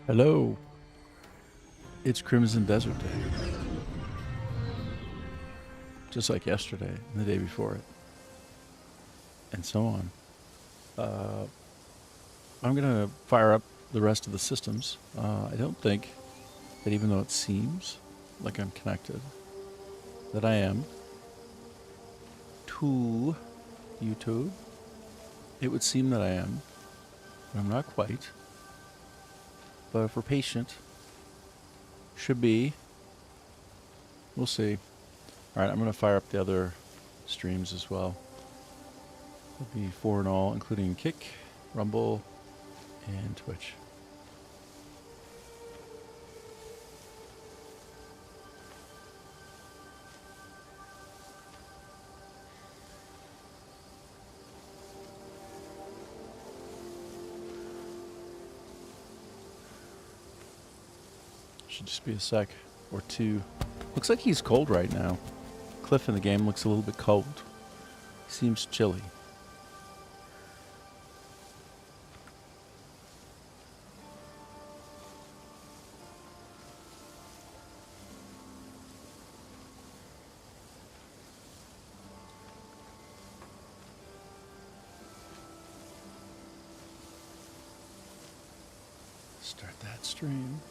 Hello. It's Crimson Desert Day. Just like yesterday and the day before it. And so on. I'm going to fire up the rest of the systems. I don't think that even though it seems like I'm connected, that I am to YouTube. It would seem that I am, but I'm not quite. But if we're patient, should be. We'll see. Alright, I'm going to fire up the other streams as well. It'll be 4 in all, including Kick, Rumble, and Twitch. Should just be a sec or two. Looks like he's cold right now. Cliff in the game looks a little bit cold. Seems chilly. Start that stream.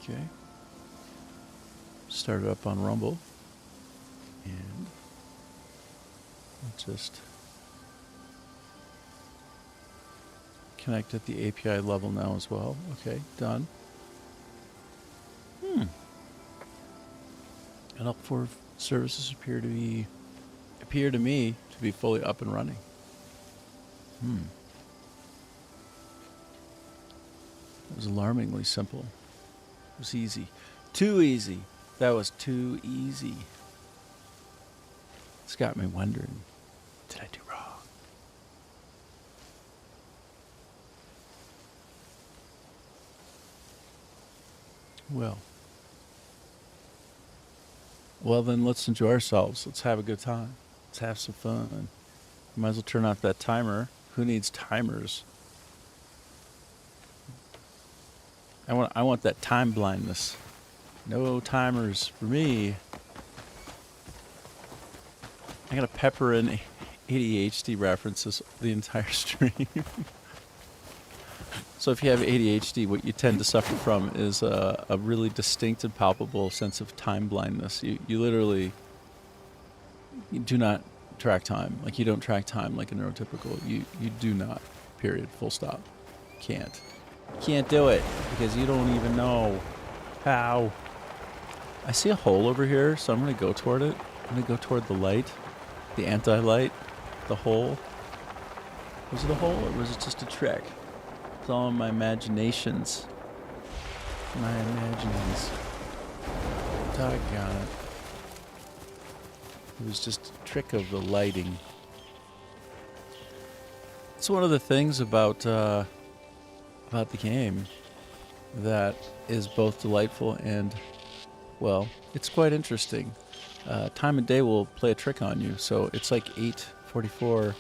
Okay. Start it up on Rumble. And we'll just connect at the API level now as well. Okay, done. And all 4 services appear to me to be fully up and running. It was alarmingly simple. It was easy. Too easy. That was too easy. It's got me wondering, did I do wrong? Well then let's enjoy ourselves. Let's have a good time. Let's have some fun. Might as well turn off that timer. Who needs timers? I want that time blindness. No timers for me. I gotta pepper in ADHD references the entire stream. So if you have ADHD, what you tend to suffer from is a really distinct and palpable sense of time blindness. You literally do not track time. Like you don't track time like a neurotypical. You do not. Period. Full stop. Can't. Can't do it because you don't even know how. I see a hole over here, so I'm going to go toward it. I'm going to go toward the light, the anti-light, the hole. Was it a hole or was it just a trick? It's all in my imaginations. My imaginings. Doggone it. It was just a trick of the lighting. It's one of the things about the game that is both delightful and, well, it's quite interesting. Time of day will play a trick on you. So it's like 8:44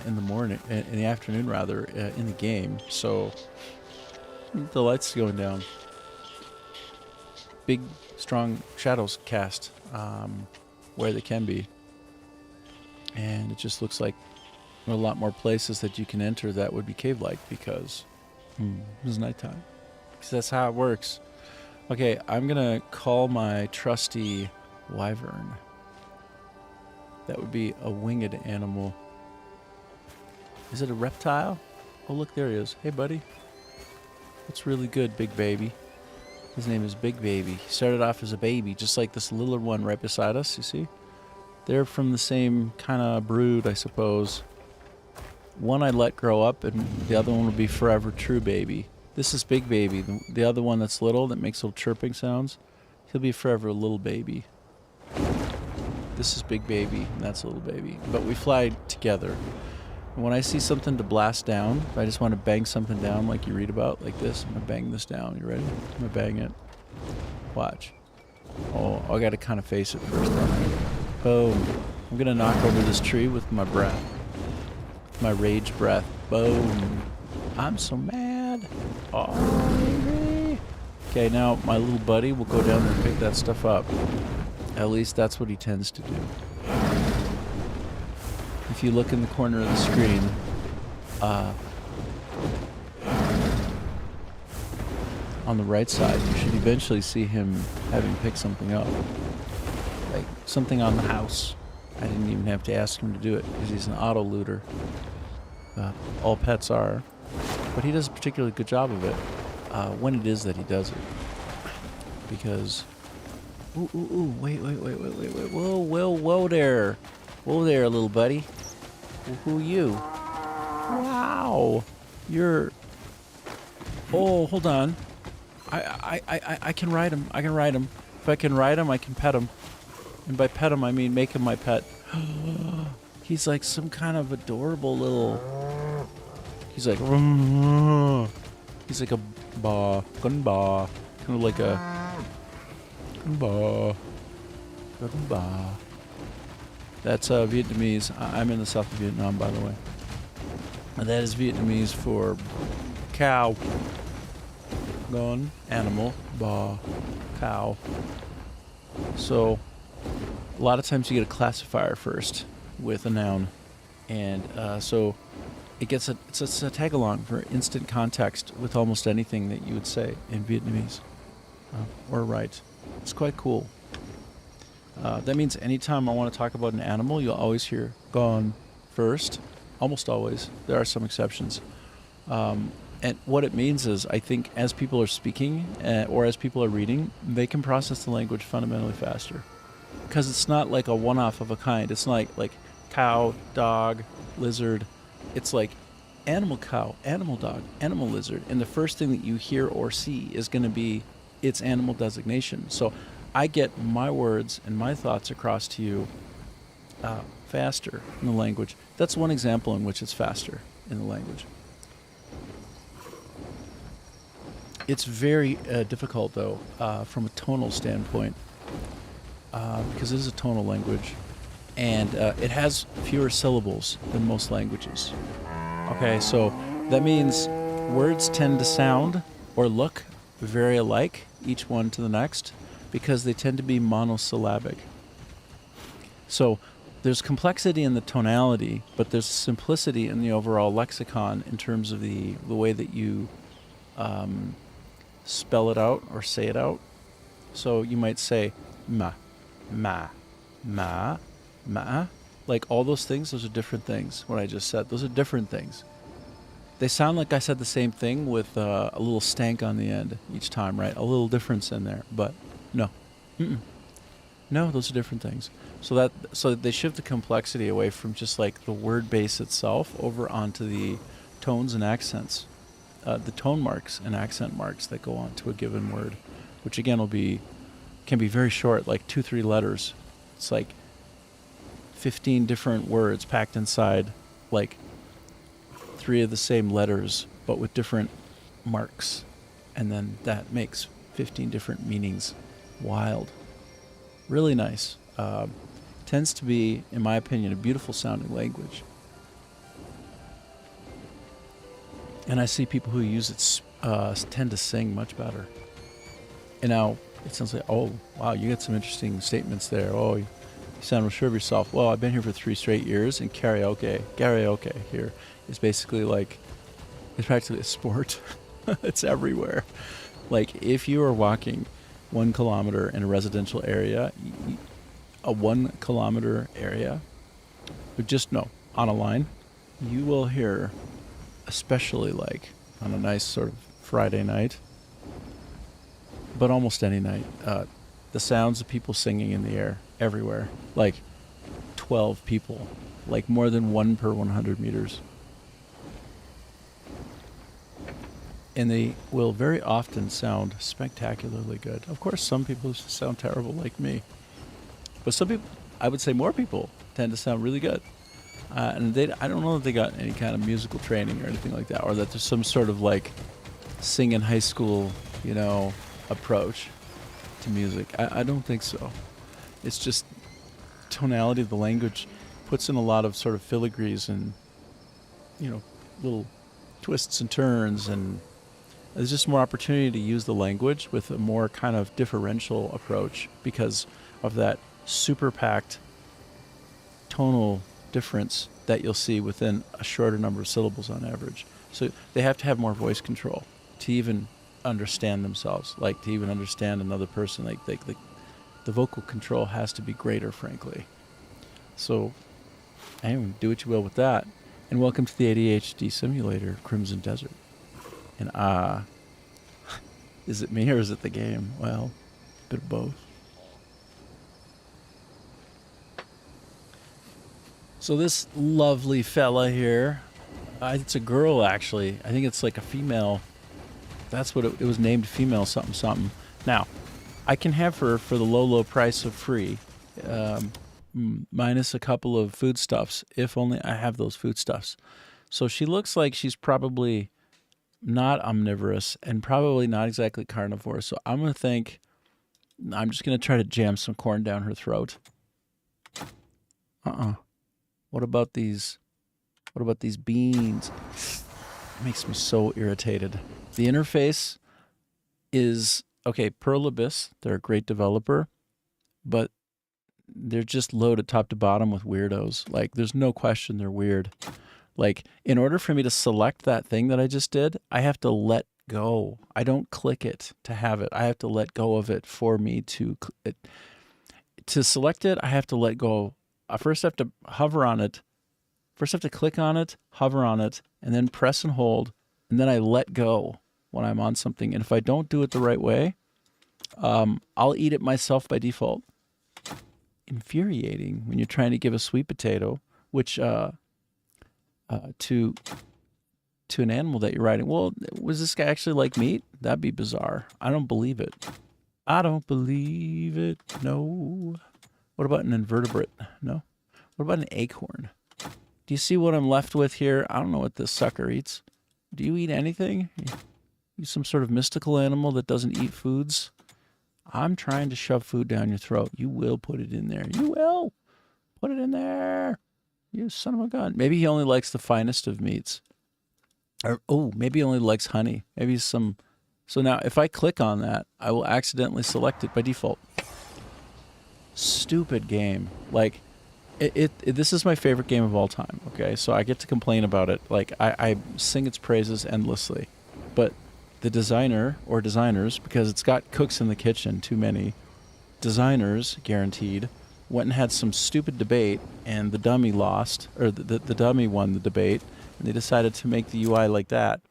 in the morning, in the afternoon rather, in the game. So the lights going down. Big, strong shadows cast where they can be. And it just looks like there are a lot more places that you can enter that would be cave-like because it's nighttime. Because that's how it works. Okay, I'm going to call my trusty wyvern. That would be a winged animal. Is it a reptile? Oh, look, there he is. Hey, buddy. That's really good, Big Baby. His name is Big Baby. He started off as a baby, just like this little one right beside us, you see? They're from the same kind of brood, I suppose. One I let grow up, and the other one will be forever true baby. This is Big Baby. The other one that's little, that makes little chirping sounds, he'll be forever a little baby. This is Big Baby, and that's a little baby. But we fly together. And when I see something to blast down, if I just want to bang something down like you read about, like this, I'm going to bang this down. You ready? I'm going to bang it. Watch. Oh, I got to kind of face it first. Boom. I'm going to knock over this tree with my breath. my rage breath. Boom. I'm so mad. Oh, angry. Okay, now my little buddy will go down there and pick that stuff up. At least that's what he tends to do. If you look in the corner of the screen, on the right side, you should eventually see him having picked something up. Like something on the house. I didn't even have to ask him to do it because he's an auto looter. All pets are. But he does a particularly good job of it when it is that he does it. Because... Ooh, wait. Whoa there. Whoa there, little buddy. Who are you? Wow. You're... Oh, hold on. I can ride him. If I can ride him, I can pet him. And by pet him, I mean make him my pet. He's like some kind of adorable little... He's like... He's like a gun ba. Kind of like a... Gun ba. That's Vietnamese. I'm in the south of Vietnam, by the way. And that is Vietnamese for cow. Gun, animal, ba, cow. So, a lot of times you get a classifier first with a noun. And so it's a tag-along for instant context with almost anything that you would say in Vietnamese. Or write. It's quite cool. That means anytime I want to talk about an animal, you'll always hear "gone" first. Almost always. There are some exceptions. And what it means is, I think as people are speaking or as people are reading, they can process the language fundamentally faster. Because it's not like a one-off of a kind. It's not like cow, dog, lizard. It's like animal cow, animal dog, animal lizard. And the first thing that you hear or see is going to be its animal designation. So I get my words and my thoughts across to you faster in the language. That's one example in which it's faster in the language. It's very difficult, though, from a tonal standpoint, because it is a tonal language, and it has fewer syllables than most languages. Okay, so that means words tend to sound or look very alike, each one to the next, because they tend to be monosyllabic. So there's complexity in the tonality, but there's simplicity in the overall lexicon in terms of the way that you spell it out or say it out. So you might say ma, ma, ma, ma. Like all those things, those are different things. What I just said, those are different things. They sound like I said the same thing with a little stank on the end each time, right? A little difference in there, but no. No, those are different things. So they shift the complexity away from just like the word base itself over onto the tones and accents, the tone marks and accent marks that go on to a given word, which again can be very short, like 2-3 letters. It's like 15 different words packed inside like 3 of the same letters, but with different marks. And then that makes 15 different meanings. Wild. Really nice. Tends to be, in my opinion, a beautiful sounding language. And I see people who use it tend to sing much better. And now it sounds like, oh, wow, you got some interesting statements there. Oh, you sound real sure of yourself. Well, I've been here for 3 straight years, and karaoke here is basically like, it's practically a sport. It's everywhere. Like, if you are walking 1 kilometer in a residential area, a 1 kilometer area, but just on a line, you will hear, especially like on a nice sort of Friday night, but almost any night, the sounds of people singing in the air everywhere, like 12 people, like more than 1 per 100 meters. And they will very often sound spectacularly good. Of course, some people sound terrible like me. But some people, I would say more people, tend to sound really good. And I don't know that they got any kind of musical training or anything like that, or that there's some sort of like sing in high school, approach to music. I don't think so. It's just tonality of the language puts in a lot of sort of filigrees and you know, little twists and turns, and there's just more opportunity to use the language with a more kind of differential approach because of that super packed tonal difference that you'll see within a shorter number of syllables on average. So they have to have more voice control to even understand themselves, like to even understand another person. Like the vocal control has to be greater, frankly. So anyway, do what you will with that. And welcome to the ADHD Simulator, Crimson Desert. And is it me or is it the game? Well, a bit of both. So this lovely fella here, it's a girl actually. I think it's like a female. That's what it was named, female something something. Now, I can have her for the low, low price of free, minus a couple of foodstuffs, if only I have those foodstuffs. So she looks like she's probably not omnivorous and probably not exactly carnivore. So I'm going to think I'm just going to try to jam some corn down her throat. What about these? What about these beans? It makes me so irritated. The interface is, okay, Pearl Abyss, they're a great developer, but they're just loaded top to bottom with weirdos. Like, there's no question they're weird. Like, in order for me to select that thing that I just did, I have to let go. I don't click it to have it. I have to let go of it for me to select it. I have to let go. I first have to hover on it. First I have to click on it, hover on it, and then press and hold, and then I let go when I'm on something. And if I don't do it the right way, I'll eat it myself by default. Infuriating when you're trying to give a sweet potato, which to an animal that you're riding. Well, was this guy actually like meat? That'd be bizarre. I don't believe it. I don't believe it. No. What about an invertebrate? No. What about an acorn? Do you see what I'm left with here? I don't know what this sucker eats. Do you eat anything? You some sort of mystical animal that doesn't eat foods? I'm trying to shove food down your throat. You will put it in there. You will. Put it in there. You son of a gun. Maybe he only likes the finest of meats. Or, oh, maybe he only likes honey. Maybe some... So now, if I click on that, I will accidentally select it by default. Stupid game. Like, this is my favorite game of all time, okay? So I get to complain about it. Like, I sing its praises endlessly. But the designer, or designers, because it's got cooks in the kitchen, too many, designers, guaranteed, went and had some stupid debate, and the dummy lost, or the dummy won the debate, and they decided to make the UI like that.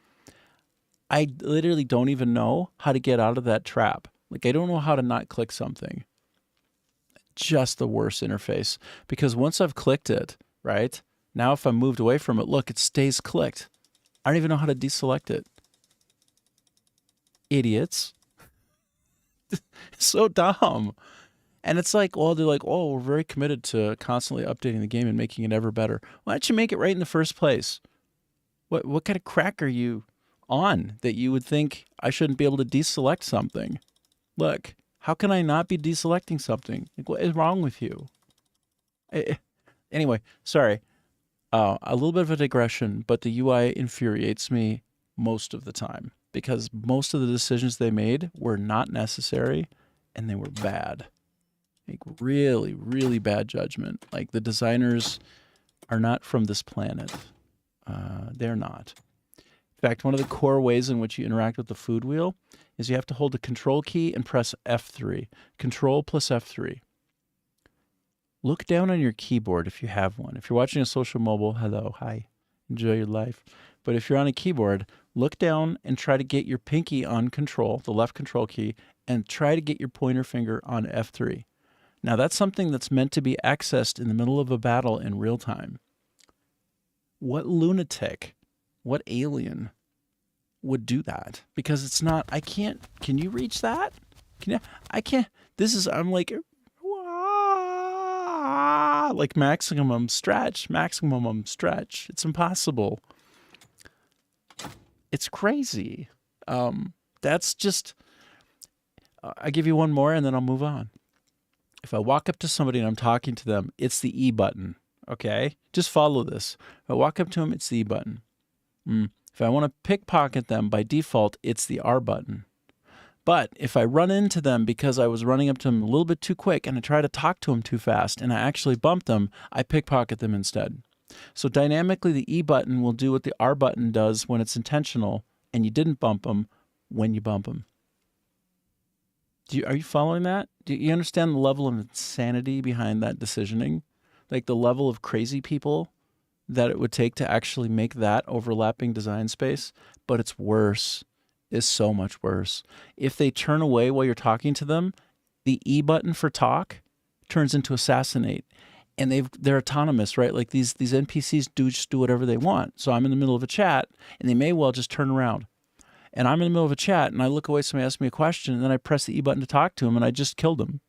I literally don't even know how to get out of that trap. Like, I don't know how to not click something. Just the worst interface. Because once I've clicked it, right, now if I'm moved away from it, look, it stays clicked. I don't even know how to deselect it. Idiots. So dumb. And it's like, well, they're like, oh, we're very committed to constantly updating the game and making it ever better. Why don't you make it right in the first place? What kind of crack are you on that you would think I shouldn't be able to deselect something? Look, how can I not be deselecting something? Like, what is wrong with you? Anyway, sorry. A little bit of a digression, but the UI infuriates me most of the time because most of the decisions they made were not necessary and they were bad. Like, really, really bad judgment. Like, the designers are not from this planet. They're not. In fact, one of the core ways in which you interact with the food wheel is you have to hold the control key and press F3. Control plus F3. Look down on your keyboard if you have one. If you're watching a social mobile, hello, hi, enjoy your life. But if you're on a keyboard, look down and try to get your pinky on control, the left control key, and try to get your pointer finger on F3. Now, that's something that's meant to be accessed in the middle of a battle in real time. What lunatic, what alien would do that? Because it's not, I can't, can you reach that? I can't, I'm like maximum stretch. It's impossible. It's crazy. That's just, I give you one more and then I'll move on. If I walk up to somebody and I'm talking to them, it's the E button. Okay, just follow this. If I walk up to them, it's the E button. If I want to pickpocket them, by default, it's the R button. But if I run into them because I was running up to them a little bit too quick and I try to talk to them too fast and I actually bump them, I pickpocket them instead. So dynamically, the E button will do what the R button does when it's intentional and you didn't bump them when you bump them. Are you following that? Do you understand the level of insanity behind that decisioning? Like the level of crazy people that it would take to actually make that overlapping design space? But it's worse. Is so much worse. If they turn away while you're talking to them, the E button for talk turns into assassinate. And they're autonomous, right? Like these NPCs just do whatever they want. So I'm in the middle of a chat and they may well just turn around. And I'm in the middle of a chat and I look away, somebody asks me a question, and then I press the E button to talk to them and I just killed them.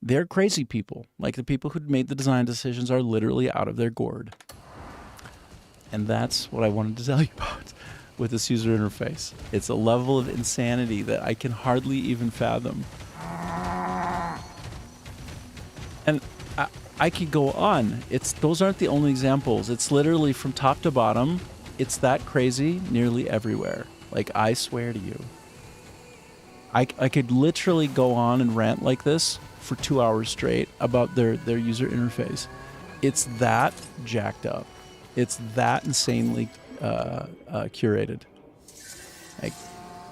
They're crazy people. Like the people who made the design decisions are literally out of their gourd. And that's what I wanted to tell you about with this user interface. It's a level of insanity that I can hardly even fathom. And I could go on. Those aren't the only examples. It's literally from top to bottom. It's that crazy nearly everywhere. Like, I swear to you. I could literally go on and rant like this for 2 hours straight about their user interface. It's that jacked up. It's that insanely curated. Like,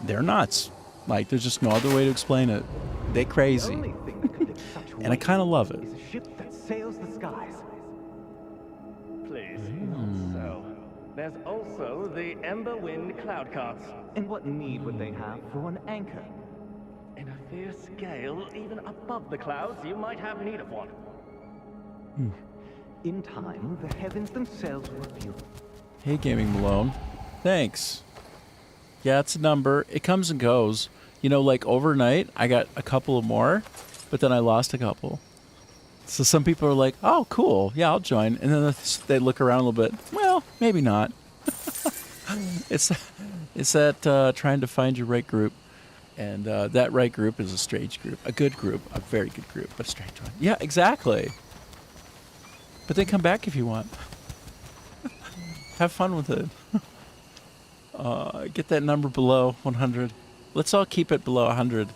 they're nuts. Like, there's just no other way to explain it. They're crazy. And I kind of love it. Is a ship that sails the skies. Please, not so. There's also the Emberwind cloud carts. And what need would they have for an anchor? In a fierce gale, even above the clouds, you might have need of one. In time, the heavens themselves will appeal. Hey, Gaming Malone. Thanks. Yeah, it's a number. It comes and goes. You know, like overnight, I got a couple more, but then I lost a couple. So some people are like, oh, cool. Yeah, I'll join. And then they look around a little bit. Well, maybe not. It's that trying to find your right group. And that right group is a strange group. A good group. A very good group, but a strange one. Yeah, exactly. But then come back if you want. Have fun with it. Get that number below 100. Let's all keep it below 100.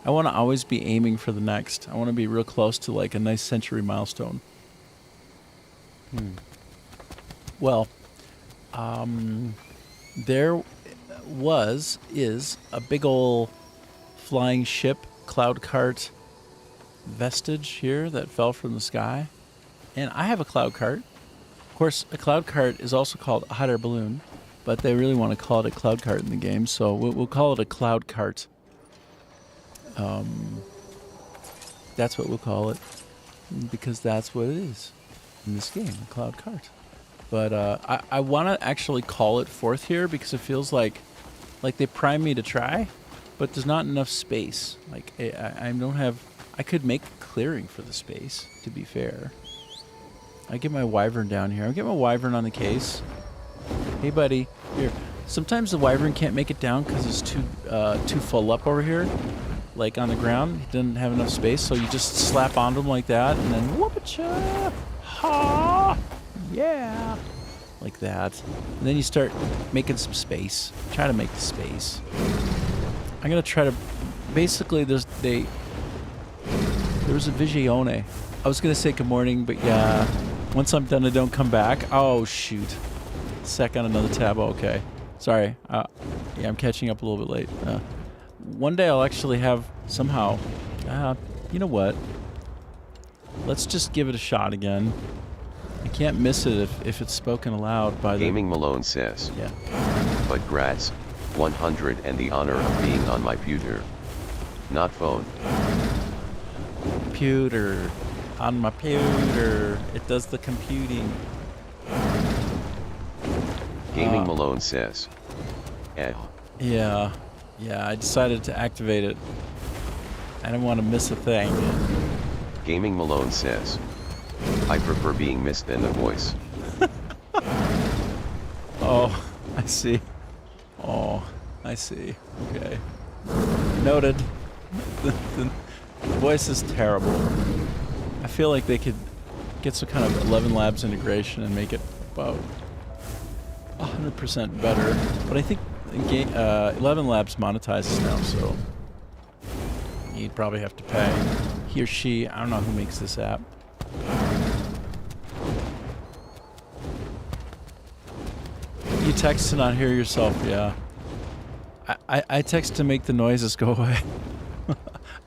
I want to always be aiming for the next. I want to be real close to like a nice century milestone. Well, there is a big ol' flying ship cloud cart vestige here that fell from the sky. And I have a cloud cart. Of course, a cloud cart is also called a hot air balloon, but they really want to call it a cloud cart in the game, so we'll call it a cloud cart. That's what we'll call it, because that's what it is in this game, a cloud cart. But I want to actually call it forth here because it feels like they prime me to try, but there's not enough space. Like I don't have. I could make a clearing for the space, to be fair. I get my wyvern down here. I'll get my wyvern on the case. Hey, buddy. Here. Sometimes the wyvern can't make it down because it's too full up over here. Like on the ground. He doesn't have enough space, so you just slap onto him like that, and then whoop-a-cha! Ha! Yeah! Like that. And then you start making some space. Try to make the space. I'm going to try to... Basically, there was a Visione. I was going to say good morning, but yeah... Once I'm done, I don't come back. Oh, shoot. Sec on another tab. Oh, okay. Sorry. Yeah, I'm catching up a little bit late. One day I'll actually have somehow... you know what? Let's just give it a shot again. I can't miss it if it's spoken aloud by the... Gaming Malone says. Yeah. But grats, 100 and the honor of being on my pewter. Not phone. Pewter. On my pewter. It does the computing. Gaming Malone says. Yeah. Yeah, I decided to activate it. I didn't want to miss a thing. Gaming Malone says. I prefer being missed than the voice. Oh, I see. Oh, I see. Okay. Noted. The voice is terrible. I feel like they could get some kind of 11 Labs integration and make it about 100% better. But I think 11 Labs monetizes now, so you'd probably have to pay. He or she, I don't know who makes this app. You text to not hear yourself, yeah. I text to make the noises go away.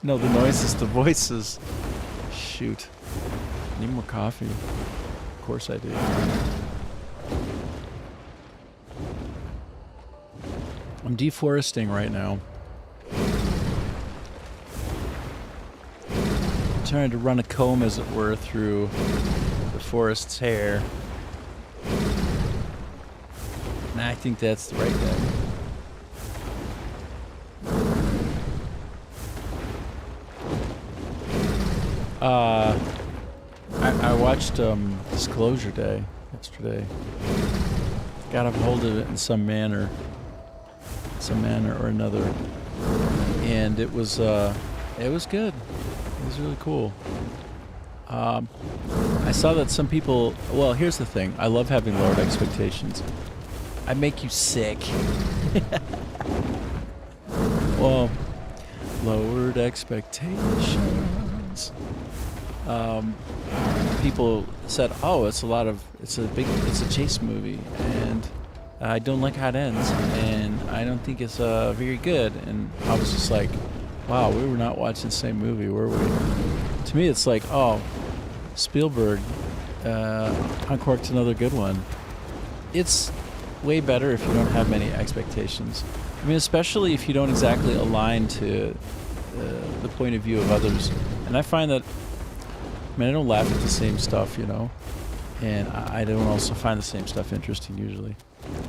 No, the noises, the voices. Shoot. Need more coffee. Of course I do. I'm deforesting right now. Trying to run a comb, as it were, through the forest's hair. And I think that's the right thing. I watched Disclosure Day yesterday. Got a hold of it in some manner or another, and it was good. It was really cool. I saw that some people. Well, here's the thing. I love having lowered expectations. I make you sick. Well, lowered expectations. People said, "Oh, it's a chase movie, and I don't like how it ends, and I don't think it's very good." And I was just like, "Wow, we were not watching the same movie, were we?" To me, it's like, "Oh, Spielberg uncorked another good one." It's way better if you don't have many expectations. I mean, especially if you don't exactly align to the point of view of others. And I find that, I mean, I don't laugh at the same stuff, you know, and I don't also find the same stuff interesting usually.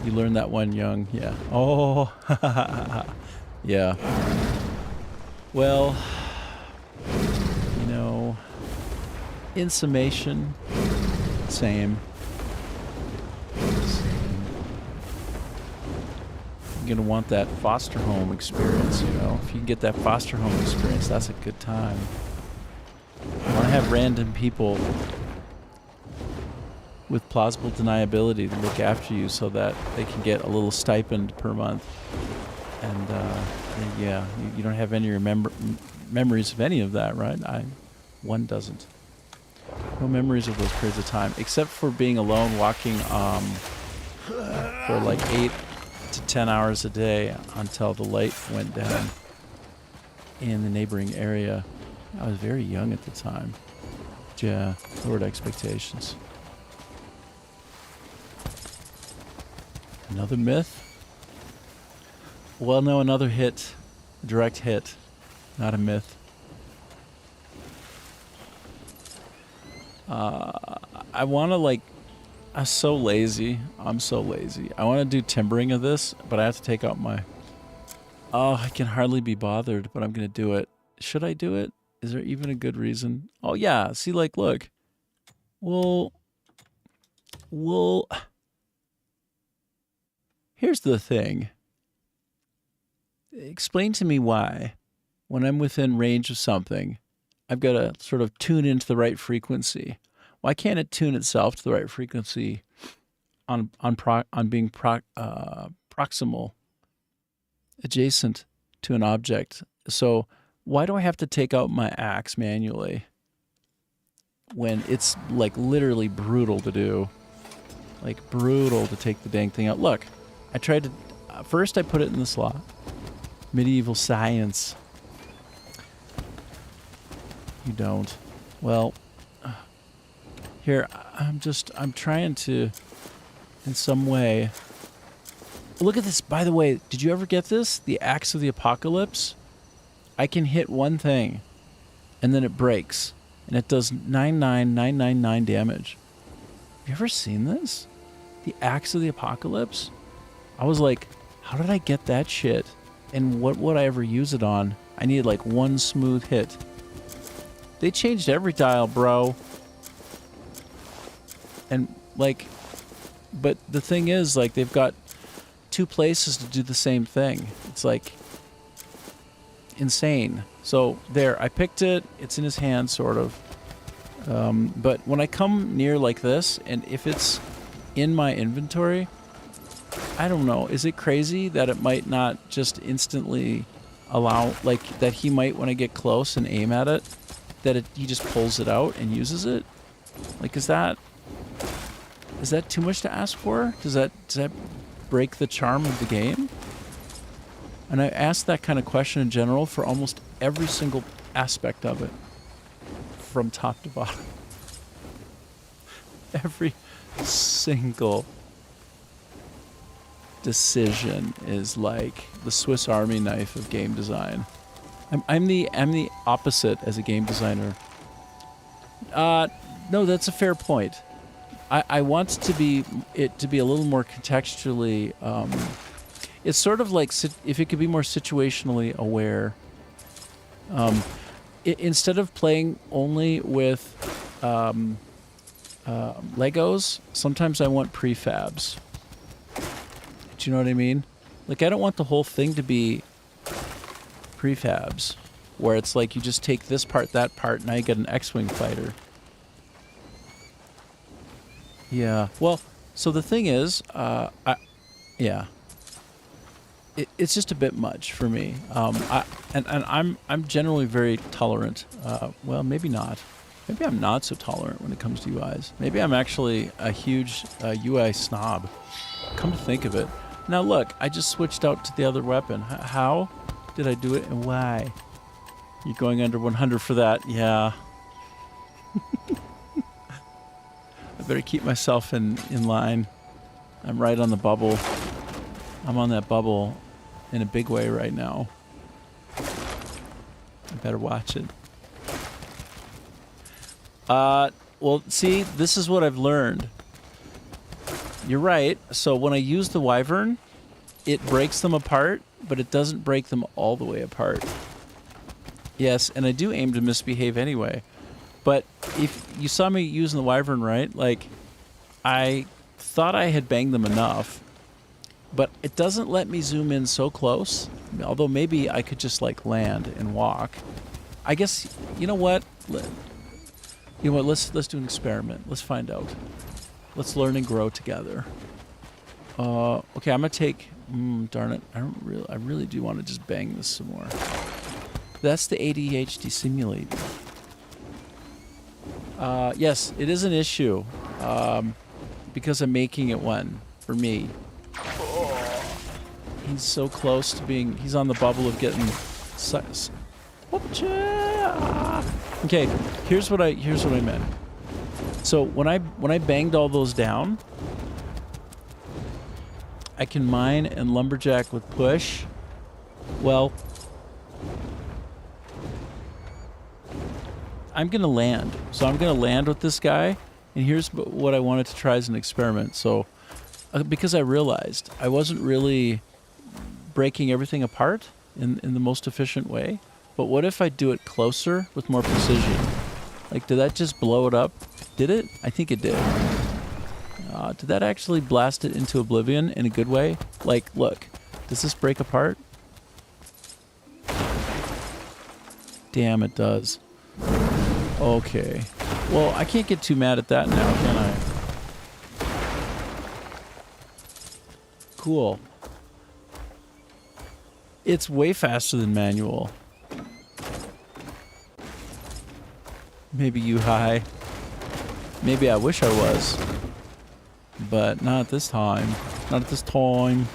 You learn that when young, yeah. Oh, yeah. Well, you know, in summation, same. You're gonna want that foster home experience, you know. If you can get that foster home experience, that's a good time. You want to have random people with plausible deniability to look after you so that they can get a little stipend per month. And yeah, you don't have any memories of any of that, right? One doesn't. No memories of those periods of time, except for being alone, walking for like 8 to 10 hours a day until the light went down in the neighboring area. I was very young at the time. Yeah, lowered expectations. Another myth? Well, no, another hit. A direct hit. Not a myth. I want to, like... I'm so lazy. I want to do timbering of this, but I have to take out my... Oh, I can hardly be bothered, but I'm going to do it. Should I do it? Is there even a good reason? Oh, yeah. See, like, look. Well... Here's the thing. Explain to me why, when I'm within range of something, I've got to sort of tune into the right frequency. Why can't it tune itself to the right frequency on being proximal, adjacent to an object? So why do I have to take out my axe manually when it's like literally brutal to do? Like brutal to take the dang thing out. Look, I tried to, first I put it in the slot. Medieval science. You don't. Well, here, I'm trying to, in some way. Look at this, by the way, did you ever get this? The Axe of the Apocalypse? I can hit one thing, and then it breaks, and it does 99999 damage. Have you ever seen this? The Axe of the Apocalypse? I was like, how did I get that shit? And what would I ever use it on? I needed like one smooth hit. They changed every dial, bro. And like, but the thing is, like, they've got 2 places to do the same thing. It's like insane. So there, I picked it. It's in his hand, sort of. But when I come near like this, and if it's in my inventory, I don't know. Is it crazy that it might not just instantly allow, like, that he might, when I get close and aim at it, that he just pulls it out and uses it? Like, is that too much to ask for? Does that break the charm of the game? And I ask that kind of question in general for almost every single aspect of it, from top to bottom. Every single decision is like the Swiss Army knife of game design. I'm the opposite as a game designer. No, that's a fair point. I want it to be a little more contextually. It's sort of like if it could be more situationally aware. Instead of playing only with Legos, sometimes I want prefabs. Do you know what I mean? Like, I don't want the whole thing to be prefabs, where it's like you just take this part, that part, and now you get an X-Wing fighter. Yeah. Well, so the thing is, yeah. It's just a bit much for me. I'm generally very tolerant. Well, maybe not. Maybe I'm not so tolerant when it comes to UIs. Maybe I'm actually a huge UI snob. Come to think of it. Now look, I just switched out to the other weapon. How did I do it and why? You're going under 100 for that? Yeah. I better keep myself in line. I'm right on the bubble. I'm on that bubble in a big way right now. I better watch it. Well, see, this is what I've learned. You're right. So when I use the Wyvern, it breaks them apart, but it doesn't break them all the way apart. Yes, and I do aim to misbehave anyway. But if you saw me using the Wyvern, right? Like, I thought I had banged them enough, but it doesn't let me zoom in so close. Although maybe I could just like land and walk. I guess, you know what? You know what? Let's do an experiment. Let's find out. Let's learn and grow together. Okay, I'm gonna take. Darn it! I really do want to just bang this some more. That's the ADHD Simulator. Yes, it is an issue. Because I'm making it one for me. He's so close to being. He's on the bubble of getting. Okay, here's what I meant. So when I banged all those down, I can mine and lumberjack with push. Well, I'm gonna land. So I'm gonna land with this guy, and here's what I wanted to try as an experiment. So because I realized I wasn't really breaking everything apart in the most efficient way. But what if I do it closer with more precision? Like, did that just blow it up? Did it? I think it did. Did that actually blast it into oblivion in a good way? Like, look, does this break apart? Damn, it does. Okay. Well, I can't get too mad at that now, can I? Cool. It's way faster than manual. Maybe you high. Maybe I wish I was. But not at this time. Not at this time.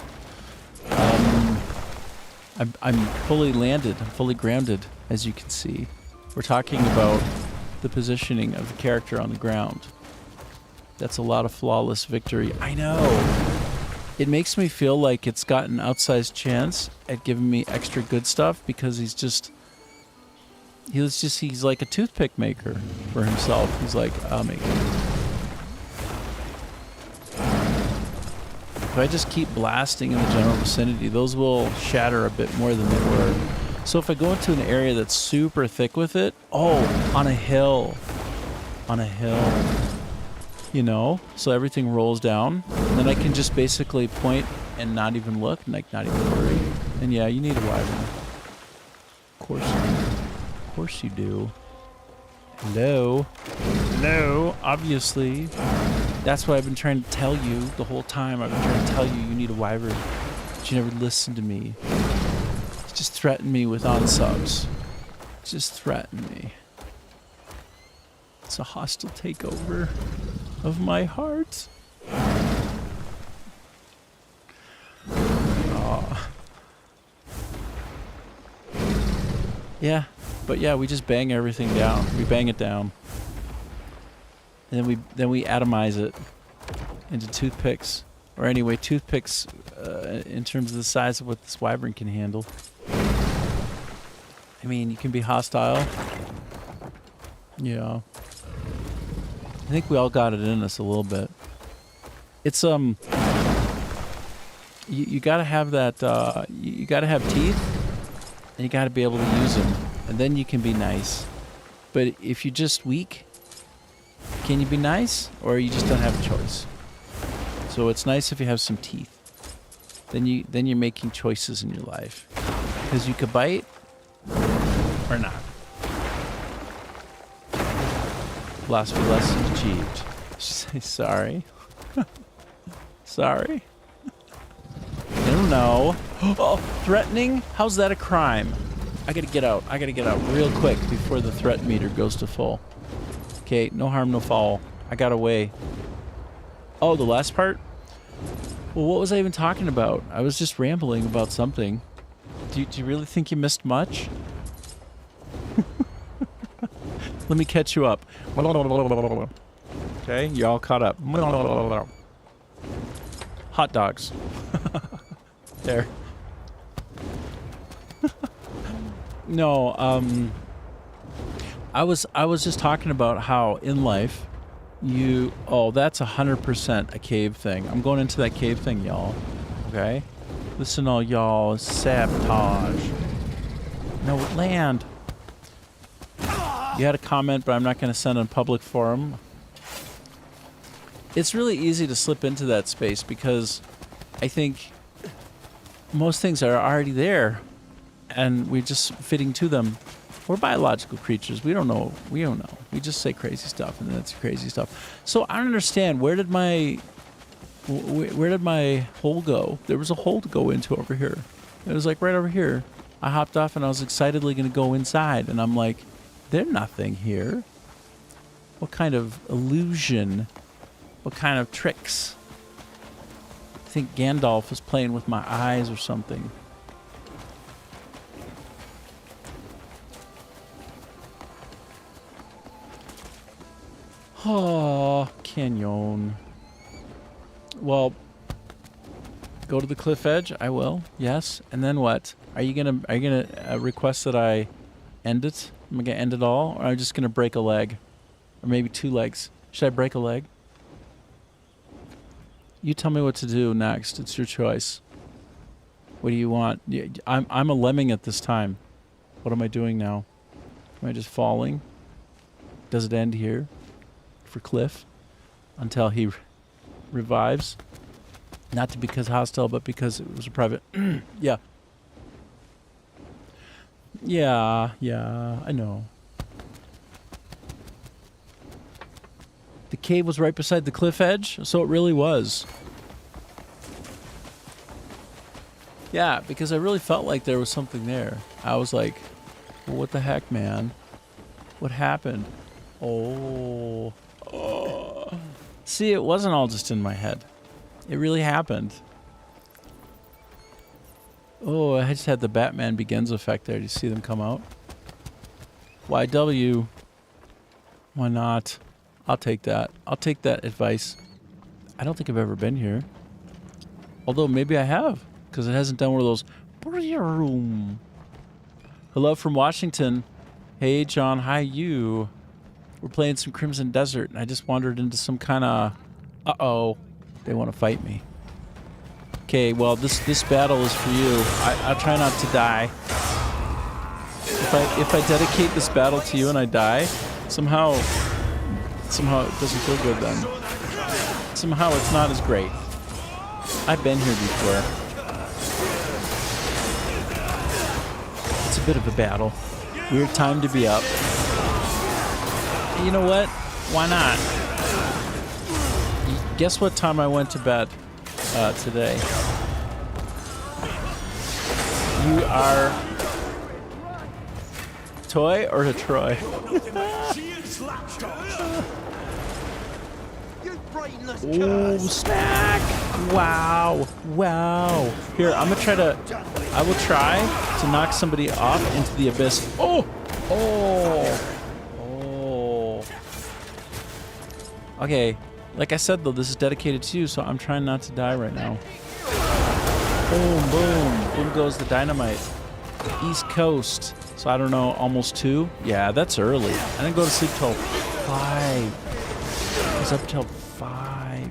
I'm fully landed. I'm fully grounded, as you can see. We're talking about the positioning of the character on the ground. That's a lot of flawless victory. I know. It makes me feel like it's got an outsized chance at giving me extra good stuff because he's like a toothpick maker for himself. He's like, I'll make it. If I just keep blasting in the general vicinity, those will shatter a bit more than they were. So if I go into an area that's super thick with it, on a hill, you know, so everything rolls down, and then I can just basically point and not even look, like not even worry. And yeah, you need a Wyvern. Of course you do. Of course you do. Hello? Hello? Obviously. That's what I've been trying to tell you the whole time. I've been trying to tell you you need a wyvern. But you never listened to me. You just threatened me with unsubs. Just threaten me. It's a hostile takeover of my heart. Oh. Yeah, but yeah, we just bang everything down. We bang it down. And then we atomize it into toothpicks. Or anyway, toothpicks in terms of the size of what this wyvern can handle. I mean, you can be hostile. Yeah. I think we all got it in us a little bit. It's you gotta have that. You gotta have teeth, and you gotta be able to use them, and then you can be nice. But if you're just weak, can you be nice, or you just don't have a choice? So it's nice if you have some teeth. Then you're making choices in your life, because you could bite or not. Philosophy lesson achieved. Say sorry. Sorry. I don't know. Oh, threatening? How's that a crime? I gotta get out. I gotta get out real quick before the threat meter goes to full. Okay, no harm, no foul. I got away. Oh, the last part? Well, what was I even talking about? I was just rambling about something. Do you really think you missed much? Let me catch you up. Okay, you're all caught up. Hot dogs. There. No, I was just talking about how in life that's 100% a cave thing. I'm going into that cave thing, y'all. Okay? Listen, all y'all, sabotage. No, land. You had a comment, but I'm not going to send on public forum. It's really easy to slip into that space because I think most things are already there and we're just fitting to them. We're biological creatures. We don't know. We just say crazy stuff and that's crazy stuff. So I don't understand. Where did my hole go? There was a hole to go into over here. It was like right over here. I hopped off and I was excitedly going to go inside and I'm like, there's nothing here. What kind of illusion? What kind of tricks? I think Gandalf was playing with my eyes or something. Oh, canyon. Well, go to the cliff edge. I will. Yes. And then what? Are you gonna request that I end it? Am I gonna end it all, or am I just gonna break a leg, or maybe two legs? Should I break a leg? You tell me what to do next. It's your choice. What do you want? I'm a lemming at this time. What am I doing now? Am I just falling? Does it end here for Cliff until he revives? Not because hostile, but because it was a private. Yeah. Yeah, I know. The cave was right beside the cliff edge, so it really was. Yeah, because I really felt like there was something there. I was like, well, what the heck, man? What happened? Oh. See, it wasn't all just in my head. It really happened. Oh, I just had the Batman Begins effect there. Do you see them come out? YW. Why not? I'll take that. I'll take that advice. I don't think I've ever been here. Although maybe I have, because it hasn't done one of those. Hello from Washington. Hey, John. Hi, you. We're playing some Crimson Desert, and I just wandered into some kind of... Uh-oh. They want to fight me. Okay, well, this battle is for you. I'll try not to die. If I dedicate this battle to you and I die, somehow it doesn't feel good then. Somehow it's not as great. I've been here before. It's a bit of a battle. Weird time to be up. You know what? Why not? Guess what time I went to bed today? You are Toy or to Troy? Oh, smack! Wow. Wow. Here, I will try to knock somebody off into the abyss. Oh! Oh! Oh. Okay. Like I said, though, this is dedicated to you, so I'm trying not to die right now. Boom, boom. Boom goes the dynamite. East Coast. So I don't know, almost 2? Yeah, that's early. I didn't go to sleep till 5. I was up till 5.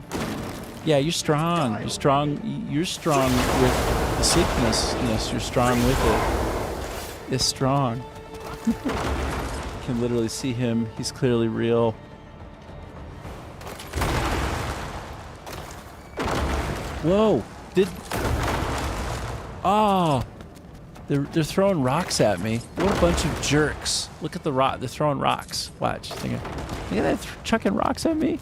Yeah, you're strong. You're strong. You're strong with the sickness. You're strong with it. It's strong. You can literally see him. He's clearly real. Whoa! Oh! They're throwing rocks at me. What a bunch of jerks! Look at the rock. They're throwing rocks. Watch. Look at that chucking rocks at me.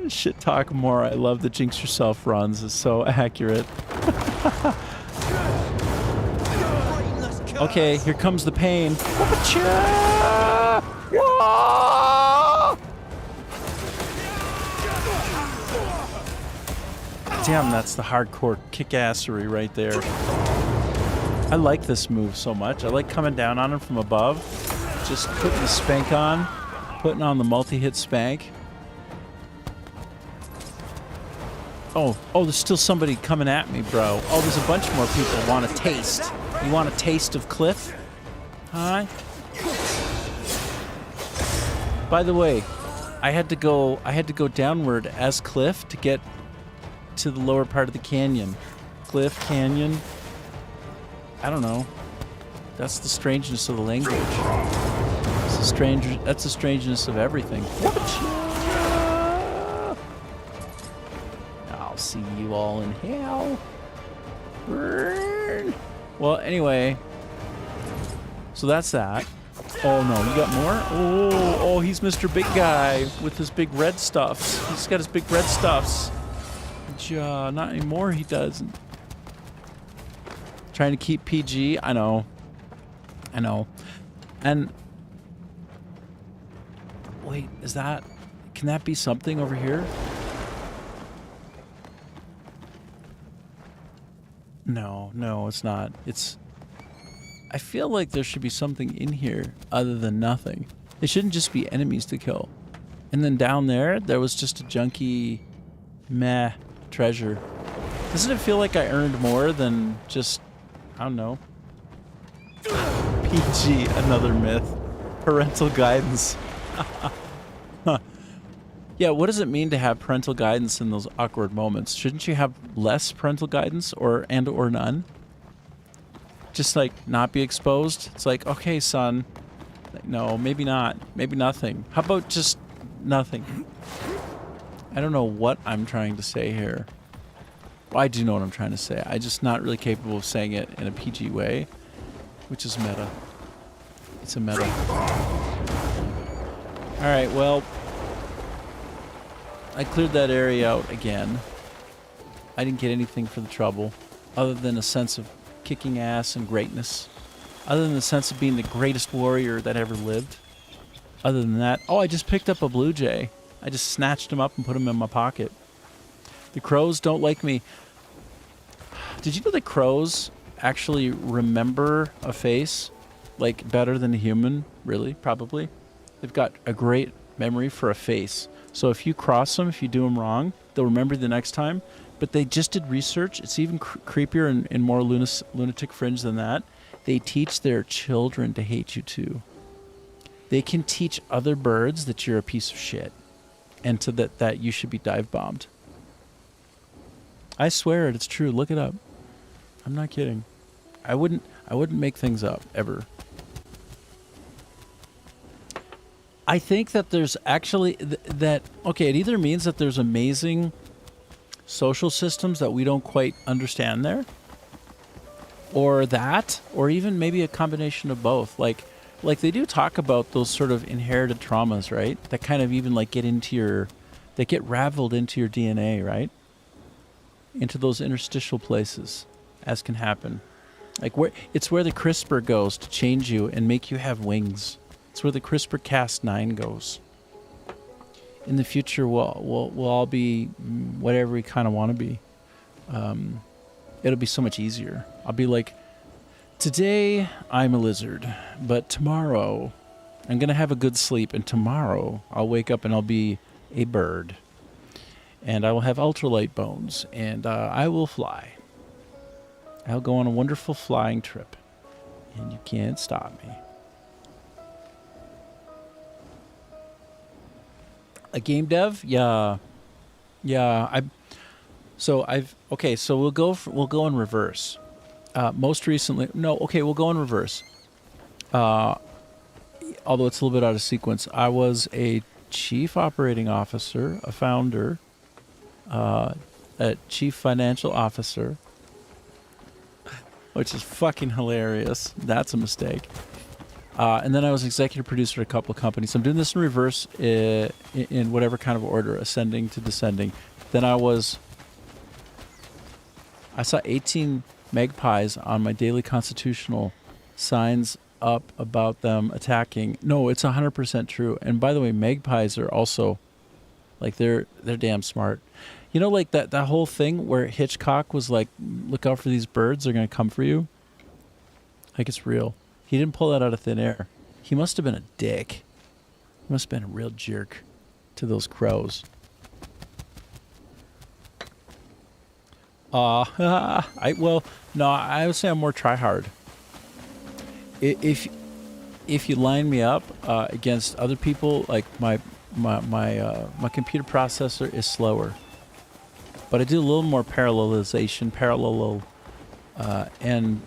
Shit talk more. I love the Jinx Yourself runs. It's so accurate. Okay, here comes the pain. Damn, that's the hardcore kick-assery right there. I like this move so much. I like coming down on him from above. Just putting the spank on. Putting on the multi-hit spank. Oh, there's still somebody coming at me, bro. Oh, there's a bunch more people want a taste. You want a taste of Cliff? Huh? By the way, I had to go downward as Cliff to get to the lower part of the canyon. Cliff, canyon. I don't know. That's the strangeness of the language. That's the strangeness of everything. I'll see you all in hell. Burn. Well, anyway. So that's that. Oh no, you got more? Oh, he's Mr. Big Guy with his big red stuffs. He's got his big red stuffs. Not anymore, he doesn't. Trying to keep PG. I know. And wait, can that be something over here? No, it's not. I feel like there should be something in here other than nothing. It shouldn't just be enemies to kill. And then down there was just a junky meh treasure. Doesn't it feel like I earned more than just, I don't know. PG, another myth. Parental guidance. Huh. Yeah, what does it mean to have parental guidance in those awkward moments? Shouldn't you have less parental guidance or none? Just like not be exposed? It's like, okay, son. No, maybe not. Maybe nothing. How about just nothing? I don't know what I'm trying to say here. Well, I do know what I'm trying to say. I'm just not really capable of saying it in a PG way, which is meta. It's a meta. Alright, well, I cleared that area out again. I didn't get anything for the trouble, other than a sense of kicking ass and greatness. Other than the sense of being the greatest warrior that ever lived. Other than that, I just picked up a blue jay. I just snatched him up and put him in my pocket. The crows don't like me. Did you know that crows actually remember a face? Like, better than a human? Really? Probably. They've got a great memory for a face. So if you cross them, if you do them wrong, they'll remember the next time. But they just did research. It's even creepier and more lunatic fringe than that. They teach their children to hate you too. They can teach other birds that you're a piece of shit. And to that you should be dive bombed. I swear it's true. Look it up. I'm not kidding. I wouldn't make things up ever. I think that there's actually it either means that there's amazing social systems that we don't quite understand there, or that, or even maybe a combination of both. Like they do talk about those sort of inherited traumas, right? That kind of even like that get raveled into your DNA, right? Into those interstitial places, as can happen. Like it's where the CRISPR goes to change you and make you have wings. It's where the CRISPR-Cas9 goes. In the future, we'll all be whatever we kind of want to be. It'll be so much easier. I'll be like, today I'm a lizard, but tomorrow I'm going to have a good sleep, and tomorrow I'll wake up and I'll be a bird. And I will have ultralight bones, and I will fly. I'll go on a wonderful flying trip, and you can't stop me. A game dev? Yeah. So we'll go in reverse. Most recently, we'll go in reverse. Although it's a little bit out of sequence. I was a chief operating officer, a founder, a chief financial officer, which is fucking hilarious. That's a mistake. And then I was executive producer at a couple of companies. I'm doing this in reverse in whatever kind of order, ascending to descending. Then I saw 18 magpies on my daily constitutional signs up about them attacking. No, it's 100% true. And by the way, magpies are also, like, they're damn smart. You know, like that whole thing where Hitchcock was like, look out for these birds, they're going to come for you. Like, it's real. He didn't pull that out of thin air. He must have been a dick. He must have been a real jerk to those crows. I would say I'm more try-hard. If you line me up against other people, like my computer processor is slower, but I do a little more parallelization, and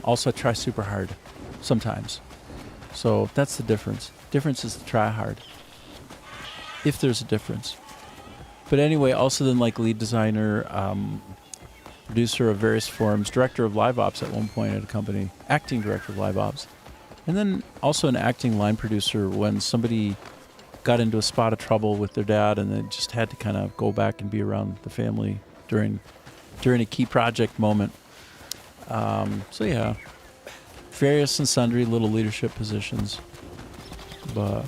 also I try super hard sometimes. So that's the difference. Difference is to try hard, if there's a difference. But anyway, also then like lead designer, producer of various forms, director of live ops at one point at a company, acting director of live ops, and then also an acting line producer when somebody got into a spot of trouble with their dad and they just had to kind of go back and be around the family during a key project moment. So yeah, various and sundry little leadership positions, but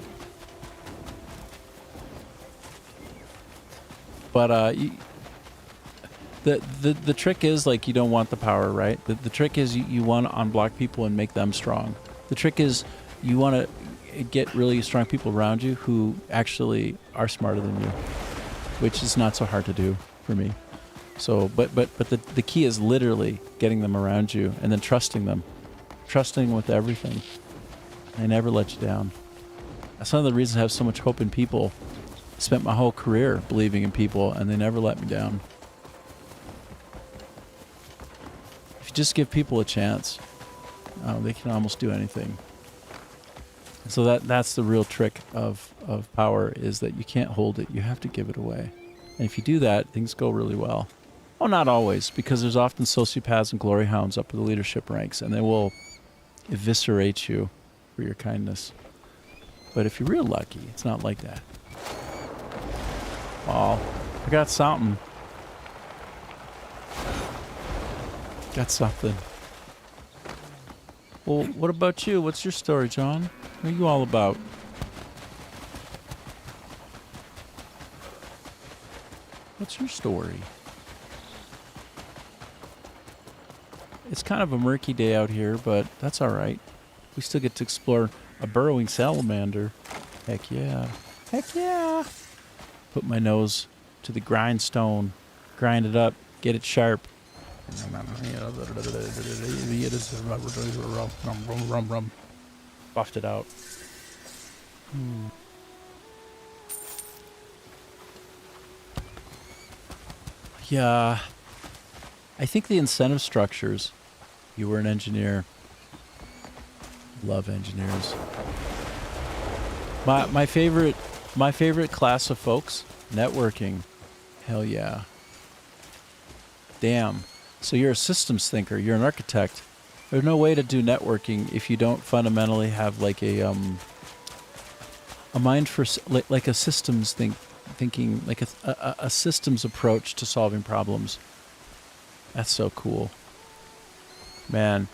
the trick is, like, you don't want the power, right? The trick is you want to unblock people and make them strong. The trick is you want to get really strong people around you who actually are smarter than you, which is not so hard to do for me. So, but the key is literally getting them around you and then trusting them with everything. They never let you down. That's one of the reasons I have so much hope in people. I spent my whole career believing in people, and they never let me down. If you just give people a chance, they can almost do anything. So that's the real trick of power, is that you can't hold it. You have to give it away. And if you do that, things go really well. Oh, not always, because there's often sociopaths and glory hounds up in the leadership ranks, and they will eviscerate you for your kindness. But if you're real lucky, it's not like that. Oh, I got something. Got something. Well, what about you? What's your story, John? What are you all about? What's your story? It's kind of a murky day out here, but that's all right. We still get to explore a burrowing salamander. Heck yeah. Heck yeah. Put my nose to the grindstone. Grind it up. Get it sharp. Buffed it out. Yeah. I think the incentive structures. You were an engineer. Love engineers. My favorite class of folks, networking. Hell yeah. Damn. So you're a systems thinker. You're an architect. There's no way to do networking if you don't fundamentally have like a mind for like a systems thinking, like a systems approach to solving problems. That's so cool, man.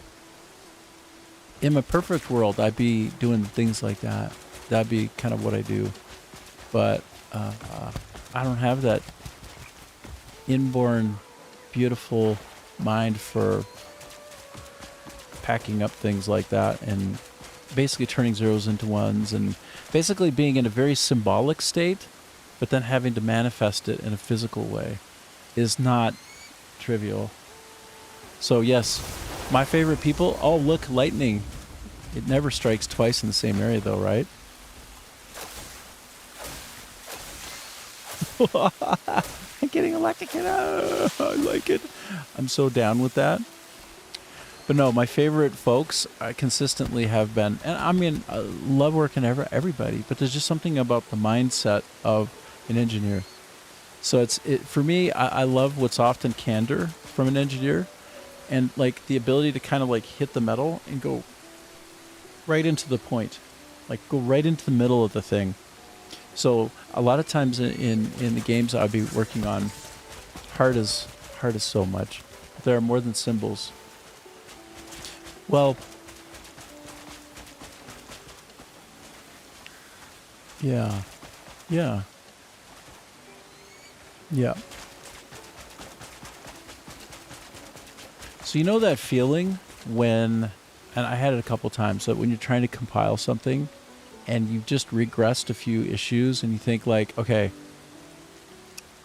In my perfect world, I'd be doing things like that. That'd be kind of what I do, but I don't have that inborn beautiful mind for packing up things like that and basically turning zeros into ones and basically being in a very symbolic state, but then having to manifest it in a physical way is not trivial. So yes, my favorite people, oh look, lightning. It never strikes twice in the same area though, right? I'm getting electrocuted. Oh, I like it. I'm so down with that. But no, my favorite folks consistently have been, and I mean, I love working everybody, but there's just something about the mindset of an engineer. So for me, I love what's often candor from an engineer, and like the ability to kind of like hit the metal and go right into the point, like go right into the middle of the thing. So a lot of times in the games I'd be working on, heart is so much. There are more than symbols. Well, yeah. So you know that feeling when, and I had it a couple times, that when you're trying to compile something and you've just regressed a few issues and you think like, okay,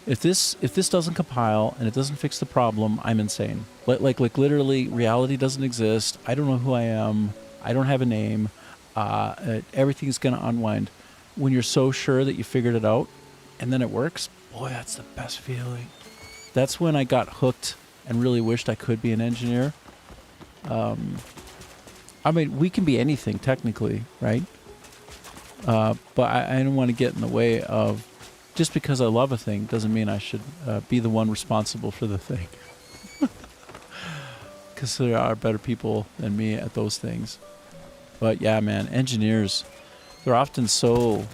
if this doesn't compile and it doesn't fix the problem, I'm insane. Like literally, reality doesn't exist. I don't know who I am. I don't have a name. Everything's gonna unwind. When you're so sure that you figured it out, and then it works, boy, that's the best feeling. That's when I got hooked and really wished I could be an engineer. I mean, we can be anything technically, right? But I don't want to get in the way of. Just because I love a thing doesn't mean I should be the one responsible for the thing. Because there are better people than me at those things. But yeah, man, engineers, they're often so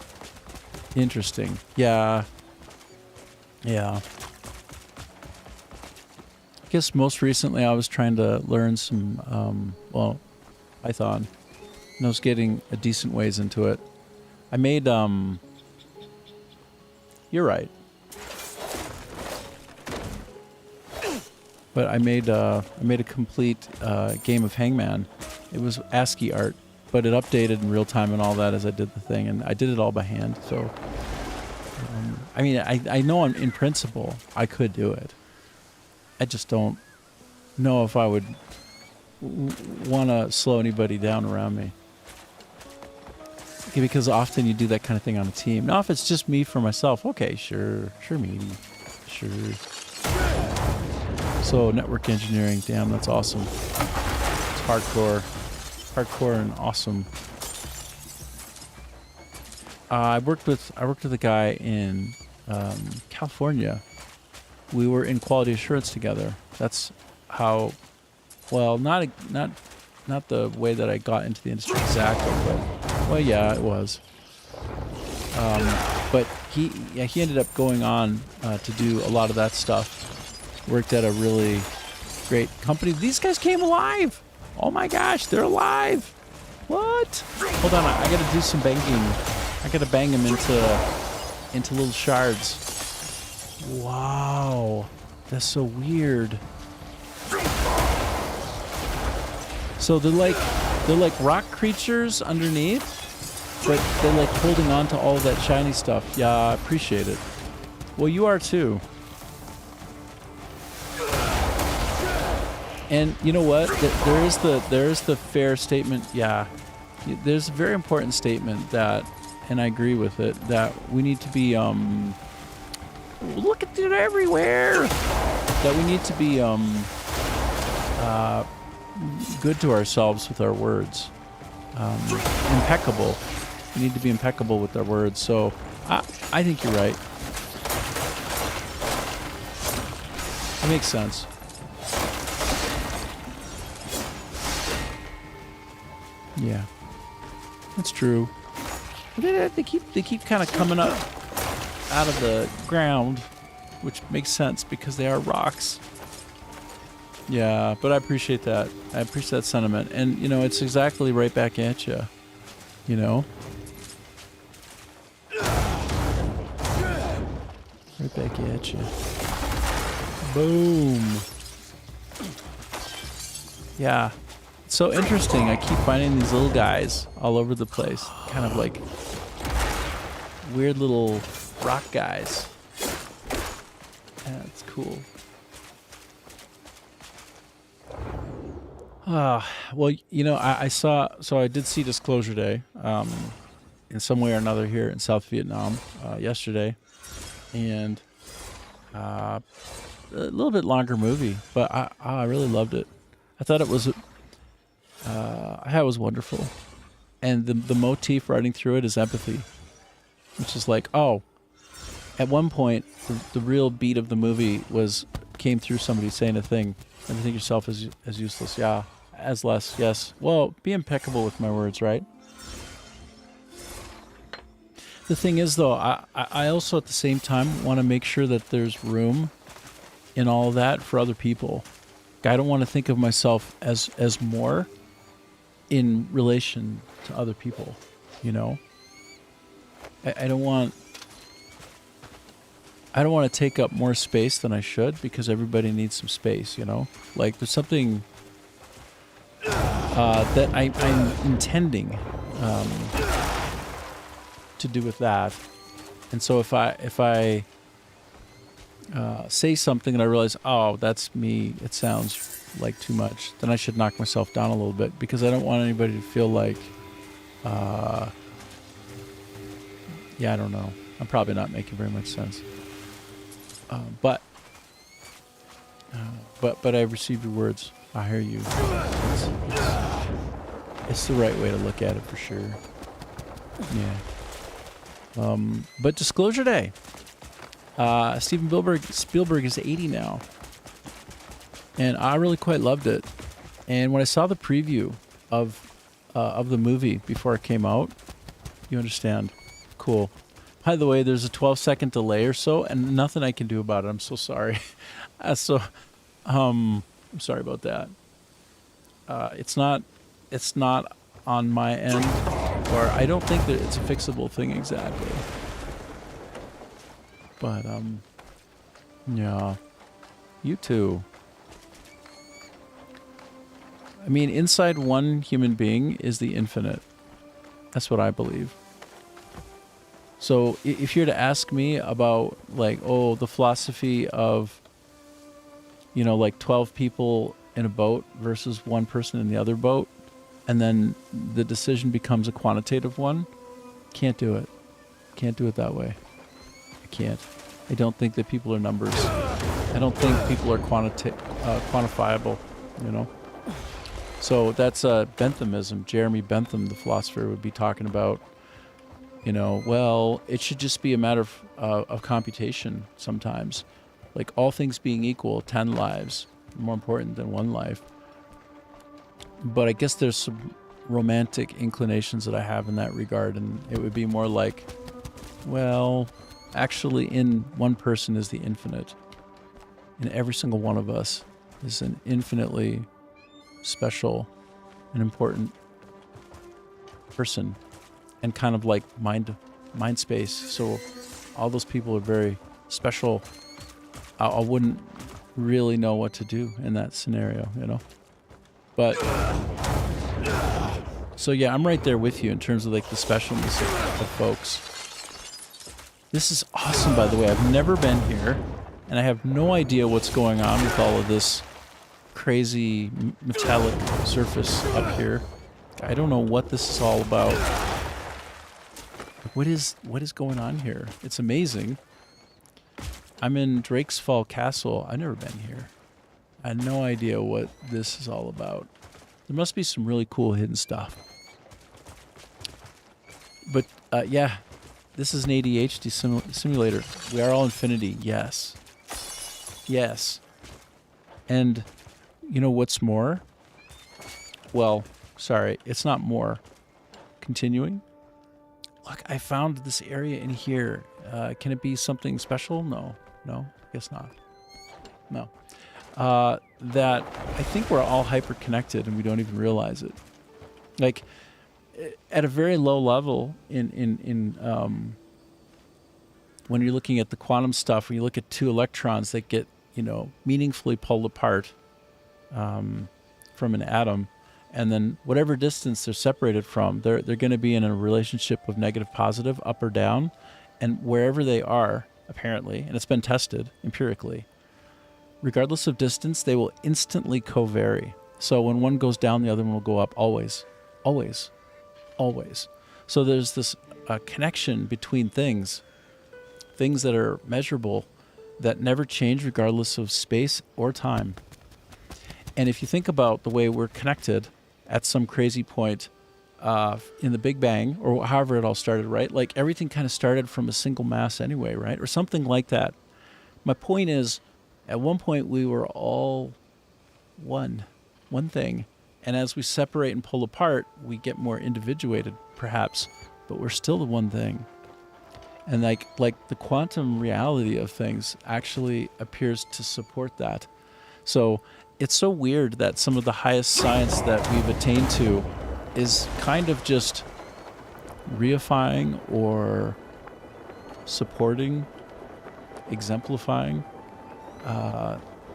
interesting. Yeah. I guess most recently I was trying to learn some, Python. And I was getting a decent ways into it. I made, you're right. But I made a complete game of Hangman. It was ASCII art, but it updated in real time and all that as I did the thing, and I did it all by hand. So, I mean, I know in principle I could do it. I just don't know if I would want to slow anybody down around me. Because often you do that kind of thing on a team. Now, if it's just me for myself, okay, sure, matey, sure. So, network engineering, damn, that's awesome. It's hardcore and awesome. I worked with a guy in California. We were in quality assurance together. That's how. Well, not the way that I got into the industry exactly, but. Well, yeah, it was. But he ended up going on to do a lot of that stuff. Worked at a really great company. These guys came alive. Oh my gosh, they're alive. What? Hold on, I gotta do some banging. I gotta bang them into little shards. Wow, that's so weird. So they're like rock creatures underneath. But they're like holding on to all that shiny stuff. Yeah, I appreciate it. Well, you are too. And you know what? There is the fair statement. Yeah, there's a very important statement that, and I agree with it, that we need to be look at it everywhere. That we need to be good to ourselves with our words. Impeccable. We need to be impeccable with our words. So I think you're right. It makes sense. Yeah, that's true. But they keep kind of coming up out of the ground, which makes sense because they are rocks. Yeah, but I appreciate that. I appreciate that sentiment, and you know, it's exactly right back at you. You know, right back at you. Boom. Yeah. It's so interesting. I keep finding these little guys all over the place. Kind of like weird little rock guys. Yeah, it's cool. Well, you know, I saw, so I did see Disclosure Day in some way or another here in South Vietnam yesterday. And a little bit longer movie, but I really loved it. I thought it was wonderful, and the motif running through it is empathy, which is like, oh, at one point the real beat of the movie came through somebody saying a thing, and you think yourself as useless, yeah, as less, yes. Well, be impeccable with my words, right? The thing is, though, I also at the same time want to make sure that there's room in all of that for other people. I don't want to think of myself as more in relation to other people, you know? I don't want to take up more space than I should because everybody needs some space, you know? Like there's something that I'm intending to do with that. And so if I say something and I realize, oh, that's me, it sounds like too much, then I should knock myself down a little bit because I don't want anybody to feel like, yeah, I don't know. I'm probably not making very much sense. But I received your words. I hear you. It's the right way to look at it for sure. Yeah. But Disclosure Day. Steven Spielberg is 80 now, and I really quite loved it. And when I saw the preview of the movie before it came out, you understand. Cool. By the way, there's a 12-second delay or so, and nothing I can do about it. I'm so sorry. I'm sorry about that. It's not on my end, or I don't think that it's a fixable thing exactly. But, yeah. You too. I mean, inside one human being is the infinite. That's what I believe. So, if you're to ask me about, like, oh, the philosophy of, you know, like 12 people in a boat versus one person in the other boat, and then the decision becomes a quantitative one, can't do it. Can't do it that way. Can't. I don't think that people are numbers. I don't think people are quantifiable, you know. So that's Benthamism. Jeremy Bentham, the philosopher, would be talking about, you know, well, it should just be a matter of computation sometimes. Like all things being equal, 10 lives are more important than one life. But I guess there's some romantic inclinations that I have in that regard, and it would be more like, well, actually, in one person is the infinite. And every single one of us is an infinitely special and important person. And kind of like mind space. So all those people are very special. I wouldn't really know what to do in that scenario, you know? But, so yeah, I'm right there with you in terms of like the specialness of folks. This is awesome, by the way. I've never been here, and I have no idea what's going on with all of this crazy metallic surface up here. I don't know what this is all about. What is going on here? It's amazing. I'm in Drake's Fall Castle. I've never been here. I had no idea what this is all about. There must be some really cool hidden stuff. But, yeah. This is an ADHD simulator. We are all infinity. Yes. Yes. And you know what's more? Well, Sorry, it's not more. Continuing. Look, I found this area in here. Can it be something special? No. No? Guess not. No. That I think we're all hyper-connected and we don't even realize it. Like, at a very low level in when you're looking at the quantum stuff, when you look at two electrons that get, meaningfully pulled apart from an atom, and then whatever distance they're separated from, they're going to be in a relationship of negative positive, up or down, and wherever they are, apparently, and it's been tested empirically, regardless of distance, they will instantly co-vary. So when one goes down, the other one will go up, always, always, always. So there's this connection between things that are measurable, that never change regardless of space or time. And if you think about the way we're connected at some crazy point in the Big Bang, or however it all started, right? Like everything kind of started from a single mass anyway, right? Or something like that. My point is, at one point we were all one thing. And as we separate and pull apart, we get more individuated, perhaps, but we're still the one thing. And like the quantum reality of things actually appears to support that. So it's so weird that some of the highest science that we've attained to is kind of just reifying or supporting, exemplifying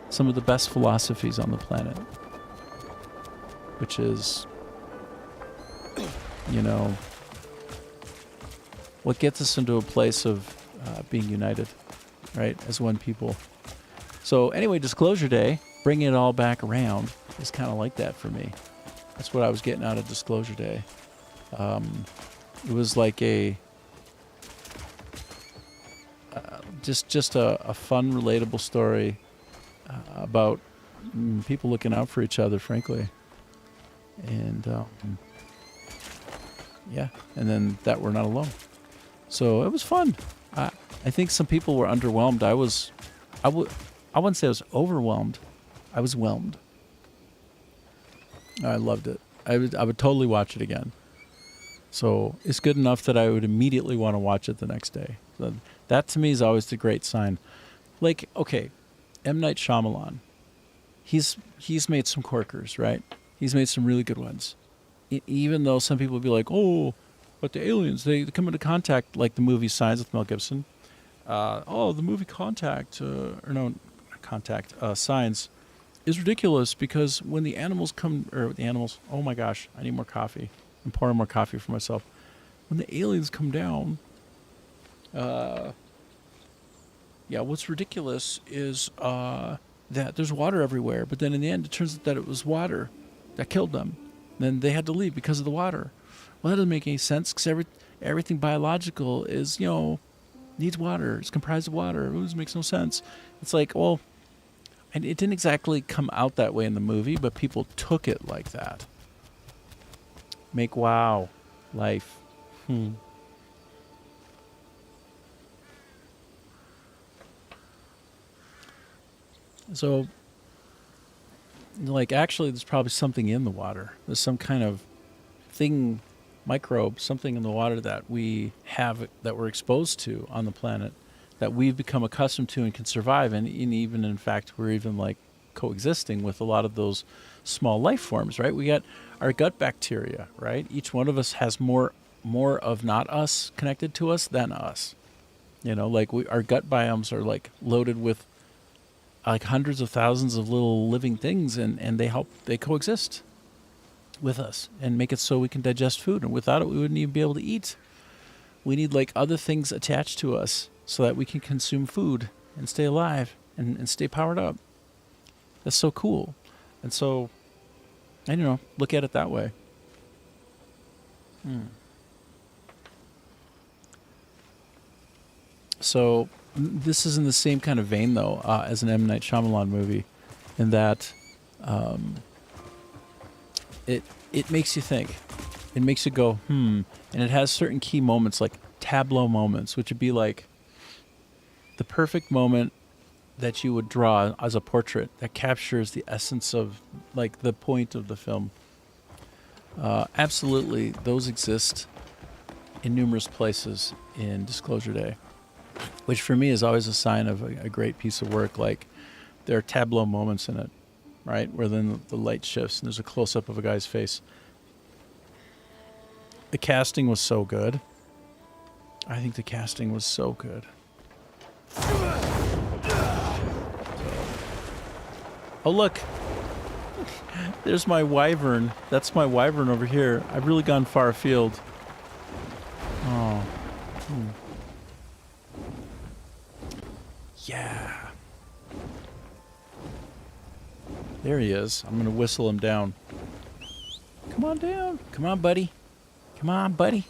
some of the best philosophies on the planet, which is, what gets us into a place of being united, right, as one people. So anyway, Disclosure Day, bringing it all back around, is kind of like that for me. That's what I was getting out of Disclosure Day. It was like just a fun, relatable story about people looking out for each other, frankly. And yeah, and then that we're not alone. So it was fun. I think some people were underwhelmed. I wouldn't say I was overwhelmed. I was whelmed. I loved it. I would totally watch it again. So it's good enough that I would immediately want to watch it the next day. So that to me is always the great sign. Like, okay, M. Night Shyamalan. He's made some corkers, right? He's made some really good ones. Even though some people would be like, oh, but the aliens, they come into contact, like the movie Signs with Mel Gibson. The movie Signs is ridiculous because when the animals oh my gosh, I need more coffee. I'm pouring more coffee for myself. When the aliens come down, what's ridiculous is that there's water everywhere, but then in the end it turns out that it was water that killed them. Then they had to leave because of the water. Well, that doesn't make any sense because everything biological is, needs water. It's comprised of water. It just makes no sense. It's like, well, and it didn't exactly come out that way in the movie, but people took it like that. Make wow life. So, like, actually, there's probably something in the water. There's some kind of thing, microbe, something in the water that we have, that we're exposed to on the planet, that we've become accustomed to and can survive. And even, in fact, we're even, like, coexisting with a lot of those small life forms, right? We got our gut bacteria, right? Each one of us has more of not us connected to us than us. Like our gut biomes are, like, loaded with like hundreds of thousands of little living things, and they coexist with us and make it so we can digest food. And without it, we wouldn't even be able to eat. We need, like, other things attached to us so that we can consume food and stay alive and stay powered up. That's so cool. And so, look at it that way. So this is in the same kind of vein, though, as an M. Night Shyamalan movie, in that it makes you think. It makes you go, and it has certain key moments, like tableau moments, which would be like the perfect moment that you would draw as a portrait that captures the essence of, like, the point of the film. Absolutely, those exist in numerous places in Disclosure Day, which for me is always a sign of a great piece of work. Like, there are tableau moments in it, right? Where then the light shifts and there's a close-up of a guy's face. The casting was so good. I think the casting was so good. Oh, look. There's my wyvern. That's my wyvern over here. I've really gone far afield. Oh. Yeah. There he is. I'm going to whistle him down. Come on down. Come on, buddy. Come on, buddy.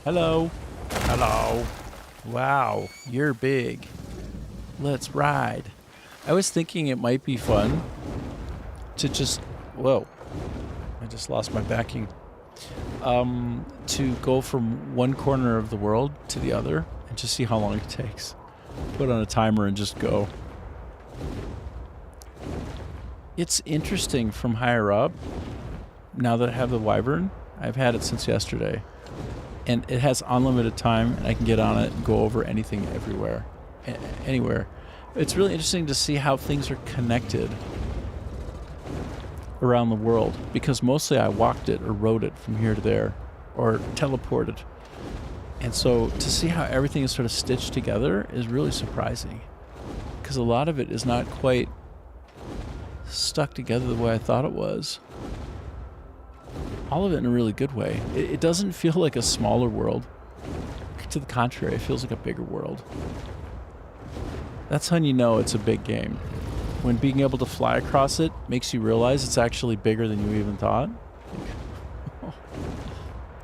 Hello. Hello. Wow, you're big. Let's ride. I was thinking it might be fun to just... Whoa. I just lost my backing. To go from one corner of the world to the other and just see how long it takes. Put on a timer and just go. It's interesting from higher up. Now that I have the wyvern, I've had it since yesterday. And it has unlimited time, and I can get on it and go over anything everywhere. Anywhere. It's really interesting to see how things are connected around the world, because mostly I walked it or rode it from here to there or teleported. And so to see how everything is sort of stitched together is really surprising, because a lot of it is not quite stuck together the way I thought it was. All of it in a really good way. It doesn't feel like a smaller world. To the contrary, it feels like a bigger world. That's how you know it's a big game. When being able to fly across it makes you realize it's actually bigger than you even thought.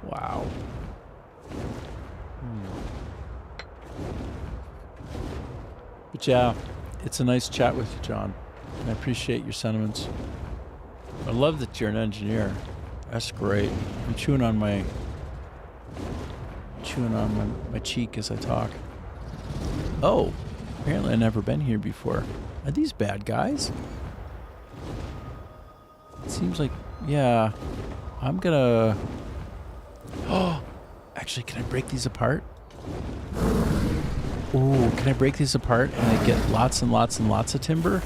Wow. But yeah, it's a nice chat with you, John. And I appreciate your sentiments. I love that you're an engineer. That's great. I'm chewing on my cheek as I talk. Oh, apparently I've never been here before. Are these bad guys? It seems like, yeah. I'm gonna... Oh, actually, can I break these apart? Ooh, can I break these apart and I get lots and lots and lots of timber?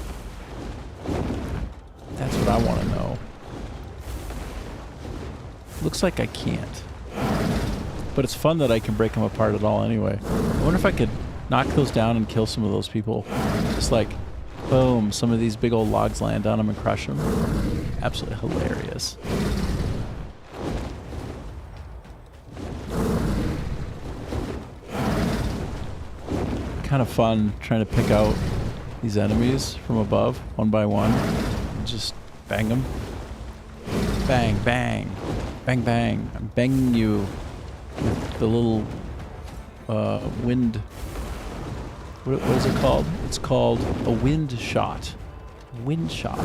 That's what I want to know. Looks like I can't. But it's fun that I can break them apart at all anyway. I wonder if I could knock those down and kill some of those people. Just like, boom, some of these big old logs land on them and crush them. Absolutely hilarious. Kind of fun trying to pick out these enemies from above, one by one. And just bang them. Bang, bang. Bang, bang. I'm banging you with the little wind. What is it called? It's called a wind shot. Wind shot.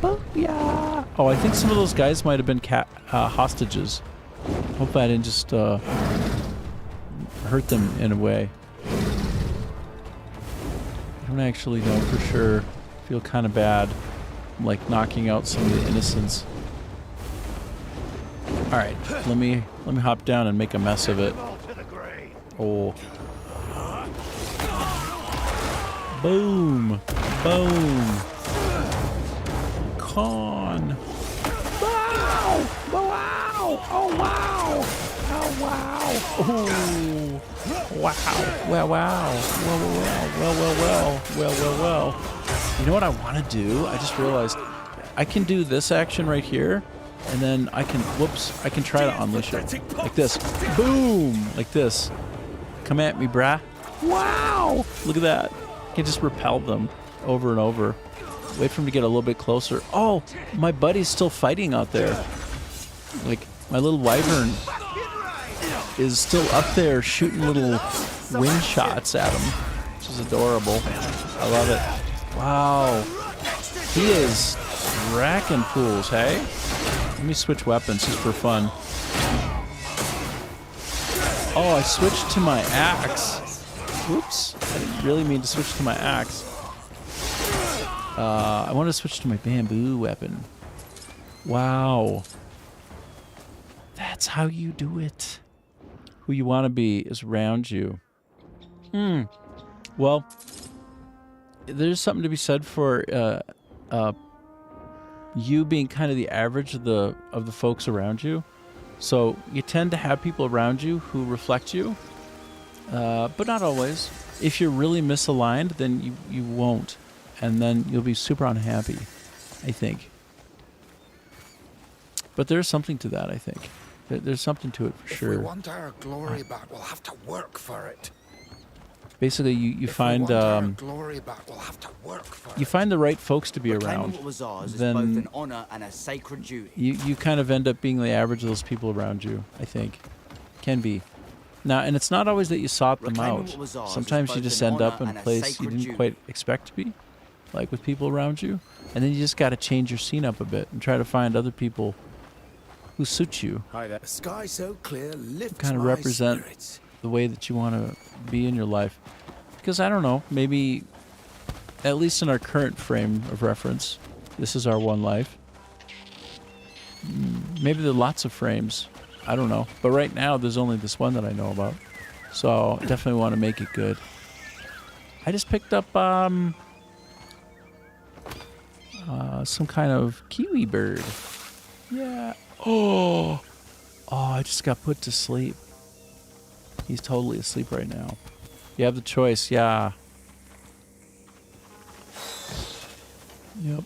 Booyah! Oh, I think some of those guys might have been hostages. Hope I didn't just hurt them in a way. I don't actually know for sure. I feel kind of bad. I'm like knocking out some of the innocents. All right, let me hop down and make a mess of it. Oh. Boom. Boom. Con. Wow. Wow. Oh, wow. Oh, wow. Oh. Wow. Well, wow. Well. You know what I want to do? I just realized I can do this action right here. And then I can, I can try to unleash it. Like this. Boom! Like this. Come at me, brah. Wow! Look at that. I can just repel them over and over. Wait for him to get a little bit closer. Oh! My buddy's still fighting out there. Like, my little wyvern is still up there shooting little wind shots at him. Which is adorable. I love it. Wow. He is wrecking fools, hey? Let me switch weapons just for fun. Oh, I switched to my axe. Oops. I didn't really mean to switch to my axe. I want to switch to my bamboo weapon. Wow. That's how you do it. Who you want to be is around you. Well, there's something to be said for you being kind of the average of the folks around you. So you tend to have people around you who reflect you, but not always. If you're really misaligned, then you won't, and then you'll be super unhappy, I think. But there's something to that, I think. There's something to it for sure. If we want our glory back, we'll have to work for it. Basically, you find glory back, we'll have to work for you find the right folks to be Reclaiming around. what was ours is Then both an honor and a sacred duty. you kind of end up being the average of those people around you, I think. Can be. Now, and it's not always that you sought them Reclaiming out. what was ours is Sometimes you both just an end up honor in a and a place you sacred didn't duty. quite expect to be, like with people around you. And then you just got to change your scene up a bit and try to find other people who suit you, Hi there. A sky so clear lifts kind of my represent spirits. the way that you want to be in your life. Because I don't know, maybe, at least in our current frame of reference, this is our one life. Maybe there are lots of frames. I don't know. But right now, there's only this one that I know about. So I definitely want to make it good. I just picked up some kind of kiwi bird. Yeah. Oh, I just got put to sleep. He's totally asleep right now. You have the choice, yeah. Yep.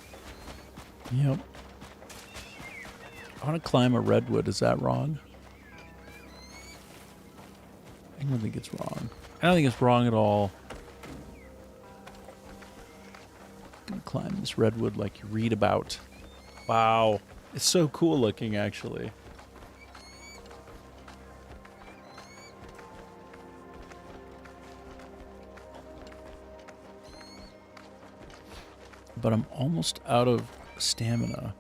I want to climb a redwood. Is that wrong? I don't think it's wrong. I don't think it's wrong at all. I'm gonna climb this redwood like you read about. Wow. It's so cool looking, actually. But I'm almost out of stamina.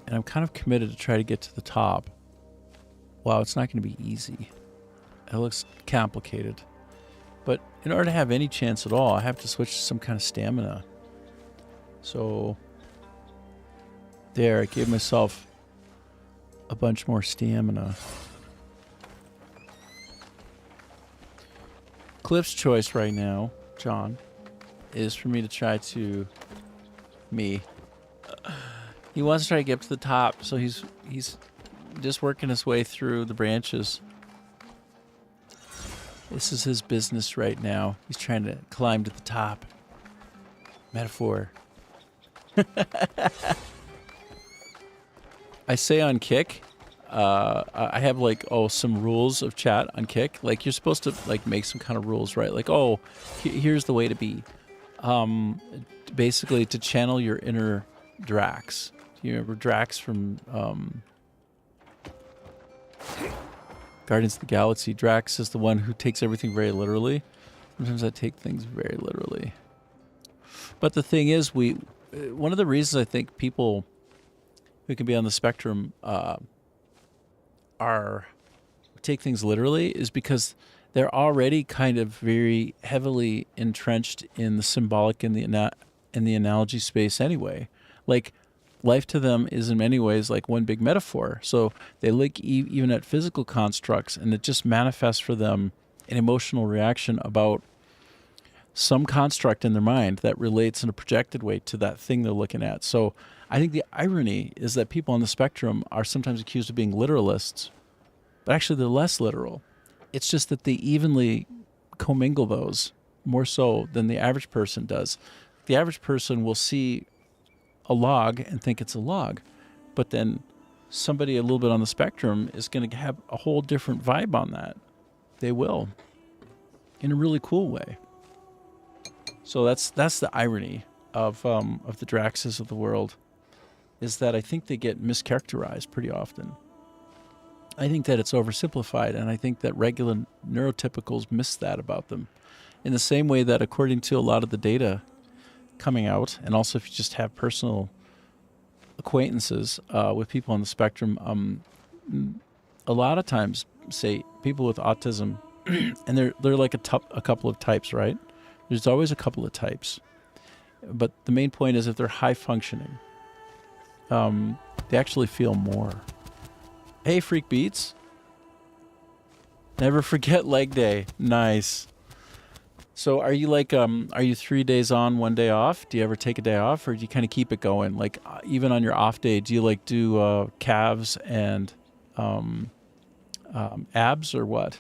And I'm kind of committed to try to get to the top. Wow, it's not going to be easy. It looks complicated. But in order to have any chance at all, I have to switch to some kind of stamina. So there, I gave myself a bunch more stamina. Cliff's choice right now, John, is for me to try to... He wants to try to get up to the top, so he's just working his way through the branches. This is his business right now. He's trying to climb to the top. Metaphor. I say on Kick, I have like, some rules of chat on Kick. Like, you're supposed to like make some kind of rules, right? Like, here's the way to be. Basically to channel your inner Drax. You remember Drax from Guardians of the Galaxy? Drax is the one who takes everything very literally. Sometimes I take things very literally. But the thing is, one of the reasons I think people who can be on the spectrum take things literally is because they're already kind of very heavily entrenched in the symbolic and the analogy space anyway. Like, life to them is in many ways like one big metaphor. So they look even at physical constructs, and it just manifests for them an emotional reaction about some construct in their mind that relates in a projected way to that thing they're looking at. So I think the irony is that people on the spectrum are sometimes accused of being literalists, but actually they're less literal. It's just that they evenly commingle those more so than the average person does. The average person will see a log and think it's a log, but then somebody a little bit on the spectrum is going to have a whole different vibe on that. They will, in a really cool way. So that's the irony of the Draxes of the world, is that I think they get mischaracterized pretty often. I think that it's oversimplified, and I think that regular neurotypicals miss that about them. In the same way that, according to a lot of the data coming out, and also if you just have personal acquaintances with people on the spectrum, a lot of times, say, people with autism, and they're like a couple of types, right? There's always a couple of types. But the main point is if they're high functioning, they actually feel more. Hey, Freak Beats. Never forget leg day. Nice. So are you like, are you 3 days on, 1 day off? Do you ever take a day off, or do you kind of keep it going? Like, even on your off day, do you like do calves and abs or what?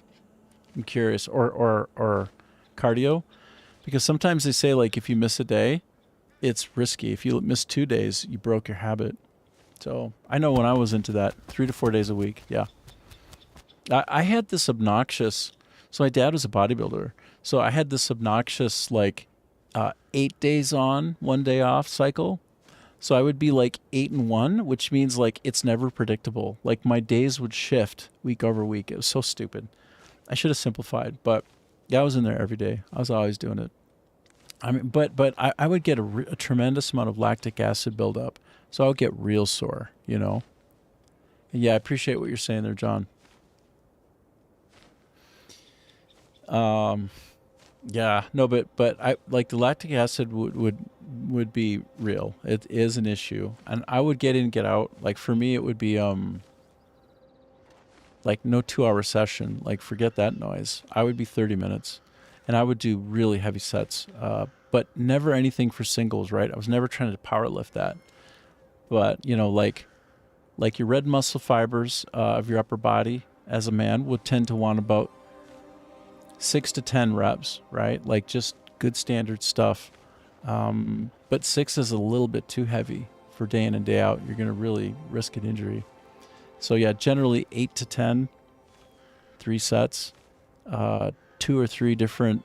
I'm curious. Or cardio? Because sometimes they say, like, if you miss a day, it's risky. If you miss 2 days, you broke your habit. So I know when I was into that, 3 to 4 days a week, yeah. I had this obnoxious, so my dad was a bodybuilder. So I had this obnoxious, like, 8 days on, 1 day off cycle. So I would be like 8 and 1, which means like it's never predictable. Like my days would shift week over week. It was so stupid. I should have simplified, but yeah, I was in there every day. I was always doing it. I mean, but I would get a tremendous amount of lactic acid buildup. So I would get real sore, you know? And yeah, I appreciate what you're saying there, John. Yeah, no, but I like the lactic acid would be real. It is an issue, and I would get in, get out. Like for me, it would be like no 2 hour session. Like forget that noise. I would be 30 minutes, and I would do really heavy sets, but never anything for singles. Right? I was never trying to power lift that, but you know, like your red muscle fibers of your upper body as a man would tend to want about 6 to 10 reps, right? Like just good standard stuff. But 6 is a little bit too heavy for day in and day out. You're going to really risk an injury. So yeah, generally 8 to 10, 3 sets, 2 or 3 different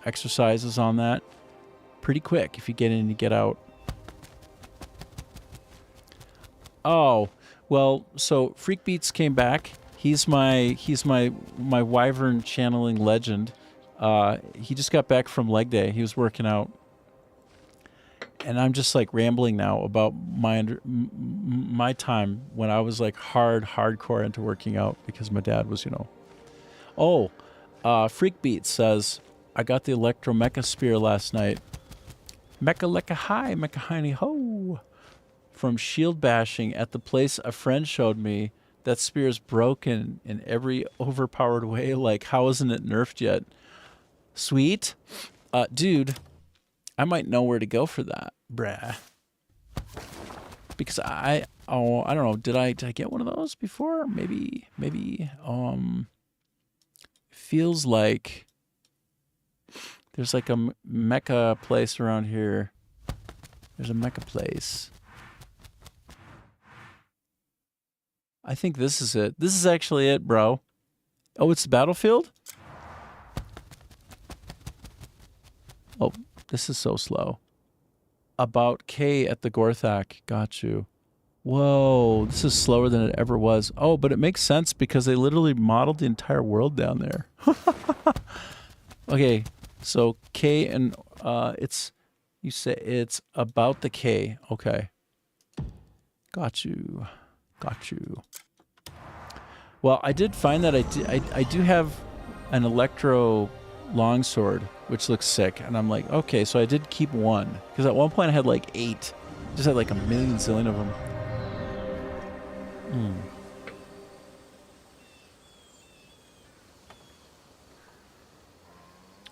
exercises on that. Pretty quick if you get in and you get out. Oh, well, so Freak Beats came back. He's my wyvern channeling legend. He just got back from leg day. He was working out, and I'm just like rambling now about my time when I was like hardcore into working out because my dad was, you know. Oh, Freak Beat says I got the Electro Mecha Spear last night. Mecha Lecca Hi, Mecha Heiny Ho, from shield bashing at the place a friend showed me. That spear is broken in every overpowered way. Like, how isn't it nerfed yet? Sweet. Dude, I might know where to go for that, bruh. Because I don't know. Did I get one of those before? Maybe. Feels like there's like a mecha place around here. There's a mecha place. I think this is it. This is actually it, bro. Oh, it's the battlefield? Oh, this is so slow. About K at the Gorthak. Got you. Whoa, this is slower than it ever was. Oh, but it makes sense because they literally modeled the entire world down there. Okay, so K and you say it's about the K. Okay. Got you. Got you. Well, I did find that I do have an electro longsword, which looks sick, and I'm like, okay, so I did keep one because at one point I had like 8, just had like a million zillion of them.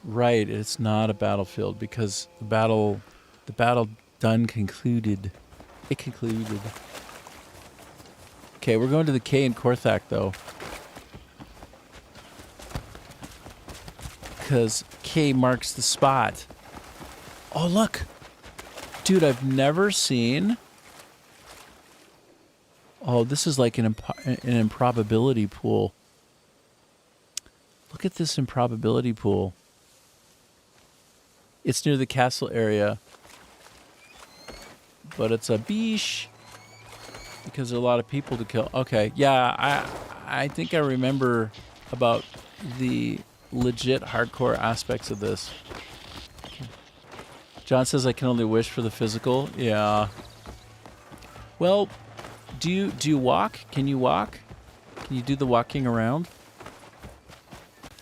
Right, it's not a battlefield because the battle done concluded. It concluded. Okay, we're going to the K in Korthak, though. Because K marks the spot. Oh, look. Dude, I've never seen... Oh, this is like an improbability pool. Look at this improbability pool. It's near the castle area. But it's a beesh. Because there are a lot of people to kill. Okay, yeah, I think I remember about the legit hardcore aspects of this. John says I can only wish for the physical. Yeah. Well, do you walk? Can you walk? Can you do the walking around?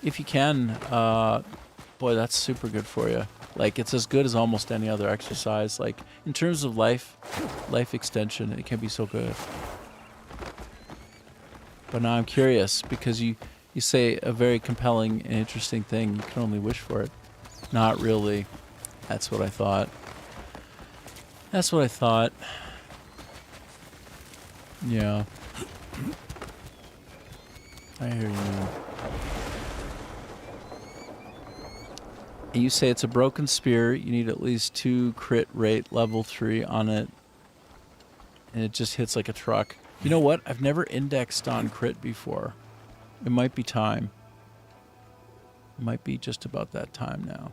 If you can, boy, that's super good for you. Like, it's as good as almost any other exercise. Like, in terms of life extension, it can be so good. But now I'm curious because you say a very compelling and interesting thing. You can only wish for it. Not really. That's what I thought. That's what I thought. Yeah. I hear you, man. And you say it's a broken spear. You need at least 2 crit rate level 3 on it. And it just hits like a truck. You know what? I've never indexed on crit before. It might be time. It might be just about that time now.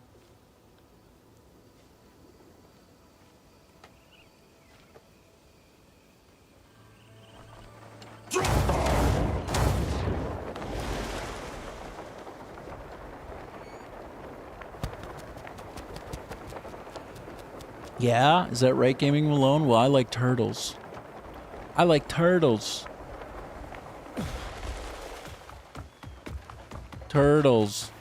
Yeah? Is that right, Gaming Malone? Well, I like turtles. I like turtles. Turtles.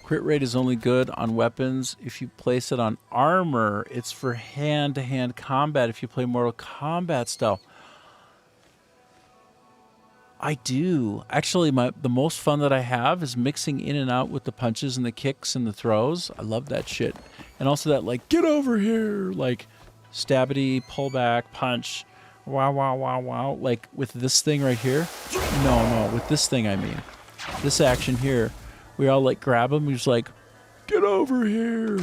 Crit rate is only good on weapons. If you place it on armor, it's for hand-to-hand combat if you play Mortal Kombat style. I do. Actually, the most fun that I have is mixing in and out with the punches and the kicks and the throws. I love that shit. And also that, like, get over here, like, stabbity, pull back, punch, wow, wow, wow, wow. Like, with this thing right here. No, with this thing, I mean. This action here. We all, like, grab him. He's like, get over here.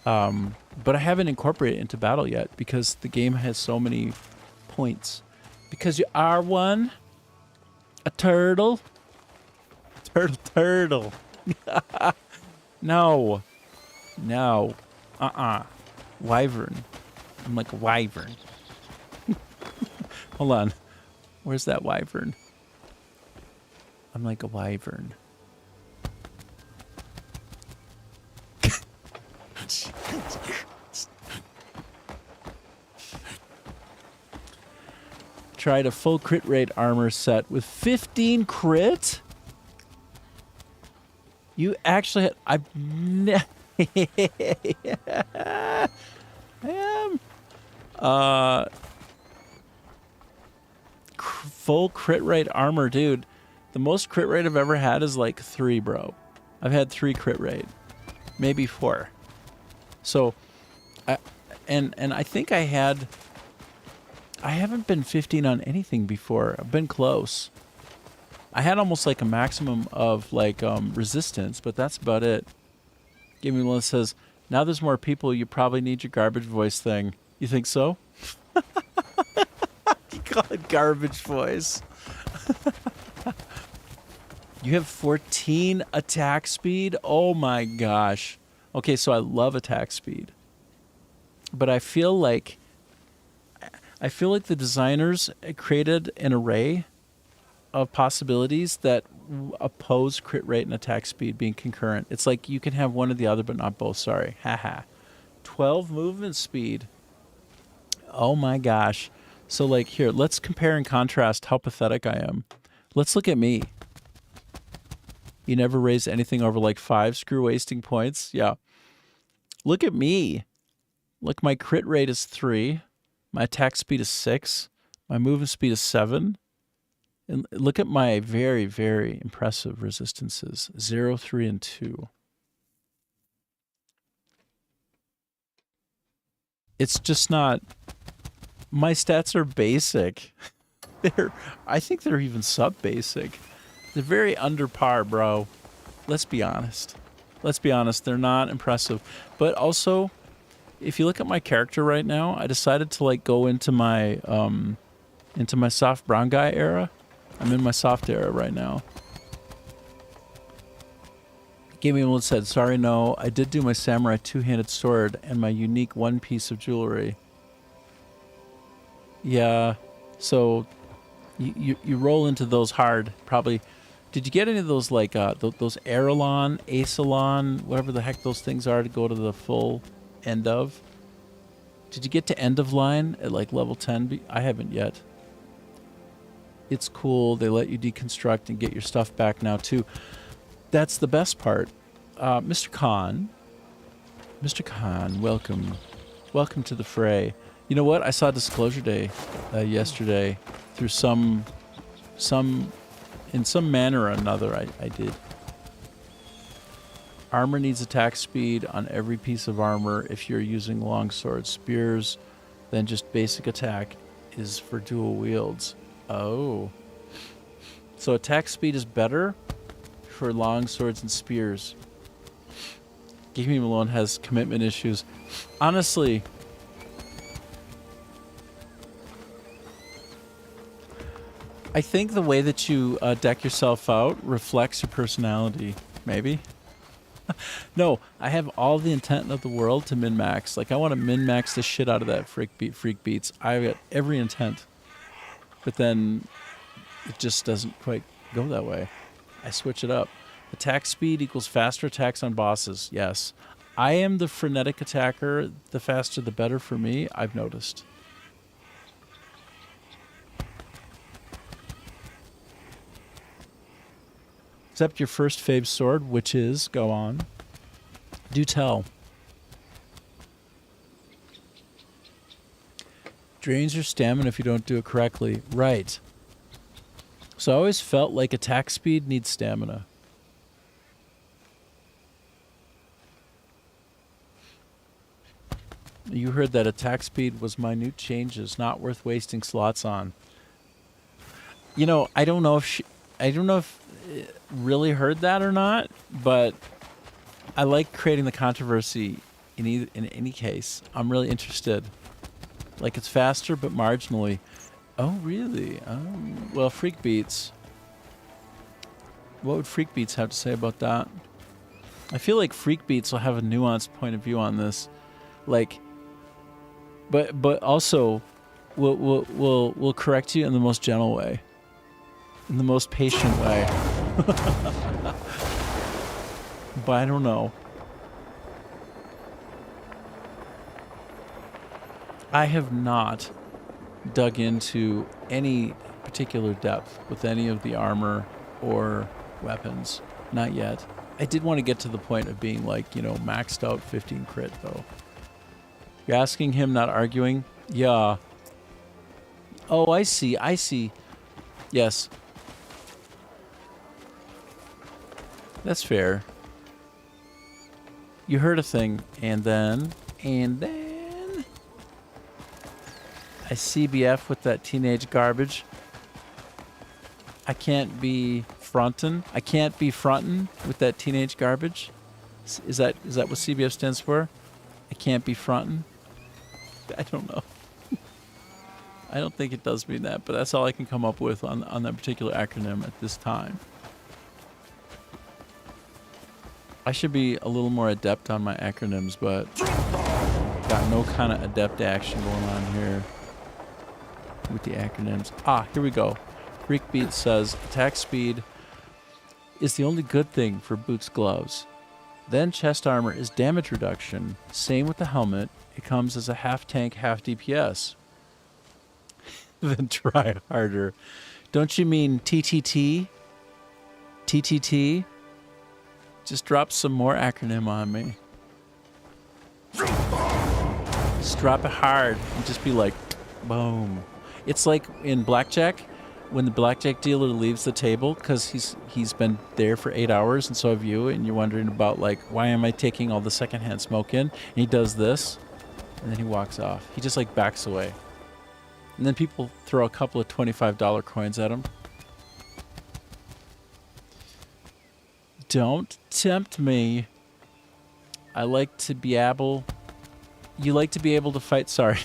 But I haven't incorporated it into battle yet because the game has so many points. Because you are one. A turtle. Turtle. No. Wyvern. I'm like a wyvern. Hold on. Where's that wyvern? I'm like a wyvern. Tried a full crit rate armor set with 15 crit? You actually had... Full crit rate armor, dude. The most crit rate I've ever had is like 3, bro. I've had 3 crit rate. Maybe 4. So, and I think I haven't been 15 on anything before. I've been close. I had almost like a maximum of like resistance, but that's about it. Give me one that says, now there's more people, you probably need your garbage voice thing. You think so? You call it garbage voice. You have 14 attack speed? Oh my gosh. Okay, so I love attack speed. But I feel like the designers created an array of possibilities that oppose crit rate and attack speed being concurrent. It's like you can have one or the other, but not both. Sorry. Haha. 12 movement speed. Oh my gosh. So like here, let's compare and contrast how pathetic I am. Let's look at me. You never raised anything over like 5 screw wasting points? Yeah. Look at me. Look, my crit rate is 3. My attack speed is 6. My movement speed is 7. And look at my very, very impressive resistances. 0, 3, and 2. It's just not... My stats are basic. I think they're even sub-basic. They're very under par, bro. Let's be honest. Let's be honest. They're not impressive. But also... If you look at my character right now, I decided to like go into my soft brown guy era. I'm in my soft era right now. Gaming World said, sorry, no, I did do my samurai two-handed sword and my unique one piece of jewelry. Yeah, so you roll into those hard, probably. Did you get any of those like those Aerolon, Acelon, whatever the heck those things are to go to the full end of? Did you get to end of line at like level 10? I haven't yet. It's cool. They let you deconstruct and get your stuff back now too. That's the best part. Mr. Khan. Mr. Khan, welcome. Welcome to the fray. You know what? I saw Disclosure Day yesterday through in some manner or another I did. Armor needs attack speed on every piece of armor. If you're using longsword spears, then just basic attack is for dual wields. Oh. So attack speed is better for long swords and spears. Game Malone has commitment issues. Honestly, I think the way that you deck yourself out reflects your personality. Maybe. No, I have all the intent of the world to min-max. Like, I want to min-max the shit out of that freak beats. I've got every intent. But then it just doesn't quite go that way. I switch it up. Attack speed equals faster attacks on bosses. Yes. I am the frenetic attacker. The faster the better for me, I've noticed. Except your first fave sword, which is, go on. Do tell. Drains your stamina if you don't do it correctly. Right. So I always felt like attack speed needs stamina. You heard that attack speed was minute changes, not worth wasting slots on. You know, I don't know if it really heard that or not, but I like creating the controversy in any case. I'm really interested. Like, it's faster, but marginally. Oh, really? Well, Freak Beats. What would Freak Beats have to say about that? I feel like Freak Beats will have a nuanced point of view on this. Like, but also, we'll correct you in the most gentle way, in the most patient way. But I don't know. I have not dug into any particular depth with any of the armor or weapons. Not yet. I did want to get to the point of being like, you know, maxed out 15 crit though. You're asking him, not arguing? Yeah. Oh, I see. Yes. That's fair. You heard a thing, and then I CBF with that teenage garbage. I can't be frontin' with that teenage garbage. Is that what CBF stands for? I can't be frontin'? I don't know. I don't think it does mean that, but that's all I can come up with on that particular acronym at this time. I should be a little more adept on my acronyms, but got no kind of adept action going on here with the acronyms. Here we go. Freak Beat says attack speed is the only good thing for boots gloves. Then chest armor is damage reduction. Same with the helmet. It comes as a half tank, half DPS. Then try harder. Don't you mean TTT? TTT? Just drop some more acronym on me. Just drop it hard and just be like, boom. It's like in blackjack, when the blackjack dealer leaves the table because he's been there for 8 hours, and so have you, and you're wondering about, like, why am I taking all the secondhand smoke in? And he does this, and then he walks off. He just, like, backs away. And then people throw a couple of $25 coins at him. Don't tempt me. I like to be able... You like to be able to fight... Sorry.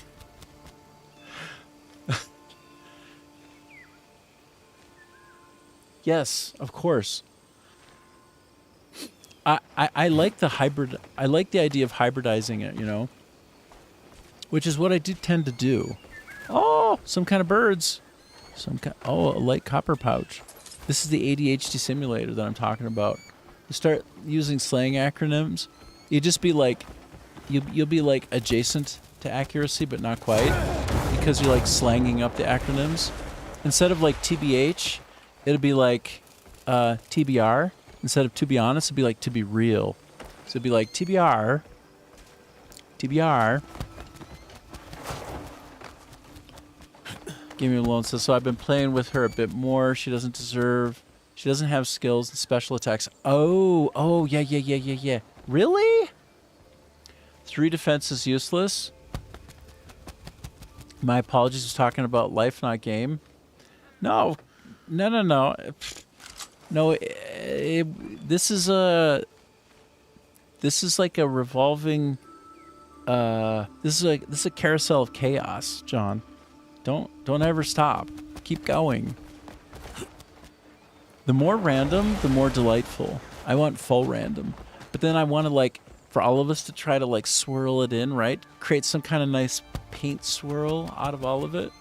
Yes, of course. I like the hybrid... I like the idea of hybridizing it, you know? Which is what I do tend to do. Oh, some kind of birds. A light copper pouch. This is the ADHD Simulator that I'm talking about. You start using slang acronyms, you just be like, you'll be like adjacent to accuracy, but not quite, because you're like slanging up the acronyms. Instead of like TBH, it'll be like TBR. Instead of to be honest, it'll be like to be real. So it'd be like TBR. TBR. Give me alone. So I've been playing with her a bit more. She doesn't have skills and special attacks. Oh, yeah. Really? 3 defense is useless. My apologies. I was talking about life, not game. No. No. This is like a revolving. This is a carousel of chaos, John. Don't ever stop. Keep going. The more random, the more delightful. I want full random. But then I want to, like, for all of us to try to, like, swirl it in, right? Create some kind of nice paint swirl out of all of it.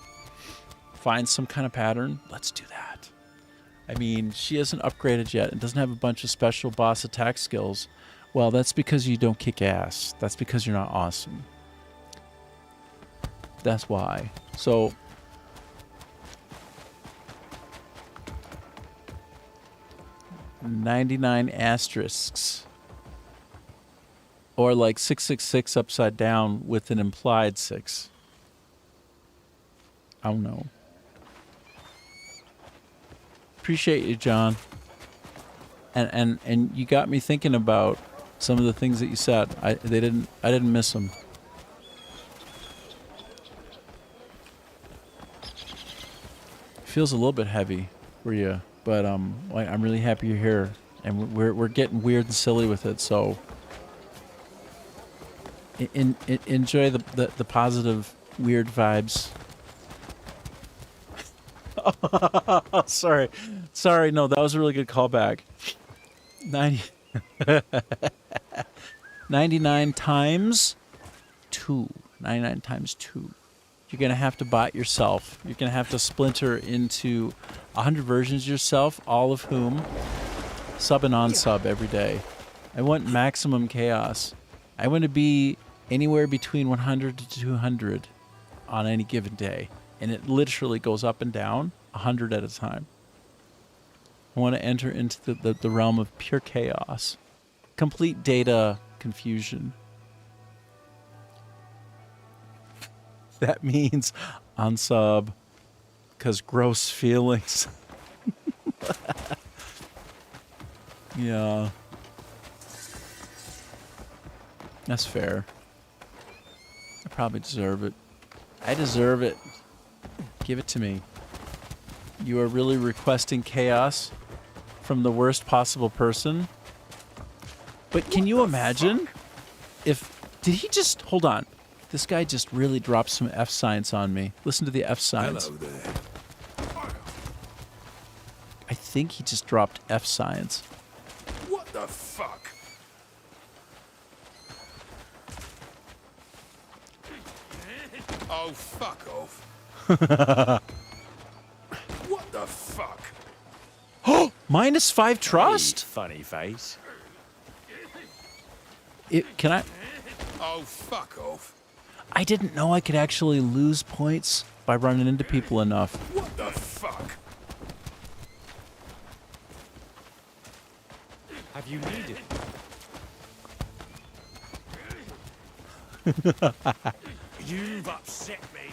Find some kind of pattern. Let's do that. I mean, she isn't upgraded yet and doesn't have a bunch of special boss attack skills. Well, that's because you don't kick ass. That's because you're not awesome. That's why. So 99 asterisks. Or like 666 upside down with an implied 6. I don't know. Appreciate you, John. And you got me thinking about some of the things that you said. I didn't miss them. Feels a little bit heavy for you, but I'm really happy you're here, and we're getting weird and silly with it. So enjoy the positive weird vibes. Sorry. No, that was a really good callback. 99 times 2. 99 times 2. You're going to have to bot yourself. You're going to have to splinter into 100 versions of yourself, all of whom sub and unsub every day. I want maximum chaos. I want to be anywhere between 100 to 200 on any given day. And it literally goes up and down 100 at a time. I want to enter into the realm of pure chaos. Complete data confusion. That means unsub, because gross feelings. Yeah. That's fair. I probably deserve it. I deserve it. Give it to me. You are really requesting chaos from the worst possible person. But can you imagine if... Did he just... Hold on. This guy just really dropped some F signs on me. Listen to the F signs. Hello there. I think he just dropped F signs. What the fuck? Oh, fuck off. What the fuck? Oh, -5 trust? Funny face. Can I... Oh, fuck off. I didn't know I could actually lose points by running into people enough. What the fuck? Have you needed? You've upset me.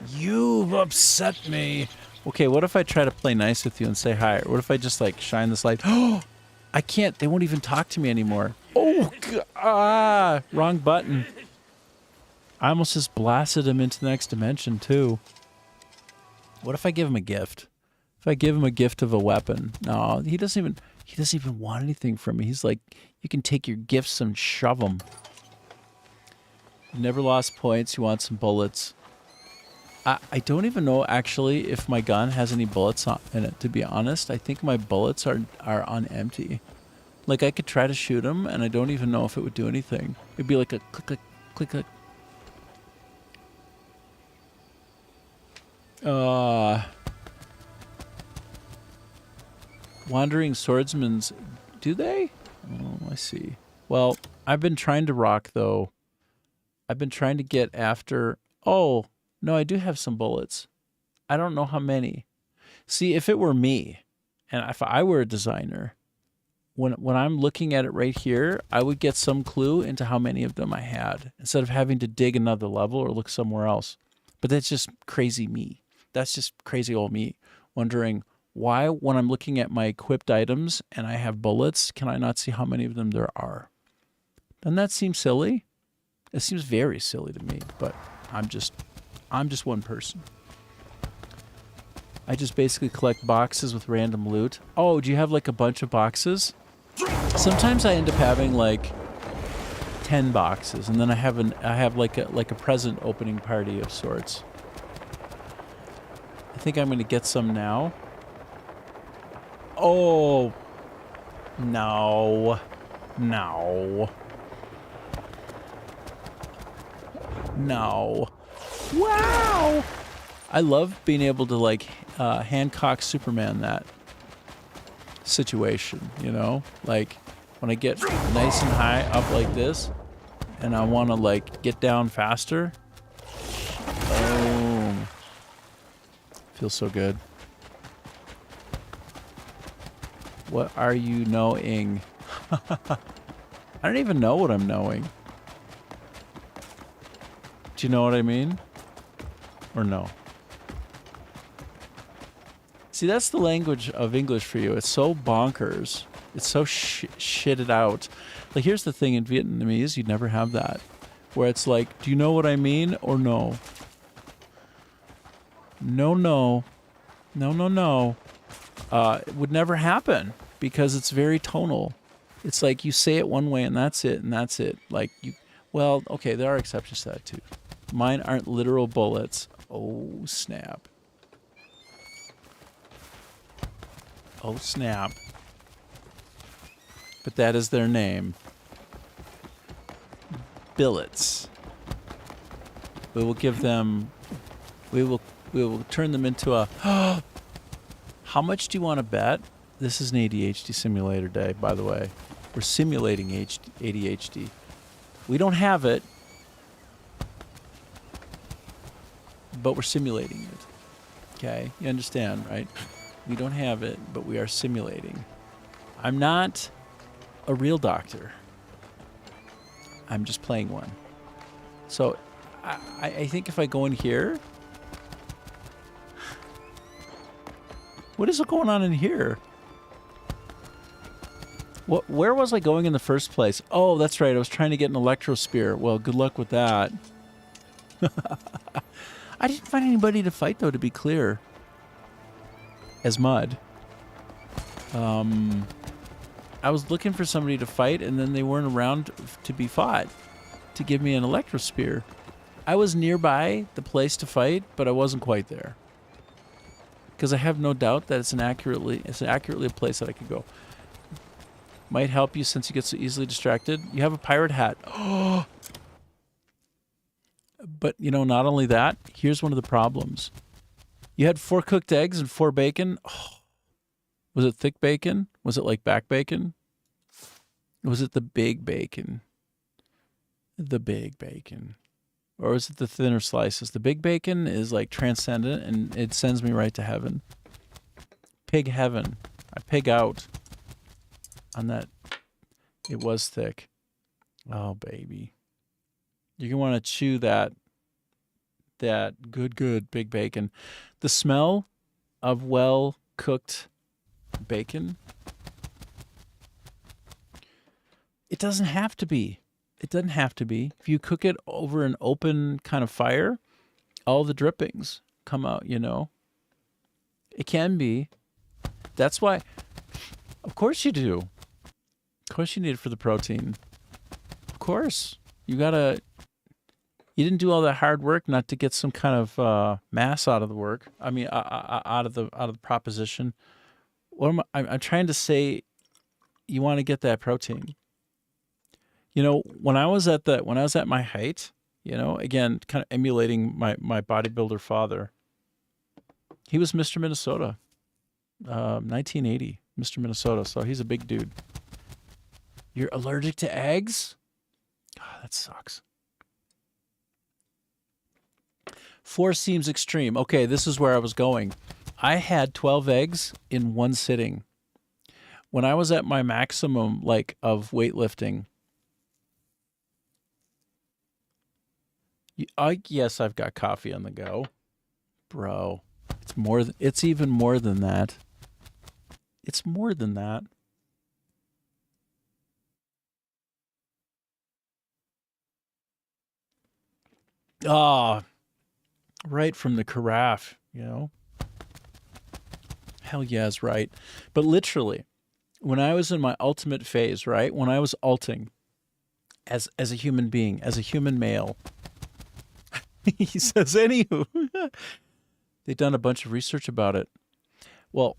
You've upset me. Okay, what if I try to play nice with you and say hi? Or what if I just, like, shine this light? Oh, I can't. They won't even talk to me anymore. Oh, wrong button. I almost just blasted him into the next dimension, too. What if I give him a gift? If I give him a gift of a weapon? No, he doesn't even want anything from me. He's like, you can take your gifts and shove them. You never lost points. You want some bullets. I don't even know, actually, if my gun has any bullets in it, to be honest. I think my bullets are on empty. Like, I could try to shoot him, and I don't even know if it would do anything. It'd be like a click, click, click, click. Wandering swordsmans, do they? Oh, I see. Well, I've been trying to rock, though. I've been trying to get after... Oh, no, I do have some bullets. I don't know how many. See, if it were me, and if I were a designer, when I'm looking at it right here, I would get some clue into how many of them I had instead of having to dig another level or look somewhere else. But that's just crazy me. That's just crazy old me wondering why, when I'm looking at my equipped items and I have bullets, can I not see how many of them there are? Doesn't that seem silly? It seems very silly to me, but I'm just one person. I just basically collect boxes with random loot. Oh, do you have like a bunch of boxes? Sometimes I end up having like 10 boxes, and then I have like a present opening party of sorts. I think I'm going to get some now. Oh, no. No. No. Wow! I love being able to like Hancock Superman that situation, you know? Like when I get nice and high up like this and I want to like get down faster. Boom. Feels so good. What are you knowing? I don't even know what I'm knowing. Do you know what I mean? Or no? See, that's the language of English for you. It's so bonkers. It's so shitted out. Like, here's the thing in Vietnamese, you'd never have that. Where it's like, do you know what I mean or no? No, no. No, no, no. It would never happen because it's very tonal. It's like you say it one way and that's it, and that's it. Like, you, well, okay, there are exceptions to that too. Mine aren't literal bullets. Oh, snap. Oh, snap. But that is their name. Billets. We will give them... We will turn them into a... How much do you want to bet? This is an ADHD Simulator day, by the way. We're simulating ADHD. We don't have it, but we're simulating it. Okay? You understand, right? We don't have it, but we are simulating. I'm not a real doctor. I'm just playing one. So I think if I go in here... What is going on in here? Where was I going in the first place? Oh, that's right. I was trying to get an electro spear. Well, good luck with that. I didn't find anybody to fight, though, to be clear. As mud. I was looking for somebody to fight, and then they weren't around to be fought. To give me an electro spear. I was nearby the place to fight, but I wasn't quite there. Because I have no doubt that it's accurately a place that I could go. Might help you since you get so easily distracted. You have a pirate hat. Oh! But, you know, not only that, here's one of the problems. You had 4 cooked eggs and 4 bacon. Oh. Was it thick bacon? Was it like back bacon? Was it the big bacon? The big bacon. Or is it the thinner slices? The big bacon is like transcendent and it sends me right to heaven. Pig heaven. I pig out on that. It was thick. Oh, baby. You're going to want to chew that good big bacon. The smell of well-cooked bacon, it doesn't have to be. It doesn't have to be. If you cook it over an open kind of fire, all the drippings come out, you know. It can be. That's why, of course you do. Of course you need it for the protein. Of course. You didn't do all that hard work not to get some kind of mass out of the work. I mean, out of the proposition. I'm trying to say, you want to get that protein. You know, when I was at my height, you know, again, kind of emulating my bodybuilder father. He was Mr. Minnesota, 1980, Mr. Minnesota. So he's a big dude. You're allergic to eggs? Oh, that sucks. 4 seems extreme. Okay, this is where I was going. I had 12 eggs in one sitting. when I was at my maximum, like, of weightlifting, yes, I've got coffee on the go, bro. It's more. It's even more than that. It's more than that. Ah, right from the carafe, you know. Hell yeah, is right. But literally, when I was in my ultimate phase, right, when I was ulting as a human being, as a human male, he says, anywho, they've done a bunch of research about it. Well,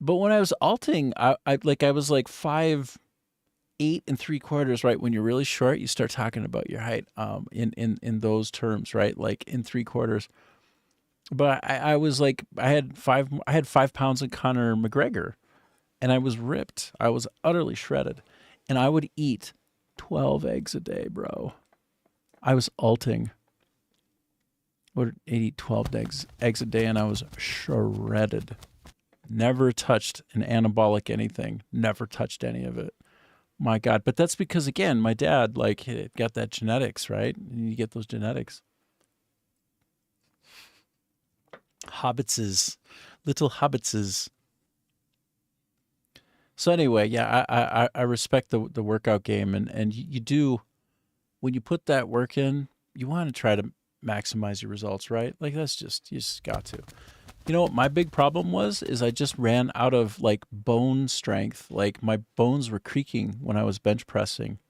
but when I was ulting, I was like 5'8" and 3/4", right? When you're really short, you start talking about your height, in those terms, right? Like in 3/4. But I was like, I had 5 pounds of Conor McGregor, and I was ripped. I was utterly shredded, and I would eat 12 eggs a day, bro. I was ulting. Would eat 12 eggs a day, and I was shredded. Never touched an anabolic anything. Never touched any of it. My God. But that's because, again, my dad, like, got that genetics, right? You get those genetics. Hobbitses. Little hobbitses. So anyway, yeah, I respect the workout game, and you do, when you put that work in, you want to try to maximize your results, right? Like, that's just, you just got to. You know what my big problem was, is I just ran out of, like, bone strength. Like, my bones were creaking when I was bench pressing,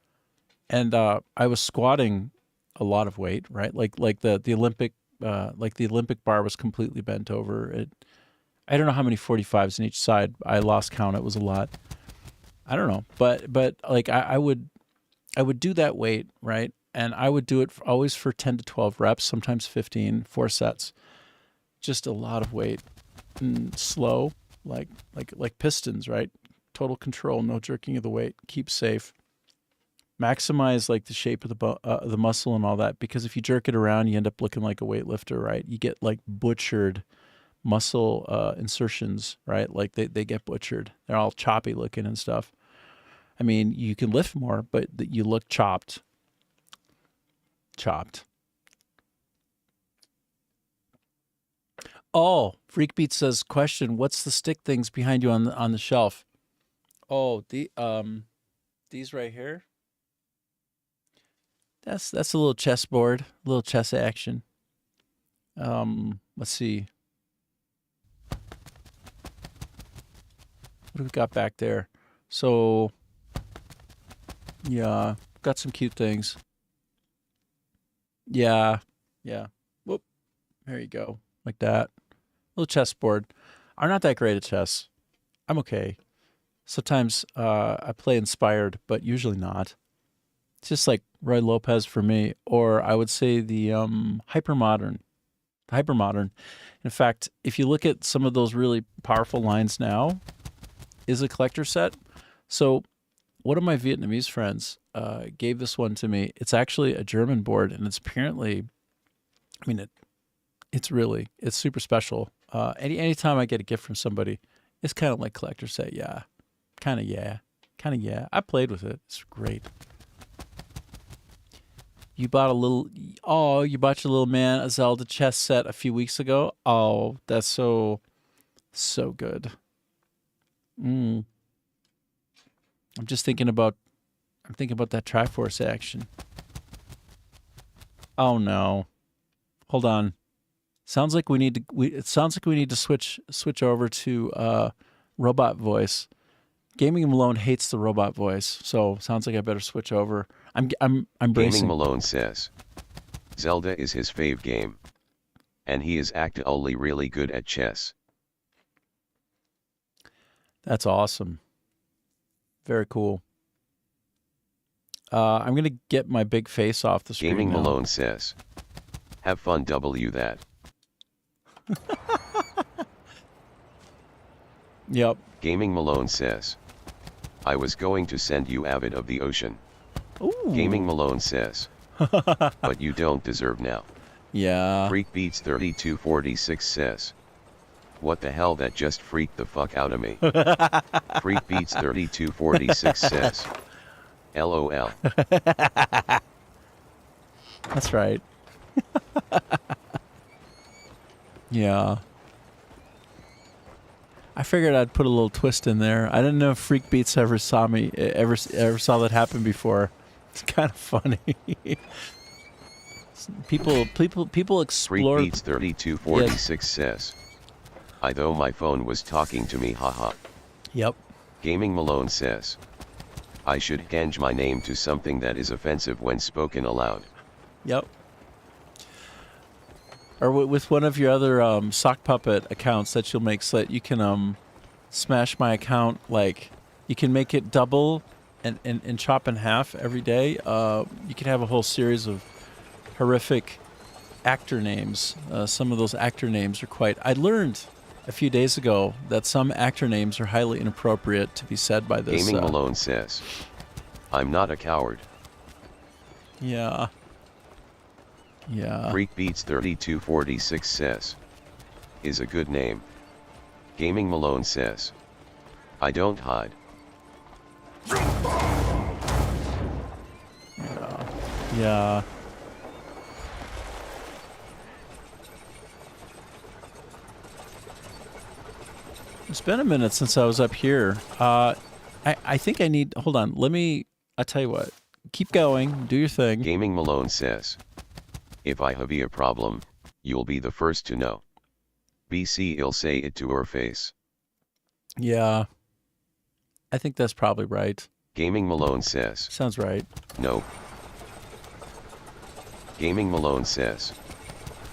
and I was squatting a lot of weight, right? Like the Olympic the Olympic bar was completely bent over. I don't know how many 45s in each side. I lost count. It was a lot. I don't know, but like I would do that weight, right? And I would do it always for 10 to 12 reps, sometimes 15, 4 sets. Just a lot of weight, and slow, like pistons, right? Total control, no jerking of the weight. Keep safe. Maximize like the shape of the muscle and all that, because if you jerk it around, you end up looking like a weightlifter, right? You get like butchered muscle insertions, right? Like they get butchered. They're all choppy looking and stuff. I mean, you can lift more, but you look chopped. Oh, Freakbeat says, question, what's the stick things behind you on the shelf? Oh, these right here. That's a little chessboard, a little chess action. Let's see. What do we got back there? So, yeah, got some cute things. Yeah. Whoop. There you go. Like that. Little chessboard. I'm not that great at chess. I'm okay. Sometimes I play inspired, but usually not. It's just like Roy Lopez for me, or I would say the hypermodern. In fact, if you look at some of those really powerful lines now, is a collector set. So one of my Vietnamese friends gave this one to me. It's actually a German board, and it's apparently, I mean, it's super special. Anytime I get a gift from somebody, it's kind of like collector set. Yeah. Kind of, yeah. I played with it. It's great. You bought your little man a Zelda chess set a few weeks ago. Oh, that's so good. I'm thinking about that Triforce action. Oh no. Hold on. Sounds like we need to switch over to robot voice. Gaming Malone hates the robot voice, so sounds like I better switch over. I'm bracing. Gaming Malone says Zelda is his fave game, and he is actually really good at chess. That's awesome. Very cool. I'm gonna get my big face off the screen. Gaming now. Malone says, "Have fun, W that." Yep. Gaming Malone says, "I was going to send you Avid of the Ocean." Ooh. Gaming Malone says, "But you don't deserve now." Yeah. Freak Beats 3246 says, What the hell, that just freaked the fuck out of me. Freak Beats 3246 says. LOL. That's right. Yeah. I figured I'd put a little twist in there. I didn't know if Freak Beats ever saw saw that happen before. It's kind of funny. People explore. Freak Beats 3246 says. I though my phone was talking to me, haha. Yep. Gaming Malone says. I should change my name to something that is offensive when spoken aloud. Yep. Or with one of your other sock puppet accounts that you'll make, so that you can smash my account. Like, you can make it double and chop in half every day. You can have a whole series of horrific actor names. Some of those actor names are quite... I learned a few days ago that some actor names are highly inappropriate to be said by this. Gaming Malone says. I'm not a coward. Yeah. Yeah. Freak Beats 3246 says. Is a good name. Gaming Malone says. I don't hide. Yeah. It's been a minute since I was up here. I think I need... Hold on. I'll tell you what. Keep going. Do your thing. Gaming Malone says. If I have a problem, you'll be the first to know. BC, he'll say it to her face. Yeah. I think that's probably right. Gaming Malone says. Sounds right. No. Gaming Malone says.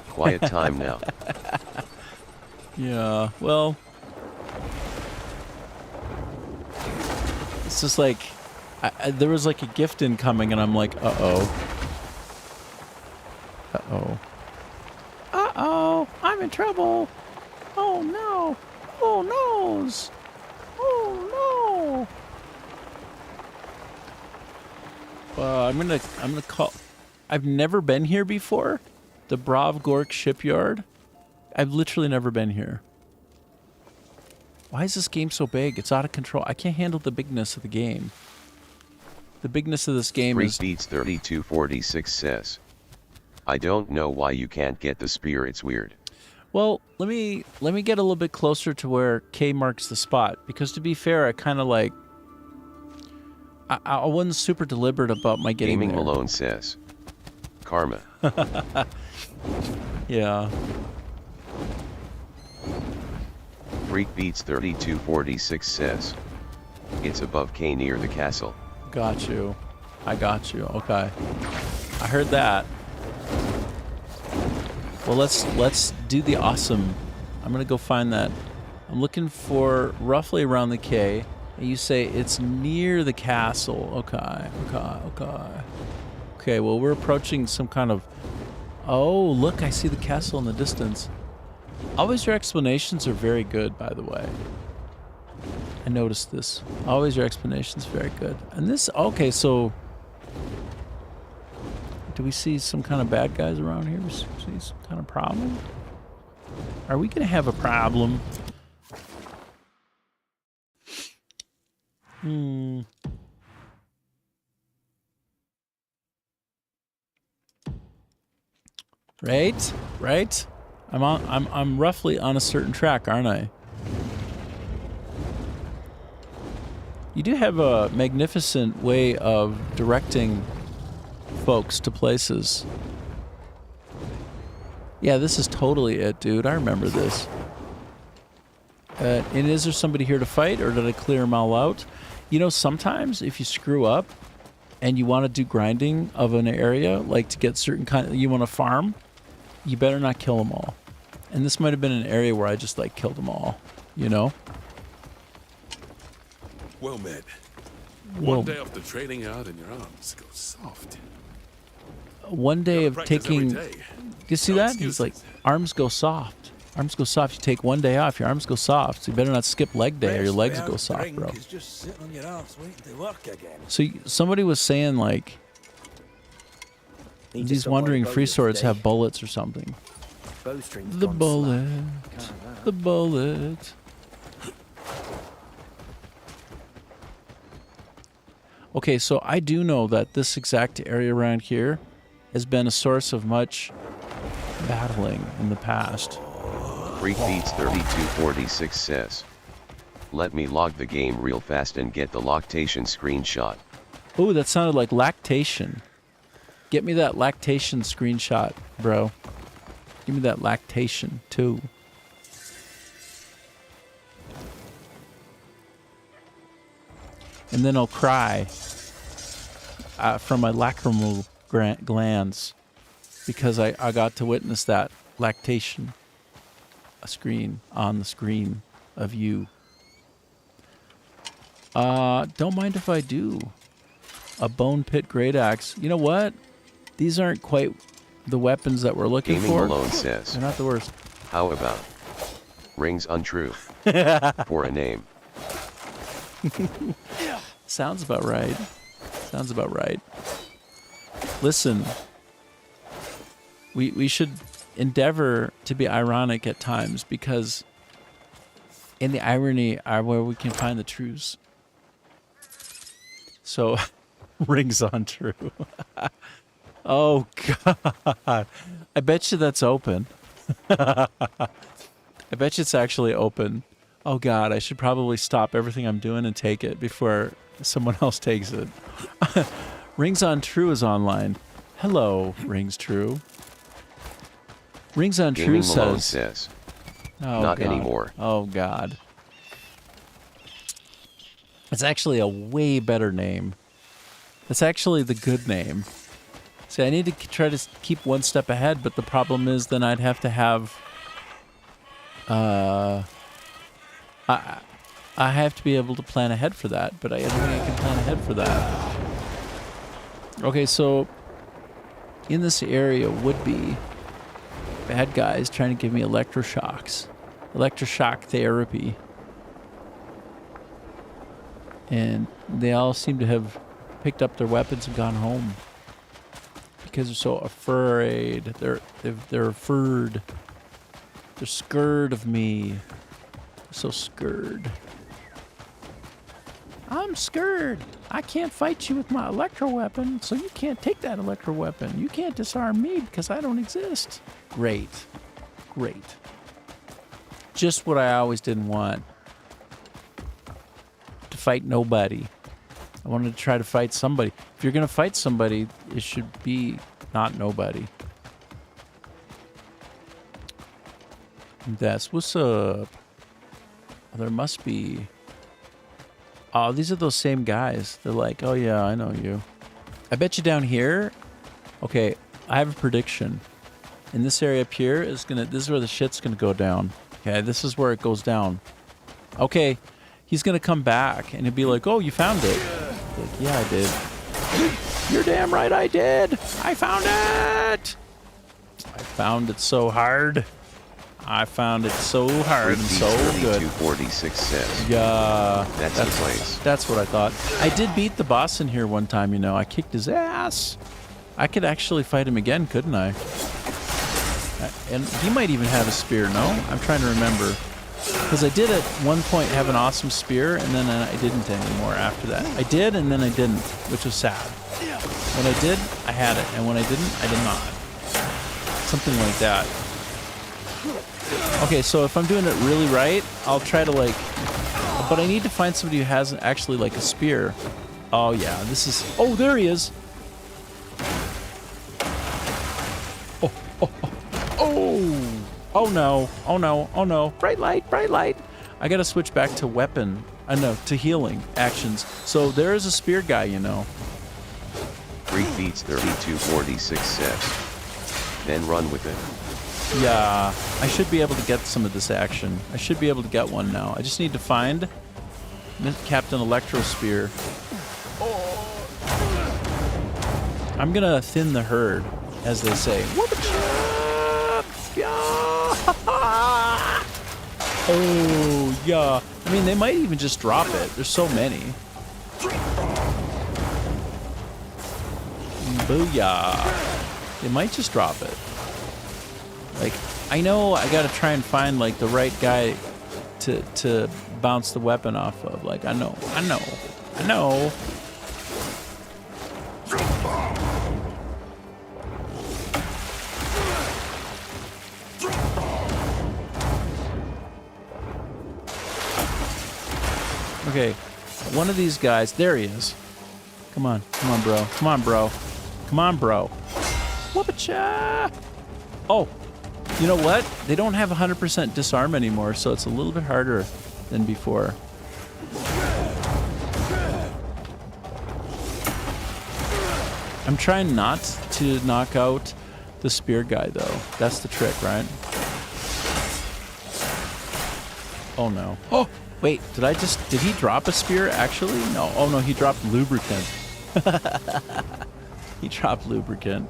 Quiet time now. Yeah. Well... It's just like, there was like a gift incoming, and I'm like, uh-oh. Uh-oh. Uh-oh, I'm in trouble. Oh, no. Oh, noes. Oh, no. I'm gonna call... I've never been here before. The Brav Gork Shipyard. I've literally never been here. Why is this game so big? It's out of control. I can't handle the bigness of the game. The bigness of this game is... Freak Beats 3246 says. I don't know why you can't get the spear, it's weird. Well, let me get a little bit closer to where K marks the spot. Because to be fair, I kind of like... I wasn't super deliberate about my getting Gaming there. Malone says. Karma. Yeah. Freak Beats 3246 says. It's above K near the castle. Got you. I got you. Okay. I heard that. Well, let's do the awesome. I'm going to go find that. I'm looking for roughly around the K. And you say it's near the castle. Okay. Okay, well, we're approaching some kind of... Oh, look, I see the castle in the distance. Always your explanations are very good, by the way. I noticed this. Always your explanations very good. And this... Okay, so... Do we see some kind of bad guys around here? We see some kind of problem? Are we going to have a problem? Right? I'm roughly on a certain track, aren't I? You do have a magnificent way of directing folks to places. Yeah, this is totally it, dude. I remember this. And is there somebody here to fight, or did I clear them all out? You know, sometimes if you screw up and you want to do grinding of an area, like to get certain kind of, you want to farm, you better not kill them all. And this might have been an area where I just like killed them all, you know? Well met. Well, One day after training out and your arms go soft. one day of Practice every taking, day. you see No that? He's like, excuses. arms go soft. Arms go soft. You take one day off, your arms go soft. So you better not skip leg day or your legs go soft, bro. Is just sitting on your arse waiting to work again. So somebody was saying like, Need these to worry wandering about free your swords day. have bullets or something. Bowstring's The gone bullet. slack. Can't have that. The bullet. Okay, so I do know that this exact area around here has been a source of much battling in the past. FreakBeats3246 says, let me log the game real fast and get the lactation screenshot. Ooh, that sounded like lactation. Get me that lactation screenshot, bro. Give me that lactation, too. And then I'll cry from my lacrimal glands because I got to witness that lactation on the screen of you. Don't mind if I do. A bone pit great axe. You know what? These aren't quite the weapons that we're looking Gaming for. Malone says, They're not the worst. how about rings untrue for a name? Sounds about right. Sounds about right. Listen, we should endeavor to be ironic at times because in the irony are where we can find the truths. So, rings on true. Oh, God. I bet you that's open. I bet you it's actually open. Oh, God, I should probably stop everything I'm doing and take it before someone else takes it. Rings on True is online. Hello, Rings True. Rings on Gaming True Malone says... says, Oh, not God. anymore. Oh, God. It's actually a way better name. It's actually the good name. See, I need to try to keep one step ahead, but the problem is then I'd have to have... I have to be able to plan ahead for that, but I don't think I can plan ahead for that. Okay, so in this area would be bad guys trying to give me electroshock therapy. And they all seem to have picked up their weapons and gone home because they're so afraid. They're afraid. They're scared of me. They're so scared. I'm scared. I can't fight you with my electro weapon, so you can't take that electro weapon. You can't disarm me because I don't exist. Great. Great. Just what I always didn't want. To fight nobody. I wanted to try to fight somebody. If you're going to fight somebody, it should be not nobody. That's what's up. There must be... Oh, these are those same guys. They're like, oh yeah, I know you. I bet you down here... Okay, I have a prediction. In this area up here, this is where the shit's gonna go down. Okay, this is where it goes down. Okay, he's gonna come back and he'll be like, oh, you found it. Like, yeah, I did. You're damn right I did. I found it. I found it so hard. I found it so hard and so good. 3246 says, Yeah. that's the place. That's what I thought. I did beat the boss in here one time, you know. I kicked his ass. I could actually fight him again, couldn't I? And he might even have a spear, no? I'm trying to remember. Because I did at one point have an awesome spear, and then I didn't anymore after that. I did, and then I didn't, which was sad. When I did, I had it, and when I didn't, I did not. Something like that. Okay, so if I'm doing it really right, I'll try to like... But I need to find somebody who has actually like a spear. Oh yeah, this is... Oh, there he is! Oh, oh, oh, oh! Oh no, oh no, oh no. Bright light, bright light! I gotta switch back to weapon. No, to healing actions. So there is a spear guy, you know. Freakbeats 3246 says, then run with it. Yeah, I should be able to get some of this action. I should be able to get one now. I just need to find Captain Electro Spear. I'm gonna thin the herd, as they say. Oh, yeah. I mean, they might even just drop it. There's so many. Booyah. They might just drop it. Like, I know I gotta try and find like the right guy to bounce the weapon off of. Like, I know. Okay, one of these guys, there he is. Come on, bro. Whoop-a-cha! Oh, you know what? They don't have 100% disarm anymore, so it's a little bit harder than before. I'm trying not to knock out the spear guy, though. That's the trick, right? Oh, no. Oh, wait, did he drop a spear, actually? No. Oh, no, he dropped lubricant. He dropped lubricant.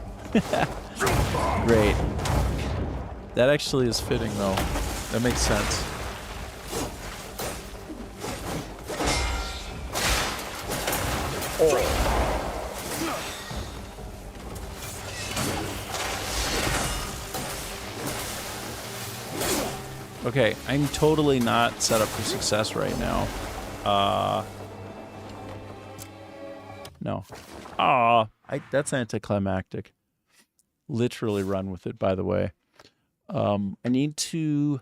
Great. That actually is fitting, though. That makes sense. Oh. Okay, I'm totally not set up for success right now. No. That's anticlimactic. Literally run with it, by the way. I need to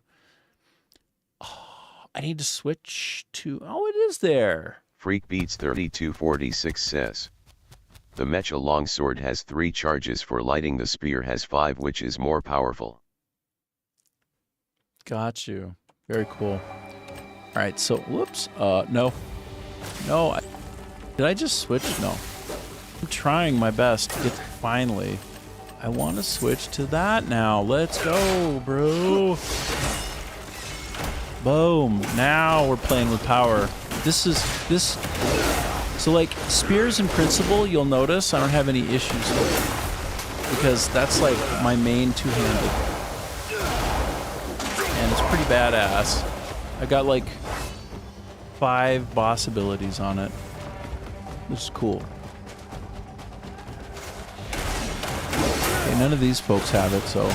switch to... Oh, it is there. Freak Beats 3246 says. The Mecha longsword has 3 charges for lighting, the spear has 5, which is more powerful. Got you. Very cool. All right, so, whoops. No. No, did I just switch? No. I'm trying my best to get finally. I want to switch to that now. Let's go, bro. Boom. Now we're playing with power. So like spears in principle, you'll notice I don't have any issues with, because that's like my main two-handed. And it's pretty badass. I got like 5 boss abilities on it, which is cool. Okay, none of these folks have it, so...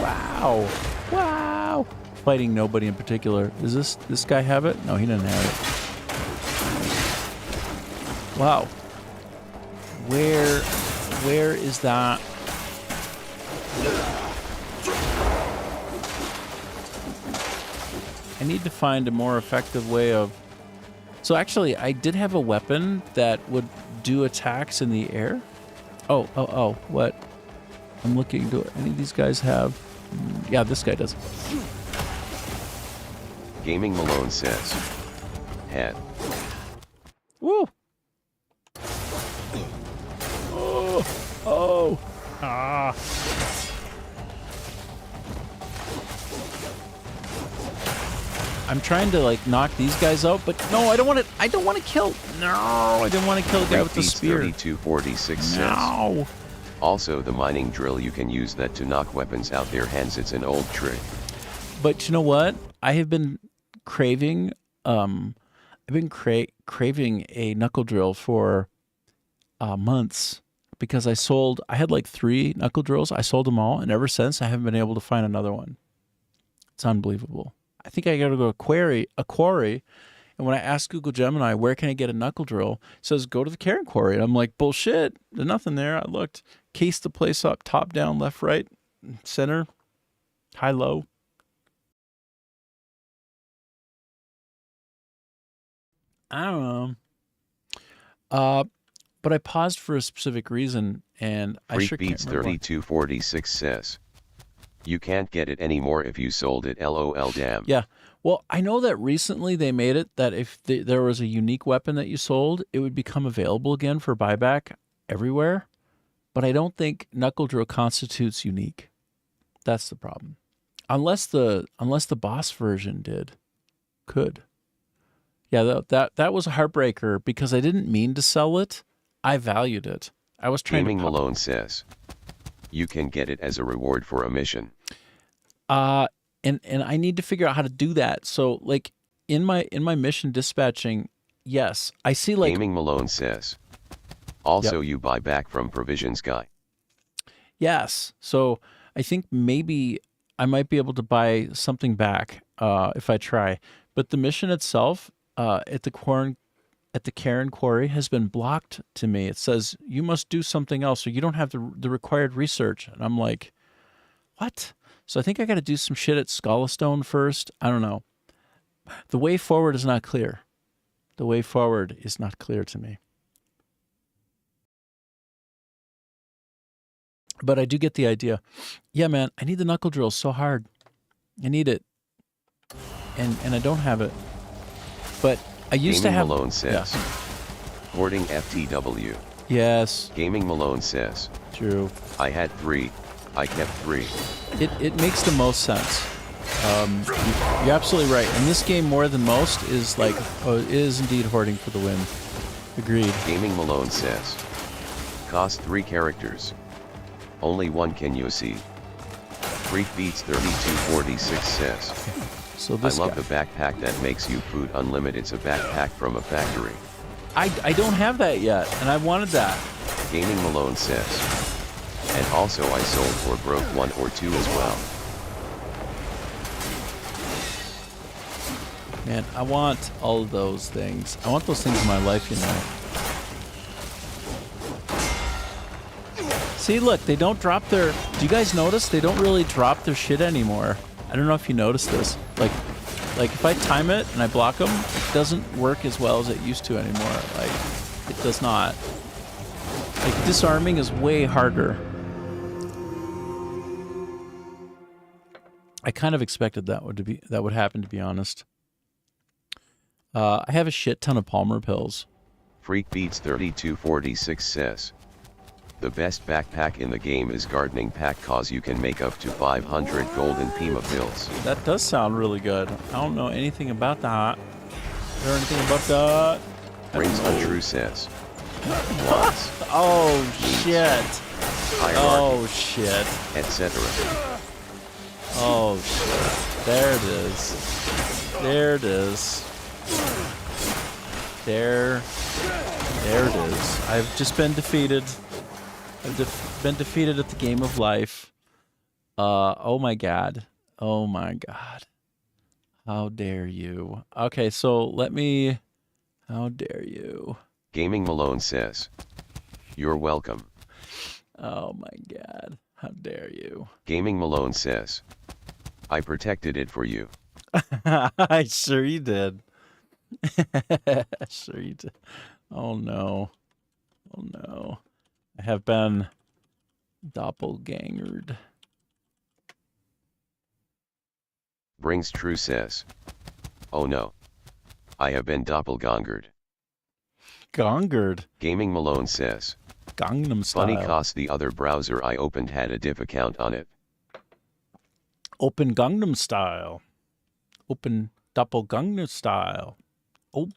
Wow. Wow. Fighting nobody in particular. Does this guy have it? No, he doesn't have it. Wow. Where is that? I need to find a more effective way of... So actually, I did have a weapon that would do attacks in the air. Oh, what? I'm looking. Do any of these guys have... Yeah, this guy does. Gaming Malone says. Head. Woo! Oh! Ah! I'm trying to like knock these guys out, but no, I don't want to. I don't want to kill. No, I didn't want to kill the guy with the spear. 3246 says. No. Also, the mining drill, you can use that to knock weapons out their hands. It's an old trick. But you know what? I have been craving. Craving a knuckle drill for months, because I had like 3 knuckle drills. I sold them all, and ever since I haven't been able to find another one. It's unbelievable. I think I got to go to a quarry, and when I ask Google Gemini, where can I get a knuckle drill, it says go to the Karen quarry, and I'm like, bullshit. There's nothing there. I looked, cased the place up, top down, left, right, center, high, low. I don't know. But I paused for a specific reason, and I sure can't Beats remember. 3246 says. You can't get it anymore if you sold it, LOL damn. Yeah. Well, I know that recently they made it that if there was a unique weapon that you sold, it would become available again for buyback everywhere. But I don't think knuckle drill constitutes unique. That's the problem. Unless the boss version could. Yeah, that was a heartbreaker, because I didn't mean to sell it. I valued it. I was trying Gaming to... Malone says. You can get it as a reward for a mission. And I need to figure out how to do that. So like in my mission dispatching, Yes, I see like Gaming Malone says. Also you buy back from provisions guy. yes. So I think maybe I might be able to buy something back if I try. But the mission itself at the Karen Quarry has been blocked to me. It says you must do something else or you don't have the required research. And I'm like, what? So I think I got to do some shit at Skullstone first. I don't know. The way forward is not clear. The way forward is not clear to me. But I do get the idea. Yeah, man, I need the knuckle drill so hard. I need it. And I don't have it. But I used Gaming to have Malone says. Yeah. Hoarding FTW. Yes, Gaming Malone says. true. I had 3. I kept 3. It makes the most sense. You're absolutely right. In this game, more than most is like is indeed hoarding for the win. Agreed. Gaming Malone says. Cost 3 characters. Only one can you see. Freak Beats 3246 says. So I this love guy. the backpack that makes you food unlimited. It's a backpack from a factory. I don't have that yet, and I wanted that. Gaming Malone says. And also I sold or broke 1 or 2 as well. Man, I want all of those things. I want those things in my life, you know. See, look, they don't drop their... Do you guys notice? They don't really drop their shit anymore. I don't know if you noticed this. Like if I time it and I block them, it doesn't work as well as it used to anymore. Like, it does not. Like, disarming is way harder. I kind of expected that would happen, to be honest. I have a shit ton of Palmer pills. Freak Beats 3246 says. The best backpack in the game is gardening pack cause you can make up to 500 golden Pima pills. That does sound really good. I don't know anything about that. Is there anything about that? Rings Untrue says. Wands, Oh shit. hierarchy, Oh shit. etc. Oh shit. There it is. There it is. There it is. I've just been defeated. I've been defeated at the game of life. Oh my god. Oh my god. How dare you? Okay, so let me... How dare you? Gaming Malone says. You're welcome. Oh my god. How dare you? Gaming Malone says. I protected it for you. Sure you did. Sure you did. Oh no. Oh no. I have been doppelgangered. Brings True says. Oh no. I have been doppelgangered. Gongered. Gaming Malone says. Gangnam style. Funny cause the other browser I opened had a div account on it. Open Gangnam style. Open doppelganger style. Oh,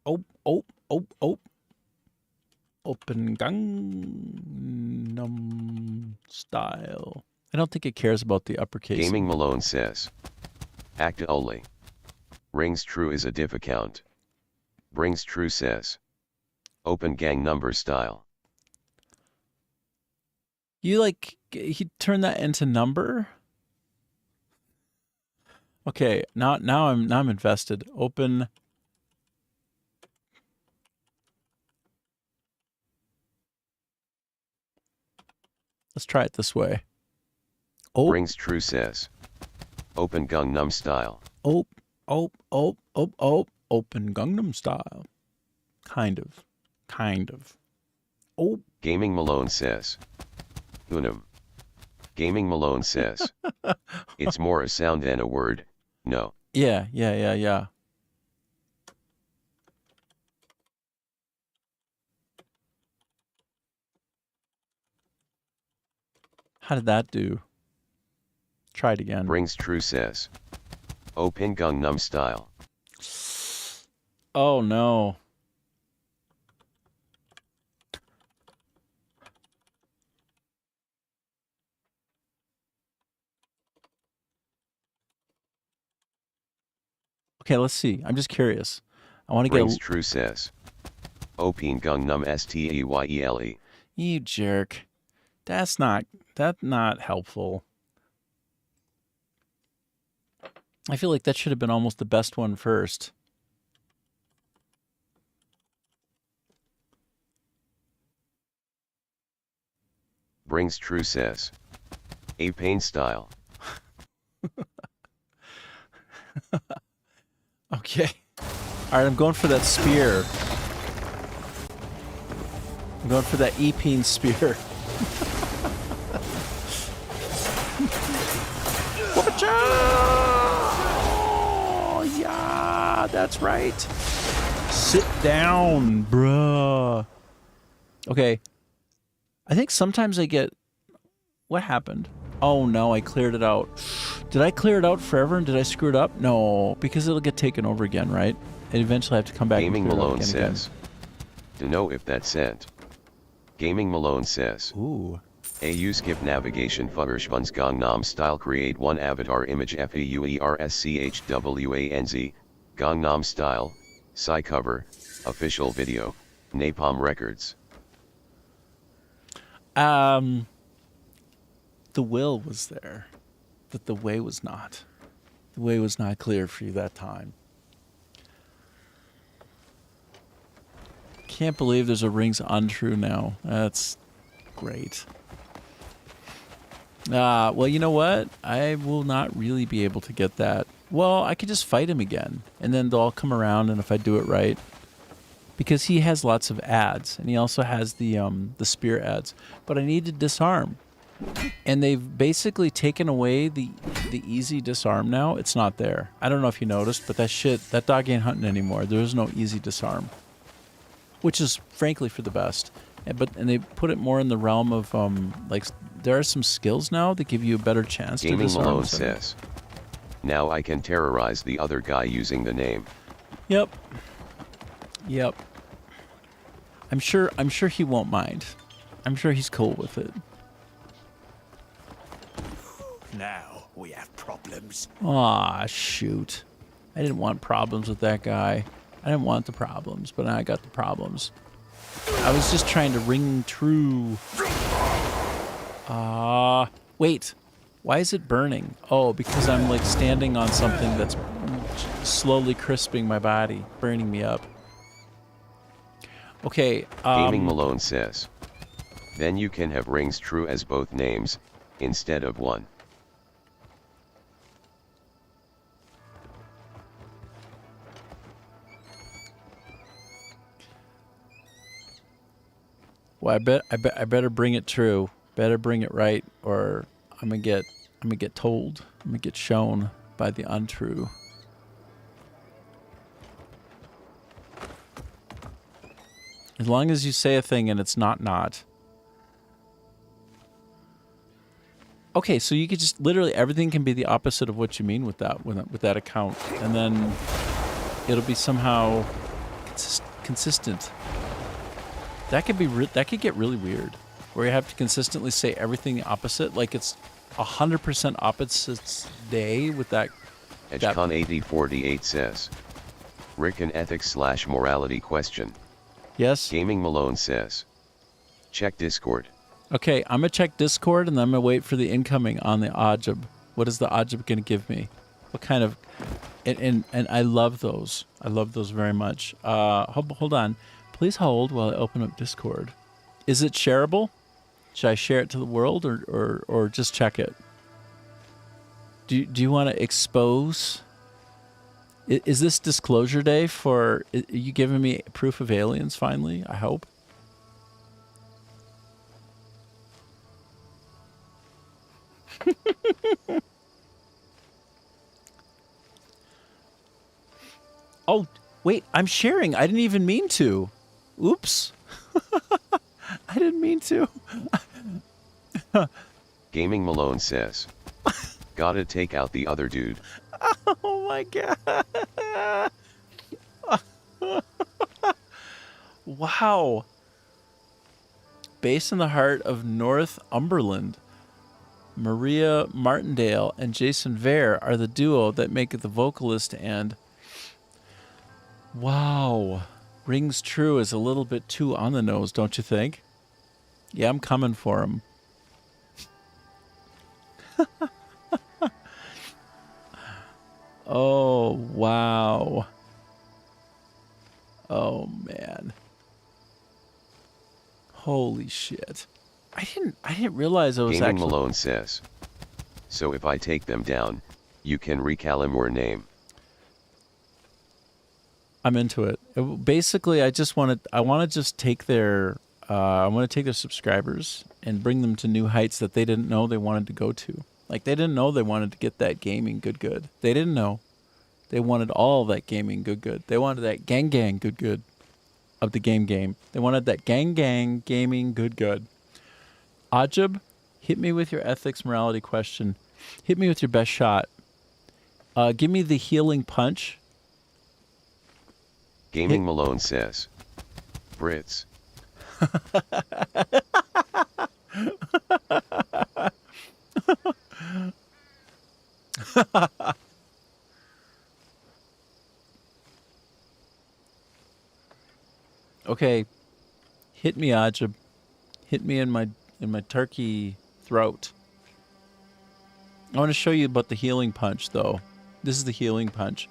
oh, oh, oh, oh. Open Gangnam style. I don't think it cares about the uppercase. Gaming Malone says. Acta only. Rings True is a div account. Brings True says. Open gang number style. You he turned that into number? Okay, now I'm invested. Open. Let's try it this way. Oh, Brings True says. Open Gangnam style. oh, oh, open Gangnam style. Kind of. Oh, Gaming Malone says. Unum. Gaming Malone says. It's more a sound than a word. No. yeah. How did that do? Try it again. Brings True says. Open Gangnam style. Oh no. Okay, let's see. I'm just curious. I want to Rings get True says. Opine Gangnam Style. You jerk. That's not helpful. I feel like that should have been almost the best one first. Brings True says. A pain style. Okay. All right, I'm going for that spear. I'm going for that Epine spear. Watch out! Oh, yeah, that's right. Sit down, bruh. Okay. I think sometimes I get... What happened? Oh, no, I cleared it out. Did I clear it out forever and did I screw it up? No, because it'll get taken over again, right? And eventually I have to come back Gaming and clear Malone it out again. says. To know if that's sent. Gaming Malone says. Ooh. AU skip navigation Futterschwanz Gangnam style create one avatar image FEUERSCHWANZ, Gangnam style, Psy cover, official video, Napalm Records. The will was there, but the way was not. The way was not clear for you that time. Can't believe there's a Rings Untrue now. That's great. Well, you know what? I will not really be able to get that. Well, I could just fight him again, and then they'll all come around, and if I do it right, because he has lots of ads, and he also has the spear ads. But I need to disarm, and they've basically taken away the easy disarm now. It's not there. I don't know if you noticed, but that dog ain't hunting anymore. There is no easy disarm, which is frankly for the best. And they put it more in the realm of like there are some skills now that give you a better chance Gaming to disarm. Malone says. Now I can terrorize the other guy using the name. Yep. Yep. I'm sure he won't mind. I'm sure he's cool with it. Now we have problems. Aw, shoot. I didn't want problems with that guy. I didn't want the problems, but now I got the problems. I was just trying to ring true. Wait. Why is it burning? Oh, because I'm like standing on something that's slowly crisping my body, burning me up. Okay. Gaming Malone says. Then you can have Rings True as both names, instead of one. Well, I better bring it true. Better bring it right, or I'm gonna get told. I'm gonna get shown by the untrue. As long as you say a thing and it's not. Okay, so you could just literally everything can be the opposite of what you mean with that account, and then it'll be somehow consistent. That could get really weird, where you have to consistently say everything the opposite, like it's 100% opposites day with that. Edgecon 8048 says. Rick an ethics/morality question. Yes. Gaming Malone says. Check Discord. Okay, I'm gonna check Discord and then I'm gonna wait for the incoming on the Ajib. What is the Ajib gonna give me? What kind of? And I love those. I love those very much. Hold on. Please hold while I open up Discord. Is it shareable? Should I share it to the world or just check it? Do you want to expose? Is this disclosure day for? Are you giving me proof of aliens finally? I hope. Oh, wait, I'm sharing. I didn't even mean to. Oops. I didn't mean to. Gaming Malone says. Gotta take out the other dude. Oh my god. Wow. Based in the heart of Northumberland, Maria Martindale and Jason Vare are the duo that make it the vocalist and Wow. Rings true is a little bit too on the nose, don't you think? Yeah, I'm coming for him. Oh, wow. Oh, man. Holy shit. I didn't realize I was Gaming actually... Malone says. So if I take them down, you can recall him or name. I'm into it. Basically, I want to just take their subscribers and bring them to new heights that they didn't know they wanted to go to. Like, they didn't know they wanted to get that gaming good. They didn't know. They wanted all that gaming good. They wanted that gang good of the game. They wanted that gang gaming good. Ajib, hit me with your ethics morality question. Hit me with your best shot. Give me the healing punch. Gaming Malone says. Brits. Okay, hit me, Ajib. Hit me in my turkey throat. I want to show you about the healing punch, though. This is the healing punch.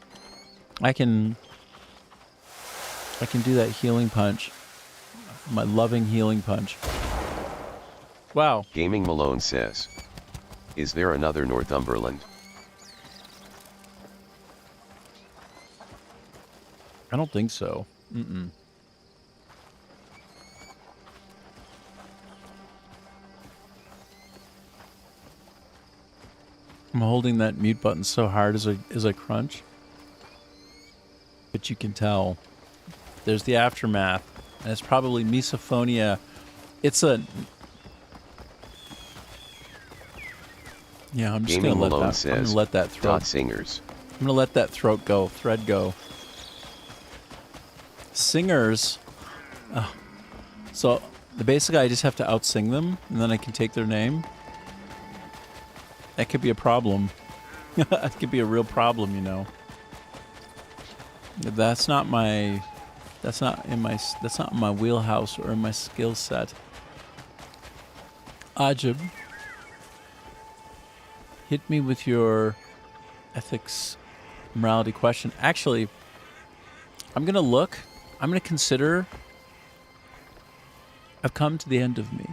I can do that healing punch. My loving healing punch. Wow. Gaming Malone says. Is there another Northumberland? I don't think so. Mm-mm. I'm holding that mute button so hard as I crunch. But you can tell. There's the aftermath. And it's probably misophonia. It's a... Yeah, I'm just Gaming going to Malone let that... I'm going says, to let that throat... singers. I'm going to let that throat go. Thread go. Singers... Oh. So, basically I just have to outsing them, and then I can take their name. That could be a problem. That could be a real problem, you know. That's not in my wheelhouse or in my skill set. Ajib, hit me with your ethics morality question. Actually, I'm going to consider. I've come to the end of me.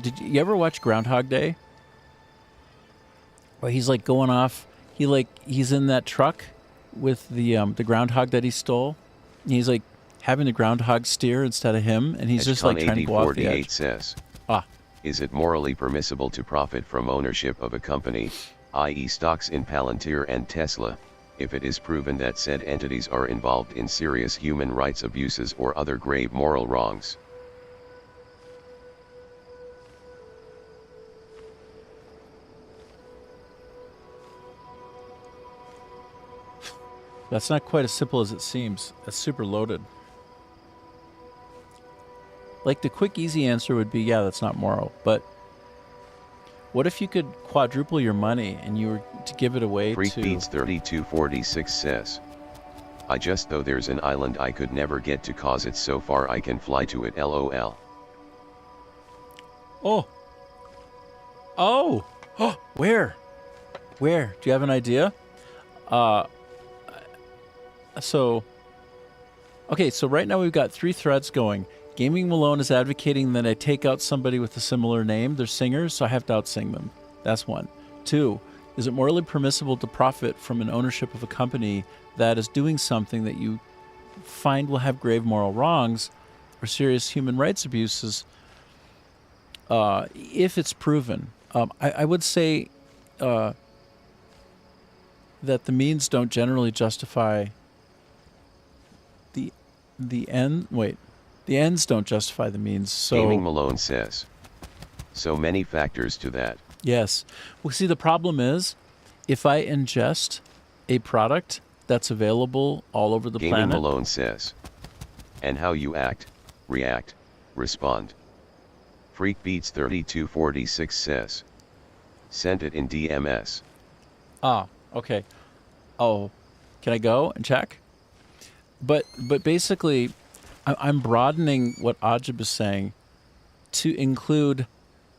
Did you ever watch Groundhog Day? Where he's like going off, he's in that truck with the groundhog that he stole. And he's like having the groundhog steer instead of him, and he's just like trying to go off the edge. Says, is it morally permissible to profit from ownership of a company, i.e. stocks in Palantir and Tesla, if it is proven that said entities are involved in serious human rights abuses or other grave moral wrongs? That's not quite as simple as it seems. That's super loaded. Like, the quick, easy answer would be, yeah, that's not moral. But what if you could quadruple your money and you were to give it away Freak to... Beats 3246 says, I just though there's an island I could never get to cause it's so far I can fly to it, lol. Oh. Oh. Oh. Where? Where? Do you have an idea? So right now we've got 3 threads going. Gaming Malone is advocating that I take out somebody with a similar name. They're singers, so I have to outsing them. That's 1. 2, is it morally permissible to profit from an ownership of a company that is doing something that you find will have grave moral wrongs or serious human rights abuses if it's proven? I would say that the means don't generally justify the end. Wait, the ends don't justify the means. So Gaming Malone says, so many factors to that. Yes. Well, see, the problem is, if I ingest a product that's available all over the Gaming planet. Malone says, and how you act, react, respond. Freak Beats 3246 says, send it in DMS. Ah, okay. Oh, can I go and check? But basically, I'm broadening what Ajib is saying to include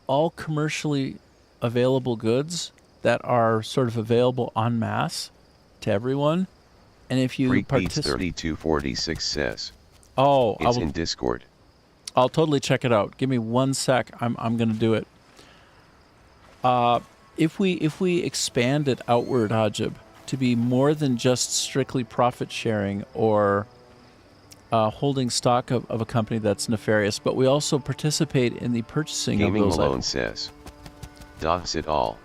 all commercially available goods that are sort of available en masse to everyone. And if you Freak Beats participate, 3246 says. oh, It's in Discord. I'll totally check it out. Give me 1 sec. I'm gonna do it. If we expand it outward, Ajib, to be more than just strictly profit sharing or holding stock of a company that's nefarious, but we also participate in the purchasing Gaming of those Malone items. says. Does it all.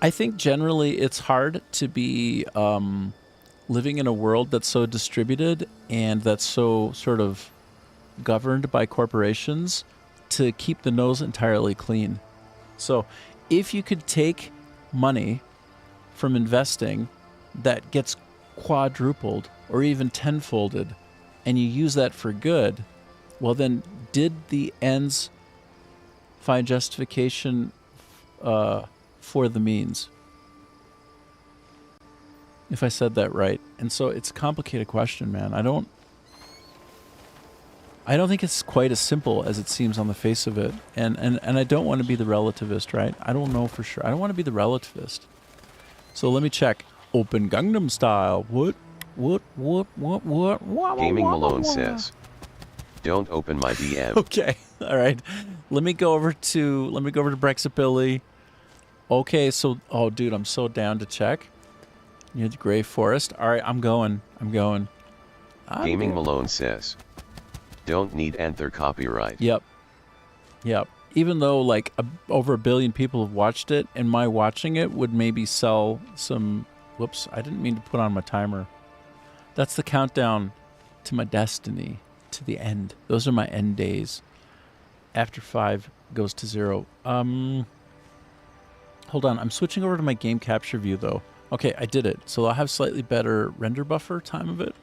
I think generally it's hard to be living in a world that's so distributed and that's so sort of governed by corporations to keep the nose entirely clean. So if you could take money from investing that gets quadrupled or even tenfolded and you use that for good, well then did the ends find justification for the means? If I said that right. And so it's a complicated question, man. I don't think it's quite as simple as it seems on the face of it. And I don't want to be the relativist, right? I don't know for sure. I don't want to be the relativist. So let me check. Open Gangnam Style. What? Gaming Malone says. Don't open my DM. Okay. All right. Let me go over to Brexit Billy. Okay, so oh dude, I'm so down to check. Near the Gray Forest. All right, I'm going. Gaming Malone says. Don't need Anther copyright. Yep. Even though like over 1 billion people have watched it, and my watching it would maybe sell some. Whoops! I didn't mean to put on my timer. That's the countdown to my destiny, to the end. Those are my end days. After 5 goes to 0. Hold on, I'm switching over to my game capture view though. Okay, I did it. So I'll have slightly better render buffer time of it.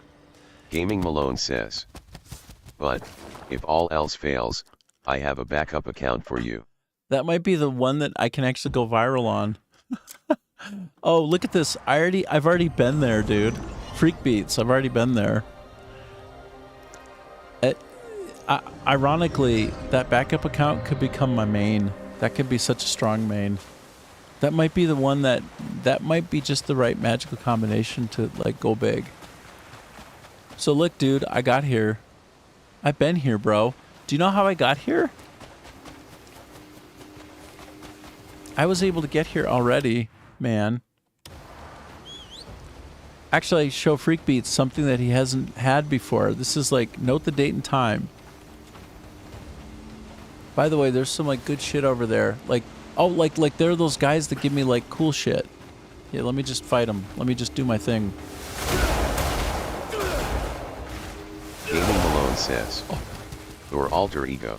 Gaming Malone says. But, if all else fails, I have a backup account for you. That might be the one that I can actually go viral on. Oh, look at this. I've already been there, dude. Freak Beats, I've already been there. Ironically, that backup account could become my main. That could be such a strong main. That might be the one that might be just the right magical combination to like go big. So look, dude, I got here. I've been here, bro. Do you know how I got here? I was able to get here already, man. Actually, I show Freak Beats something that he hasn't had before. This is like, note the date and time. By the way, there's some like good shit over there. Like, oh, like there are those guys that give me like cool shit. Yeah, let me just fight them. Let me just do my thing. Gaming Malone says. Your alter ego.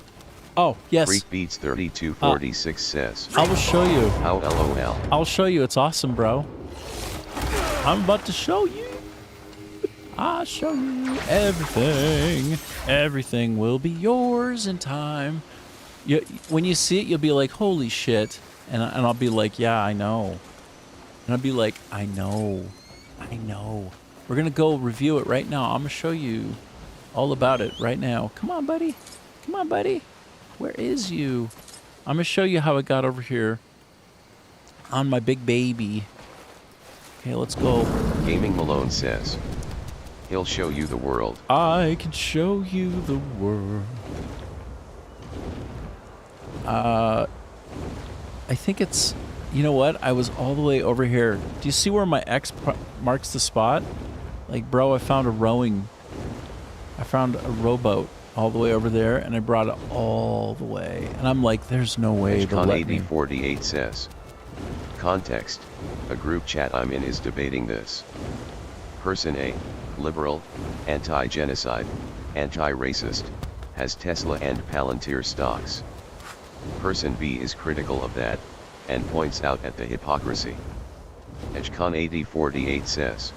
Oh, yes. Freak Beats 3246 says. I will show you. How LOL. I'll show you. It's awesome, bro. I'm about to show you. I'll show you everything. Everything will be yours in time. When you see it, you'll be like, holy shit. And I'll be like, yeah, I know. And I'll be like, I know. We're going to go review it right now. I'm going to show you all about it right now. Come on, buddy. Where is you? I'm going to show you how it got over here on my big baby. Okay, let's go. Gaming Malone says. He'll show you the world. I can show you the world. I think it's... You know what? I was all the way over here. Do you see where my X marks the spot? Like, bro, I found a rowboat all the way over there, and I brought it all the way. And I'm like, there's no way to let me. AD48 says. Context. A group chat I'm in is debating this. Person A, liberal, anti-genocide, anti-racist, has Tesla and Palantir stocks. Person B is critical of that, and points out at the hypocrisy. EdgeCon8048 says.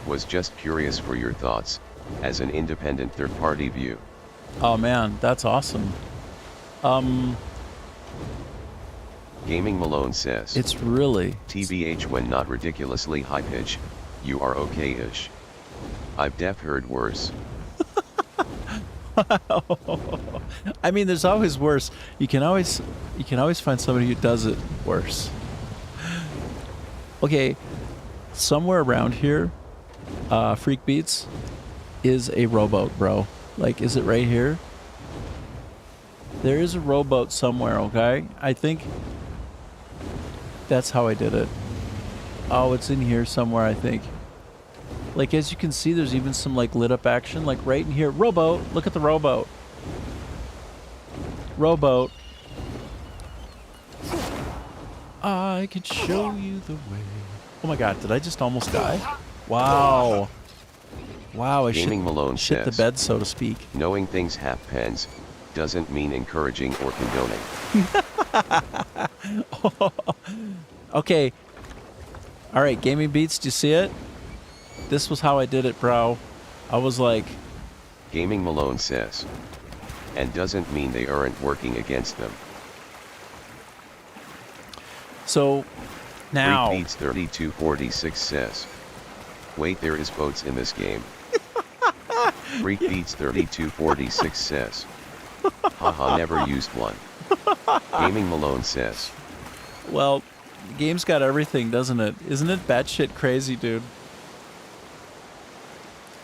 Was just curious for your thoughts, as an independent third-party view. Oh man, that's awesome. Gaming Gaming Malone says. It's really. TBH when not ridiculously high pitch, you are okay-ish. I've def heard worse. I mean, there's always worse. You can always find somebody who does it worse. Okay, somewhere around here, Freak Beats is a rowboat, bro. Like, is it right here? There is a rowboat somewhere, okay? I think that's how I did it. Oh, it's in here somewhere, I think. Like, as you can see, there's even some, like, lit-up action. Like, right in here. Rowboat! Look at the rowboat. Rowboat. I can show you the way. Oh my god, did I just almost die? Wow. Wow, I Gaming Malone shit the says, bed, so to speak. Knowing things have pens doesn't mean encouraging or condoning. Okay. Alright, Gaming Beats, do you see it? This was how I did it, bro. I was like... Gaming Malone says. And doesn't mean they aren't working against them. So, now... Freak Beats 3246 says. Wait, there is boats in this game. Freak Beats 3246 says. Haha, never used one. Gaming Malone says. Well, the game's got everything, doesn't it? Isn't it batshit crazy, dude?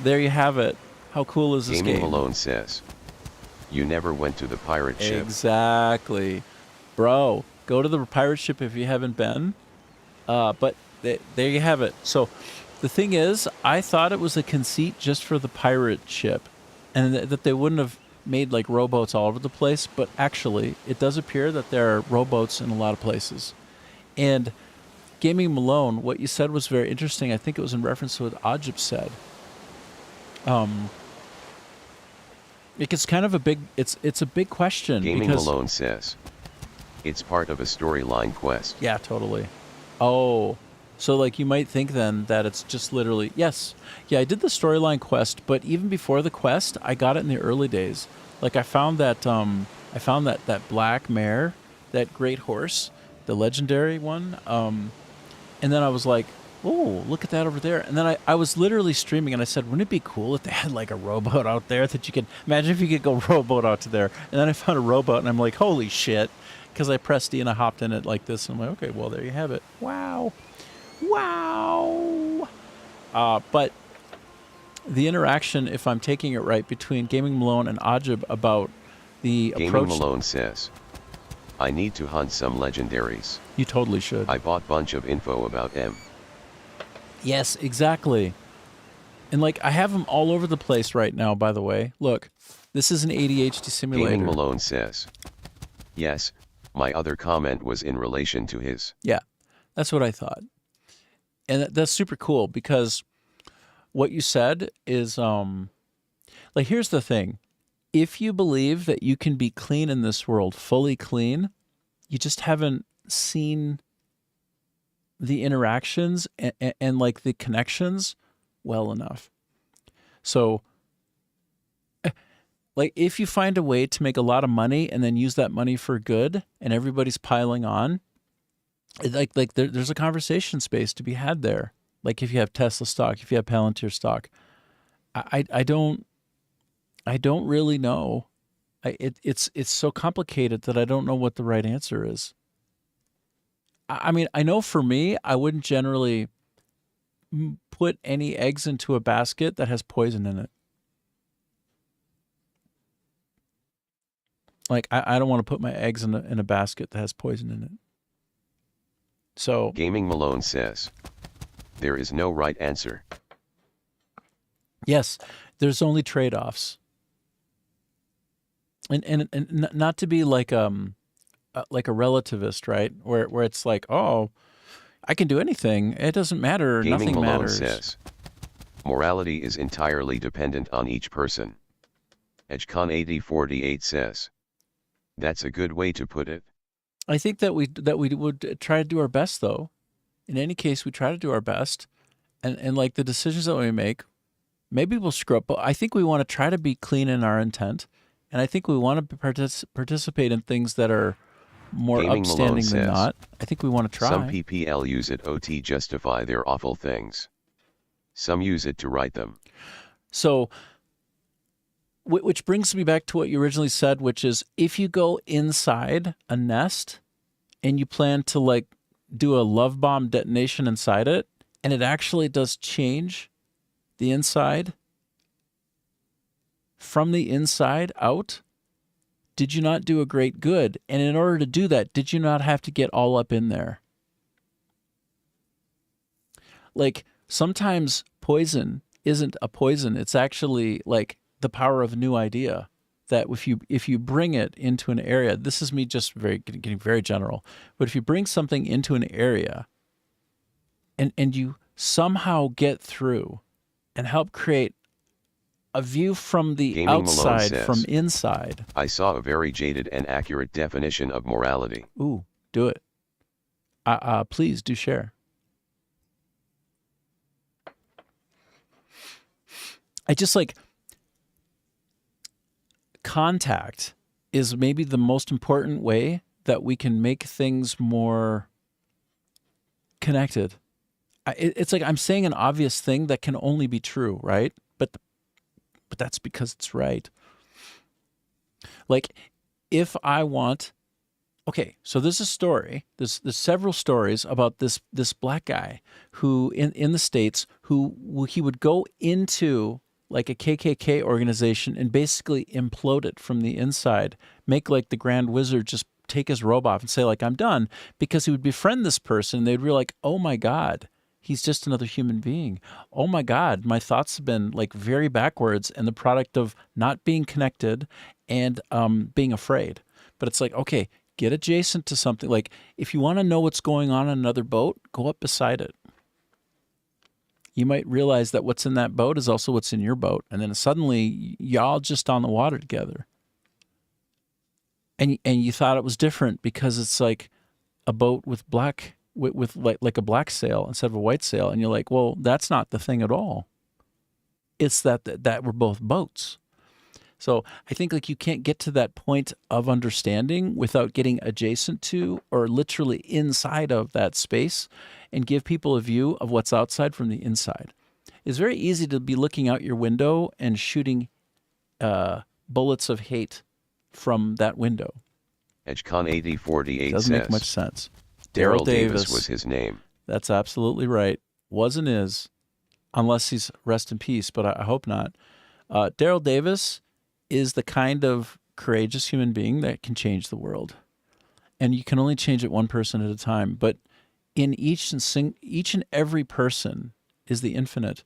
There you have it. How cool is this game? Gaming Malone says. You never went to the pirate ship. Exactly. Bro, go to the pirate ship if you haven't been. But there you have it. So, the thing is, I thought it was a conceit just for the pirate ship. And that they wouldn't have made, like, rowboats all over the place. But actually, it does appear that there are rowboats in a lot of places. And Gaming Malone, what you said was very interesting. I think it was in reference to what Ajib said. It's kind of a big, it's a big question. Gaming because, Malone says. It's part of a storyline quest. Yeah, totally. Oh, so like you might think then that it's just literally, yes. Yeah, I did the storyline quest, but even before the quest, I got it in the early days. Like I found that that black mare, that great horse, the legendary one. And then I was like, oh, look at that over there. And then I was literally streaming and I said, wouldn't it be cool if they had like a rowboat out there that you could, imagine if you could go rowboat out to there. And then I found a rowboat and I'm like, holy shit. Because I pressed E and I hopped in it like this. And I'm like, okay, well, there you have it. Wow. Wow. But the interaction, if I'm taking it right, between Gaming Malone and Ajib about the Gaming approach. Malone says, I need to hunt some legendaries. You totally should. I bought bunch of info about them. Yes, exactly. And like, I have them all over the place right now, by the way. Look, this is an ADHD simulator. Gaming Malone says, yes, my other comment was in relation to his. Yeah, that's what I thought. And that's super cool because what you said is, like, here's the thing. If you believe that you can be clean in this world, fully clean, you just haven't seen the interactions and like the connections well enough. So, like, if you find a way to make a lot of money and then use that money for good and everybody's piling on, there's a conversation space to be had there. Like if you have Tesla stock, if you have Palantir stock, I don't really know. It's so complicated that I don't know what the right answer is. I mean, I know for me, I wouldn't generally put any eggs into a basket that has poison in it. Like, I don't want to put my eggs in a basket that has poison in it. So, Gaming Malone says, there is no right answer. Yes, there's only trade-offs. And not to be like a relativist, right? Where it's like, oh, I can do anything. It doesn't matter. Gaming Nothing Malone matters. says, morality is entirely dependent on each person. EdgeCon 8048 says, that's a good way to put it. I think that we would try to do our best, though. In any case, we try to do our best, and like the decisions that we make, maybe we'll screw up. But I think we want to try to be clean in our intent, and I think we want to participate in things that are more Gaming Malone upstanding than says, not. I think we want to try. Some PPL use it OT justify their awful things. Some use it to write them. So, which brings me back to what you originally said, which is if you go inside a nest and you plan to like do a love bomb detonation inside it, and it actually does change the inside from the inside out, did you not do a great good? And in order to do that, did you not have to get all up in there? Like sometimes poison isn't a poison. It's actually like the power of a new idea that if you bring it into an area, this is me just getting very general, but if you bring something into an area and you somehow get through and help create a view from the Gaming Malone outside, says, from inside. I saw a very jaded and accurate definition of morality. Ooh, do it. Please do share. I just like contact is maybe the most important way that we can make things more connected. It's like I'm saying an obvious thing that can only be true, right? But that's because it's right. Like if I want, okay, so there's a story, there's several stories about this black guy who in the States who he would go into like a KKK organization and basically implode it from the inside, make like the Grand Wizard just take his robe off and say like, I'm done, because he would befriend this person. They'd be like, oh my God, he's just another human being. Oh my God, my thoughts have been like very backwards and the product of not being connected and being afraid. But it's like, okay, get adjacent to something. Like if you want to know what's going on another boat, go up beside it. You might realize that what's in that boat is also what's in your boat. And then suddenly y'all just on the water together. And you thought it was different because it's like a boat with black, with like a black sail instead of a white sail. And you're like, well, that's not the thing at all. It's that we're both boats. So I think like you can't get to that point of understanding without getting adjacent to or literally inside of that space and give people a view of what's outside from the inside. It's very easy to be looking out your window and shooting bullets of hate from that window. EdgeCon8048 Doesn't says, make much sense. Daryl Davis was his name. That's absolutely right. Was and is, unless he's rest in peace, but I hope not. Daryl Davis is the kind of courageous human being that can change the world. And you can only change it one person at a time. But in each and every person is the infinite.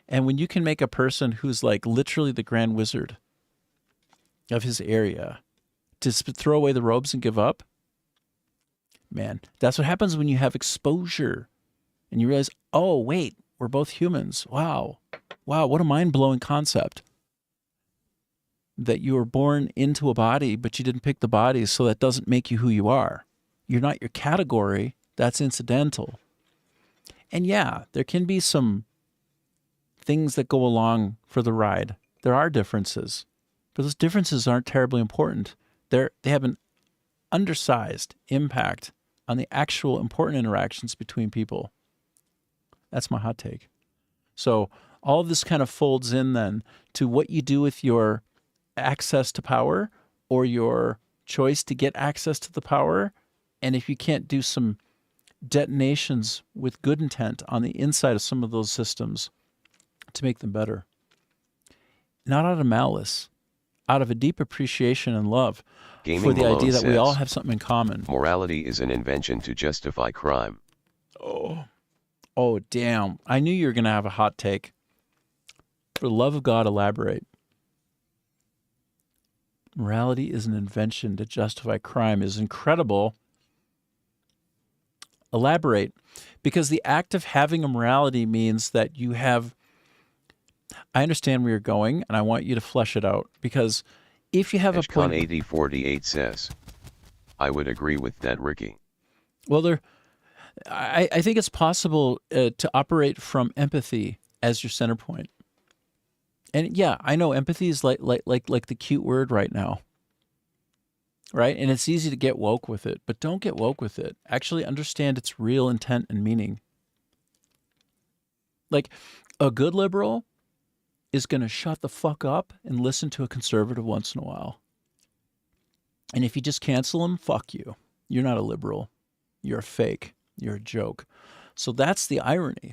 And when you can make a person who's like literally the Grand Wizard of his area to throw away the robes and give up, man, that's what happens when you have exposure and you realize, oh, wait, we're both humans. Wow, what a mind-blowing concept. That you were born into a body, but you didn't pick the body, so that doesn't make you who you are. You're not your category. That's incidental. And yeah, there can be some things that go along for the ride. There are differences, but those differences aren't terribly important. They have an undersized impact on the actual important interactions between people. That's my hot take. So all of this kind of folds in then to what you do with your access to power or your choice to get access to the power. And if you can't do some detonations with good intent on the inside of some of those systems to make them better, not out of malice, out of a deep appreciation and love for the idea that we all have something in common. Morality is an invention to justify crime. Oh, damn. I knew you were going to have a hot take. For the love of God, elaborate. Morality is an invention to justify crime is incredible. Elaborate. Because the act of having a morality means that you have... I understand where you're going, and I want you to flesh it out. Because if you have a point... EdgeCon8048 says, I would agree with that, Ricky. Well, I think it's possible to operate from empathy as your center point. And yeah, I know empathy is like the cute word right now. right? And it's easy to get woke with it, but don't get woke with it. Actually understand its real intent and meaning. Like, a good liberal is going to shut the fuck up and listen to a conservative once in a while. And if you just cancel them, fuck you. You're not a liberal. You're a fake. You're a joke. So that's the irony.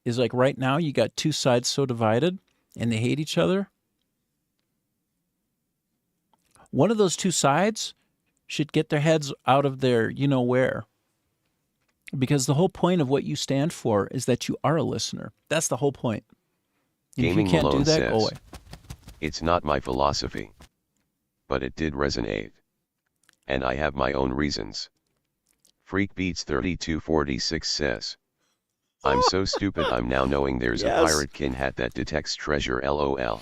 Is like right now you got two sides so divided and they hate each other. One of those two sides should get their heads out of their you-know-where. Because the whole point of what you stand for is that you are a listener. That's the whole point. And Gaming if you can't Malone do that, says, go away. "It's not my philosophy. But it did resonate. And I have my own reasons." Freakbeats 3246 says, "I'm so stupid I'm now knowing there's Yes. a pirate kin hat that detects treasure LOL."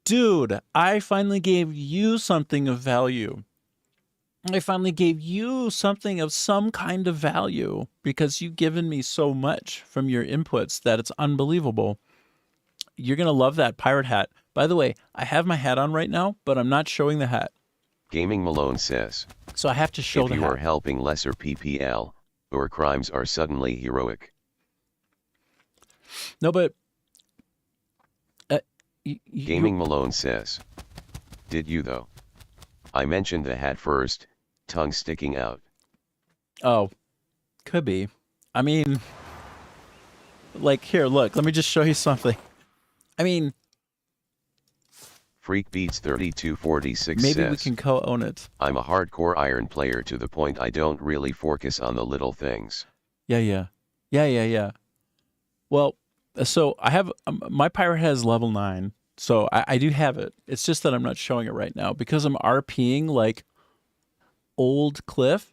Dude, I finally gave you something of value. I finally gave you something of some kind of value because you've given me so much from your inputs that it's unbelievable. You're going to love that pirate hat. By the way, I have my hat on right now, but I'm not showing the hat. Gaming Malone says, So I have to show "If the you hat. are helping lesser PPL, your crimes are suddenly heroic." No, but... Gaming Malone says, "Did you though? I mentioned the hat first, tongue sticking out." Oh, could be. I mean, like, here, look, let me just show you something. I mean, Freakbeats 3246 maybe says, we can co-own it. "I'm a hardcore iron player to the point I don't really focus on the little things." Yeah. Well, so I have, my pirate has level 9, so I do have it. It's just that I'm not showing it right now because I'm RPing like old Cliff.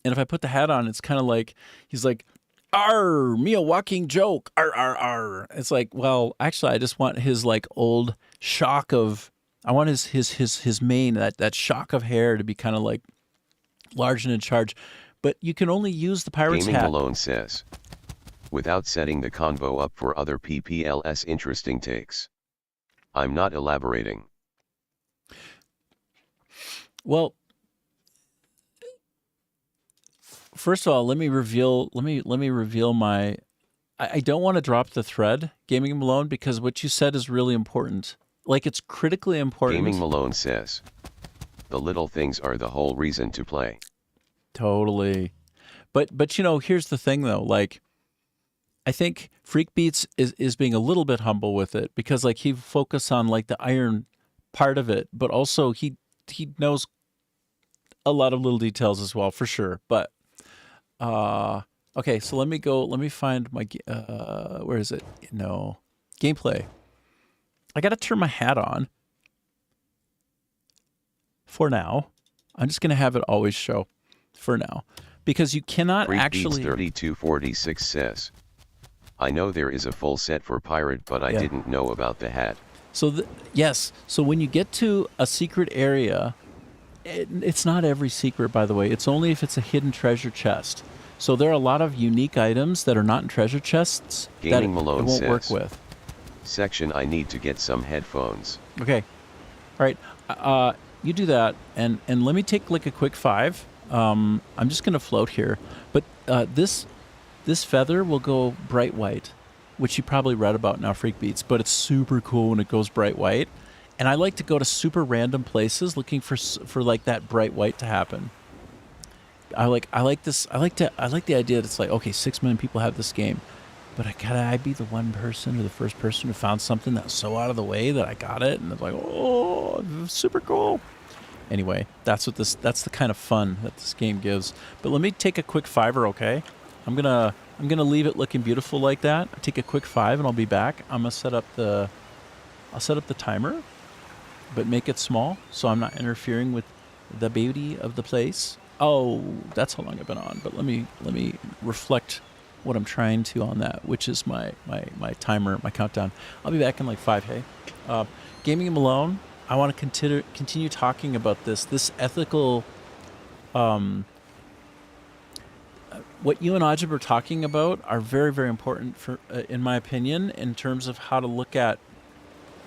And if I put the hat on, it's kind of like, he's like, "Arr, me a walking joke, arr, arr, arr." It's like, well, actually, I just want his like old shock of, I want his mane, that shock of hair to be kind of like large and in charge. But you can only use the pirate's Gaming hat. Malone says, "Without setting the convo up for other PPLS interesting takes. I'm not elaborating." Well, first of all, let me reveal my, I don't want to drop the thread, Gaming Malone, because what you said is really important. Like, it's critically important. Gaming Malone says, "The little things are the whole reason to play." Totally. But you know, here's the thing though, like, I think Freakbeats is being a little bit humble with it because like he focused on like the iron part of it, but also he knows a lot of little details as well, for sure. But okay, so let me find my where is it? No. Gameplay. I got to turn my hat on. For now. I'm just going to have it always show for now because you cannot Freakbeats actually 3246 says, "I know there is a full set for pirate, but I Yeah. didn't know about the hat." So yes, so when you get to a secret area, it's not every secret, by the way. It's only if it's a hidden treasure chest. So there are a lot of unique items that are not in treasure chests Gaming that Malone it won't work says, with. "Section, I need to get some headphones." Okay, all right. You do that, and let me take like a quick 5. I'm just gonna float here, but this feather will go bright white, which you probably read about in our Freakbeats, but it's super cool when it goes bright white. And I like to go to super random places looking for like that bright white to happen. I like the idea that it's like, okay, 6 million people have this game, but I be the one person or the first person who found something that was so out of the way that I got it, and it's like, oh, super cool. Anyway, that's the kind of fun that this game gives. But let me take a quick 5er, okay? I'm gonna leave it looking beautiful like that. I'll take a quick 5 and I'll be back. I'll set up the timer, but make it small so I'm not interfering with the beauty of the place. Oh, that's how long I've been on. But let me reflect what I'm trying to on that, which is my timer, my countdown. I'll be back in like 5. Hey, Gaming Malone. I want to continue talking about this ethical. What you and Ajib are talking about are very, very important for, in my opinion, in terms of how to look at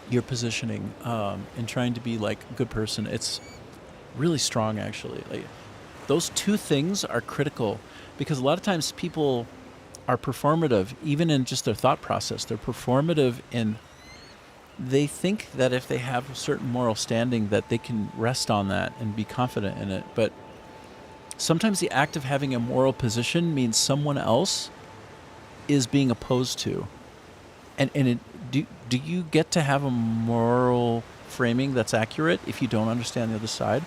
your positioning and trying to be like a good person. really strong, actually. Like, those two things are critical because a lot of times people are performative, even in just their thought process. They're performative in they think that if they have a certain moral standing that they can rest on that and be confident in it. But sometimes the act of having a moral position means someone else is being opposed to. Do you get to have a moral framing that's accurate if you don't understand the other side?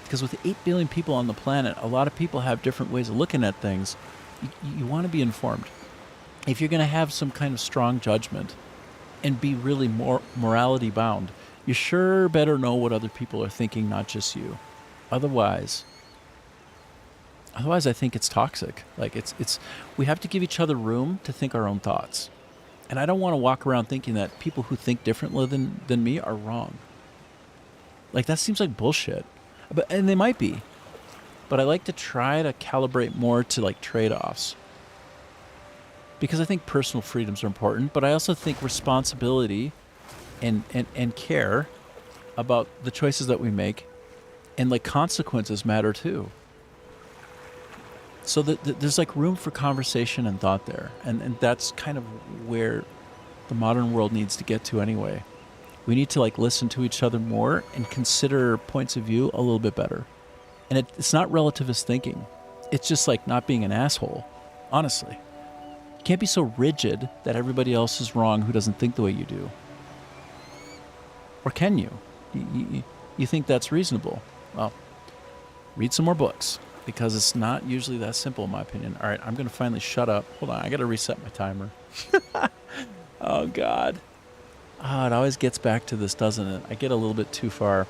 Because with 8 billion people on the planet, a lot of people have different ways of looking at things. You want to be informed. If you're going to have some kind of strong judgment and be really morality bound, you sure better know what other people are thinking, not just you. Otherwise, I think it's toxic. Like it's we have to give each other room to think our own thoughts. And I don't want to walk around thinking that people who think differently than me are wrong. Like, that seems like bullshit. And they might be. But I like to try to calibrate more to, like, trade-offs. Because I think personal freedoms are important, but I also think responsibility and care about the choices that we make and, like, consequences matter too. So there's, like, room for conversation and thought there. And that's kind of where the modern world needs to get to anyway. We need to, like, listen to each other more and consider points of view a little bit better. And it's not relativist thinking. It's just, like, not being an asshole, honestly. You can't be so rigid that everybody else is wrong who doesn't think the way you do. Or can you? You think that's reasonable? Well, read some more books, because it's not usually that simple, in my opinion. All right, I'm going to finally shut up. Hold on, I got to reset my timer. Oh, God. Oh, it always gets back to this, doesn't it? I get a little bit too far.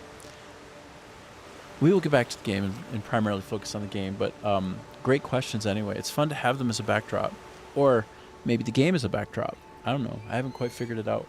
We will get back to the game and primarily focus on the game, but great questions anyway. It's fun to have them as a backdrop. Or maybe the game is a backdrop. I don't know. I haven't quite figured it out.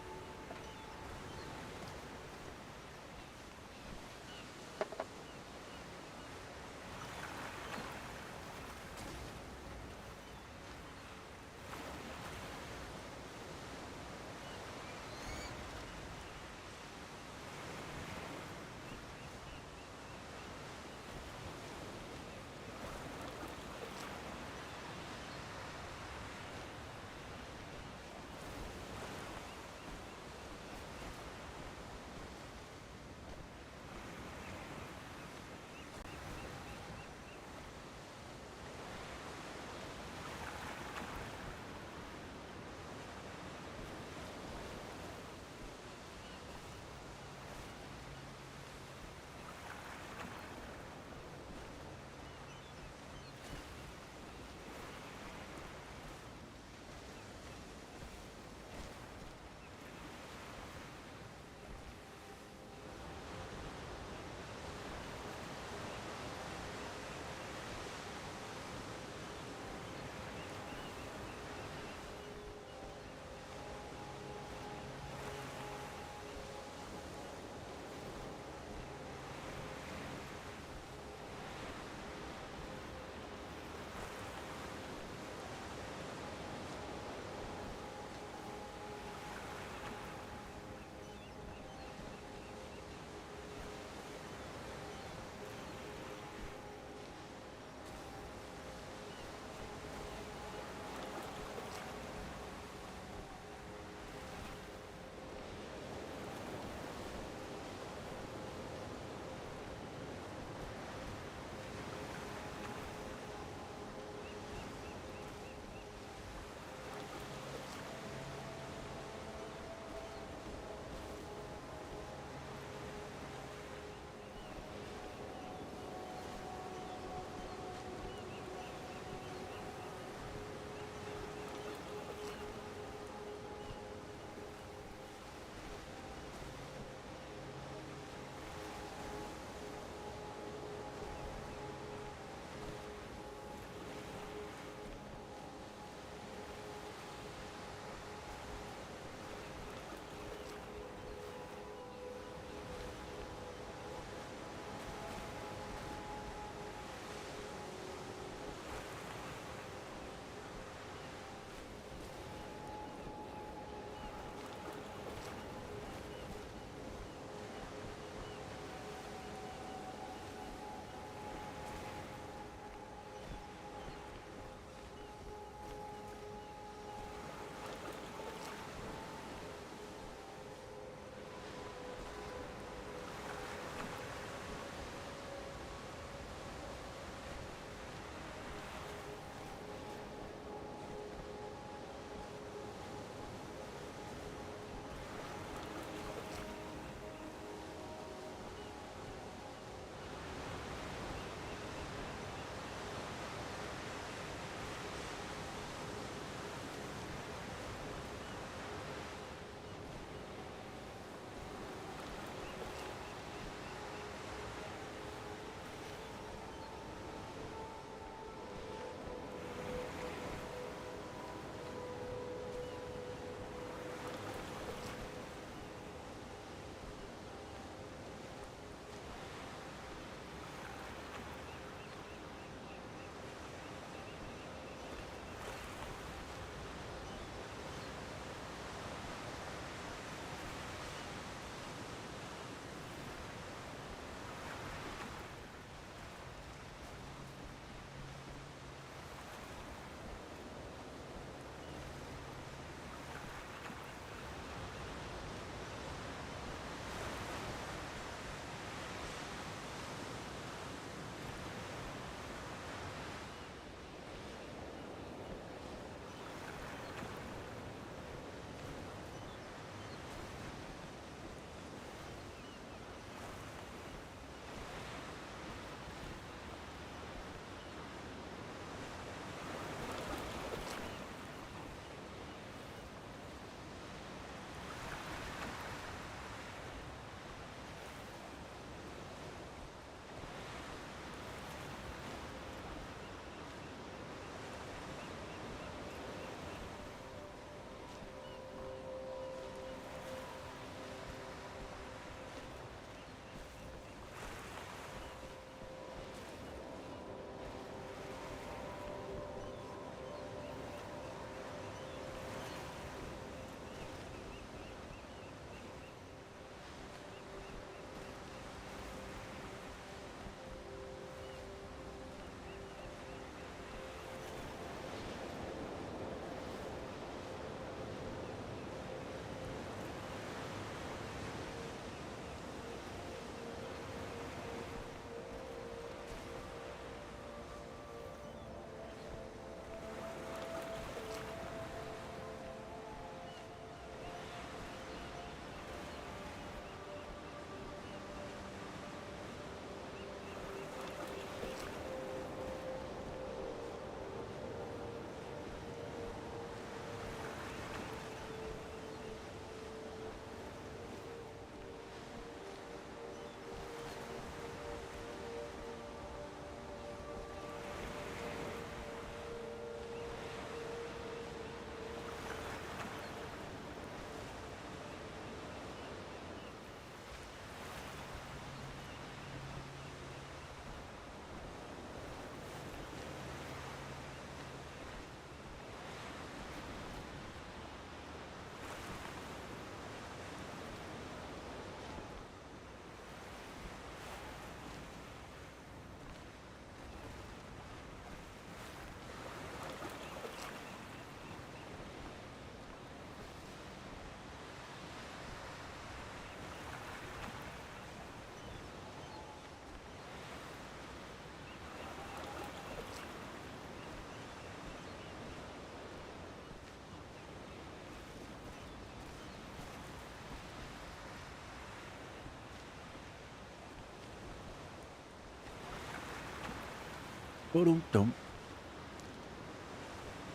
Don't.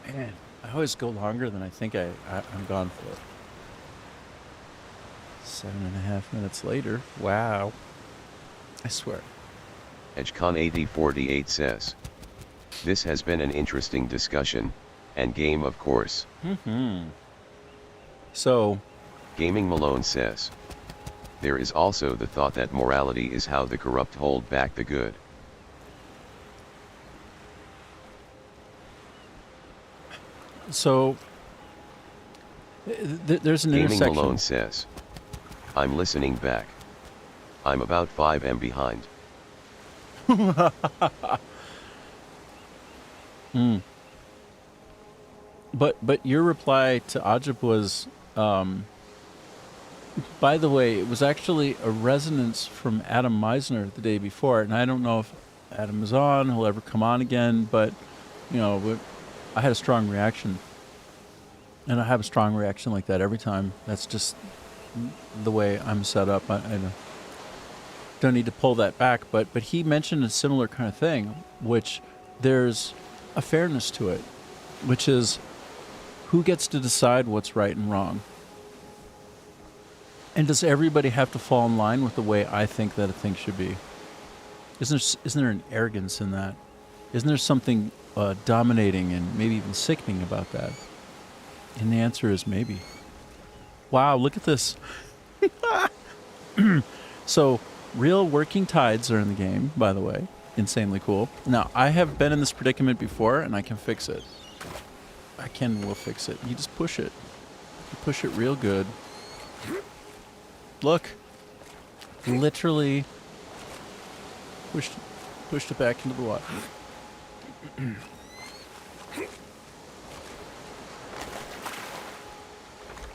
Man, I always go longer than I think I'm gone for. 7.5 minutes later. Wow. I swear. EdgeCon8048 says, "This has been an interesting discussion, and game of course." So, Gaming Malone says, "There is also the thought that morality is how the corrupt hold back the good." so there's an Gaming intersection. Malone says, "I'm listening back. I'm about 5M behind." But your reply to Ajib was, by the way, it was actually a resonance from Adam Meisner the day before, and I don't know if Adam is on, he'll ever come on again, but, I had a strong reaction. And I have a strong reaction like that every time. That's just the way I'm set up. I don't need to pull that back, but he mentioned a similar kind of thing, which there's a fairness to it, which is who gets to decide what's right and wrong? And does everybody have to fall in line with the way I think that a thing should be? Isn't there an arrogance in that? Isn't there something dominating and maybe even sickening about that? And the answer is maybe. Wow, look at this. So, real working tides are in the game, by the way. Insanely cool. Now, I have been in this predicament before, and I can fix it. Will fix it. You just push it. You push it real good. Look. Literally pushed it back into the water.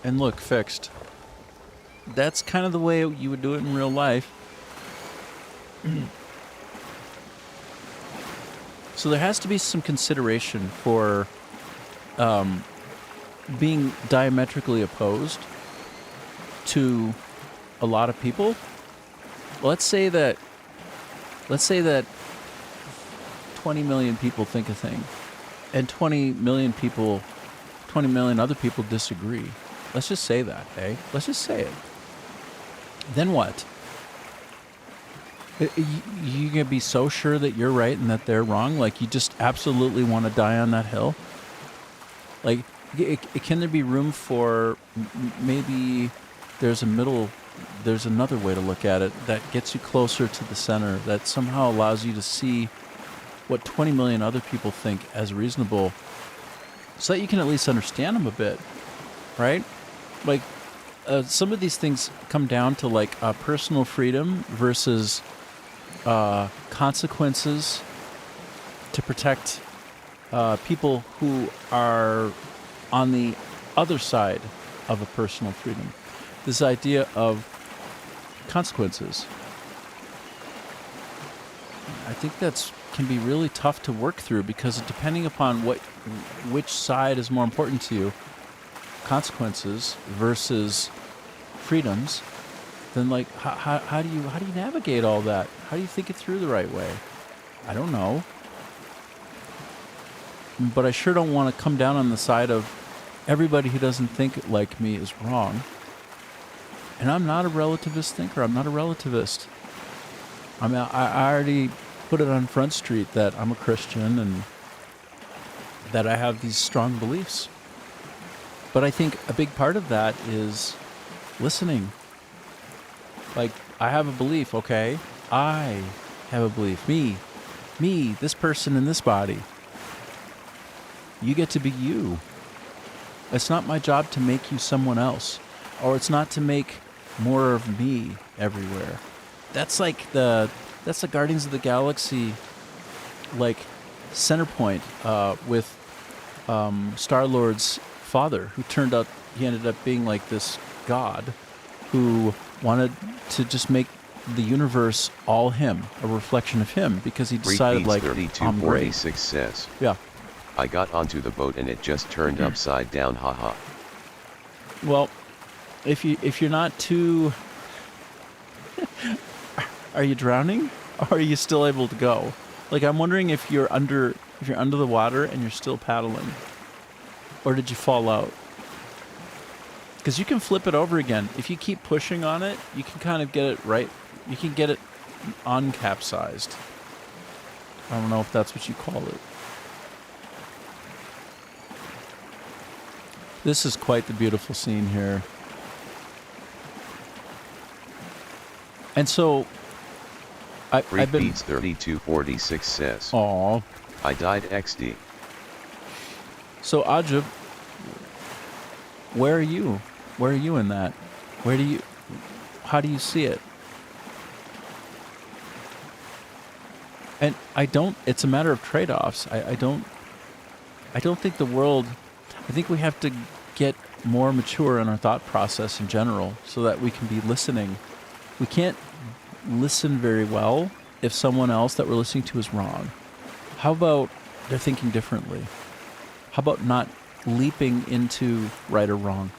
And look, fixed. That's kind of the way you would do it in real life. So there has to be some consideration for being diametrically opposed to a lot of people. Let's say that 20 million people think a thing, and 20 million other people disagree. Let's just say that, eh? Let's just say it. Then what? You gonna be so sure that you're right and that they're wrong? Like, you just absolutely want to die on that hill? Like, can there be room for maybe there's another way to look at it that gets you closer to the center, that somehow allows you to see what 20 million other people think as reasonable, so that you can at least understand them a bit, right? Like, some of these things come down to, like, personal freedom versus consequences to protect people who are on the other side of a personal freedom. This idea of consequences. I think that's can be really tough to work through, because depending upon which side is more important to you, consequences versus freedoms, then, like, how do you navigate all that? How do you think it through the right way? I don't know. But I sure don't want to come down on the side of everybody who doesn't think like me is wrong. And I'm not a relativist thinker. I'm not a relativist. I mean, I already put it on Front Street that I'm a Christian and that I have these strong beliefs. But I think a big part of that is listening. Like, I have a belief, okay? I have a belief. Me, this person in this body. You get to be you. It's not my job to make you someone else, or it's not to make more of me everywhere. That's like the Guardians of the Galaxy, like, center point with Star-Lord's father, who he ended up being like this god who wanted to just make the universe all him, a reflection of him, because he decided, like, I'm great. 3246 says, Yeah. "I got onto the boat and it just turned upside down, haha." Well, if you're not too, are you drowning? Or are you still able to go? Like, I'm wondering if you're under the water and you're still paddling, or did you fall out? Because you can flip it over again. If you keep pushing on it, you can kind of get it right. You can get it uncapsized. I don't know if that's what you call it. This is quite the beautiful scene here. And so, I've been... Beats 3246 says, Aw. I died XD. So, Ajib, where are you? Where are you in that? How do you see it? And it's a matter of trade-offs. I don't think the world, I think we have to get more mature in our thought process in general so that we can be listening. We can't listen very well if someone else that we're listening to is wrong. How about they're thinking differently? How about not leaping into right or wrong?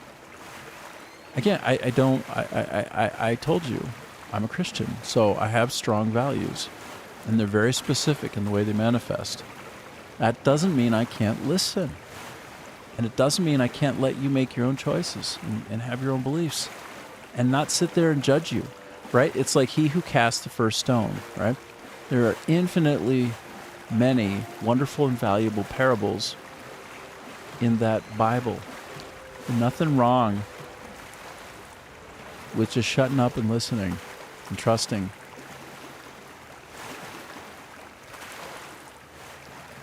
Again, I told you, I'm a Christian, so I have strong values, and they're very specific in the way they manifest. That doesn't mean I can't listen. And it doesn't mean I can't let you make your own choices and have your own beliefs and not sit there and judge you, right? It's like he who cast the first stone, right? There are infinitely many wonderful and valuable parables in that Bible. Nothing wrong with just shutting up and listening and trusting.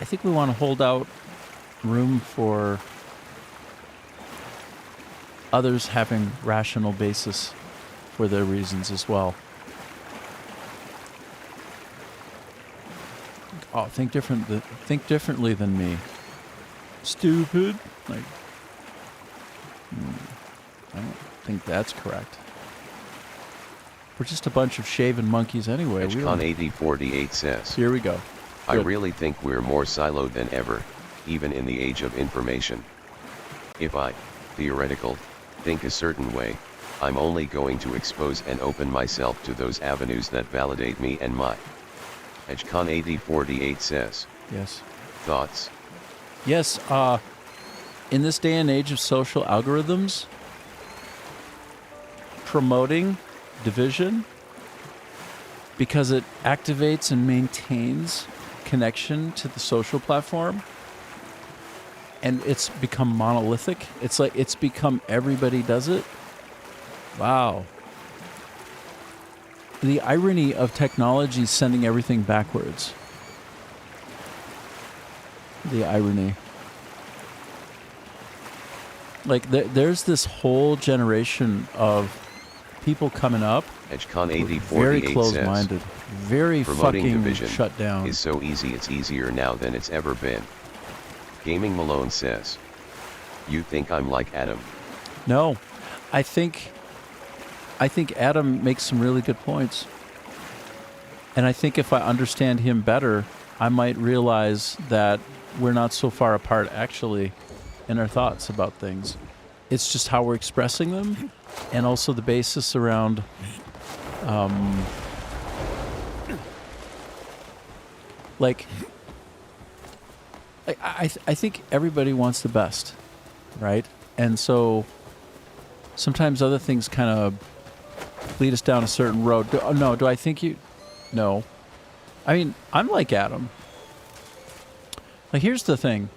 I think we want to hold out room for others having rational basis for their reasons as well. Oh, think differently than me. Stupid. Like, I don't think that's correct. We're just a bunch of shaven monkeys anyway. HCon8048 says, Here we go. I Good. really think we're more siloed than ever, even in the age of information. If I, theoretical, think a certain way, I'm only going to expose and open myself to those avenues that validate me and my. HCon8048 says, Yes. thoughts? Yes, in this day and age of social algorithms, promoting division because it activates and maintains connection to the social platform, and it's become monolithic. It's like it's become everybody does it. Wow. The irony of technology sending everything backwards. The irony. Like, there's this whole generation of people coming up HCon8048 very says, closed-minded, very promoting fucking division shut down. is so easy, it's easier now than it's ever been. Gaming Malone says, you think I'm like Adam? No, I think Adam makes some really good points. And I think if I understand him better, I might realize that we're not so far apart actually in our thoughts about things. It's just how we're expressing them, and also the basis around I think everybody wants the best, right? And so sometimes other things kind of lead us down a certain road. Do I think you? No. I mean, I'm like Adam. Like, here's the thing.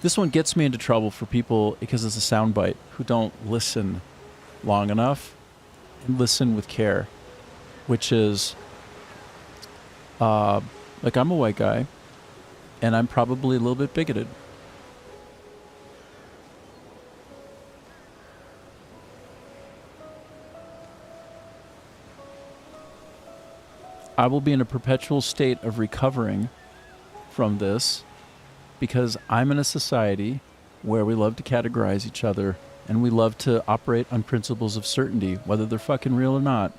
This one gets me into trouble for people because it's a soundbite who don't listen long enough and listen with care, which is, like, I'm a white guy and I'm probably a little bit bigoted. I will be in a perpetual state of recovering from this because I'm in a society where we love to categorize each other and we love to operate on principles of certainty, whether they're fucking real or not.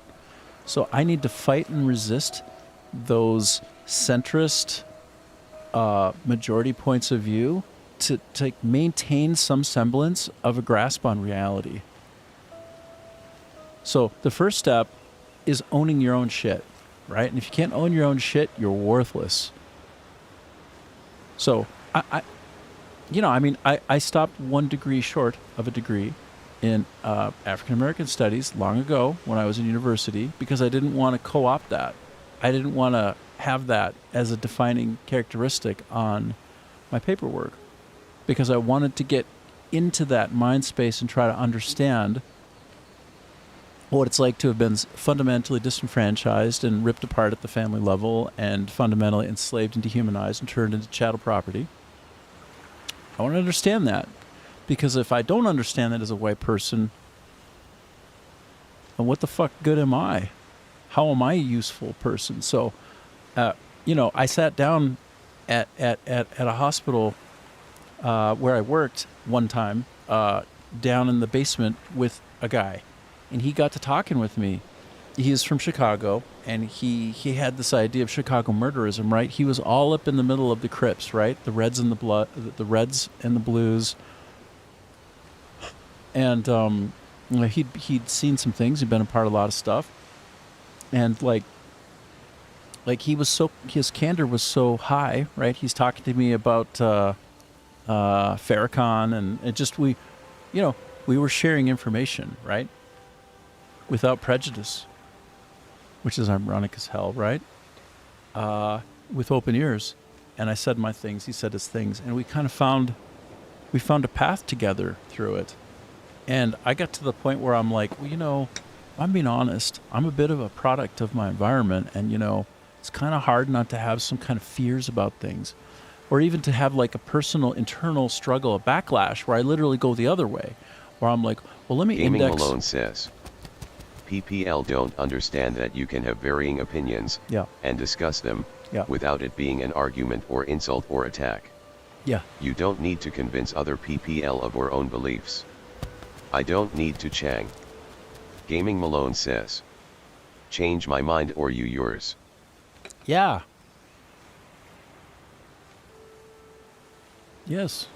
So I need to fight and resist those centrist majority points of view to maintain some semblance of a grasp on reality. So the first step is owning your own shit, right? And if you can't own your own shit, you're worthless. So I stopped 1 degree short of a degree in African American studies long ago when I was in university because I didn't want to co-opt that. I didn't want to have that as a defining characteristic on my paperwork because I wanted to get into that mind space and try to understand what it's like to have been fundamentally disenfranchised and ripped apart at the family level and fundamentally enslaved and dehumanized and turned into chattel property. I want to understand that because if I don't understand that as a white person, then what the fuck good am I? How am I a useful person? So, I sat down at a hospital where I worked one time down in the basement with a guy, and he got to talking with me. He is from Chicago, and he had this idea of Chicago murderism, right? He was all up in the middle of the Crips, right? The Reds and the Reds and the Blues, and he'd seen some things. He'd been a part of a lot of stuff, and like his candor was so high, right? He's talking to me about Farrakhan, and it just we were sharing information, right? Without prejudice, which is ironic as hell, right? With open ears. And I said my things, he said his things, and we found a path together through it. And I got to the point where I'm like, well, I'm being honest. I'm a bit of a product of my environment, and, it's kind of hard not to have some kind of fears about things, or even to have like a personal internal struggle, a backlash, where I literally go the other way, where I'm like, well, let me Gaming index. Malone says, PPL don't understand that you can have varying opinions and discuss them without it being an argument or insult or attack. Yeah. You don't need to convince other PPL of our own beliefs. I don't need to Chang. Gaming Malone says, change my mind or you yours. Yeah. Yes.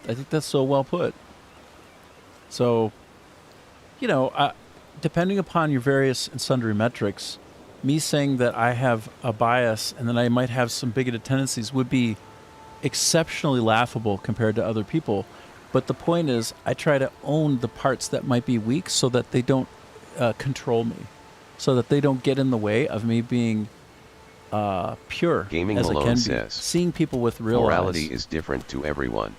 I think that's so well put. So, depending upon your various and sundry metrics, me saying that I have a bias and that I might have some bigoted tendencies would be exceptionally laughable compared to other people. But the point is, I try to own the parts that might be weak so that they don't control me, so that they don't get in the way of me being pure Gaming as Malone I can says, be. Seeing people with real morality eyes. is different to everyone.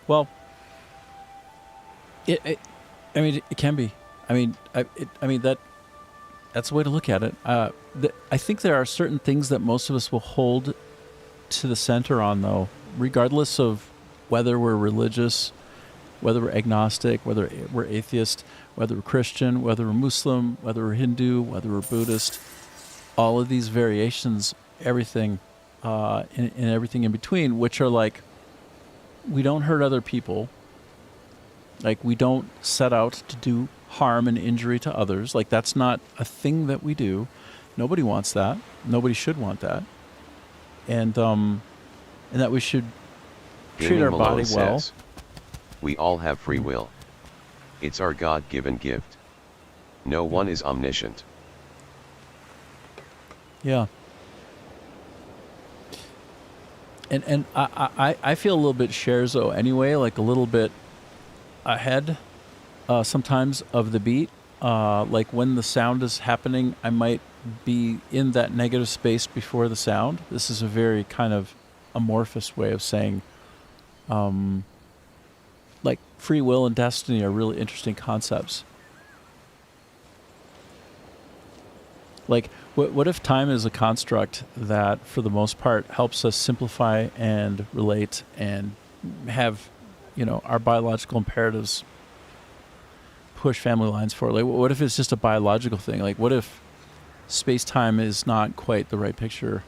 Well, it can be. That's the way to look at it. I think there are certain things that most of us will hold to the center on, though, regardless of whether we're religious, whether we're agnostic, whether we're atheist, whether we're Christian, whether we're Muslim, whether we're Hindu, whether we're Buddhist. All of these variations, everything, and everything in between, which are like, we don't hurt other people. Like, we don't set out to do harm and injury to others. Like, that's not a thing that we do. Nobody wants that. Nobody should want that. And that we should treat Gaming our Malone body well. says, we all have free will. It's our God-given gift. No one is omniscient. Yeah. And I feel a little bit Scherzo anyway, like a little bit ahead sometimes of the beat. Like when the sound is happening, I might be in that negative space before the sound. This is a very kind of amorphous way of saying like free will and destiny are really interesting concepts. Like, what if time is a construct that, for the most part, helps us simplify and relate and have, our biological imperatives push family lines forward? Like, what if it's just a biological thing? Like, what if space-time is not quite the right picture?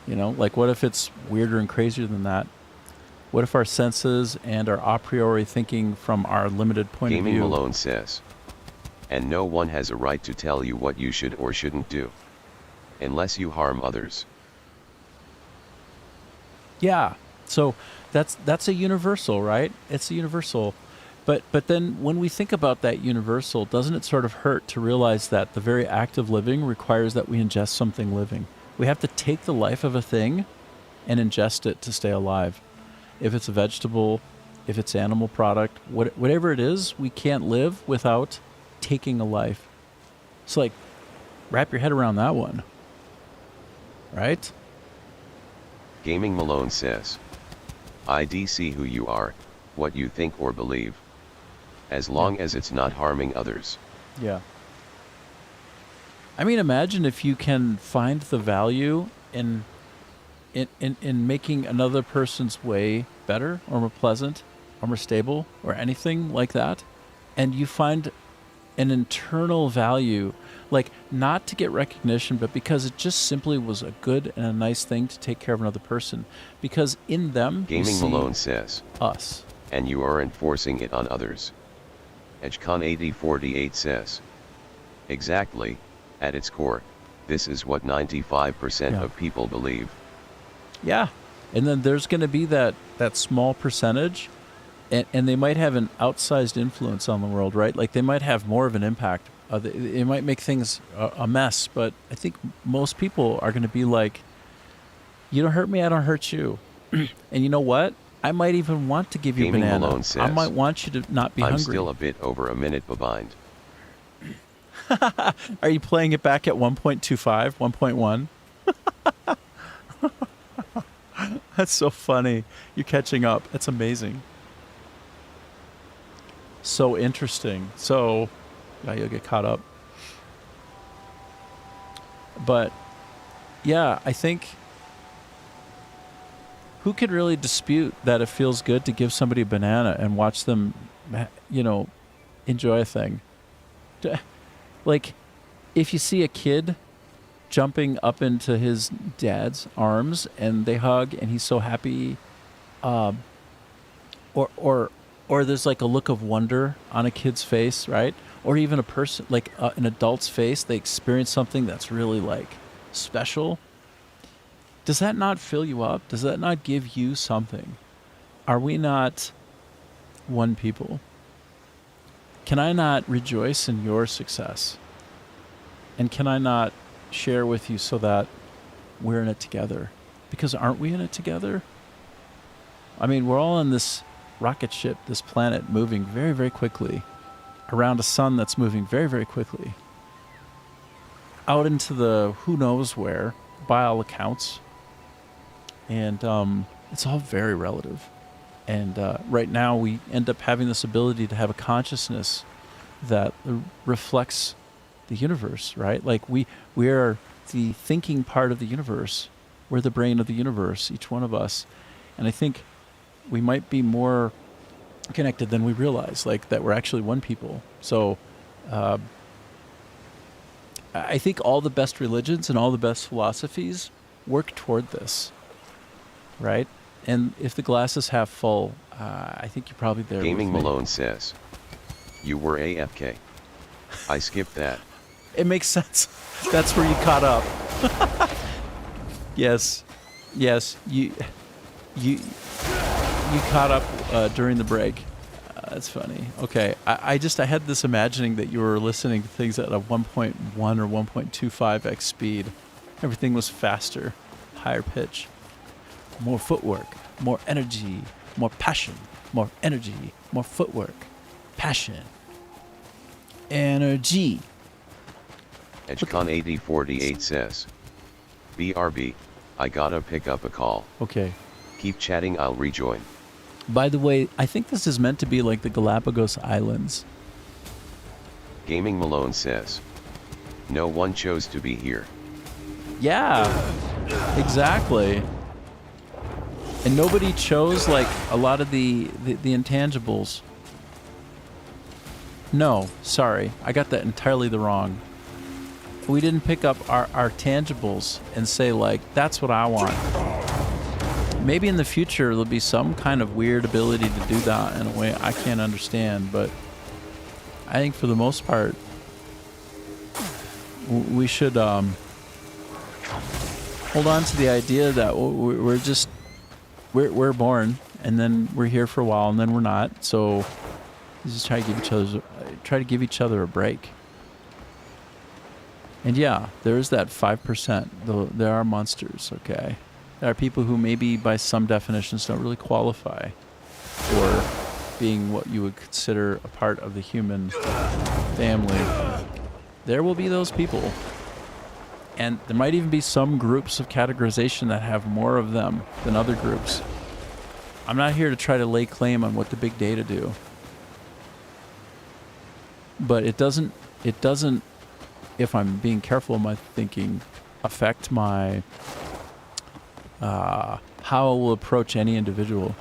Like, what if it's weirder and crazier than that? What if our senses and our a priori thinking from our limited point of view... Gaming Malone says, and no one has a right to tell you what you should or shouldn't do, unless you harm others. Yeah, so that's a universal, right? It's a universal. But then when we think about that universal, doesn't it sort of hurt to realize that the very act of living requires that we ingest something living? We have to take the life of a thing and ingest it to stay alive. If it's a vegetable, if it's animal product, whatever it is, we can't live without taking a life. So, like, wrap your head around that one. Right? Gaming Malone says, "I see who you are, what you think or believe. As long as it's not harming others." Yeah. I mean, imagine if you can find the value in making another person's way better or more pleasant or more stable or anything like that, and you find an internal value, like not to get recognition, but because it just simply was a good and a nice thing to take care of another person, because in them you Gaming see Malone says, us. "And you are enforcing it on others." EdgeCon8048 says, "Exactly, at its core, this is what 95% Yeah. of people believe." Yeah. And then there's going to be that small percentage, and they might have an outsized influence on the world, right? Like they might have more of an impact. It might make things a mess, but I think most people are going to be like, you don't hurt me, I don't hurt you. And you know what? I might even want to give you a Gaming banana. Malone I says, might want you to not be "I'm hungry. still a bit over a minute behind." Are you playing it back at 1.25, 1.1? That's so funny. You're catching up. That's amazing. So interesting. So, yeah, you'll get caught up. But, yeah, I think who could really dispute that it feels good to give somebody a banana and watch them, enjoy a thing? Like, if you see a kid jumping up into his dad's arms and they hug and he's so happy, or there's like a look of wonder on a kid's face, right? Or even a person, like an adult's face, they experience something that's really like special. Does that not fill you up? Does that not give you something? Are we not one people? Can I not rejoice in your success? And can I not share with you so that we're in it together? Because aren't we in it together? I mean, we're all in this rocket ship, this planet moving very, very quickly around a sun that's moving very, very quickly out into the who knows where, by all accounts. And it's all very relative. And right now we end up having this ability to have a consciousness that reflects the universe, right? Like we're the thinking part of the universe. We're the brain of the universe, each one of us. And I think we might be more connected than we realize, like that we're actually one people. So I think all the best religions and all the best philosophies work toward this, right? And if the glass is half full, I think you're probably there. Gaming with me. Malone says, "You were AFK. I skipped that." It makes sense. That's where you caught up. Yes, you caught up during the break. That's funny. Okay, I had this imagining that you were listening to things at a 1.1 or 1.25x speed. Everything was faster, higher pitch, more footwork, more energy, more passion, more energy, more footwork, passion, energy. EdgeCon8048 says, "BRB, I gotta pick up a call. Okay. Keep chatting, I'll rejoin." By the way, I think this is meant to be like the Galapagos Islands. Gaming Malone says, "No one chose to be here." Yeah, exactly. And nobody chose like a lot of the intangibles. No, sorry, I got that entirely the wrong. We didn't pick up our tangibles and say like, that's what I want. Maybe in the future there'll be some kind of weird ability to do that in a way I can't understand, but I think for the most part, we should hold on to the idea that we're born and then we're here for a while and then we're not. So You just try to give each other a break. And yeah, there is that 5%. Though there are monsters. Okay, there are people who maybe by some definitions don't really qualify for being what you would consider a part of the human family. There will be those people. And there might even be some groups of categorization that have more of them than other groups. I'm not here to try to lay claim on what the big data do. But it doesn't, if I'm being careful in my thinking, affect my, how I will approach any individual.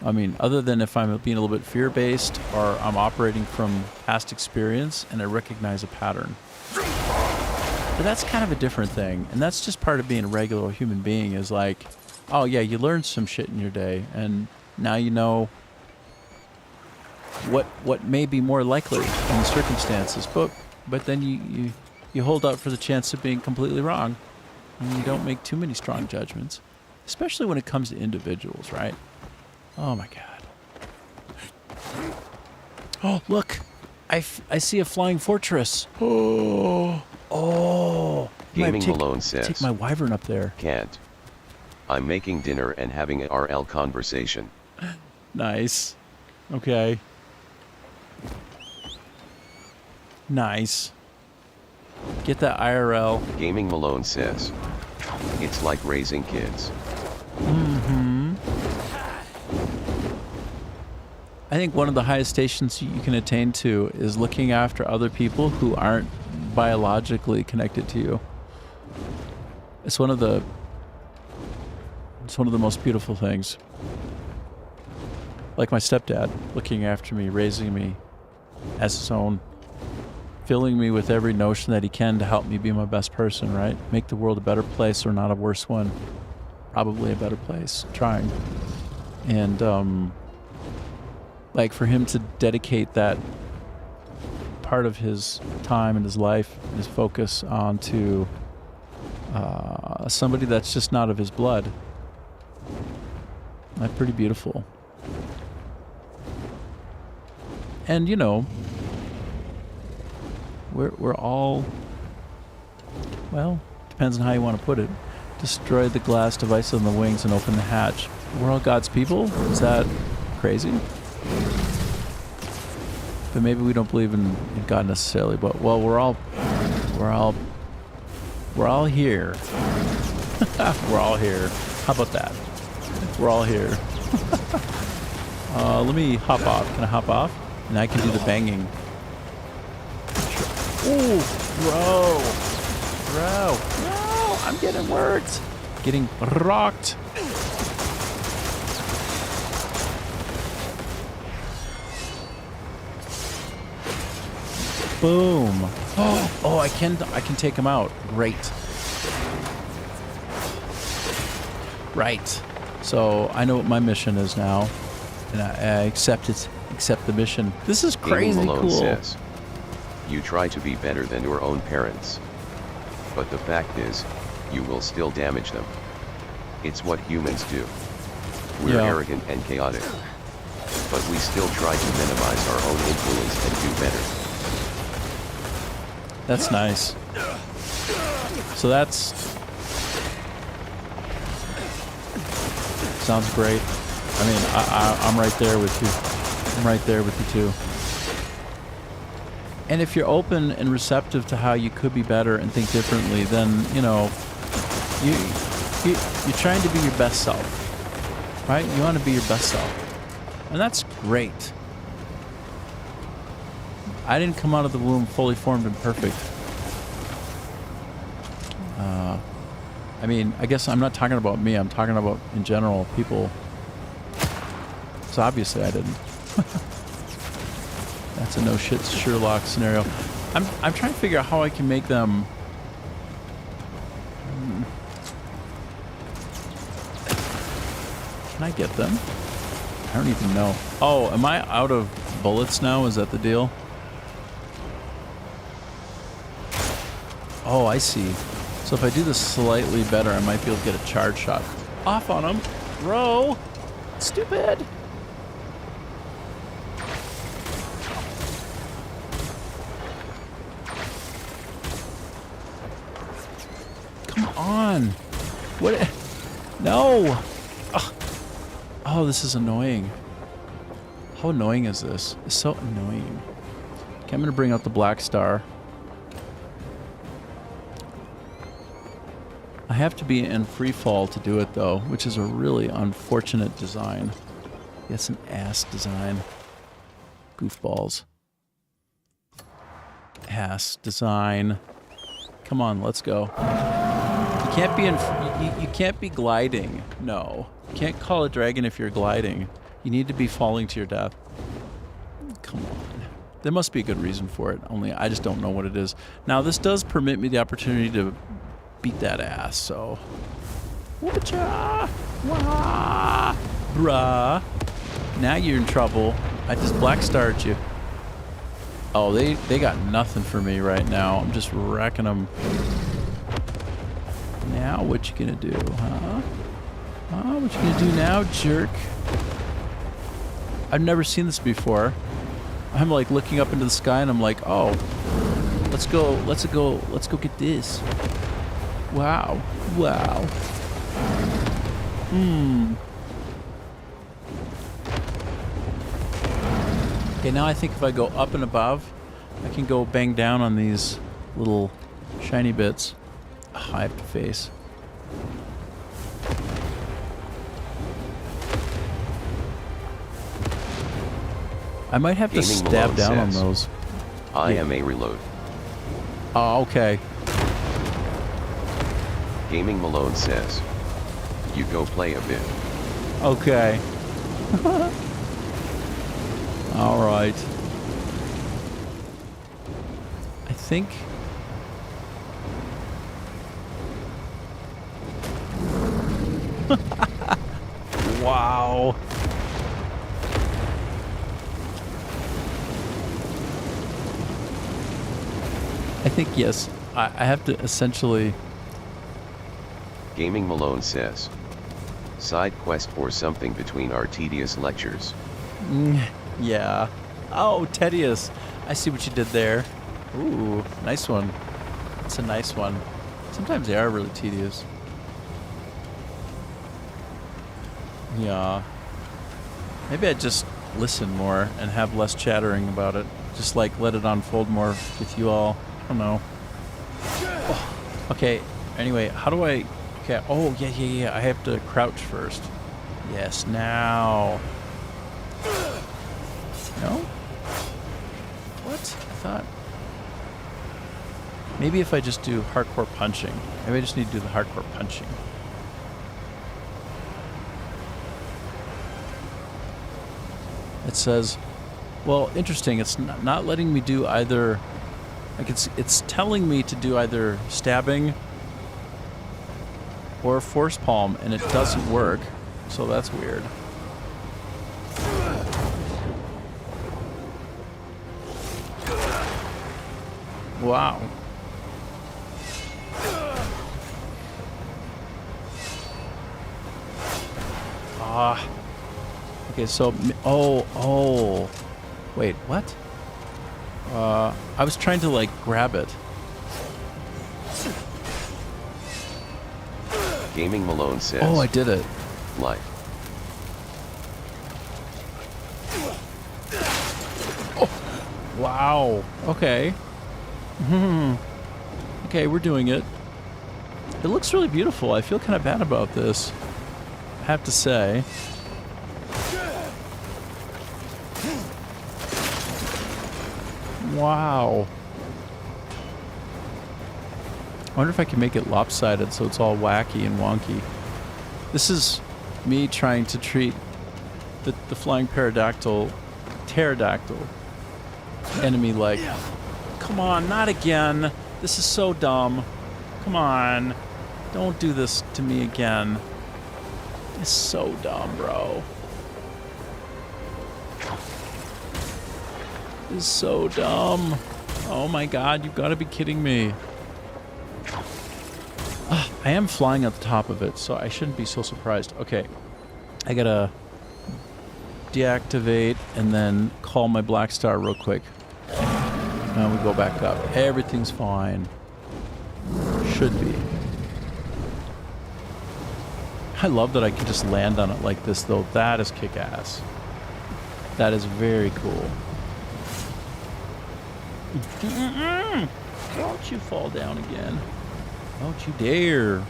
I mean, other than if I'm being a little bit fear-based or I'm operating from past experience and I recognize a pattern. But that's kind of a different thing. And that's just part of being a regular human being is like, oh yeah, you learned some shit in your day and now you know what may be more likely in the circumstances. But then you hold out for the chance of being completely wrong. And you don't make too many strong judgments. Especially when it comes to individuals, right? Oh my god. Oh, look! I see a flying fortress. Oh. Gaming Malone says, take my wyvern up there. Can't. I'm making dinner and having a RL conversation. Nice. Okay. Nice. Get that IRL. Gaming Malone says, it's like raising kids. Mm-hmm. I think one of the highest stations you can attain to is looking after other people who aren't biologically connected to you. It's one of the most beautiful things. Like my stepdad, looking after me, raising me as his own, filling me with every notion that he can to help me be my best person, right? Make the world a better place or not a worse one. Probably a better place, trying. And like for him to dedicate that part of his time and his life and his focus onto somebody that's just not of his blood, that's pretty beautiful. And you know, we're all, well, depends on how you want to put it, destroy the glass device on the wings and open the hatch. We're all God's people? Is that crazy? But maybe we don't believe in God necessarily, but well, we're all here. We're all here. How about that? We're all here. Let me hop off. Can I hop off? And I can do the banging. Ooh, bro. No, I'm getting words. Getting rocked. Boom. Oh, I can take him out. Great. Right. So I know what my mission is now, and I accept it. Accept the mission. This is crazy Malone cool. Says, you try to be better than your own parents, but the fact is, you will still damage them. It's what humans do. We're arrogant and chaotic, but we still try to minimize our own influence and do better. That's nice. So that's... sounds great. I mean, I'm right there with you. I'm right there with you too. And if you're open and receptive to how you could be better and think differently, then, you know, you're trying to be your best self, right? You want to be your best self. And that's great. I didn't come out of the womb fully formed and perfect. I mean, I guess I'm not talking about me. I'm talking about, in general, people. So obviously I didn't. That's a no shit Sherlock scenario. I'm trying to figure out how I can make them... Can I get them? I don't even know. Oh, am I out of bullets now? Is that the deal? Oh, I see. So if I do this slightly better, I might be able to get a charge shot off on him. Bro! Stupid! Come on. What? No. Ugh. Oh, this is annoying. How annoying is this? It's so annoying. Okay, I'm going to bring out the black star. I have to be in free fall to do it, though, which is a really unfortunate design. It's an ass design. Goofballs. Ass design. Come on, let's go. You can't be in. You can't be gliding. No, you can't call a dragon if you're gliding. You need to be falling to your death. Come on. There must be a good reason for it. Only I just don't know what it is. Now this does permit me the opportunity to beat that ass. So. Whatcha? Wah! Bruh. Now you're in trouble. I just black starred you. Oh, they got nothing for me right now. I'm just wrecking them. Now what you gonna do, huh? Huh? What you gonna do now, jerk? I've never seen this before. I'm like looking up into the sky and I'm like, oh, let's go get this. Wow. Wow. Okay, now I think if I go up and above, I can go bang down on these little shiny bits. Oh, I have to face. I might have to Gaming stab Malone down on says, those. I Yeah. am a reload. Oh, okay. Gaming Malone says, you go play a bit. Okay. All right. I think. Wow. I think yes. I have to essentially. Gaming Malone says, side quest or something between our tedious lectures. Yeah. Oh, tedious. I see what you did there. Ooh, nice one. It's a nice one. Sometimes they are really tedious. Yeah. Maybe I'd just listen more and have less chattering about it. Just like let it unfold more with you all. I don't know. Oh, okay. Anyway, how do I... Okay. Oh, yeah. I have to crouch first. Yes, now. No? What? I thought... Maybe if I just do hardcore punching. Maybe I just need to do the hardcore punching. It says... Well, interesting. It's not letting me do either... Like, it's telling me to do either stabbing or force palm, and it doesn't work. So that's weird. Wow. Ah. Okay, so... Oh. Wait, what? I was trying to, like, grab it. Gaming Malone says, Oh, I did it. life. Oh, wow. Okay. Okay, we're doing it. It looks really beautiful. I feel kind of bad about this, I have to say. Wow. I wonder if I can make it lopsided so it's all wacky and wonky. This is me trying to treat the flying pterodactyl enemy like, come on, not again. This is so dumb. Come on. Don't do this to me again. It's so dumb, bro. This is so dumb. Oh my god, you've got to be kidding me. I am flying at the top of it, so I shouldn't be so surprised. Okay, I gotta deactivate and then call my black star real quick. Now we go back up. Everything's fine. Should be. I love that I can just land on it like this, though. That is kick-ass. That is very cool. Don't you fall down again. Don't you dare.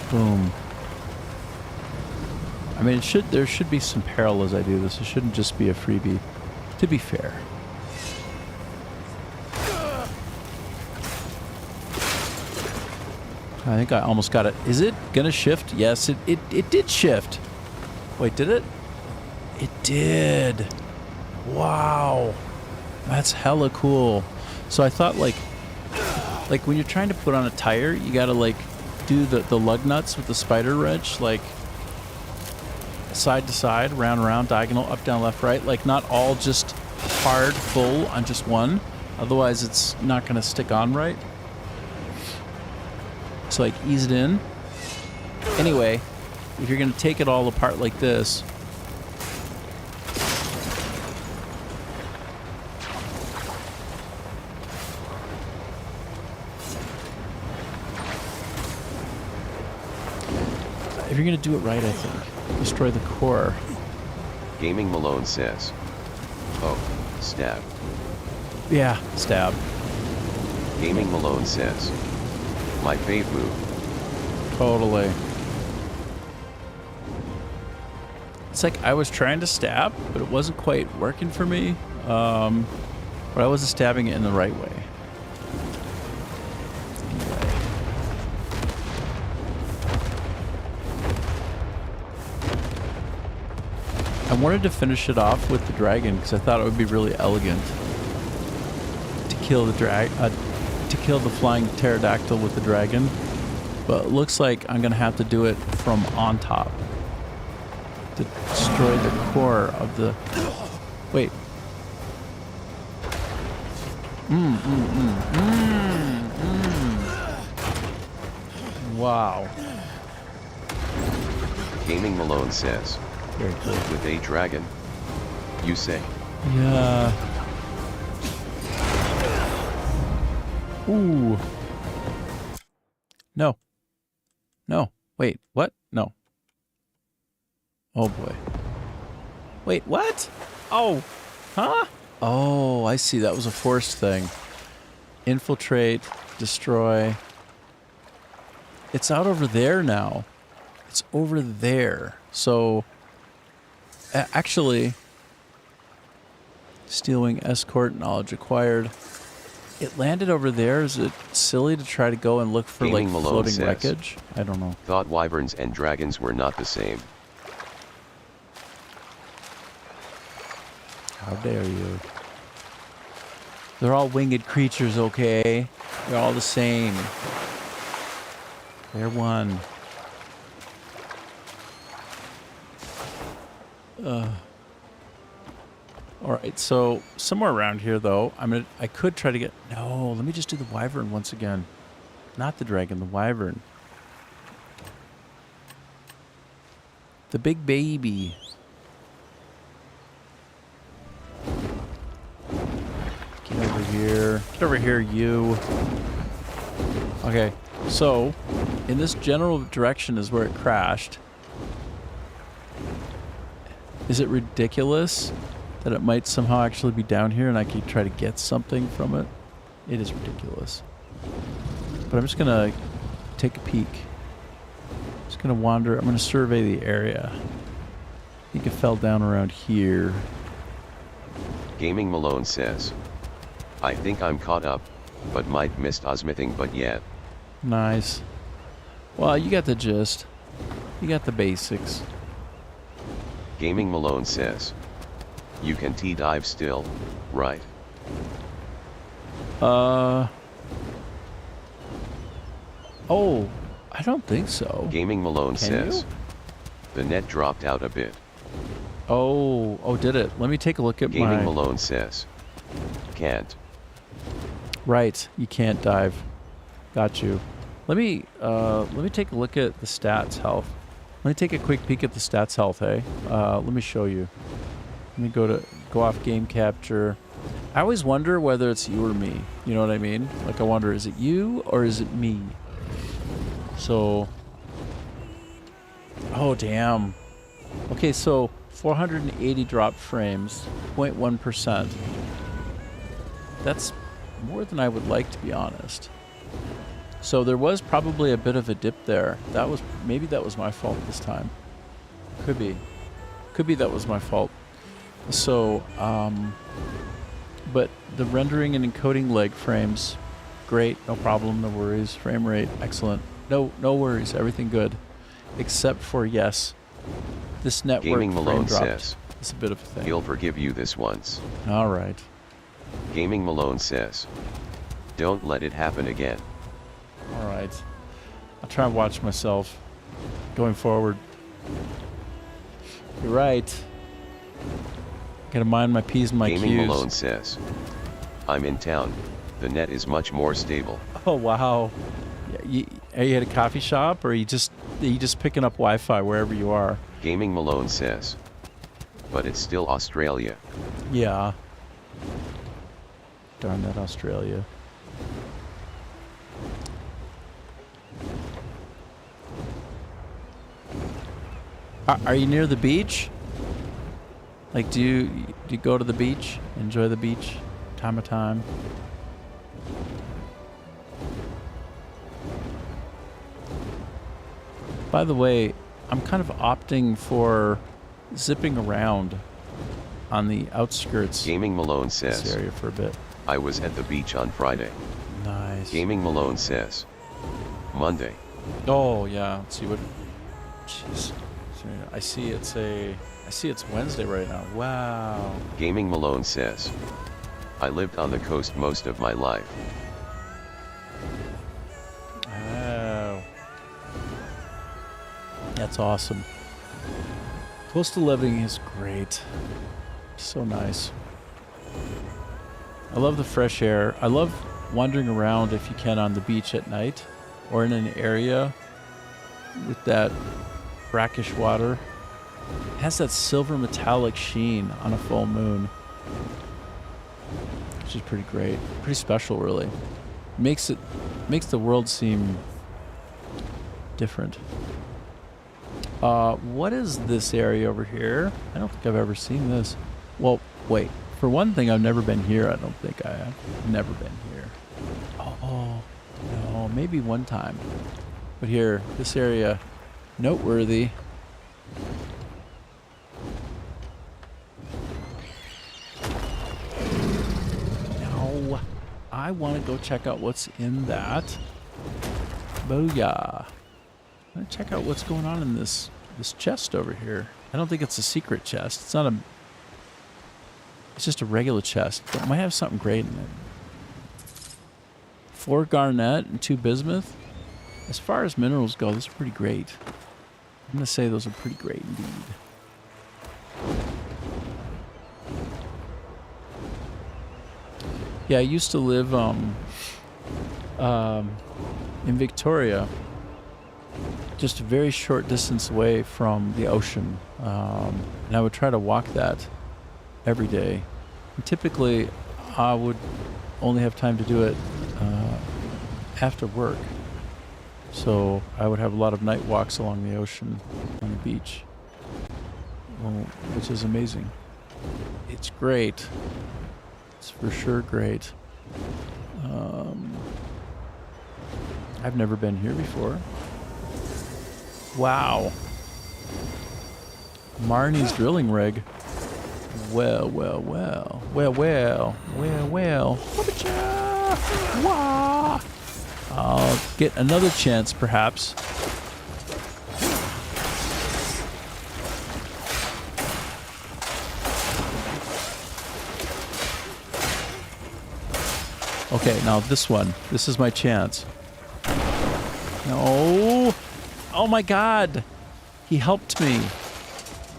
Boom. I mean, there should be some peril as I do this. It shouldn't just be a freebie, to be fair. I think I almost got it. Is it gonna shift? Yes, it did shift. Wait, did it? It did. Wow. That's hella cool. So I thought like when you're trying to put on a tire, you gotta like do the lug nuts with the spider wrench, like side to side, round around, diagonal, up, down, left, right. Like not all just hard full on just one. Otherwise it's not gonna stick on right. So like ease it in. Anyway, if you're gonna take it all apart like this, if you're gonna do it right, I think destroy the core. Gaming Malone says. Oh, stab. Yeah, stab. Gaming Malone says. My fave move. Totally. It's like I was trying to stab, but it wasn't quite working for me. But I wasn't stabbing it in the right way. Anyway. I wanted to finish it off with the dragon because I thought it would be really elegant to kill the kill the flying pterodactyl with the dragon, but it looks like I'm gonna have to do it from on top to destroy the core of the. Wait. Wow. Gaming Malone says. Very cool. With a dragon. You say. Yeah. Ooh. No. No. Wait, what? No. Oh boy. Wait, what? Oh. Huh? Oh, I see. That was a forced thing. Infiltrate, destroy. It's out over there now. It's over there. So, actually, stealing escort, knowledge acquired. It landed over there. Is it silly to try to go and look for Gaming like Malone floating says, wreckage? I don't know. Thought wyverns and dragons were not the same. How dare you? They're all winged creatures, okay? They're all the same. They're one. Alright, so somewhere around here though, I could try to get. No, let me just do the wyvern once again. Not the dragon, the wyvern. The big baby. Get over here. Get over here, you. Okay, so in this general direction is where it crashed. Is it ridiculous that it might somehow actually be down here and I could try to get something from it? It is ridiculous. But I'm just gonna take a peek. Just gonna wander. I'm gonna survey the area. I think it fell down around here. Gaming Malone says. I think I'm caught up, but might missed osmithing but yet. Nice. Well, you got the gist. You got the basics. Gaming Malone says. You can T-dive still, right? Oh, I don't think so. Gaming Malone Can says. you? The net dropped out a bit. Oh, did it? Let me take a look at Gaming my... Malone says. Can't. Right, you can't dive. Got you. Let me take a look at the stats health. Let me take a quick peek at the stats health, hey? Let me show you. Let me go off game capture. I always wonder whether it's you or me. You know what I mean? Like I wonder, is it you or is it me? So, oh damn. Okay, so 480 dropped frames, 0.1%. That's more than I would like, to be honest. So there was probably a bit of a dip there. Maybe that was my fault this time. Could be that was my fault. So, but the rendering and encoding lag frames, great, no problem, no worries. Frame rate, excellent. No worries, everything good. Except for, yes, this network Gaming frame Malone dropped. says, It's a bit of a thing. he'll forgive you this once. All right. Gaming Malone says, don't let it happen again. All right. I'll try and watch myself going forward. You're right. Gotta mind my P's and my Gaming Q's. Malone says, I'm in town. The net is much more stable. Oh wow! Yeah, are you at a coffee shop, or are you just picking up Wi-Fi wherever you are? Gaming Malone says, but it's still Australia. Yeah. Darn that Australia. Are you near the beach? Like, do you go to the beach? Enjoy the beach? Time of time? By the way, I'm kind of opting for zipping around on the outskirts Gaming Malone of this says, area for a bit. I was at the beach on Friday. Nice. Gaming Malone says, Monday. Oh yeah. Let's see what. Jeez. I see it's Wednesday right now. Wow. Gaming Malone says, I lived on the coast most of my life. Oh. That's awesome. Coastal living is great. So nice. I love the fresh air. I love wandering around, if you can, on the beach at night or in an area with that brackish water. It has that silver metallic sheen on a full moon, which is pretty great. Pretty special, really. Makes the world seem different. What is this area over here? I don't think I've ever seen this. Well, wait. For one thing, I've never been here. I don't think I have. Never been here. Oh, no. Maybe one time. But here, this area, noteworthy. Now, I want to go check out what's in that. Booyah. I'm going to check out what's going on in this chest over here. I don't think it's a secret chest. It's not a... It's just a regular chest, but it might have something great in it. 4 garnet and 2 bismuth. As far as minerals go, those are pretty great. I'm going to say those are pretty great indeed. Yeah, I used to live in Victoria, just a very short distance away from the ocean. And I would try to walk that every day. And typically, I would only have time to do it after work. So I would have a lot of night walks along the ocean on the beach, which is amazing. It's great. It's for sure great. I've never been here before. Wow. Marnie's drilling rig. Well. Wah. I'll get another chance, perhaps. Okay, now this one. This is my chance. No. Oh my God. He helped me.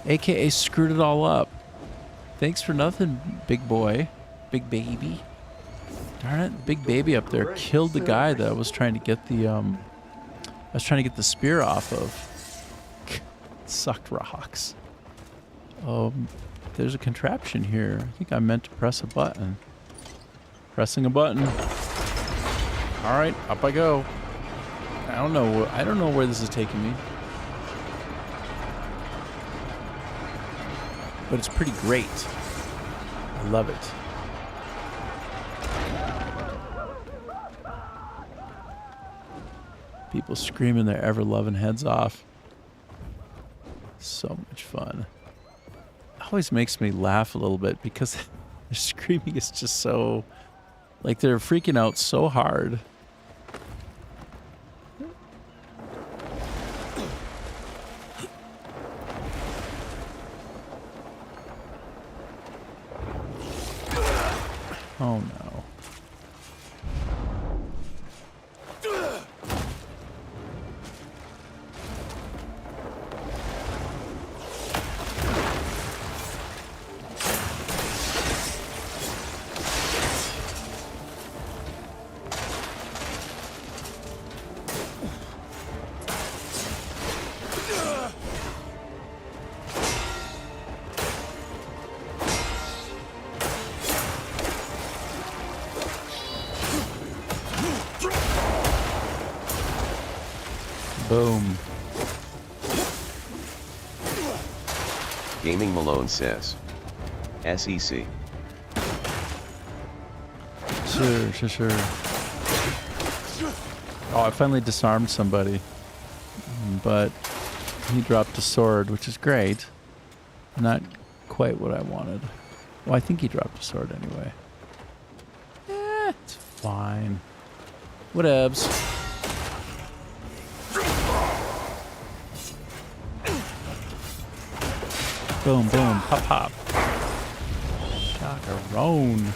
AKA screwed it all up. Thanks for nothing, big boy. Big baby. Darn it, big baby up there killed the guy that I was trying to get the spear off of. Sucked rocks. There's a contraption here. I think I meant to press a button. Pressing a button. All right, up I go. I don't know where this is taking me. But it's pretty great. I love it. People screaming their ever-loving heads off. So much fun. It always makes me laugh a little bit because their screaming is just so... Like, they're freaking out so hard. Oh no. Boom. Gaming Malone says. SEC. Sure. Oh, I finally disarmed somebody. But he dropped a sword, which is great. Not quite what I wanted. Well, I think he dropped a sword anyway. It's fine. Whatevs. Boom, boom, pop, pop. Chacarone.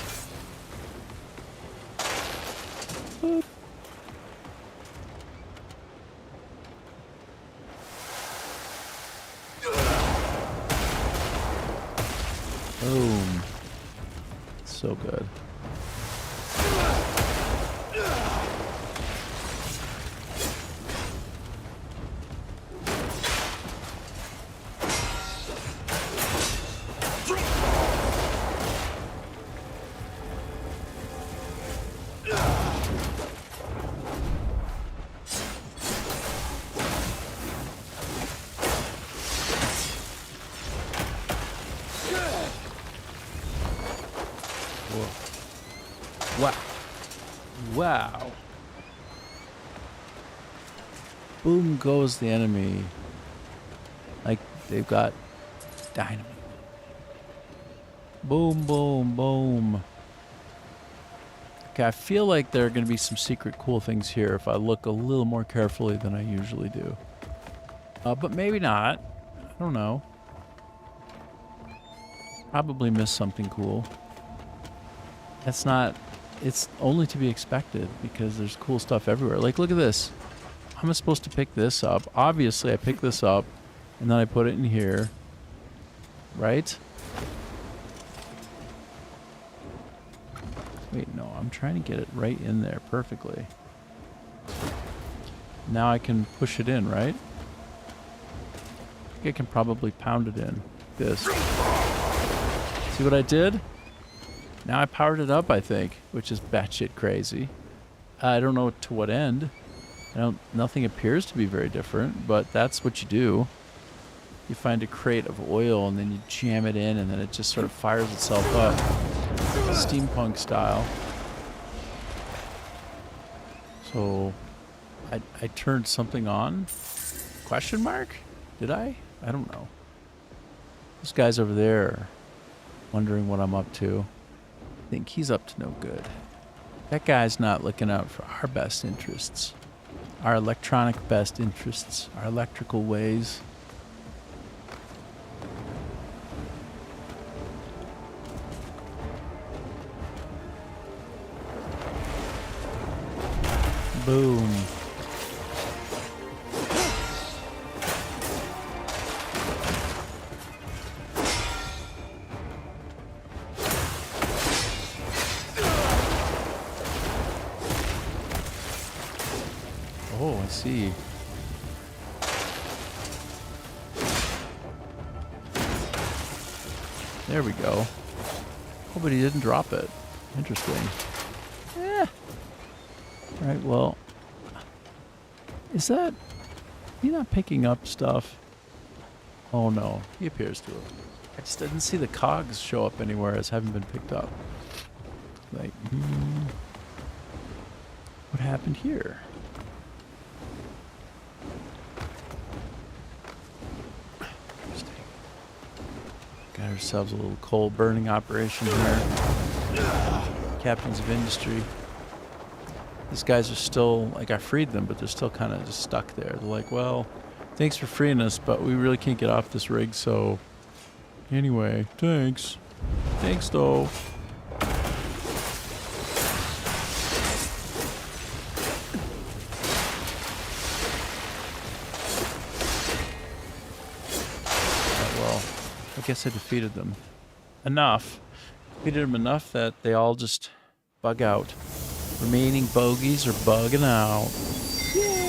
Boop. Boom. So good. Wow. Wow. Boom goes the enemy. Like they've got dynamite. Boom, boom, boom. Okay, I feel like there are going to be some secret cool things here if I look a little more carefully than I usually do. But maybe not. I don't know. Probably missed something cool. That's not... It's only to be expected because there's cool stuff everywhere. Like, look at this. How am I supposed to pick this up? Obviously, I pick this up and then I put it in here. Right? Wait, no. I'm trying to get it right in there perfectly. Now I can push it in, right? I think I can probably pound it in. This. See what I did? Now I powered it up, I think, which is batshit crazy. I don't know to what end. Nothing appears to be very different, but that's what you do. You find a crate of oil and then you jam it in and then it just sort of fires itself up. Steampunk style. So, I turned something on? Question mark? Did I? I don't know. Those guys over there wondering what I'm up to. I think he's up to no good. That guy's not looking out for our best interests. Our electronic best interests. Our electrical ways. Boom. Oh, I see. There we go. Oh, but he didn't drop it. Interesting. All right, well, is that... He not picking up stuff? Oh no, he appears to have. I just didn't see the cogs show up anywhere as having been picked up. Like, what happened here? Interesting. Got ourselves a little coal burning operation here. Captains of industry. These guys are still, like, I freed them, but they're still kind of just stuck there. They're like, well, thanks for freeing us, but we really can't get off this rig, so... Anyway, thanks. Thanks, though. Well, I guess I defeated them. Enough. Defeated them enough that they all just bug out. Remaining bogies are bugging out. Yay!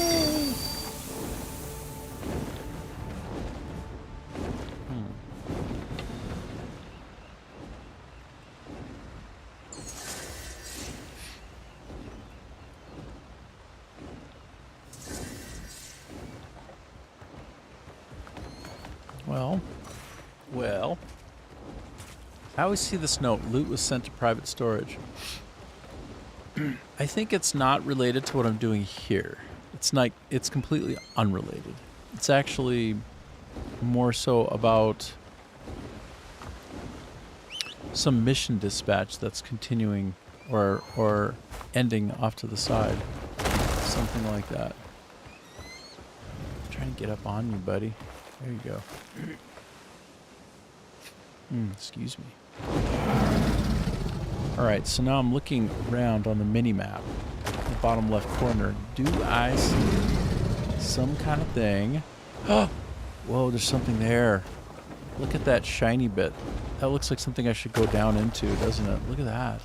Well. I always see this note. Loot was sent to private storage. I think it's not related to what I'm doing here. It's completely unrelated. It's actually more so about some mission dispatch that's continuing or ending off to the side. Something like that. I'm trying to get up on you, buddy. There you go. Excuse me. Alright, so now I'm looking around on the mini-map. The bottom left corner. Do I see some kind of thing? Oh! Whoa, there's something there. Look at that shiny bit. That looks like something I should go down into, doesn't it? Look at that.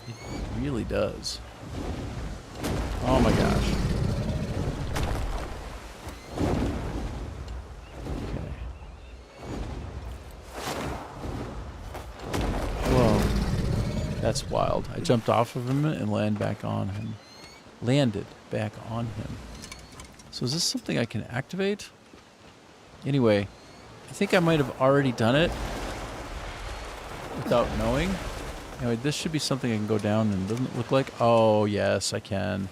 It really does. Oh my gosh. That's wild. I jumped off of him and landed back on him. So is this something I can activate? Anyway, I think I might have already done it without knowing. Anyway, this should be something I can go down and doesn't it look like. Oh yes, I can.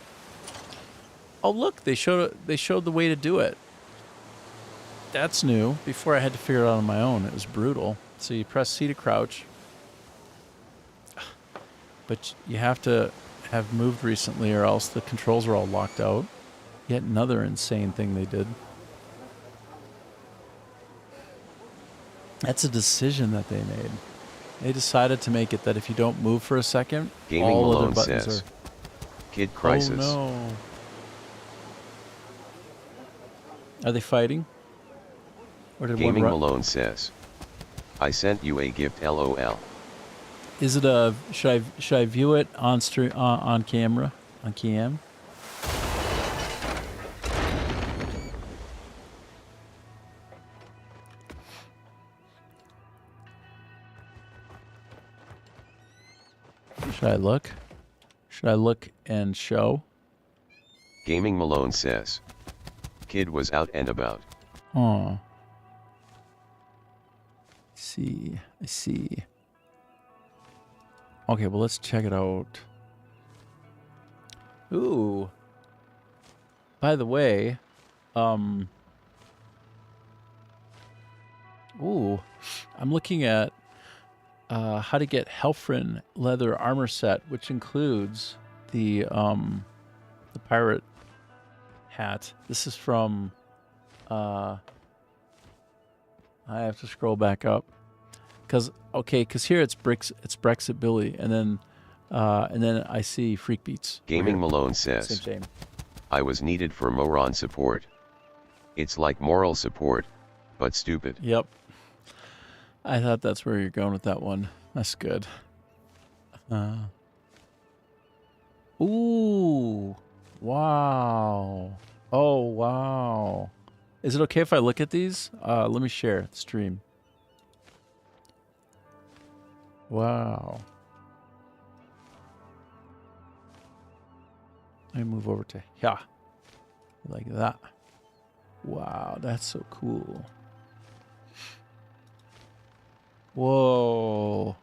Oh look, they showed the way to do it. That's new. Before I had to figure it out on my own. It was brutal. So you press C to crouch. But you have to have moved recently or else the controls are all locked out. Yet another insane thing they did. That's a decision that they made. They decided to make it that if you don't move for a second, Gaming all Malone other buttons says, are... Kid Crisis. Oh no. Are they fighting? Or did Gaming one run? Malone says, I sent you a gift LOL. Is it a... Should I view it on on camera? On cam? Should I look? Should I look and show? Gaming Malone says, Kid was out and about. Oh. I see. Okay, well, let's check it out. Ooh. By the way, ooh, I'm looking at how to get Helfrin leather armor set, which includes the pirate hat. This is from I have to scroll back up. Cause here it's Brexit Billy, and then I see Freak Beats. Gaming Malone says, Same. I was needed for moron support. It's like moral support, but stupid. Yep. I thought that's where you're going with that one. That's good. Ooh. Wow. Oh, wow. Is it okay if I look at these? Let me share the stream. Wow. Let me move over to here. Like that. Wow, that's so cool. Whoa.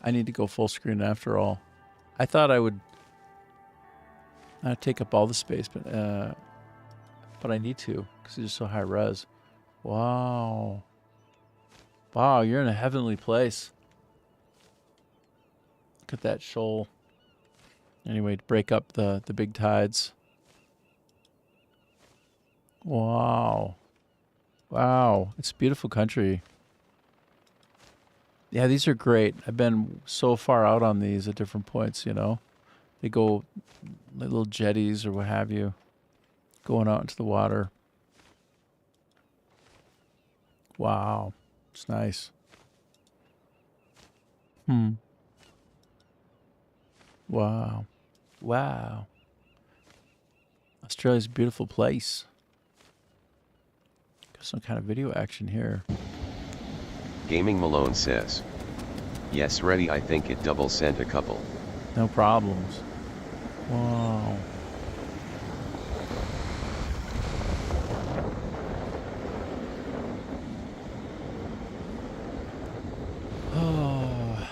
I need to go full screen after all. I thought I would take up all the space, but I need to because it's just so high res. Wow. Wow, you're in a heavenly place. Look at that shoal. Anyway, to break up the big tides. Wow. Wow. It's a beautiful country. Yeah, these are great. I've been so far out on these at different points, you know. They go like little jetties or what have you, going out into the water. Wow. It's nice. Wow. Wow. Australia's a beautiful place. Got some kind of video action here. Gaming Malone says. Yes, ready. I think it double sent a couple. No problems. Wow. Oh,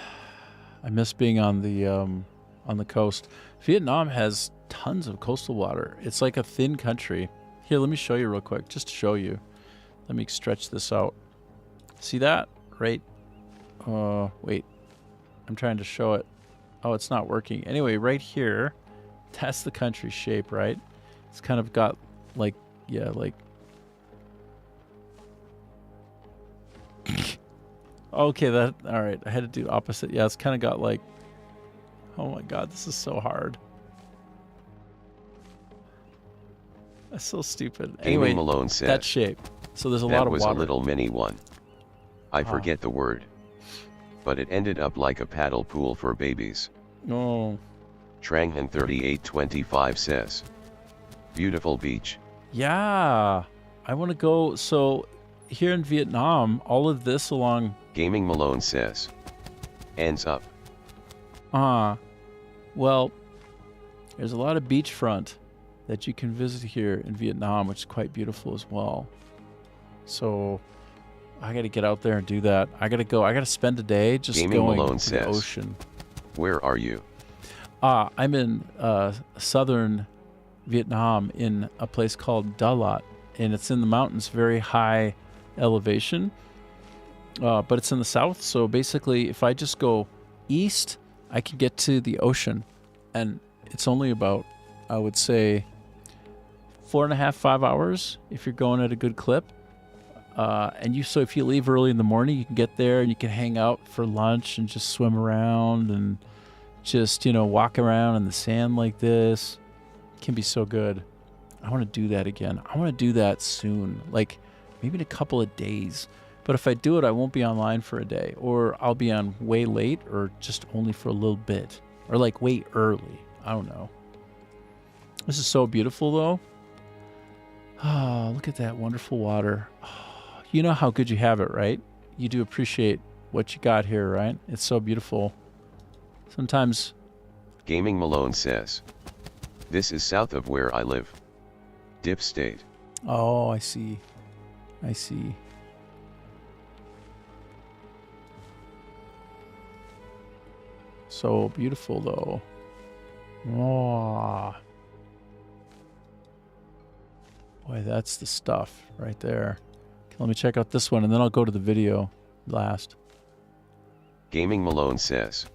I miss being on the coast. Vietnam has tons of coastal water. It's like a thin country. Here, let me show you real quick, just to show you. Let me stretch this out. See that? Right? Wait. I'm trying to show it. Oh, it's not working. Anyway, right here, that's the country shape, right? It's kind of got like, yeah, like. Okay, all right. I had to do opposite. Yeah, it's kind of got like, oh my God, this is so hard. That's so stupid. Anyway, Gaming Malone says. that shape. So there's a lot That of was water. a little mini one. I forget the word. But it ended up like a paddle pool for babies. No. Tranghan 3825 says. Beautiful beach. Yeah. I want to go. So here in Vietnam, all of this along. Gaming Malone says. Ends up. Well, there's a lot of beachfront that you can visit here in Vietnam, which is quite beautiful as well. So I got to get out there and do that. I got to go. I got to spend a day just Gaming going Malone to the says. ocean. Where are you? I'm in southern Vietnam in a place called Da Lat, and it's in the mountains, very high elevation, but it's in the south. So basically, if I just go east, I can get to the ocean, and it's only about, I would say, 4.5, 5 hours if you're going at a good clip. So if you leave early in the morning, you can get there and you can hang out for lunch and just swim around and just, walk around in the sand like this. It can be so good. I want to do that again. I want to do that soon, like maybe in a couple of days. But if I do it, I won't be online for a day, or I'll be on way late, or just only for a little bit, or like way early. I don't know. This is so beautiful though. Oh, look at that wonderful water. Oh, you know how good you have it, right? You do appreciate what you got here, right? It's so beautiful. Sometimes. Gaming Malone says. This is south of where I live. Dip State. Oh, I see. I see. So beautiful though. Oh. Boy, that's the stuff right there. Okay, let me check out this one and then I'll go to the video last. Gaming Malone says.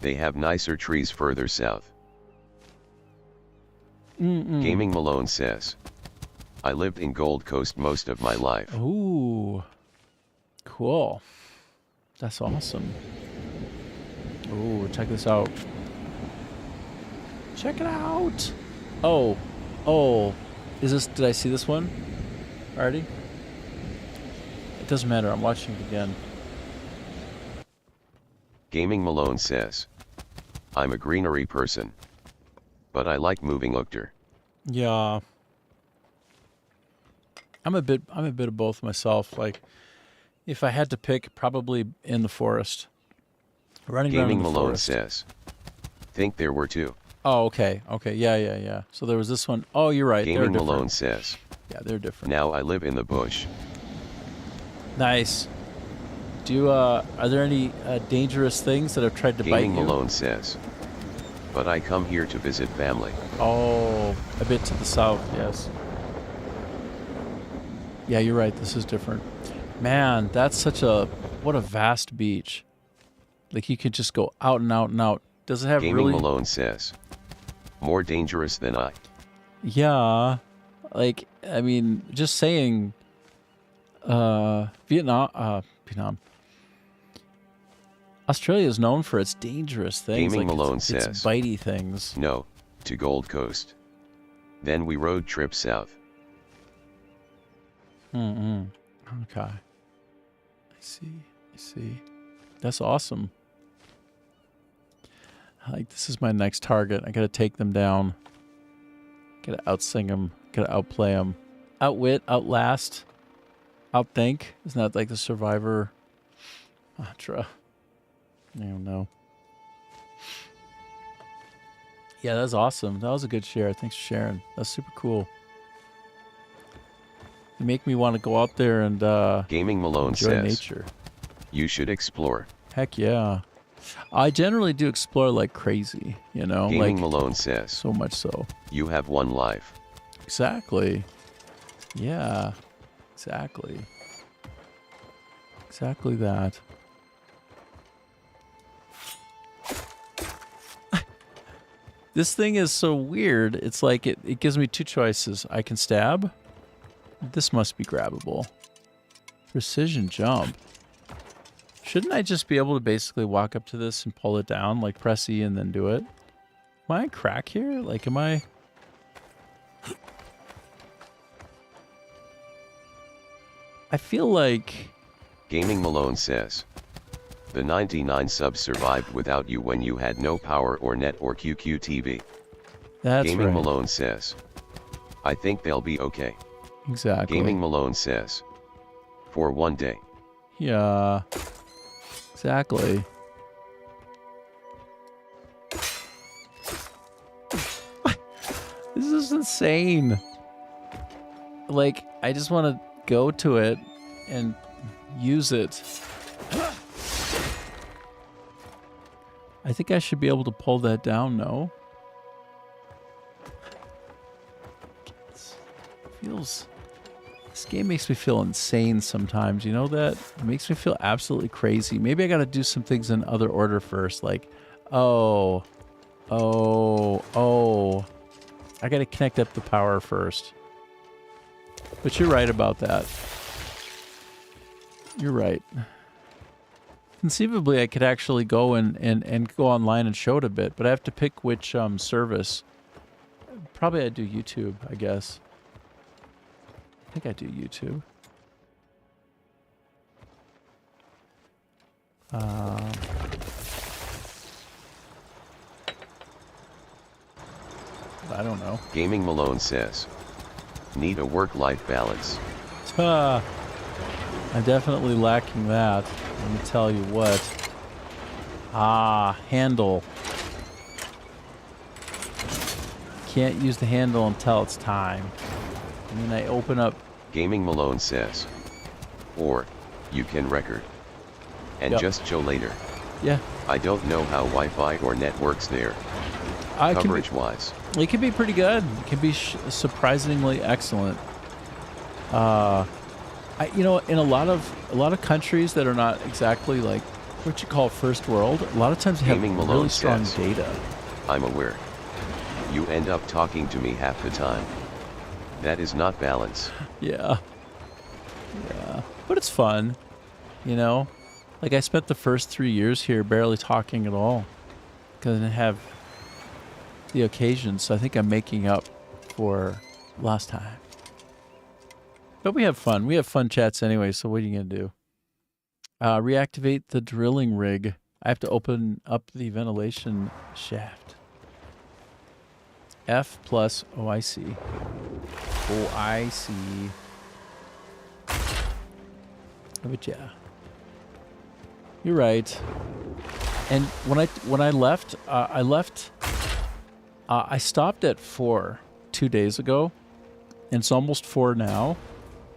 They have nicer trees further south. Gaming Malone says. I lived in Gold Coast most of my life. Ooh. Cool. That's awesome. Ooh, check this out. Check it out. Oh. Did I see this one already? It doesn't matter. I'm watching it again. Gaming Malone says. I'm a greenery person. But I like moving Ukter. Yeah. I'm a bit of both myself. Like, if I had to pick, probably in the forest. Running around in Gaming the Malone forest. says. Think there were two. Oh, okay. Okay. Yeah, yeah, yeah. So there was this one. Oh, you're right. They're Gaming different. Malone says. Yeah, they're different. Now I live in the bush. Nice. Do you, are there any dangerous things that have tried to bite Gaming you? Malone says. But I come here to visit family. Oh, a bit to the south, yes. Yeah, you're right. This is different. Man, that's such a, what a vast beach. Like you could just go out and out and out. Does it have Gaming really? Malone says. More dangerous than I. Yeah. Like, I mean, just saying, Vietnam. Australia is known for its dangerous things. Gaming like Malone its says. bitey things. No, to Gold Coast. Then we road trip south. Mm-mm. Okay. I see. That's awesome. Like, this is my next target. I gotta take them down. Gotta outsing them. Gotta outplay them. Outwit, outlast, outthink. Isn't that like the Survivor mantra? I don't know. Yeah, that's awesome. That was a good share. Thanks for sharing. That's super cool. You make me want to go out there and Gaming Malone enjoy says. nature. You should explore. Heck yeah. I generally do explore like crazy, you know? Gaming like, Malone says. so much so. You have one life. Exactly. Yeah. Exactly. Exactly that. This thing is so weird. It's like it gives me two choices. I can stab. This must be grabbable. Precision jump. Shouldn't I just be able to basically walk up to this and pull it down, like press E and then do it? Am I a crack here? Like, am I... I feel like... Gaming Malone says. The 99 subs survived without you when you had no power or net or QQTV. That's Gaming right. Malone says. I think they'll be okay. Exactly. Gaming Malone says. For one day. Yeah. Exactly. This is insane. Like, I just want to go to it and use it. I think I should be able to pull that down, no? Feels... This game makes me feel insane sometimes, you know that? It makes me feel absolutely crazy. Maybe I gotta do some things in other order first, like, oh. I gotta connect up the power first. But you're right about that. You're right. Conceivably, I could actually go and go online and show it a bit, but I have to pick which service. Probably I'd do YouTube, I guess. I think I do YouTube. I don't know. Gaming Malone says. Need a work-life balance. I'm definitely lacking that. Let me tell you what. Handle. Can't use the handle until it's time. And then I open up. Gaming Malone says. Or, you can record. And Yep. just chill later. Yeah. I don't know how Wi-Fi or net works there. Coverage-wise. It can be pretty good. It can be surprisingly excellent. You know, in a lot of countries that are not exactly like what you call first world, a lot of times they have Gaming really Malone strong says. data. I'm aware. You end up talking to me half the time. That is not balance. Yeah. Yeah. But it's fun, you know? Like, I spent the first 3 years here barely talking at all. Because I didn't have the occasion, so I think I'm making up for lost time. But we have fun. We have fun chats anyway, so what are you going to do? Reactivate the drilling rig. I have to open up the ventilation shaft. F plus OIC. OIC. But yeah. You're right. And when I left, I stopped at 4 2 days ago, and it's almost 4 now.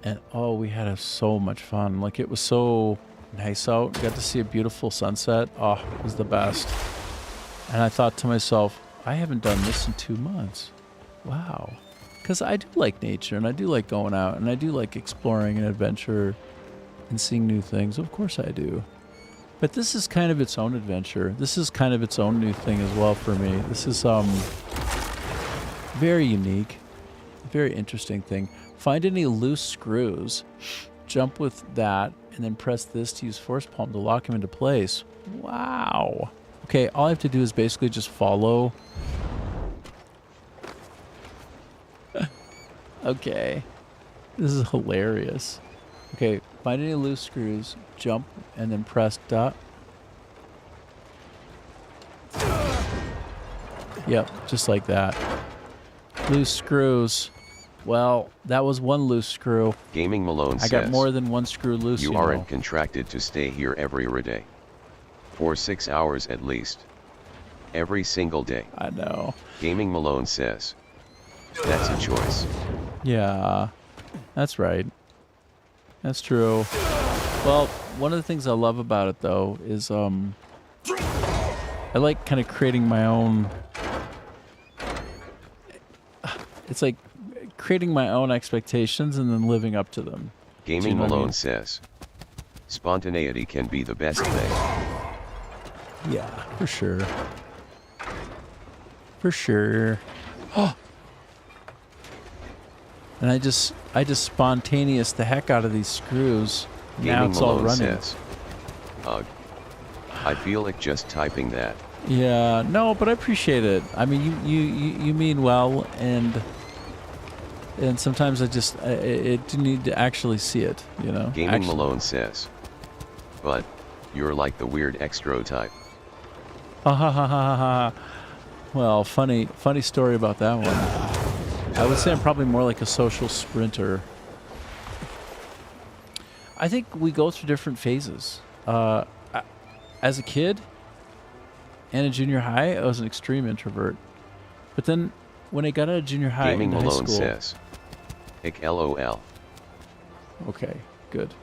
And oh, we had so much fun. Like, it was so nice out. We got to see a beautiful sunset. Oh, it was the best. And I thought to myself, I haven't done this in 2 months. Wow. Because I do like nature, and I do like going out, and I do like exploring and adventure and seeing new things. Of course I do. But this is kind of its own adventure. This is kind of its own new thing as well for me. This is very unique, very interesting thing. Find any loose screws, jump with that, and then press this to use force palm to lock them into place. Wow. Okay, all I have to do is basically just follow. Okay. This is hilarious. Okay, find any loose screws, jump, and then press dot. Yep, just like that. Loose screws. Well, that was one loose screw. Gaming Malone I says, got more than one screw loose, you you aren't know. contracted to stay here every day. For 6 hours at least. Every single day. I know. Gaming Malone says, that's a choice. Yeah, that's right. That's true. Well, one of the things I love about it, though, is I like kind of creating my own... It's like creating my own expectations and then living up to them. Gaming you know what I Malone mean? says, spontaneity can be the best thing. Yeah, for sure. For sure. Oh! And I just spontaneous the heck out of these screws. Now Gaming it's all Malone running. says, ugh. I feel like just typing that. Yeah, no, but I appreciate it. I mean, you mean well, and sometimes it need to actually see it, you know. Gaming Actually. Malone says, but you're like the weird extro type. Ha ha ha ha ha. Well, funny story about that one. I would say I'm probably more like a social sprinter. I think we go through different phases. As a kid and in junior high, I was an extreme introvert. But then when I got out of junior high Gaming into high Malone school, says, ick LOL. okay, good.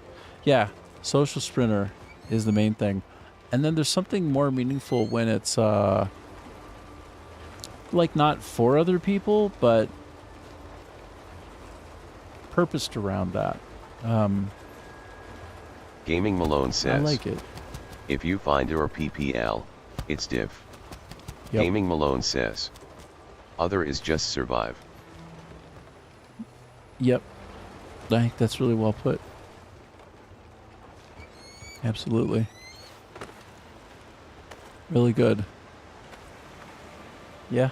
Yeah, social sprinter is the main thing. And then there's something more meaningful when it's like not for other people, but purposed around that. Gaming Malone I says, like it. if you find your PPL, it's diff. Yep. Gaming Malone says, other is just survive. Yep. I think that's really well put. Absolutely. Really good. Yeah.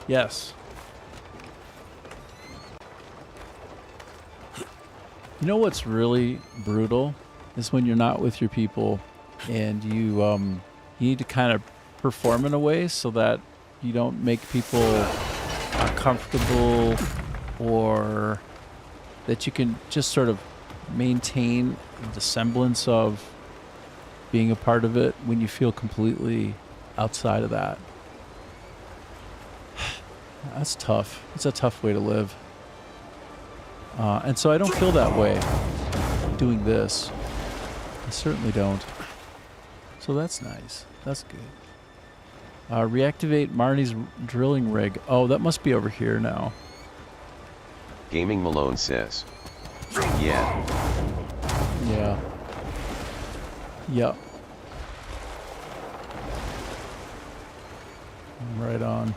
Yes. You know what's really brutal is when you're not with your people and you need to kind of perform in a way so that you don't make people uncomfortable, or that you can just sort of maintain the semblance of being a part of it when you feel completely outside of that. That's tough. It's a tough way to live. And so I don't feel that way doing this. I certainly don't. So that's nice. That's good. Reactivate Marnie's drilling rig. Oh, that must be over here now. Gaming Malone says, yeah. Yeah. Yep. Right on.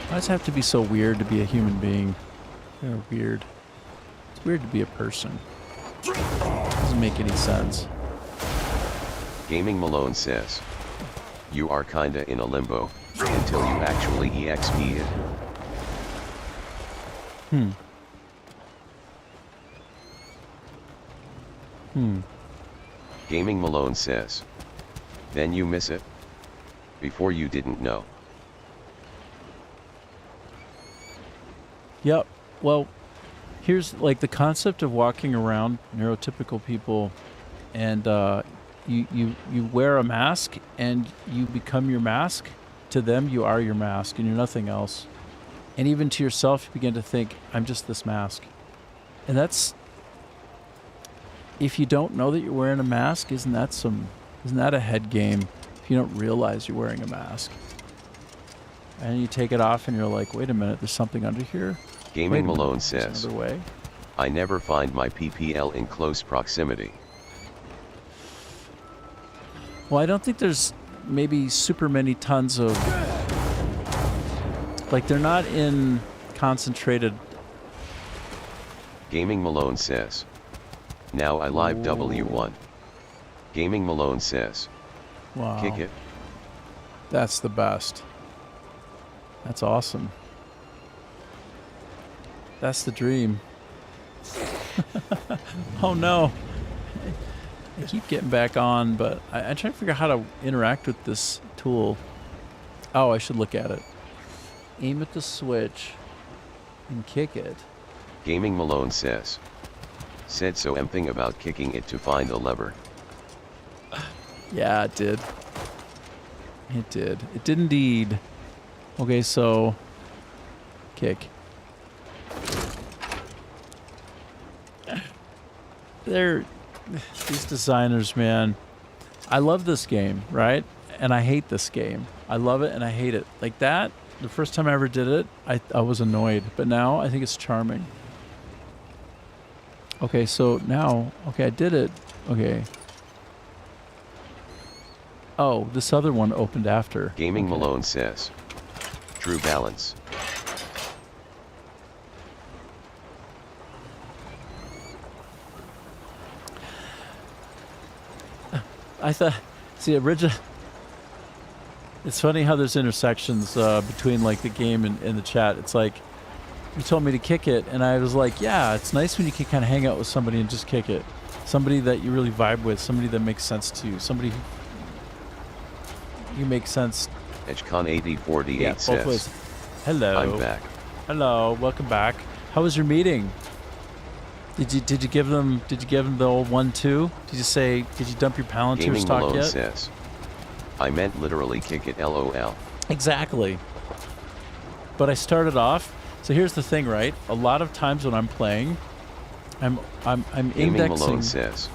Why does it have to be so weird to be a human being? Kind of weird. It's weird to be a person. Doesn't make any sense. Gaming Malone says, you are kinda in a limbo, until you actually EXP it. Gaming Malone says, then you miss it? Before you didn't know. Yep. Well, here's like the concept of walking around neurotypical people, and you wear a mask and you become your mask. To them, you are your mask and you're nothing else. And even to yourself, you begin to think, I'm just this mask. And that's, if you don't know that you're wearing a mask, isn't that a head game? If you don't realize you're wearing a mask. And you take it off and you're like, wait a minute, there's something under here? Gaming Wait a minute, Malone there's says, another way? I never find my PPL in close proximity. Well, I don't think there's maybe super many tons of, like, they're not in concentrated. Gaming Malone says, now I live W1. Gaming Malone says, Wow. kick it. That's the best. That's awesome. That's the dream. Oh no. I keep getting back on, but I try to figure out how to interact with this tool. Oh, I should look at it. Aim at the switch and kick it. Gaming Malone says, said so empthing about kicking it to find the lever. Yeah, it did. It did. It did indeed. Okay, so kick. These designers, man. I love this game, right? And I hate this game. I love it and I hate it. Like that, the first time I ever did it, I was annoyed. But now I think it's charming. Okay, so now, okay, I did it. Okay. Oh, this other one opened after. Gaming Okay. Malone says, true balance. I thought, see, original. It's funny how there's intersections between like the game and the chat. It's like you told me to kick it, and I was like, yeah, it's nice when you can kind of hang out with somebody and just kick it. Somebody that you really vibe with, somebody that makes sense to you, somebody who you make sense. HCon 8048 Yeah, both says, ways. Hello. I'm back. Hello, welcome back. How was your meeting? Did you give them the old 1-2? Did you dump your Palantir Gaming stock Malone yet? says, I meant literally kick it LOL. Exactly. But I started off. So here's the thing, right? A lot of times when I'm playing, I'm Gaming indexing. Malone says,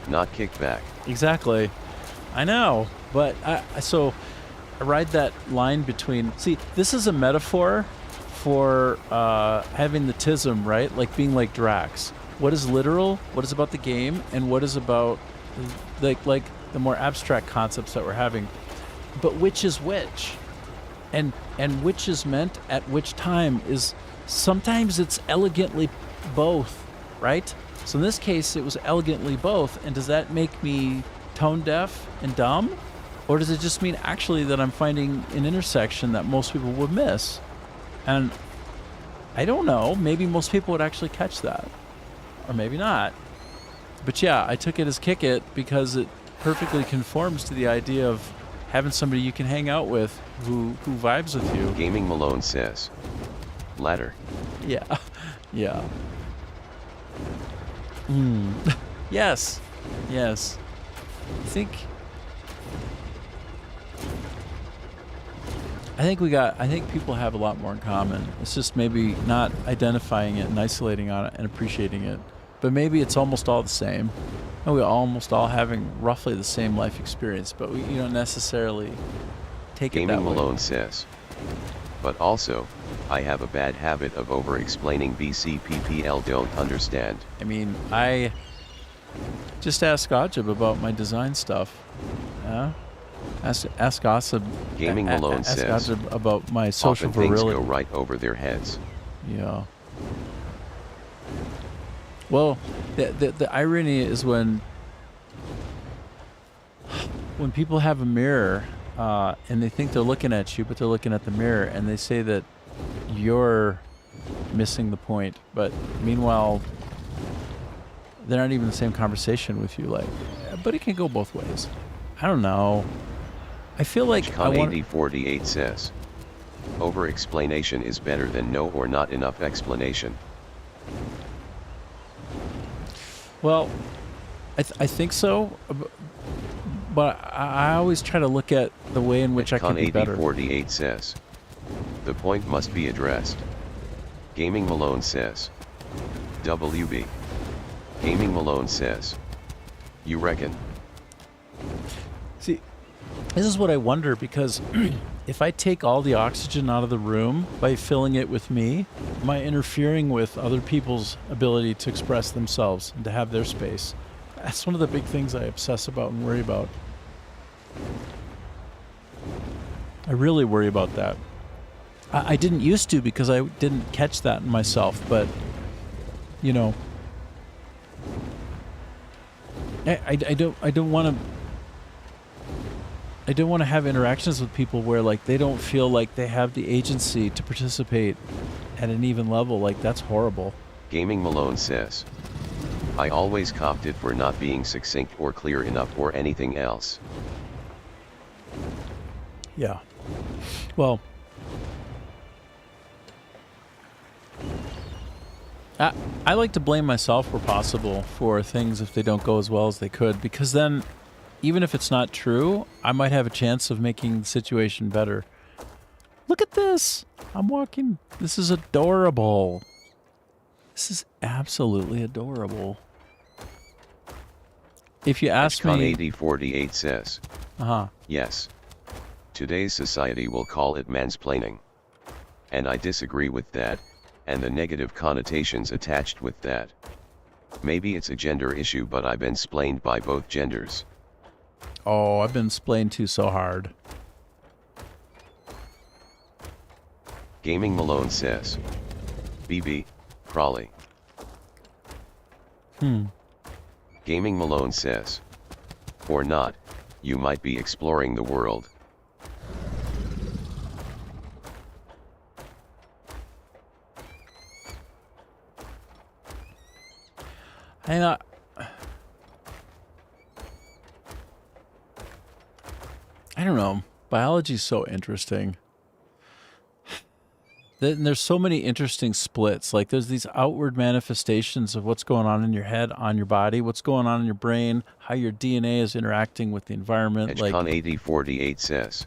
not kick back. Exactly. I know, but so I ride that line between. See, this is a metaphor for having the tism, right? Like being like Drax. What is literal? What is about the game? And what is about like the more abstract concepts that we're having? But which is which? And which is meant at which time is sometimes it's elegantly both, right? So in this case, it was elegantly both. And does that make me tone deaf and dumb? Or does it just mean actually that I'm finding an intersection that most people would miss? And I don't know. Maybe most people would actually catch that. Or maybe not. But yeah, I took it as kick it because it perfectly conforms to the idea of having somebody you can hang out with who vibes with you. Gaming Malone says, ladder. Yeah. Yeah. Yes. Yes. I think people have a lot more in common. It's just maybe not identifying it and isolating on it and appreciating it. But maybe it's almost all the same. And we're almost all having roughly the same life experience, but you don't necessarily take it that Gaming way. Malone says, but also, I have a bad habit of over-explaining BCPPL don't understand. I mean, I just ask Ajib about my design stuff. Yeah? Ask Asib. Gaming Malone ask says, Ajib about my social often things virility. go right over their heads. Yeah. Well, the irony is when people have a mirror and they think they're looking at you, but they're looking at the mirror, and they say that you're missing the point, but meanwhile they're not even in the same conversation with you. Like, but it can go both ways. I don't know. I feel like HCon 8048 says, over-explanation is better than no or not enough explanation. Well, I think so, but I always try to look at the way in which I can be better. Con8048 says, the point must be addressed. Gaming Malone says, WB. Gaming Malone says, you reckon? See, this is what I wonder, because if I take all the oxygen out of the room by filling it with me, am I interfering with other people's ability to express themselves and to have their space? That's one of the big things I obsess about and worry about. I really worry about that. I didn't used to, because I didn't catch that in myself, but, you know, I don't want to have interactions with people where, like, they don't feel like they have the agency to participate at an even level. Like, that's horrible. Gaming Malone says, I always copped it for not being succinct or clear enough or anything else. Yeah. Well, I like to blame myself where possible for things if they don't go as well as they could, because then, even if it's not true, I might have a chance of making the situation better. Look at this! I'm walking. This is adorable. This is absolutely adorable. If you ask me... Con8048 says, yes. Today's society will call it mansplaining. And I disagree with that, and the negative connotations attached with that. Maybe it's a gender issue, but I've been splained by both genders. Oh, I've been splained to so hard. Gaming Malone says, BB, Crawley. Gaming Malone says, or not, you might be exploring the world. And I don't know. Biology's so interesting. There's so many interesting splits. Like, there's these outward manifestations of what's going on in your head, on your body, what's going on in your brain, how your DNA is interacting with the environment. Like, Con8048 says,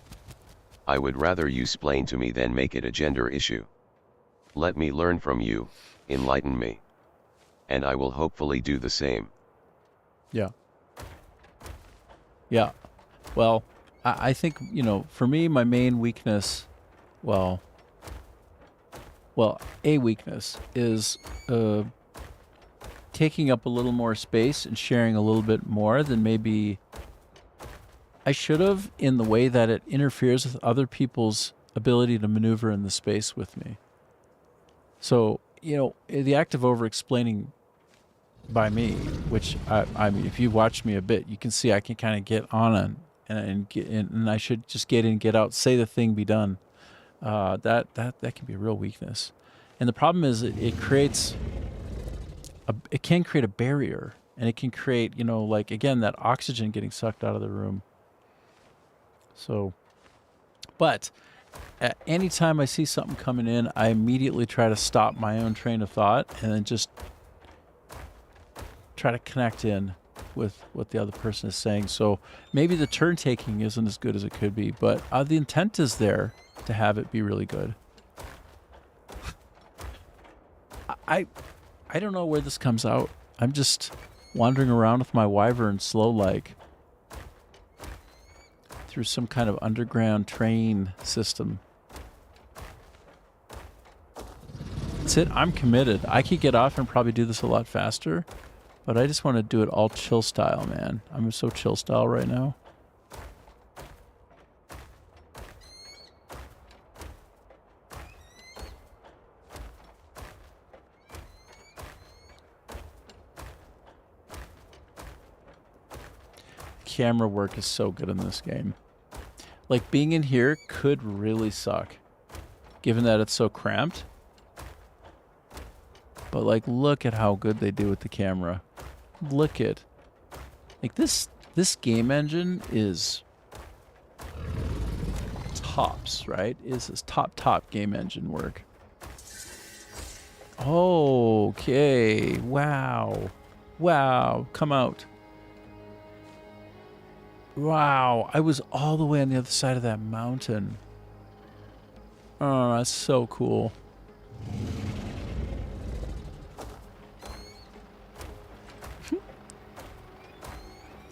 I would rather you splain to me than make it a gender issue. Let me learn from you, enlighten me. And I will hopefully do the same. Yeah. Yeah. Well, I think, you know, for me, my main weakness, well, a weakness is taking up a little more space and sharing a little bit more than maybe I should have, in the way that it interferes with other people's ability to maneuver in the space with me. So, you know, the act of over-explaining by me, which I mean, if you watch me a bit, you can see I can kind of get on and I should just get in, get out, say the thing, be done. That can be a real weakness, and the problem is it creates it can create a barrier, and it can create, you know, like, again, that oxygen getting sucked out of the room. So, but anytime I see something coming in, I immediately try to stop my own train of thought and then just try to connect in with what the other person is saying. So maybe the turn taking isn't as good as it could be, but the intent is there to have it be really good. I don't know where this comes out. I'm just wandering around with my wyvern slow like through some kind of underground train system. That's it. I'm committed. I could get off and probably do this a lot faster, but I just want to do it all chill style, man. I'm so chill style right now. Camera work is so good in this game. Like, being in here could really suck, given that it's so cramped. But, like, look at how good they do with the camera. Look at, like, this game engine is tops, right? This is top game engine work. Okay, wow. Wow, come out. Wow, I was all the way on the other side of that mountain. Oh, that's so cool.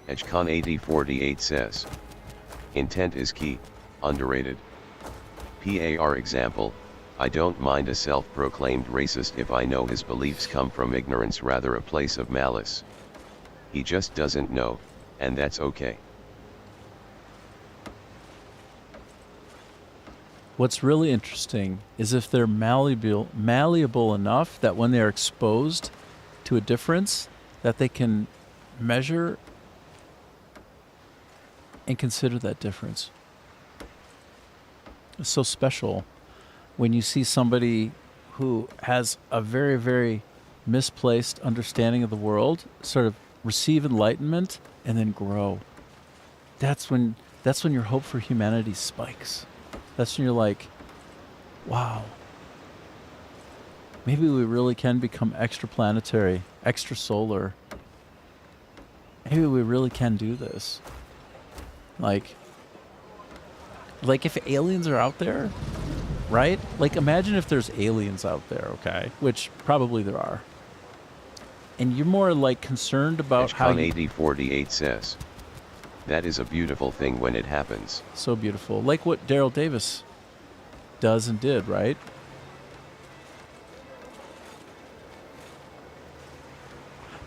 EdgeCon8048 says, intent is key, underrated. PAR example, I don't mind a self-proclaimed racist if I know his beliefs come from ignorance rather a place of malice. He just doesn't know, and that's okay. What's really interesting is if they're malleable enough that when they're exposed to a difference, that they can measure and consider that difference. It's so special when you see somebody who has a very, very misplaced understanding of the world sort of receive enlightenment and then grow. That's when your hope for humanity spikes. That's when you're like, wow, maybe we really can become extraplanetary, extrasolar. Maybe we really can do this. Like if aliens are out there, right? Like imagine if there's aliens out there, okay? Which probably there are. And you're more like concerned about how EdgeCon8048 says, that is a beautiful thing when it happens. So beautiful. Like what Daryl Davis does and did, right?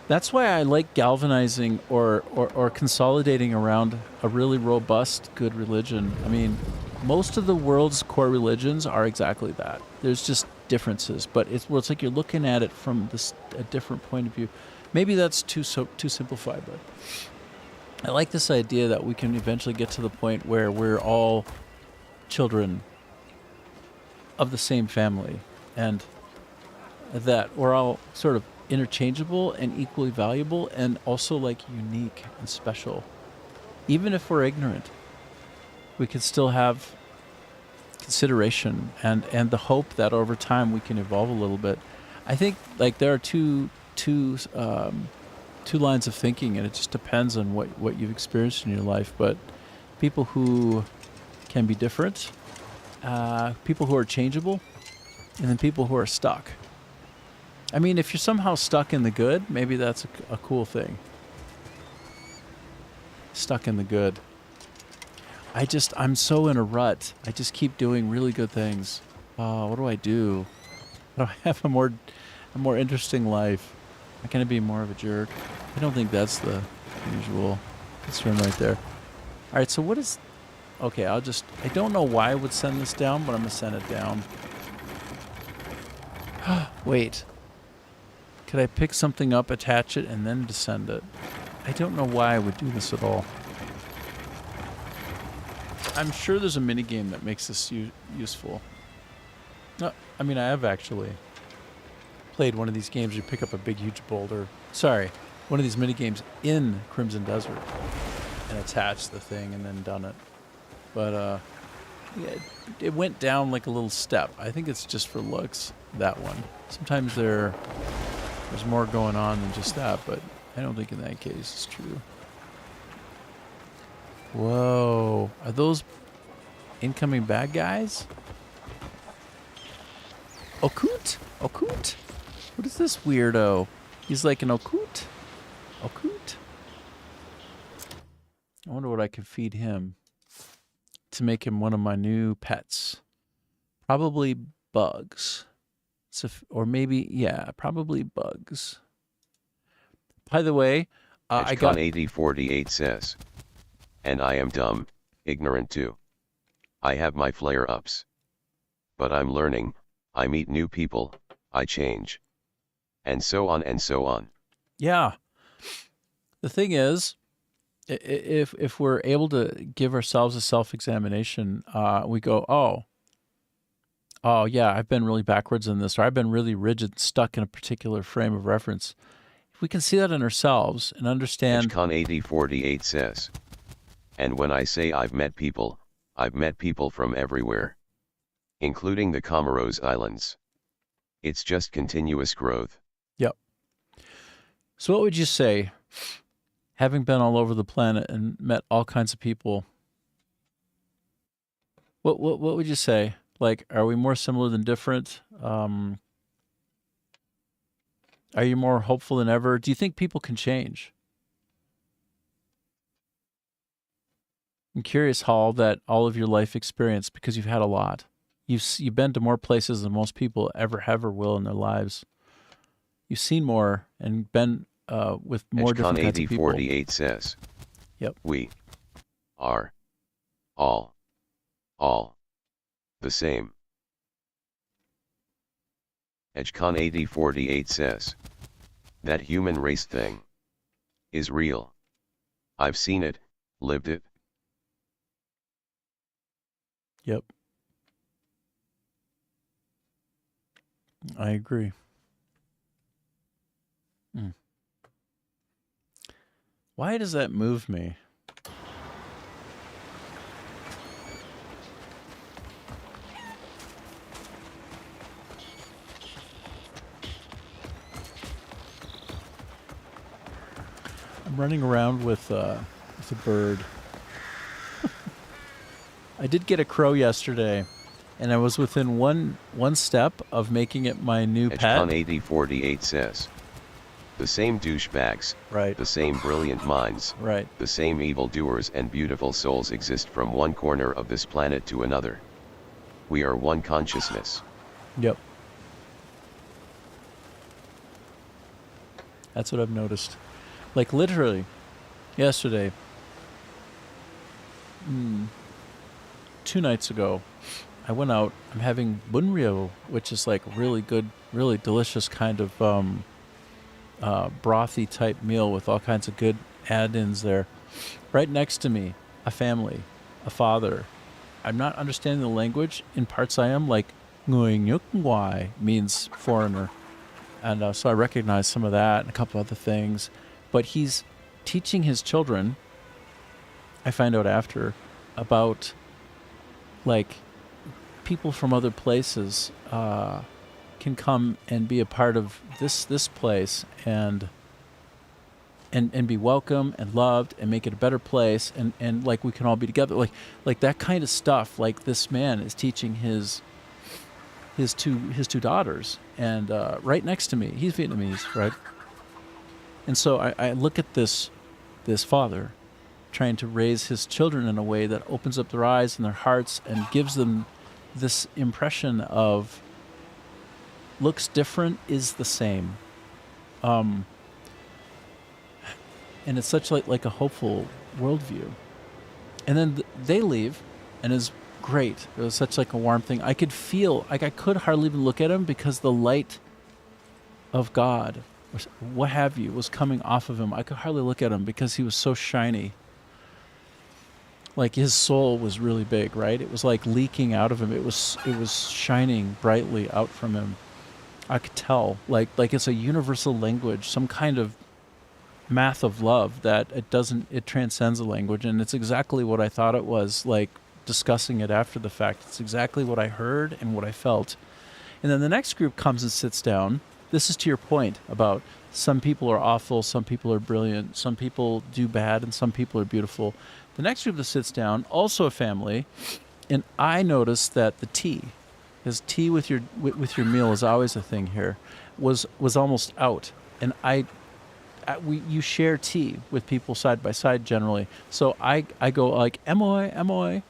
That's why I like galvanizing or consolidating around a really robust, good religion. I mean, most of the world's core religions are exactly that. There's just differences, but it's like you're looking at it from a different point of view. Maybe that's too simplified, but I like this idea that we can eventually get to the point where we're all children of the same family and that we're all sort of interchangeable and equally valuable and also like unique and special. Even if we're ignorant, we can still have consideration and the hope that over time we can evolve a little bit. I think like there are two lines of thinking, and it just depends on what you've experienced in your life. But people who can be different, people who are changeable, and then people who are stuck. I mean, if you're somehow stuck in the good, maybe that's a cool thing. Stuck in the good. I'm so in a rut. I just keep doing really good things. What do I do? How do I have a more interesting life? How can I be more of a jerk? I don't think that's the usual concern right there. All right, so what is... Okay, I don't know why I would send this down, but I'm going to send it down. Wait. Could I pick something up, attach it, and then descend it? I don't know why I would do this at all. I'm sure there's a minigame that makes this useful. No, I mean, I have actually played one of these games. You pick up a big, huge boulder. Sorry, one of these mini games in Crimson Desert and attach the thing and then done it. But yeah, it went down like a little step. I think it's just for looks, that one. Sometimes there's more going on than just that, but I don't think in that case it's true. Whoa, are those incoming bad guys? Okut? Okut? What is this weirdo? He's like an Okut? Okut? I wonder what I can feed him to make him one of my new pets. Probably bugs. Or maybe, yeah, probably bugs. By the way, I got... EdgeCon8048 says, and I am dumb, ignorant too. I have my flare-ups. But I'm learning, I meet new people, I change. And so on and so on. Yeah. The thing is, if we're able to give ourselves a self-examination, we go, oh yeah, I've been really backwards in this, or I've been really rigid, stuck in a particular frame of reference. If we can see that in ourselves and understand... EdgeCon8048 says, and when I say I've met people from everywhere, including the Comoros Islands. It's just continuous growth. Yep. So what would you say, having been all over the planet and met all kinds of people, what would you say? Like, are we more similar than different? Are you more hopeful than ever? Do you think people can change? I'm curious how all of your life experience, because you've had a lot. You've been to more places than most people ever have or will in their lives. You've seen more and been with more different kinds of people. AD48 says, Yep. we are all the same. Edgecon AD48 says, that human race thing is real. I've seen it, lived it. Yep. I agree. Why does that move me? I'm running around with a bird. I did get a crow yesterday, and I was within one step of making it my new pet. Edgecon AD48 says, the same douchebags, Right. the same brilliant minds, Right. the same evildoers and beautiful souls exist from one corner of this planet to another. We are one consciousness. Yep. That's what I've noticed. Like literally, yesterday, 2 nights ago, I went out. I'm having bunryo, which is like really good, really delicious kind of brothy type meal with all kinds of good add-ins there. Right next to me, a family, a father. I'm not understanding the language. In parts I am, like "nguyen means foreigner. And so I recognize some of that and a couple other things. But he's teaching his children, I find out after, about like people from other places can come and be a part of this place and be welcome and loved and make it a better place and like we can all be together. Like that kind of stuff. Like this man is teaching his two daughters, and right next to me, he's Vietnamese, right? And so I look at this father trying to raise his children in a way that opens up their eyes and their hearts and gives them this impression of looks different is the same. And it's such like a hopeful worldview. And then they leave, and it's great. It was such like a warm thing. I could feel, like I could hardly even look at him because the light of God, or what have you, was coming off of him. I could hardly look at him because he was so shiny. Like his soul was really big, right? It was like leaking out of him. It was shining brightly out from him. I could tell, like it's a universal language, some kind of math of love that it transcends a language, and it's exactly what I thought it was, like discussing it after the fact. It's exactly what I heard and what I felt. And then the next group comes and sits down. This is to your point about some people are awful, some people are brilliant, some people do bad, and some people are beautiful. The next group that sits down, also a family, and I noticed that the tea, because tea with your meal is always a thing here, was almost out. And you share tea with people side by side generally. So I go like, "Emoy,"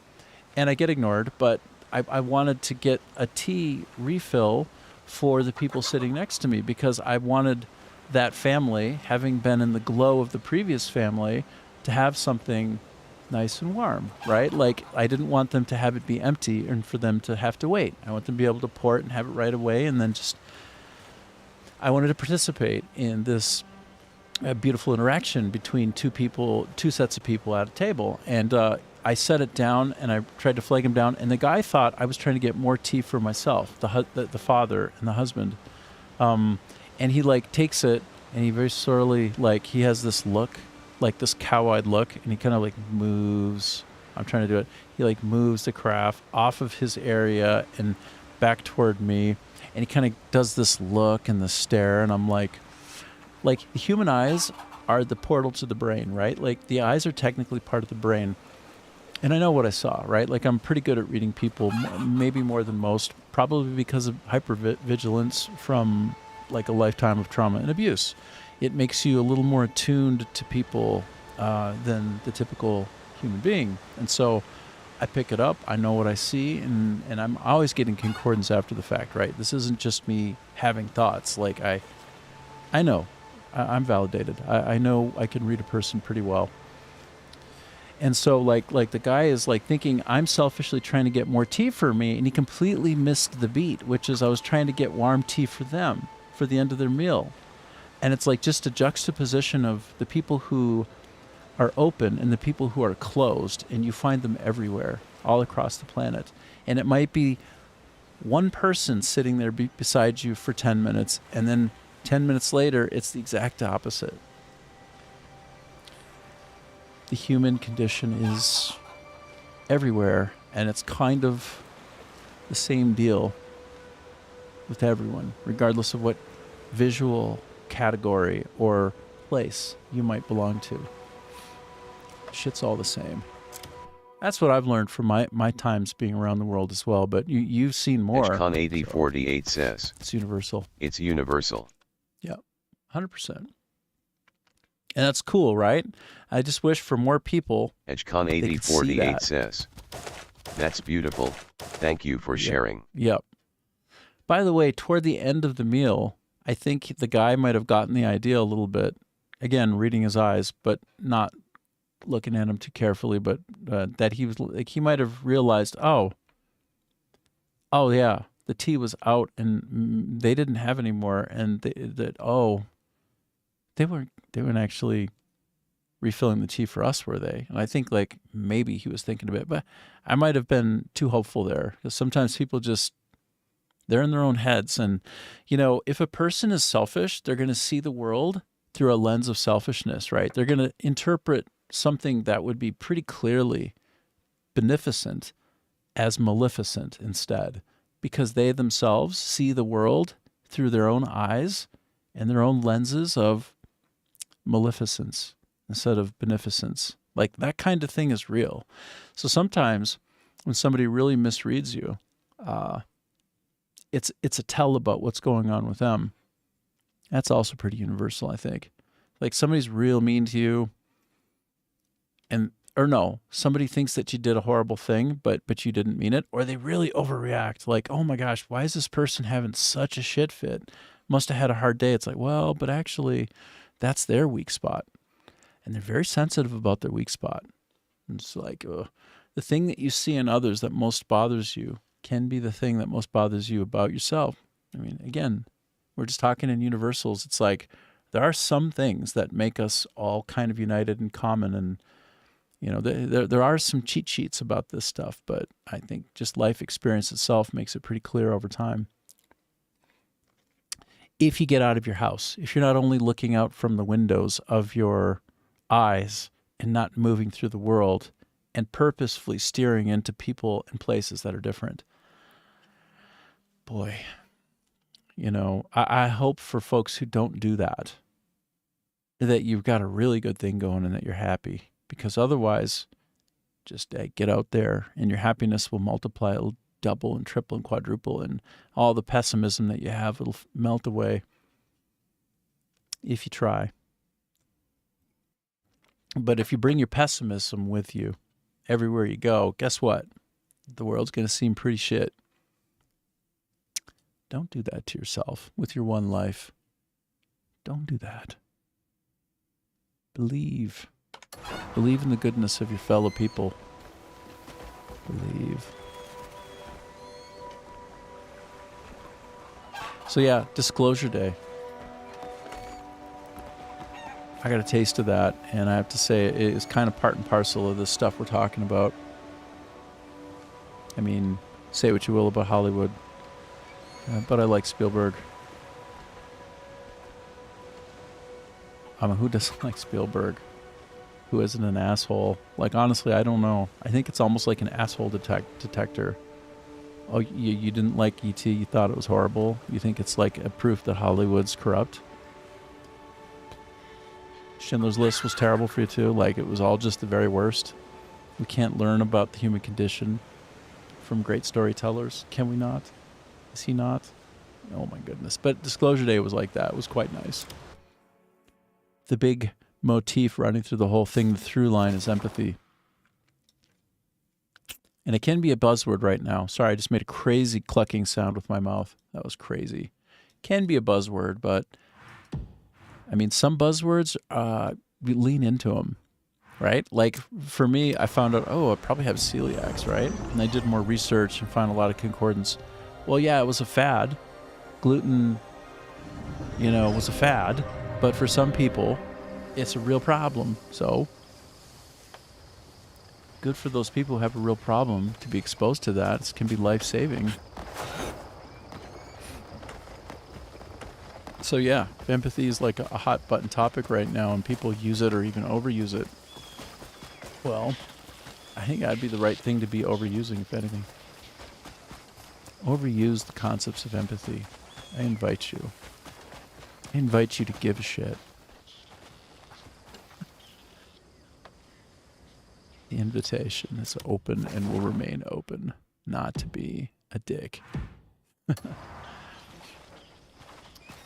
and I get ignored, but I wanted to get a tea refill for the people sitting next to me because I wanted that family, having been in the glow of the previous family, to have something nice and warm, right? Like I didn't want them to have it be empty and for them to have to wait. I want them to be able to pour it and have it right away, and then I wanted to participate in this beautiful interaction between two sets of people at a table. And I set it down and I tried to flag him down, and the guy thought I was trying to get more tea for myself, the father and the husband. And he like takes it and he very sorely, like he has this look, like this cow-eyed look, and he kind of like moves. I'm trying to do it. He like moves the carafe off of his area and back toward me, and he kind of does this look and the stare, and I'm like, like the human eyes are the portal to the brain, right? Like the eyes are technically part of the brain. And I know what I saw, right? Like I'm pretty good at reading people, maybe more than most, probably because of hypervigilance from like a lifetime of trauma and abuse. It makes you a little more attuned to people than the typical human being. And so I pick it up, I know what I see, and I'm always getting concordance after the fact, right? This isn't just me having thoughts. Like I know, I'm validated. I know I can read a person pretty well. And so like the guy is like thinking I'm selfishly trying to get more tea for me, and he completely missed the beat, which is I was trying to get warm tea for them for the end of their meal. And it's like just a juxtaposition of the people who are open and the people who are closed, and you find them everywhere, all across the planet. And it might be one person sitting there beside you for 10 minutes, and then 10 minutes later, it's the exact opposite. The human condition is everywhere, and it's kind of the same deal with everyone, regardless of what visual category or place you might belong to. Shit's all the same. That's what I've learned from my times being around the world as well, but you've seen more. Edgecon 8048 says, it's universal. It's universal. Yeah, 100%. And that's cool, right? I just wish for more people. Edgecon 8048 says, that's beautiful. Thank you for sharing. Yep. By the way, toward the end of the meal, I think the guy might have gotten the idea a little bit. Again, reading his eyes, but not looking at him too carefully, but that he was like, he might have realized, oh yeah, the tea was out and they didn't have any more, and they weren't actually refilling the tea for us, were they? And I think like maybe he was thinking of it, but I might have been too hopeful there, because sometimes people just, they're in their own heads. And, you know, if a person is selfish, they're going to see the world through a lens of selfishness, right? They're going to interpret something that would be pretty clearly beneficent as maleficent instead, because they themselves see the world through their own eyes and their own lenses of maleficence instead of beneficence. Like that kind of thing is real. So sometimes when somebody really misreads you, it's a tell about what's going on with them. That's also pretty universal, I think. Like somebody's real mean to you, somebody thinks that you did a horrible thing, but you didn't mean it, or they really overreact. Like, oh my gosh, why is this person having such a shit fit? Must have had a hard day. It's like, well, but actually, that's their weak spot, and they're very sensitive about their weak spot. And it's like the thing that you see in others that most bothers you can be the thing that most bothers you about yourself. I mean, again, we're just talking in universals. It's like there are some things that make us all kind of united and common, and you know, there are some cheat sheets about this stuff, but I think just life experience itself makes it pretty clear over time. If you get out of your house, if you're not only looking out from the windows of your eyes and not moving through the world and purposefully steering into people and places that are different. Boy, you know, I hope for folks who don't do that you've got a really good thing going and that you're happy. Because otherwise, just get out there and your happiness will multiply. It'll double and triple and quadruple, and all the pessimism that you have, it'll melt away if you try. But if you bring your pessimism with you everywhere you go, guess what? The world's going to seem pretty shit. Don't do that to yourself with your one life. Don't do that. Believe in the goodness of your fellow people. Believe. So yeah, Disclosure Day. I got a taste of that, and I have to say it is kind of part and parcel of the stuff we're talking about. I mean, say what you will about Hollywood, but I like Spielberg. Who doesn't like Spielberg? Who isn't an asshole? Like, honestly, I don't know. I think it's almost like an asshole detector. Oh, you didn't like E.T., you thought it was horrible? You think it's like a proof that Hollywood's corrupt? Schindler's List was terrible for you too. Like it was all just the very worst. We can't learn about the human condition from great storytellers, can we not? Is he not? Oh my goodness. But Disclosure Day was like that. It was quite nice. The big motif running through the whole thing, the through line, is empathy. And it can be a buzzword right now. Sorry, I just made a crazy clucking sound with my mouth. That was crazy. Can be a buzzword, but I mean, some buzzwords, we lean into them, right? Like for me, I found out, I probably have celiacs, right? And I did more research and found a lot of concordance. Well, yeah, it was a fad. Gluten, was a fad. But for some people, it's a real problem. So good for those people who have a real problem to be exposed to that. It can be life-saving. So yeah, empathy is like a hot button topic right now, and people use it or even overuse it. Well, I think that'd be the right thing to be overusing, if anything. Overuse the concepts of empathy. I invite you to give a shit. The invitation is open and will remain open, not to be a dick.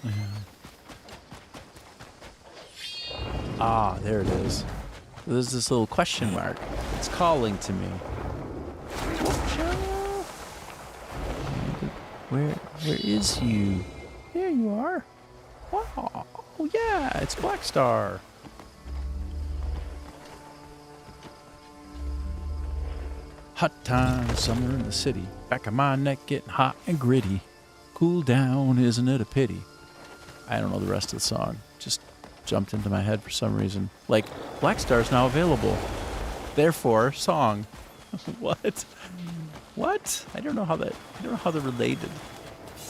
Yeah. Ah, there it is. There's this little question mark. It's calling to me. Where is you? There you are. Wow. Oh yeah, it's Black Star. Hot time, summer in the city. Back of my neck getting hot and gritty. Cool down, isn't it a pity? I don't know the rest of the song. Just jumped into my head for some reason. Like, Black Star's now available. Therefore, song. What? What? I don't know how they're related.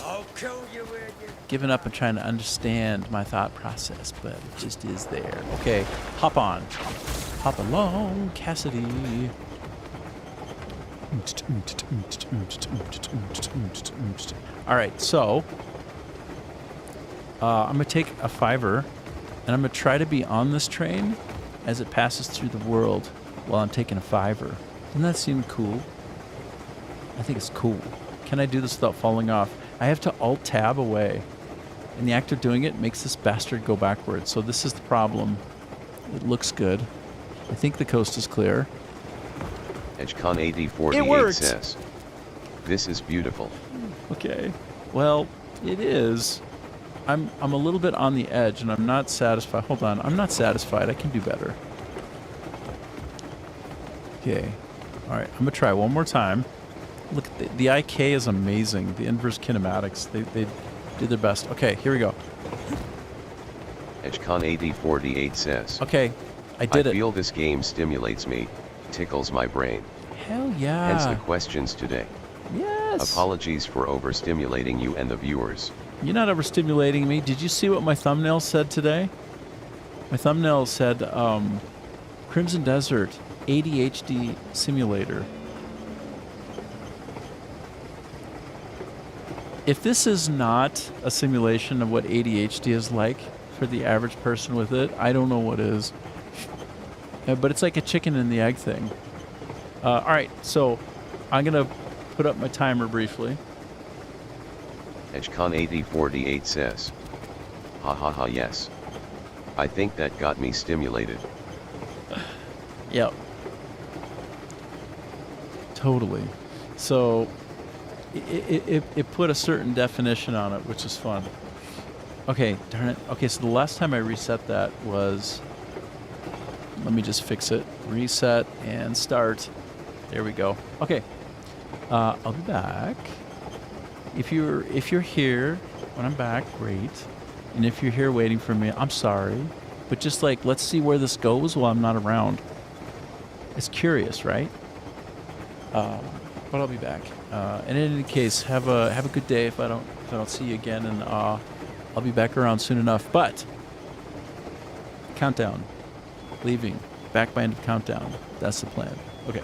I'll kill you where you... Giving up and trying to understand my thought process, but it just is there. Okay, hop on. Hop along, Cassidy. All right, so I'm gonna take a $5, and I'm gonna try to be on this train as it passes through the world while I'm taking a $5. Doesn't that seem cool? I think it's cool. Can I do this without falling off? I have to Alt-Tab away, and the act of doing it makes this bastard go backwards. So this is the problem. It looks good. I think the coast is clear. Edgecon AD48 says, "This is beautiful." Okay. Well, it is. I'm a little bit on the edge, and I'm not satisfied. Hold on. I'm not satisfied. I can do better. Okay. All right. I'm going to try one more time. Look, the IK is amazing. The inverse kinematics. They did their best. Okay, here we go. Edgecon AD48 says, Okay. I did it. I feel this game stimulates me, tickles my brain. Hell yeah. Hence the questions today. Yes. Apologies for overstimulating you and the viewers. You're not overstimulating me. Did you see what my thumbnail said today? My thumbnail said, Crimson Desert, ADHD Simulator. If this is not a simulation of what ADHD is like for the average person with it, I don't know what is. But it's like a chicken and the egg thing. All right, so I'm going to put up my timer briefly. Edgecon AD48 says, "Ha ha ha, yes. I think that got me stimulated." Yep. Totally. So it put a certain definition on it, which is fun. Okay, darn it. Okay, so the last time I reset that was, let me just fix it. Reset and start. There we go. Okay. I'll be back. If you're here when I'm back, great. And if you're here waiting for me, I'm sorry. But just like, let's see where this goes while I'm not around. It's curious, right? But I'll be back. And in any case, have a good day if I don't see you again, and I'll be back around soon enough. But countdown, leaving, back by end of countdown. That's the plan. Okay.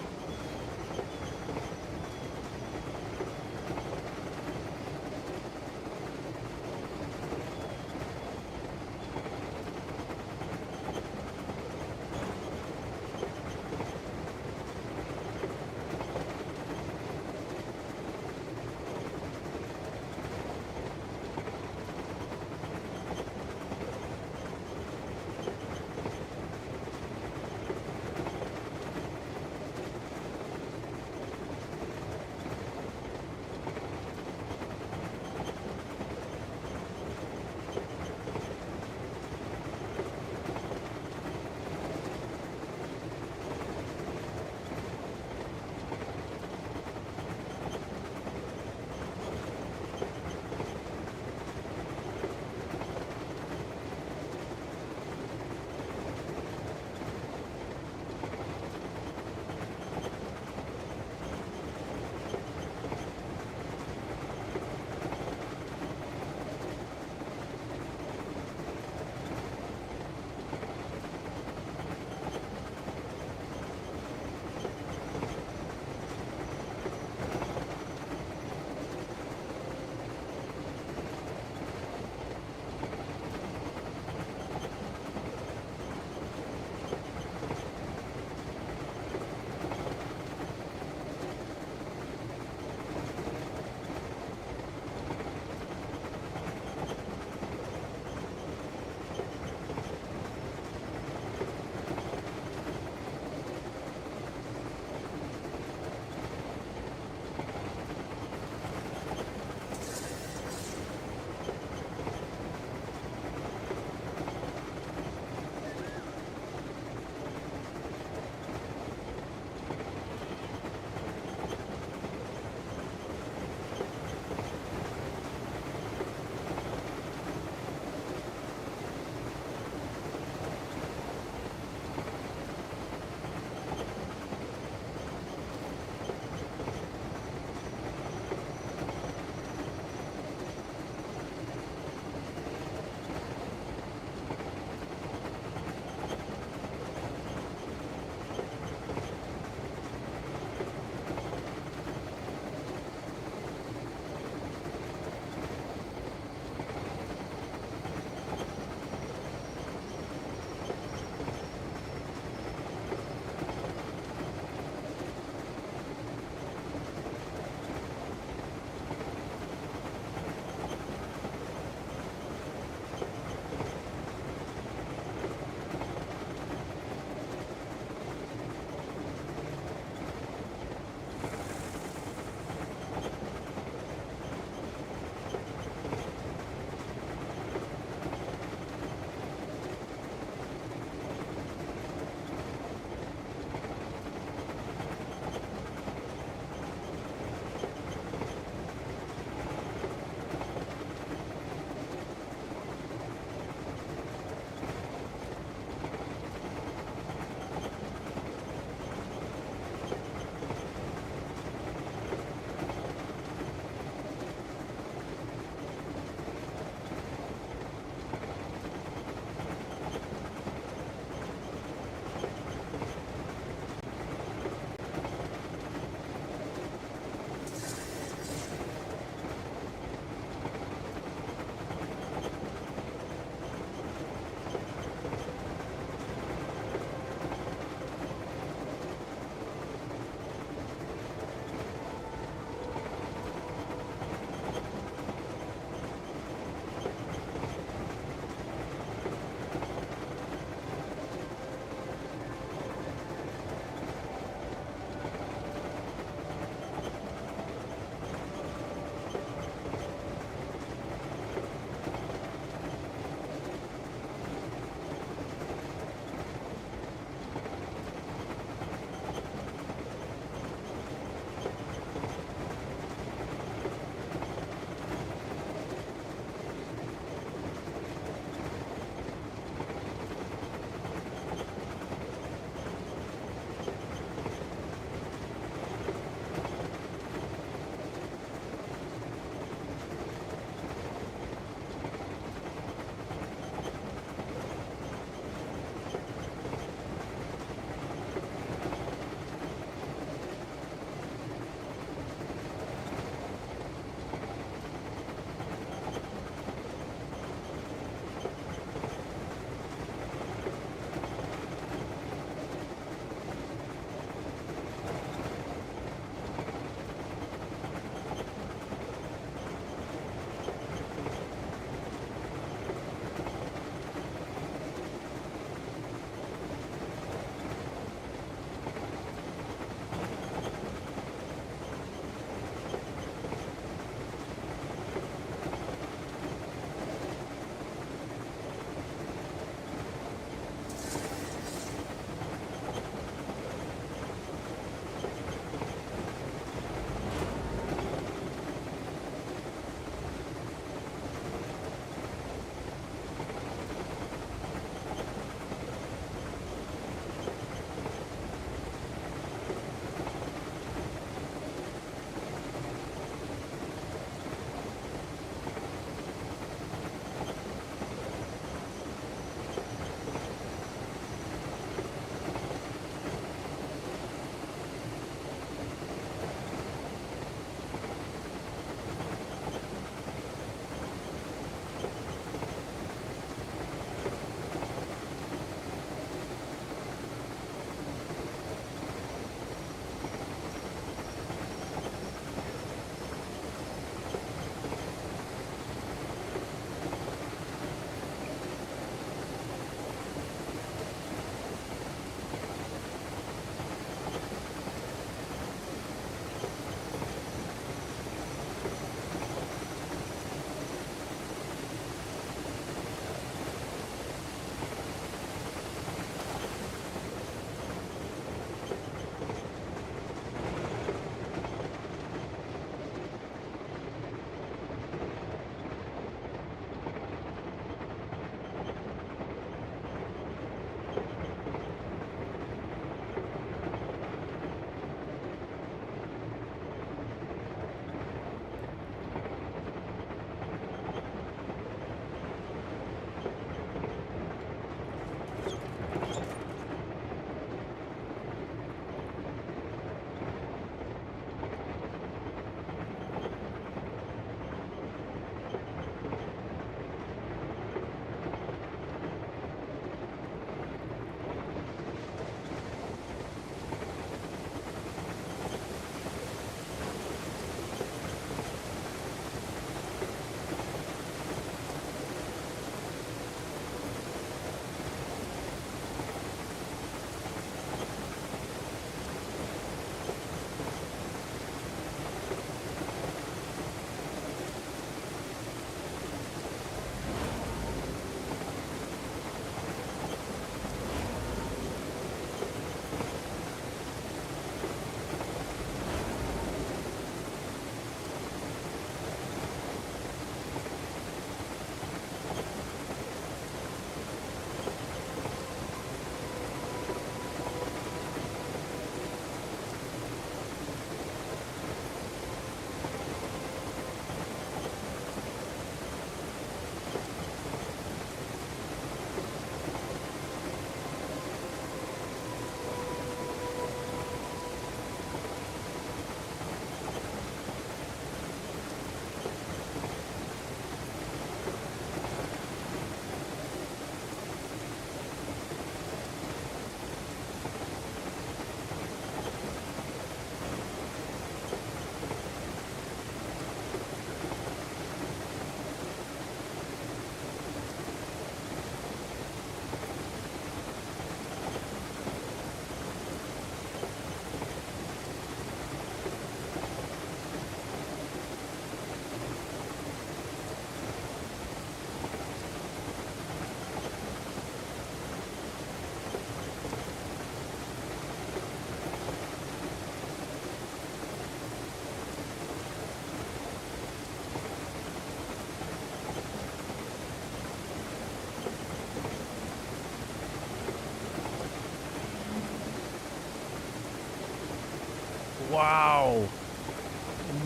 Wow.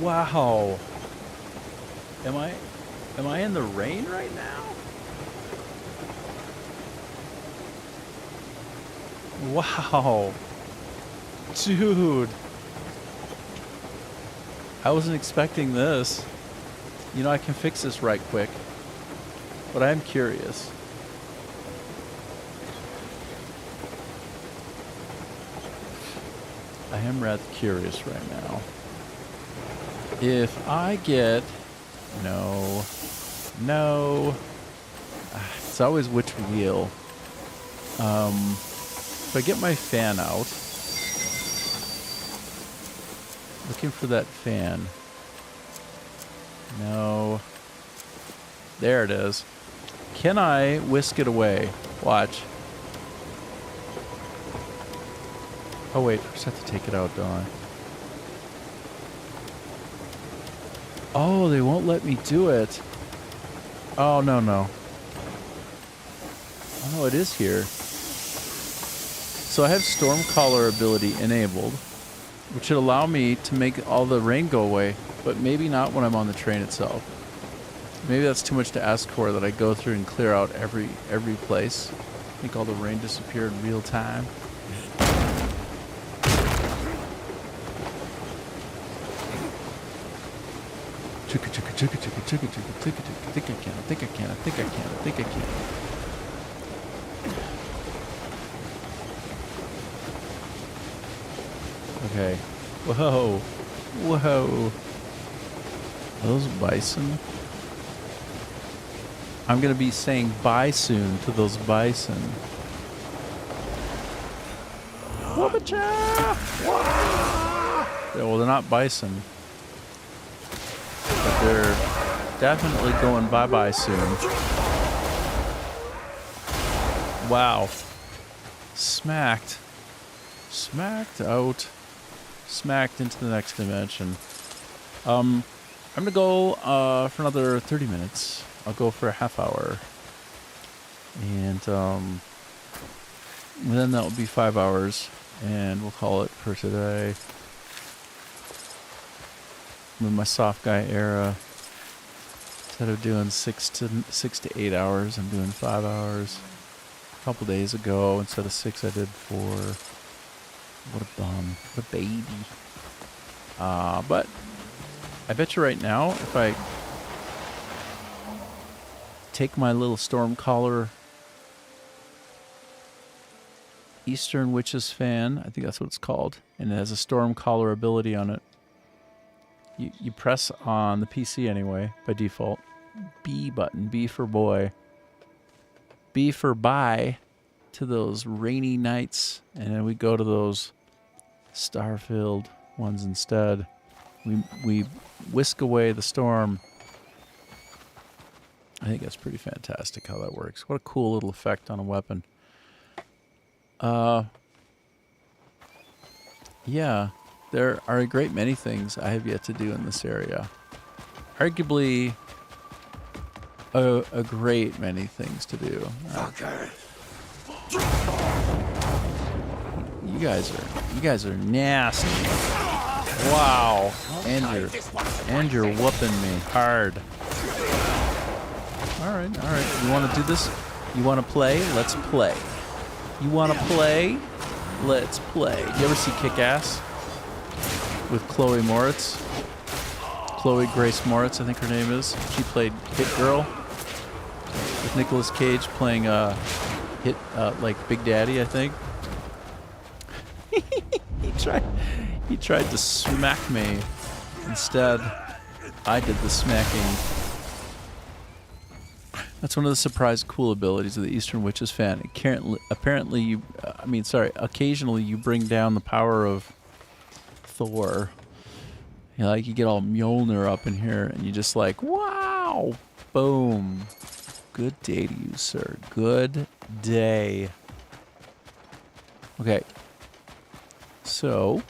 Wow. Am I in the rain right now? Wow. Dude. I wasn't expecting this. You know, I can fix this right quick. But I'm curious. I am rather curious right now. If I get... No. It's always which wheel. If I get my fan out... Looking for that fan. No. There it is. Can I whisk it away? Watch. Oh wait, I just have to take it out, don't I? Oh, they won't let me do it. Oh, no. Oh, no, it is here. So I have Stormcaller ability enabled, which should allow me to make all the rain go away, but maybe not when I'm on the train itself. Maybe that's too much to ask for, that I go through and clear out every place. Make all the rain disappear in real time. I think I can. Okay. Whoa. Those bison? I'm gonna be saying bye soon to those bison. Whoop-a-cha! Yeah, well, they're not bison. But they're definitely going bye-bye soon. Wow. Smacked out. Smacked into the next dimension. I'm gonna go for another 30 minutes. I'll go for a half hour. And then that will be 5 hours. And we'll call it for today. With my soft guy era, instead of doing 6 to 8 hours, I'm doing 5 hours. A couple days ago, instead of 6, I did 4. What a bum. What a baby. But I bet you right now, if I take my little Stormcaller Eastern Witches fan, I think that's what it's called, and it has a Stormcaller ability on it. You press on the PC anyway, by default. B button, B for boy. B for bye to those rainy nights, and then we go to those star-filled ones instead. We whisk away the storm. I think that's pretty fantastic how that works. What a cool little effect on a weapon. Yeah, there are a great many things I have yet to do in this area. Arguably, a great many things to do. You guys are nasty. Wow, and you're whooping me hard. All right. You want to do this? You want to play? Let's play. You want to play? Let's play. You ever see Kick-Ass with Chloe Moritz? Chloe Grace Moritz, I think her name is. She played Hit Girl with Nicolas Cage playing Hit like Big Daddy, I think. He tried to smack me. Instead, I did the smacking. That's one of the surprise cool abilities of the Eastern Witches fan. Occasionally you bring down the power of Thor. You know, like you get all Mjolnir up in here and you just like, wow, boom. Good day to you, sir. Good day. Okay. So,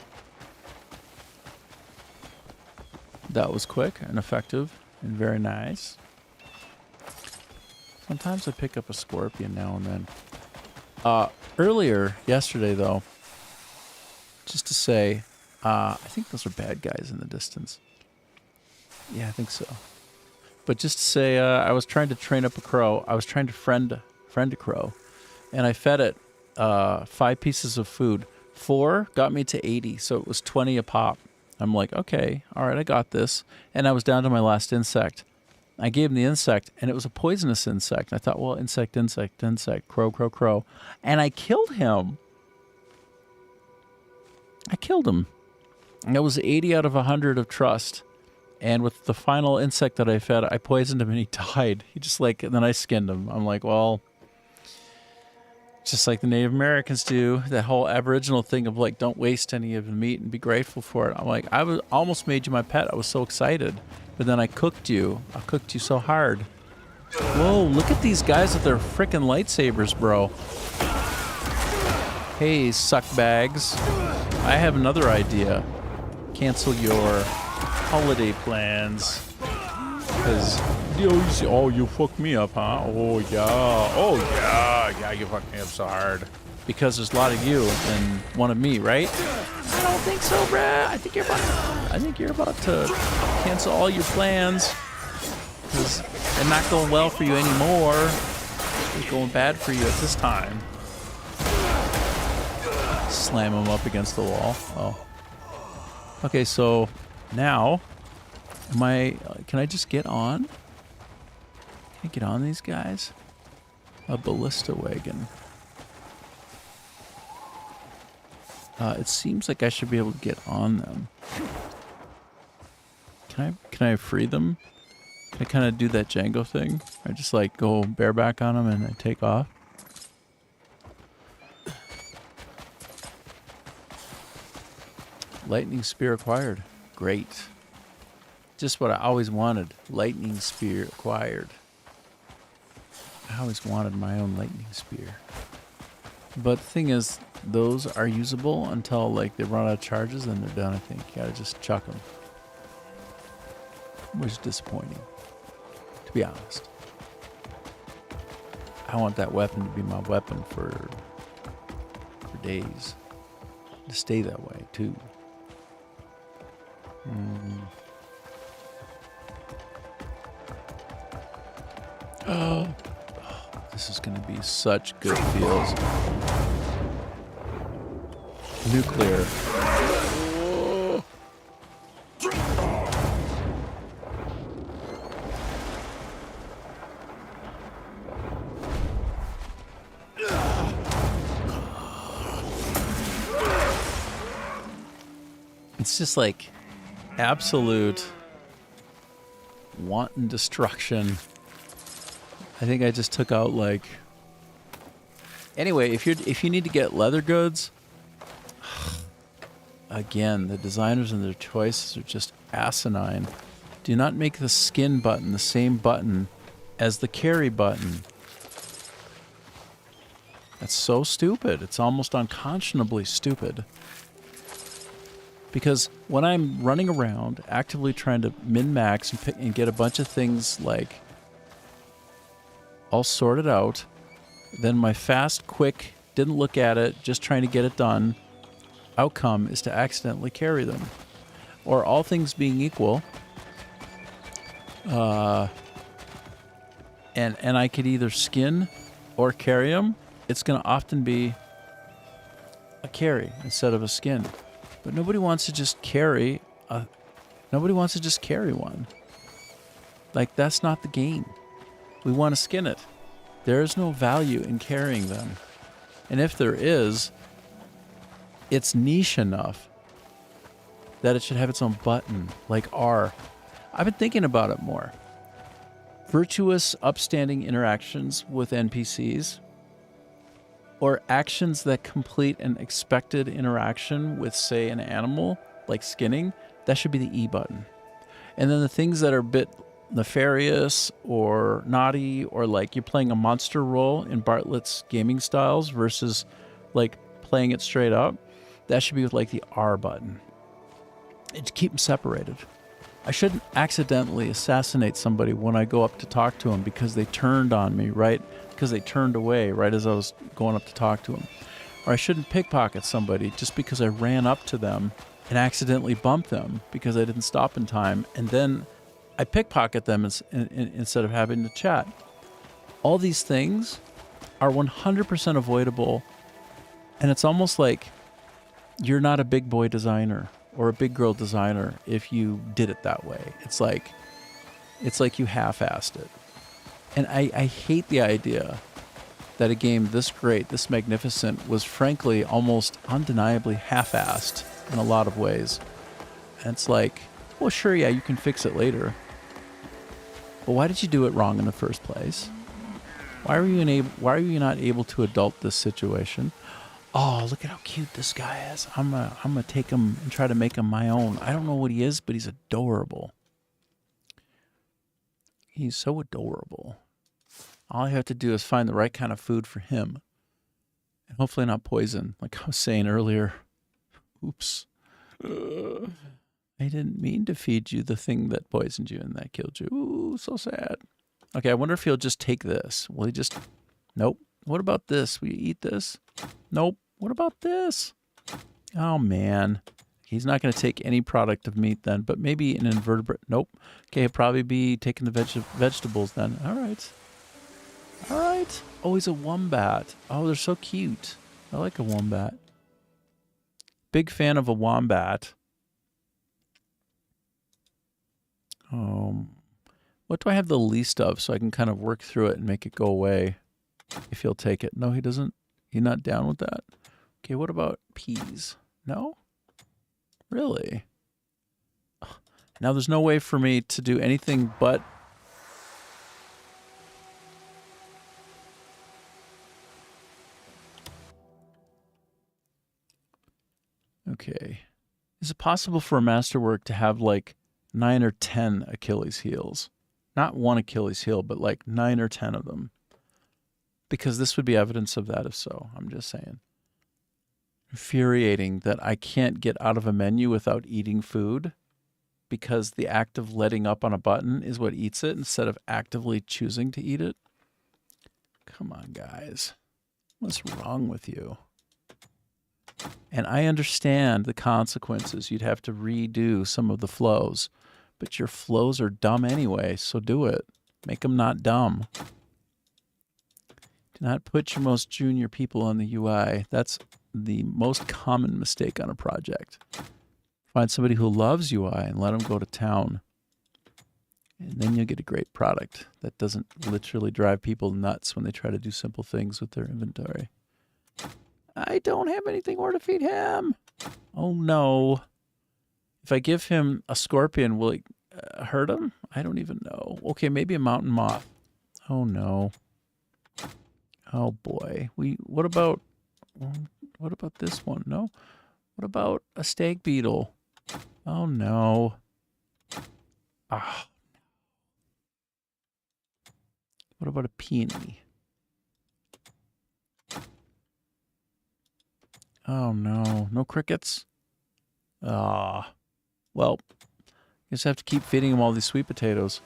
that was quick and effective and very nice. Sometimes I pick up a scorpion now and then. Earlier, yesterday though, just to say, I think those are bad guys in the distance. Yeah, I think so. But just to say, I was trying to train up a crow. I was trying to friend a crow. And I fed it 5 pieces of food. 4 got me to 80, so it was 20 a pop. I'm like, okay, all right, I got this. And I was down to my last insect. I gave him the insect, and it was a poisonous insect. I thought, well, insect, crow. And I killed him. And that was 80 out of 100 of trust. And with the final insect that I fed, I poisoned him and he died. He just and then I skinned him. I'm like, well, just like the Native Americans do, that whole Aboriginal thing of don't waste any of the meat and be grateful for it. I'm like, almost made you my pet. I was so excited. But then I cooked you. I cooked you so hard. Whoa, look at these guys with their frickin' lightsabers, bro. Hey, suck bags. I have another idea. Cancel your holiday plans. Because, you fucked me up, huh? Oh, yeah, you fucked me up so hard. Because there's a lot of you and one of me, right? I don't think so, bruh. I think you're about to cancel all your plans. Because they're not going well for you anymore. It's going bad for you at this time. Slam them up against the wall. Oh. Okay, so now, can I just get on? Can I get on these guys? A ballista wagon. It seems like I should be able to get on them. Can I free them? Can I kind of do that Django thing? I just go bareback on them and I take off. Lightning spear acquired. Great. Just what I always wanted. Lightning spear acquired. I always wanted my own lightning spear. But the thing is, those are usable until they run out of charges and they're done, I think. You gotta just chuck them. Which is disappointing, to be honest. I want that weapon to be my weapon for days. To stay that way, too. Oh, this is going to be such good feels. Nuclear. It's just absolute wanton destruction. I think I just took out Anyway, if you need to get leather goods, again, the designers and their choices are just asinine. Do not make the skin button the same button as the carry button. That's so stupid. It's almost unconscionably stupid. Because when I'm running around actively trying to min-max and get a bunch of things all sorted out, then my fast, quick, didn't look at it, just trying to get it done, outcome is to accidentally carry them. Or all things being equal, and I could either skin or carry them, it's going to often be a carry instead of a skin. But nobody wants to just carry one. That's not the game. We want to skin it. There is no value in carrying them. And if there is, it's niche enough that it should have its own button, like R. I've been thinking about it more. Virtuous, upstanding interactions with NPCs, or actions that complete an expected interaction with, say, an animal, like skinning, that should be the E button. And then the things that are a bit nefarious or naughty, or you're playing a monster role in Bartlett's gaming styles versus playing it straight up, that should be with the R button. And to keep them separated. I shouldn't accidentally assassinate somebody when I go up to talk to them because they turned on me, right? Because they turned away right as I was going up to talk to them. Or I shouldn't pickpocket somebody just because I ran up to them and accidentally bump them because I didn't stop in time, and then I pickpocket them instead of having to chat. All these things are 100% avoidable, and it's almost like you're not a big boy designer or a big girl designer if you did it that way. It's like you half-assed it. And I hate the idea that a game this great, this magnificent, was frankly almost undeniably half-assed in a lot of ways. And it's like, well, sure, yeah, you can fix it later. But why did you do it wrong in the first place? Why are you not able to adult this situation? Oh, look at how cute this guy is. I'm gonna take him and try to make him my own. I don't know what he is, but he's adorable. He's so adorable. All I have to do is find the right kind of food for him. And hopefully not poison, like I was saying earlier. Oops. I didn't mean to feed you the thing that poisoned you and that killed you. Ooh, so sad. Okay, I wonder if he'll just take this. Will he just... Nope. What about this? Will you eat this? Nope. What about this? Oh, man. He's not going to take any product of meat then, but maybe an invertebrate. Nope. Okay, he'll probably be taking the vegetables then. All right. All right. Oh, he's a wombat. Oh, they're so cute. I like a wombat. Big fan of a wombat. What do I have the least of so I can kind of work through it and make it go away if he'll take it? No, he doesn't. He's not down with that. Okay, what about peas? No? Really? Now there's no way for me to do anything but... Okay. Is it possible for a masterwork to have like 9 or 10 Achilles heels? Not one Achilles heel, but like 9 or 10 of them. Because this would be evidence of that if so. I'm just saying. Infuriating that I can't get out of a menu without eating food because the act of letting up on a button is what eats it instead of actively choosing to eat it. Come on, guys. What's wrong with you? And I understand the consequences. You'd have to redo some of the flows. But your flows are dumb anyway, so do it. Make them not dumb. Do not put your most junior people on the UI. That's the most common mistake on a project. Find somebody who loves UI and let them go to town. And then you'll get a great product that doesn't literally drive people nuts when they try to do simple things with their inventory. I don't have anything more to feed him. Oh, no. If I give him a scorpion, will it hurt him? I don't even know. Okay, maybe a mountain moth. Oh, no. Oh, boy. What about this one? No? What about a stag beetle? Oh, no. Ah. What about a peony? Oh, no. No crickets? Ah. Well, I guess I have to keep feeding him all these sweet potatoes.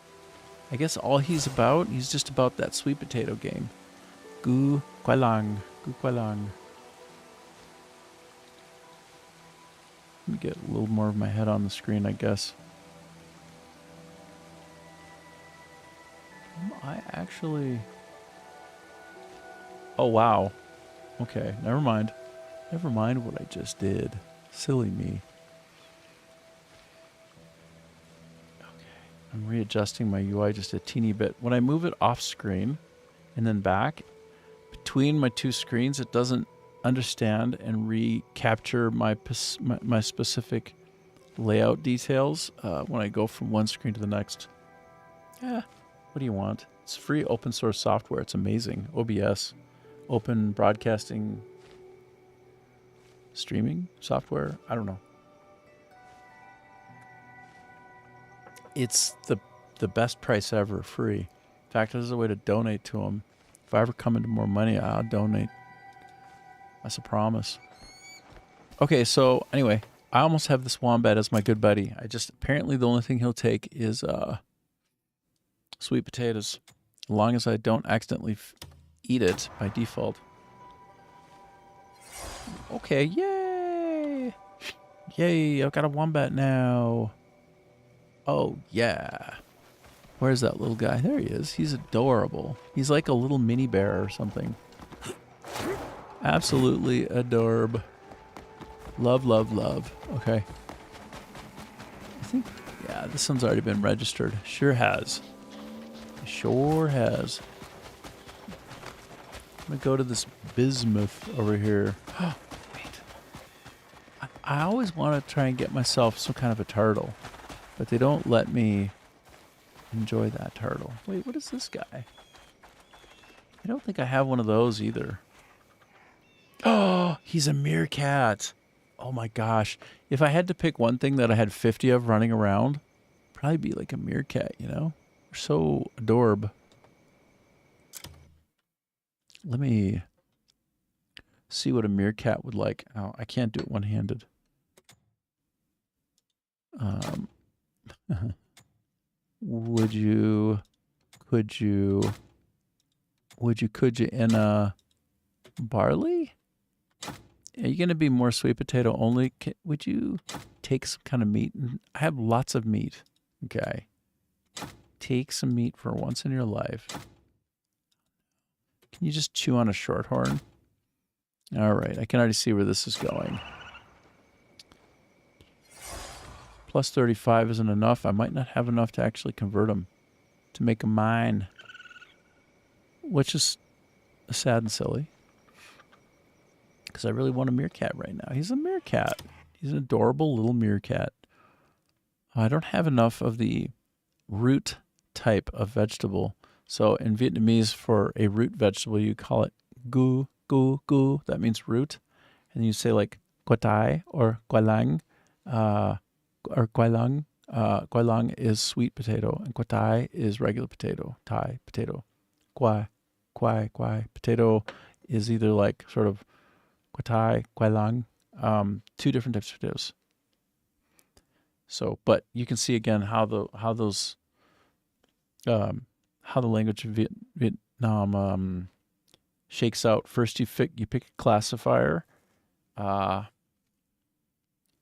I guess all he's just about that sweet potato game. Gu Kwai Lang. Gu Kwai Lang. Let me get a little more of my head on the screen, I guess. I actually... Oh, wow. Okay, never mind. Never mind what I just did. Silly me. I'm readjusting my UI just a teeny bit. When I move it off screen and then back, between my two screens, it doesn't understand and recapture my specific layout details when I go from one screen to the next. Yeah, what do you want? It's free open source software. It's amazing. OBS, open broadcasting, streaming software. I don't know. It's the best price ever, free. In fact, there's a way to donate to them. If I ever come into more money, I'll donate. That's a promise. Okay, so anyway, I almost have this wombat as my good buddy. Apparently the only thing he'll take is sweet potatoes. As long as I don't accidentally eat it by default. Okay, yay! Yay, I've got a wombat now. Oh, yeah. Where's that little guy? There he is. He's adorable. He's like a little mini bear or something. Absolutely adorable. Love, love, love. Okay. I think, yeah, this one's already been registered. Sure has. Sure has. I'm going to go to this bismuth over here. Oh, wait. I always want to try and get myself some kind of a turtle, but they don't let me enjoy that turtle. Wait, what is this guy? I don't think I have one of those either. Oh, he's a meerkat. Oh my gosh. If I had to pick one thing that I had 50 of running around, probably be like a meerkat, you know? They're so adorable. Let me see what a meerkat would like. Oh, I can't do it one-handed. Could you in a barley? Are you going to be more sweet potato only? Would you take some kind of meat? I have lots of meat. Okay. Take some meat for once in your life. Can you just chew on a shorthorn? All right. I can already see where this is going. Plus 35 isn't enough. I might not have enough to actually convert them to make a mine, which is sad and silly because I really want a meerkat right now. He's a meerkat. He's an adorable little meerkat. I don't have enough of the root type of vegetable. So in Vietnamese, for a root vegetable, you call it gu, gu, gu. That means root. And you say like quai or quai or quai lang is sweet potato, and quai is regular potato, Thai potato. Quai potato is either like sort of quai lang, two different types of potatoes. So, but you can see again how the language of Vietnam shakes out. First, you pick a classifier.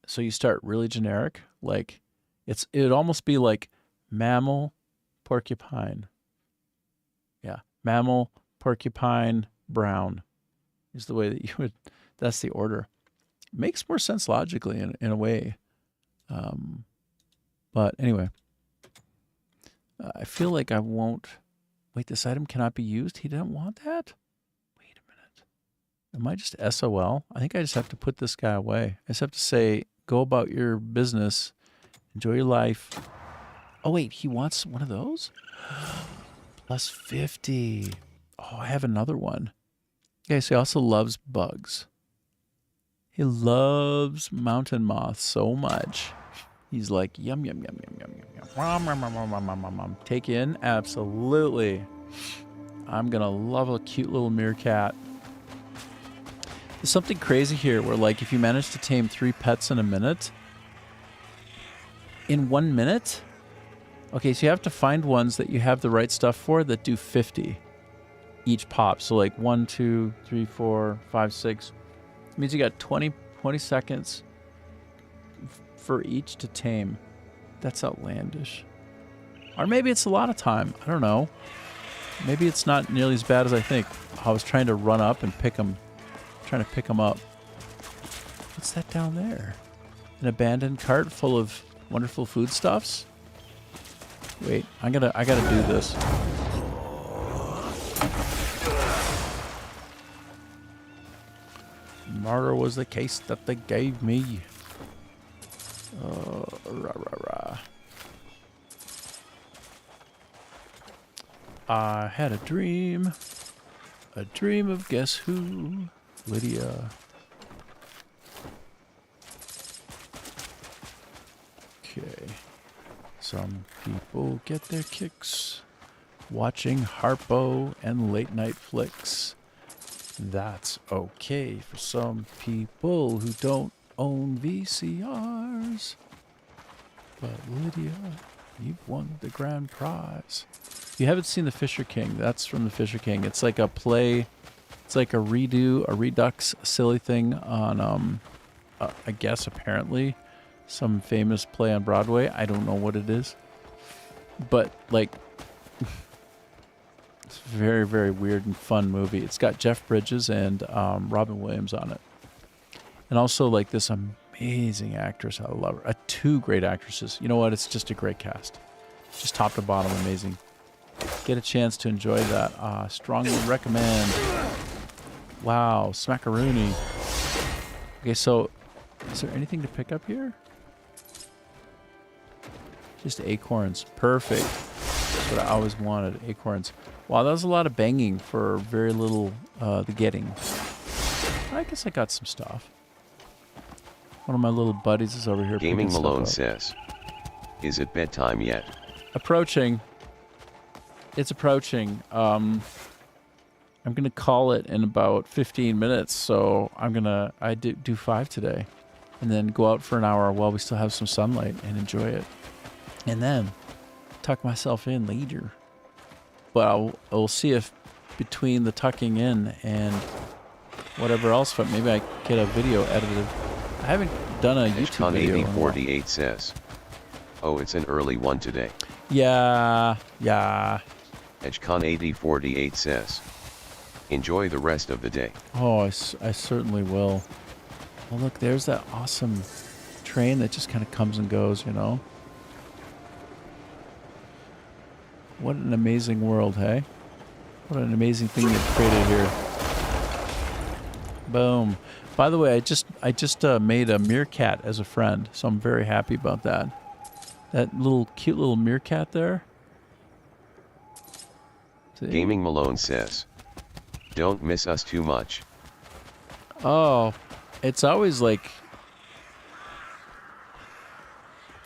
So you start really generic, like it'd almost be like mammal, porcupine. Yeah, mammal, porcupine, brown is the way that you would. That's the order. Makes more sense logically in a way. But anyway, I feel like I won't. Wait, this item cannot be used. He didn't want that. Wait a minute. Am I just SOL? I think I just have to put this guy away. I just have to say, go about your business. Enjoy your life. Oh, wait, he wants one of those? Plus 50. Oh, I have another one. Okay, so he also loves bugs. He loves mountain moths so much. He's like, yum, yum, yum, yum, yum, yum, yum. Rum, rum, rum, rum, rum, rum, rum, rum. Take in? Absolutely. I'm going to love a cute little meerkat. There's something crazy here where, like, if you manage to tame 3 pets in a minute, in 1 minute, okay, so you have to find ones that you have the right stuff for that do 50 each pop. So, like, 1, 2, 3, 4, 5, 6. It means you got 20 seconds for each to tame. That's outlandish. Or maybe it's a lot of time. I don't know. Maybe it's not nearly as bad as I think. I was trying to run up and pick them. Trying to pick them up. What's that down there? An abandoned cart full of wonderful foodstuffs? Wait, I gotta do this. Murder was the case that they gave me. Rah, rah, rah. I had a dream of guess who? Lydia. Okay. Some people get their kicks watching Harpo and late night flicks. That's okay for some people who don't own VCRs. But Lydia, you've won the grand prize. If you haven't seen The Fisher King, that's from The Fisher King. It's like a play. It's like a redux, silly thing on, I guess apparently, some famous play on Broadway. I don't know what it is, but like, it's a very, very weird and fun movie. It's got Jeff Bridges and Robin Williams on it, and also like this amazing actress. I love her. Two great actresses. You know what? It's just a great cast, just top to bottom, amazing. Get a chance to enjoy that. Strongly recommend. Wow, smackaroony. Okay, so is there anything to pick up here? Just acorns. Perfect. That's what I always wanted, acorns. Wow, that was a lot of banging for very little the getting. I guess I got some stuff. One of my little buddies is over here. Gaming picking Malone stuff up. says, is it bedtime yet? Approaching. It's approaching. I'm gonna call it in about 15 minutes, so I do 5 today, and then go out for an hour while we still have some sunlight and enjoy it, and then tuck myself in later. But I'll see if between the tucking in and whatever else, but maybe I get a video edited. I haven't done a YouTube video. Edgecon8048 says, oh, it's an early one today. Yeah. Edgecon8048 says, enjoy the rest of the day. Oh, I certainly will. Well, look, there's that awesome train that just kind of comes and goes, you know? What an amazing world, hey? What an amazing thing they've created here. Boom. By the way, I just made a meerkat as a friend, so I'm very happy about that. That cute little meerkat there. See? Gaming Malone says, don't miss us too much. Oh, it's always like,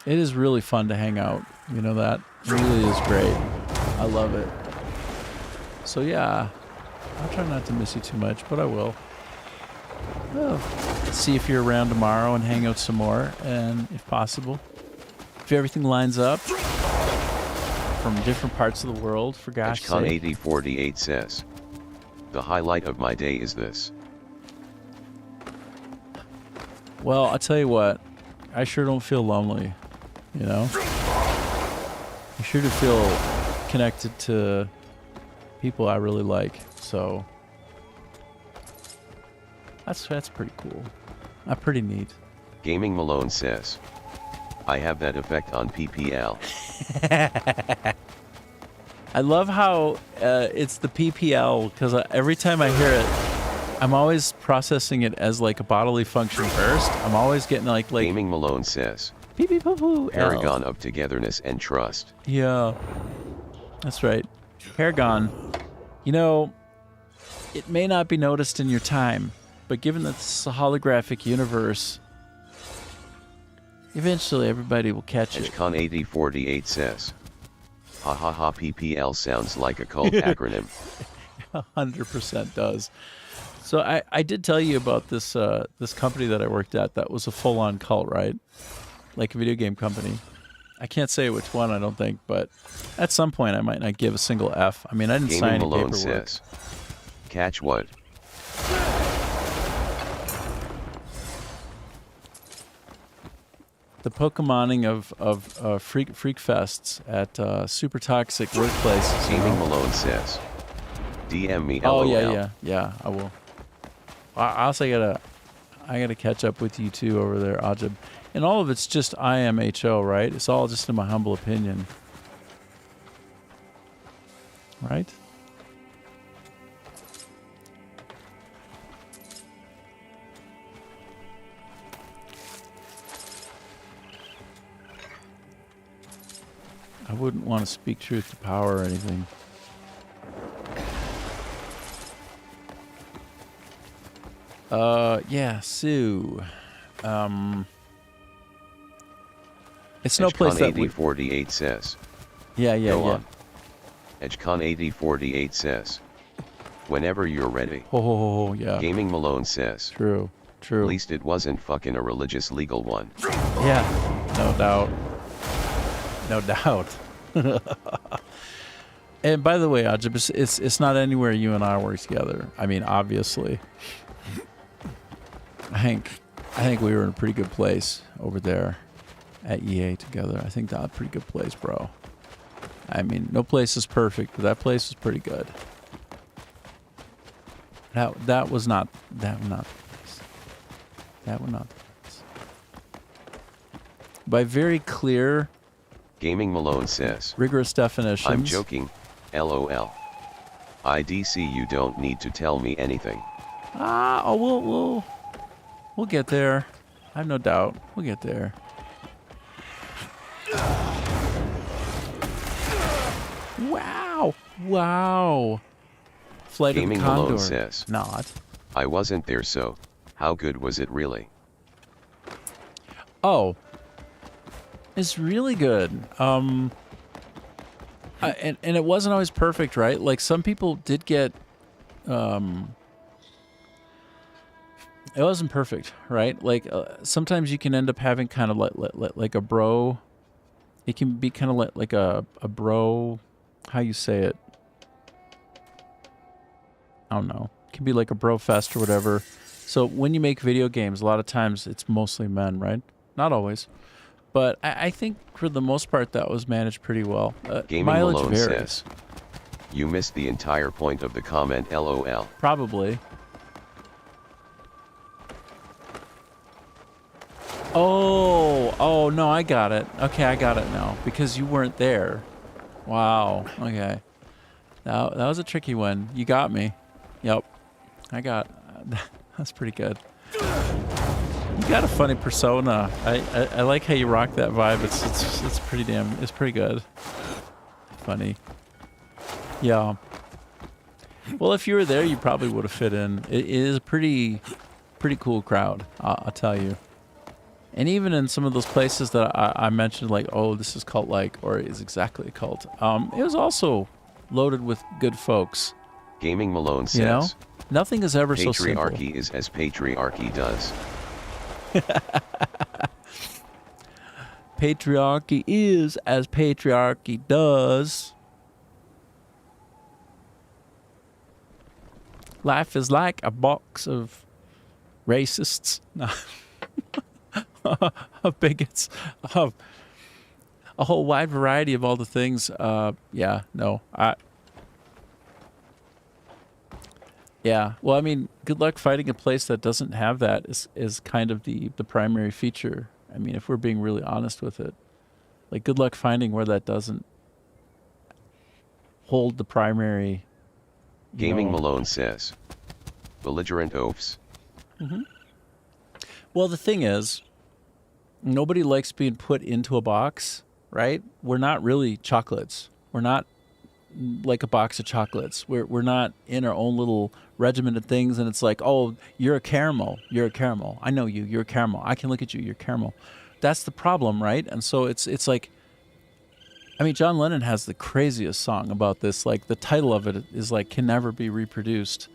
it is really fun to hang out. You know that? It really is great. I love it. So yeah, I'll try not to miss you too much, but I will. Well, see if you're around tomorrow and hang out some more, and if possible, if everything lines up from different parts of the world, for gosh sake. Edgecon8048 says, the highlight of my day is this. Well, I'll tell you what, I sure don't feel lonely, you know? I sure do feel connected to people I really like, so that's pretty cool. Pretty neat. Gaming Malone says, I have that effect on PPL. I love how it's the PPL, because every time I hear it, I'm always processing it as like a bodily function first. I'm always getting like Gaming Malone says, pee pee poo poo. paragon of togetherness and trust. Yeah, that's right. Paragon. You know, it may not be noticed in your time, but given that this is a holographic universe, eventually everybody will catch it. Edgecon8048 says, ha ha ha, PPL sounds like a cult acronym. 100% does. So I did tell you about this this company that I worked at that was a full-on cult, right? Like a video game company. I can't say which one, I don't think, but at some point I might not give a single F. I mean, I didn't sign any Malone paperwork. says, catch what? The Pokemoning of freak fests at super toxic workplaces. Gaming Malone says, DM me. Oh LOL. yeah, I will. I also gotta catch up with you too over there, Ajib. And all of it's just IMHO, right? It's all just in my humble opinion, right? I wouldn't want to speak truth to power or anything. Yeah, Sue. It's no place that Edgecon8048 says. Yeah. On. Edgecon8048 says, whenever you're ready. Oh, yeah. Gaming Malone says, True. at least it wasn't fucking a religious legal one. Yeah, no doubt. No doubt. And by the way, Ajib, it's not anywhere you and I work together. I mean, obviously. I think we were in a pretty good place over there. at EA together. I think that's a pretty good place, bro. I mean, no place is perfect, but that place was pretty good. That was not the place. That was not the place. By very clear, Gaming Malone says, rigorous definitions. I'm joking, LOL. IDC, you don't need to tell me anything. We'll get there. I have no doubt. We'll get there. Wow. Wow. Flight Gaming of the Condor. Malone says, Not. I wasn't there, so how good was it really? Oh. It's really good. And it wasn't always perfect, right? Like some people did get it wasn't perfect, right? Like sometimes you can end up having kind of like a bro. It can be kind of like a bro. How you say it? I don't know. It can be like a bro fest or whatever. So when you make video games, a lot of times it's mostly men, right? Not always. But I think for the most part that was managed pretty well. Gaming Mileage Malone varies. says, you missed the entire point of the comment, LOL. Probably. Oh, no, I got it. Okay, I got it now. Because you weren't there. Wow, okay. That was a tricky one. You got me. Yep. That's pretty good. You got a funny persona. I like how you rock that vibe. It's pretty good. Funny. Yeah. Well, if you were there, you probably would have fit in. It is a pretty cool crowd, I'll tell you. And even in some of those places that I mentioned, like, oh, this is cult-like, or is exactly a cult, it was also loaded with good folks. Gaming Malone says, You know? Nothing is ever so simple. patriarchy is as patriarchy does. Patriarchy is as patriarchy does. Life is like a box of racists, of bigots, of a whole wide variety of all the things. Yeah, well, I mean, good luck fighting a place that doesn't have that is kind of the primary feature. I mean, if we're being really honest with it. Like, good luck finding where that doesn't hold the primary. Gaming Malone says, belligerent oafs. Mm-hmm. Well, the thing is, nobody likes being put into a box, right? We're not really chocolates. We're not like a box of chocolates. We're not in our own little regiment of things, and it's like, oh, you're a caramel. You're a caramel. I know you. You're a caramel. I can look at you. You're caramel. That's the problem, right? And so it's like, I mean, John Lennon has the craziest song about this. Like, the title of it is like, can never be reproduced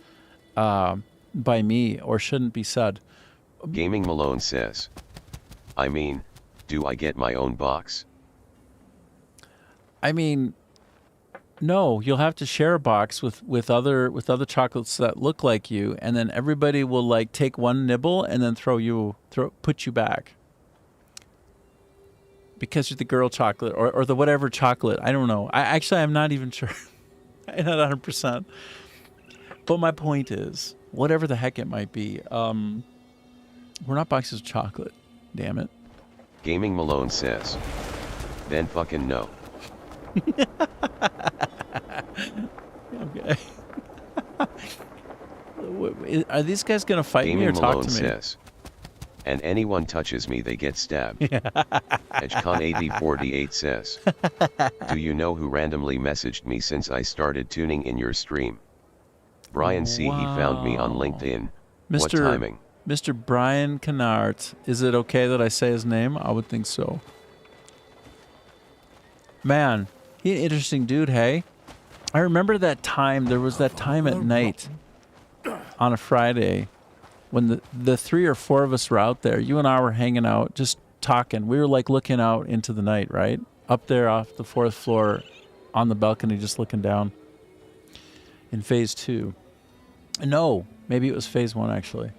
by me, or shouldn't be said. Gaming Malone says, I mean, do I get my own box? I mean, no, you'll have to share a box with other chocolates that look like you, and then everybody will like take one nibble and then put you back. Because you're the girl chocolate or the whatever chocolate. I don't know. I'm not even sure. I'm not 100%. But my point is, whatever the heck it might be, we're not boxes of chocolate. Damn it. Gaming Malone says, then fucking no. Okay. Are these guys going to fight Gaming me or talk Malone to me? says, and anyone touches me, they get stabbed. EdgeCon8048 says, do you know who randomly messaged me since I started tuning in your stream? Brian C. He found me on LinkedIn. What timing? Mr. Brian Kennard. Is it okay that I say his name? I would think so. Man, he's an interesting dude, hey? I remember that time, there was that time at night on a Friday when the 3 or 4 of us were out there. You and I were hanging out, just talking. We were like looking out into the night, right? Up there off the 4th floor on the balcony, just looking down in phase 2. No, maybe it was phase 1 actually.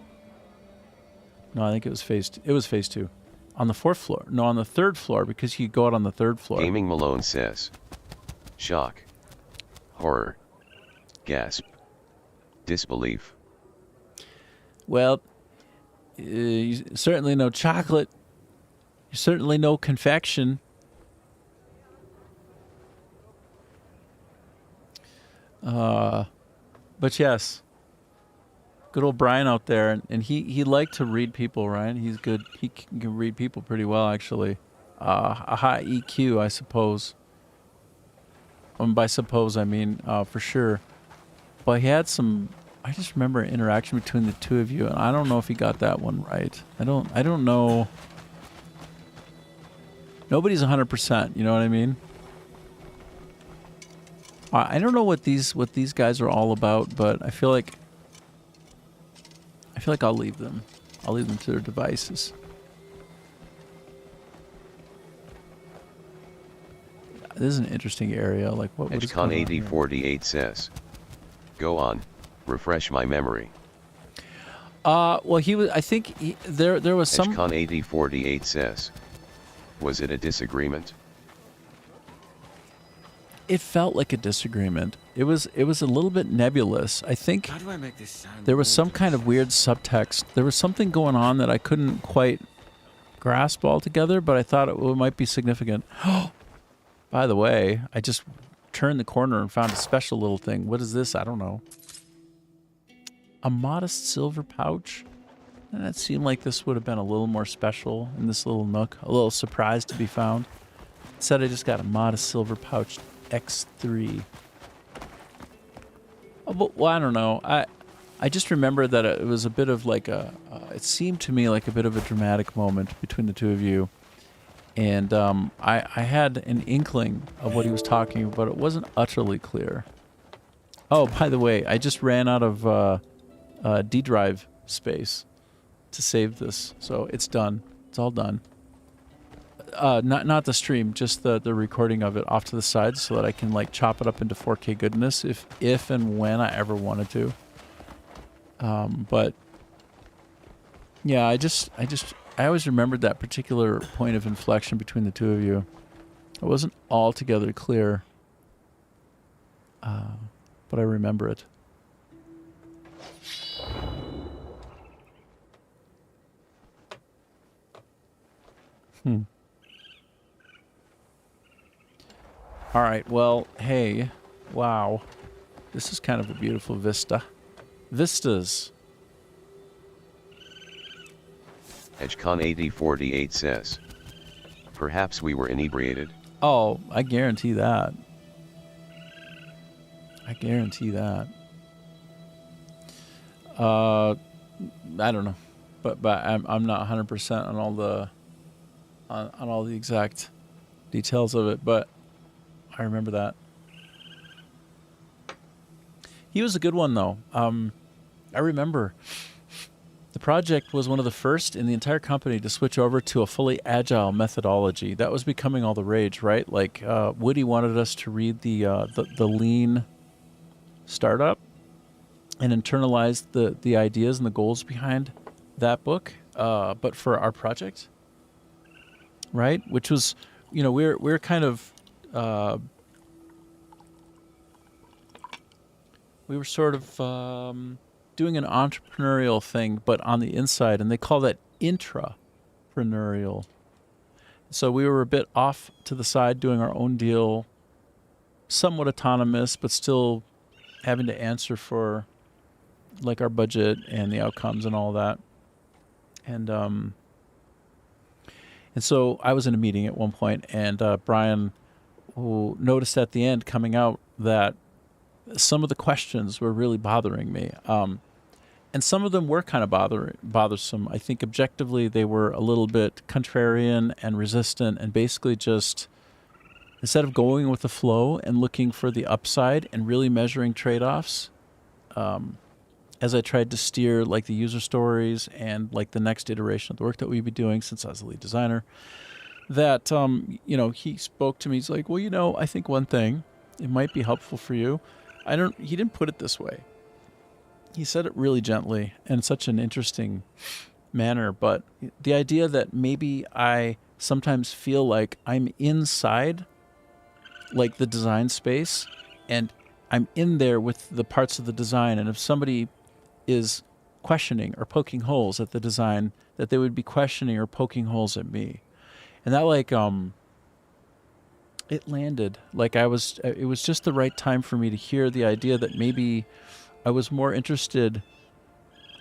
No, I think it was phase 2. It was phase 2. on the 4th floor. No, on the 3rd floor, because you go out on the 3rd floor. Gaming Malone says. Shock. Horror. Gasp. Disbelief. Well, certainly no chocolate. Certainly no confection. But yes, good old Brian out there, and he liked to read people, Ryan. He's good. He can read people pretty well, actually. A high EQ, I suppose. By suppose, I mean for sure. But he had some. I just remember an interaction between the two of you, and I don't know if he got that one right. I don't know. Nobody's 100%. You know what I mean? I don't know what these guys are all about, but I feel like I'll leave them. I'll leave them to their devices. This is an interesting area. Like what is going on here? HCon8048 says. Go on. Refresh my memory. Well, he was. I think there was some. HCon8048 says. Was it a disagreement? It felt like a disagreement. It was a little bit nebulous. I think How do I make this sound? there was some kind of weird subtext. There was something going on that I couldn't quite grasp altogether, but I thought it might be significant. By the way, I just turned the corner and found a special little thing. What is this? I don't know. A modest silver pouch? And it seemed like this would have been a little more special in this little nook. A little surprise to be found. Instead, I just got a modest silver pouch X3. Oh, but, well, I don't know. I just remember that it was a bit of like it seemed to me like a bit of a dramatic moment between the two of you. And I had an inkling of what he was talking about, but it wasn't utterly clear. Oh, by the way, I just ran out of D drive space to save this, so it's done. It's all done. Not the stream, just the recording of it off to the side, so that I can like chop it up into 4K goodness if and when I ever wanted to. But yeah, I always remembered that particular point of inflection between the two of you. It wasn't altogether clear, but I remember it. All right, well, hey, wow. This is kind of a beautiful vista. Vistas. HCon8048 says. Perhaps we were inebriated. Oh, I guarantee that. I guarantee that. I don't know, but I'm not 100% on all the on all the exact details of it, but I remember that. He was a good one though. I remember the project was one of the first in the entire company to switch over to a fully agile methodology. That was becoming all the rage, right? Like Woody wanted us to read the lean startup and internalize the ideas and the goals behind that book, but for our project, right? Which was, you know, we're kind of we were sort of doing an entrepreneurial thing, but on the inside, and they call that intrapreneurial. So we were a bit off to the side doing our own deal, somewhat autonomous, but still having to answer for like our budget and the outcomes and all that. And so I was in a meeting at one point, and Brian, who noticed at the end coming out that some of the questions were really bothering me. And some of them were kind of bothersome. I think objectively they were a little bit contrarian and resistant, and basically just, instead of going with the flow and looking for the upside and really measuring trade-offs, as I tried to steer like the user stories and like the next iteration of the work that we'd be doing, since I was the lead designer, that, you know, he spoke to me. He's like, well, you know, I think one thing, it might be helpful for you. He didn't put it this way. He said it really gently and such an interesting manner, but the idea that maybe I sometimes feel like I'm inside like the design space and I'm in there with the parts of the design, and if somebody is questioning or poking holes at the design, that they would be questioning or poking holes at me. And that like it landed. Like it was just the right time for me to hear the idea that maybe I was more interested.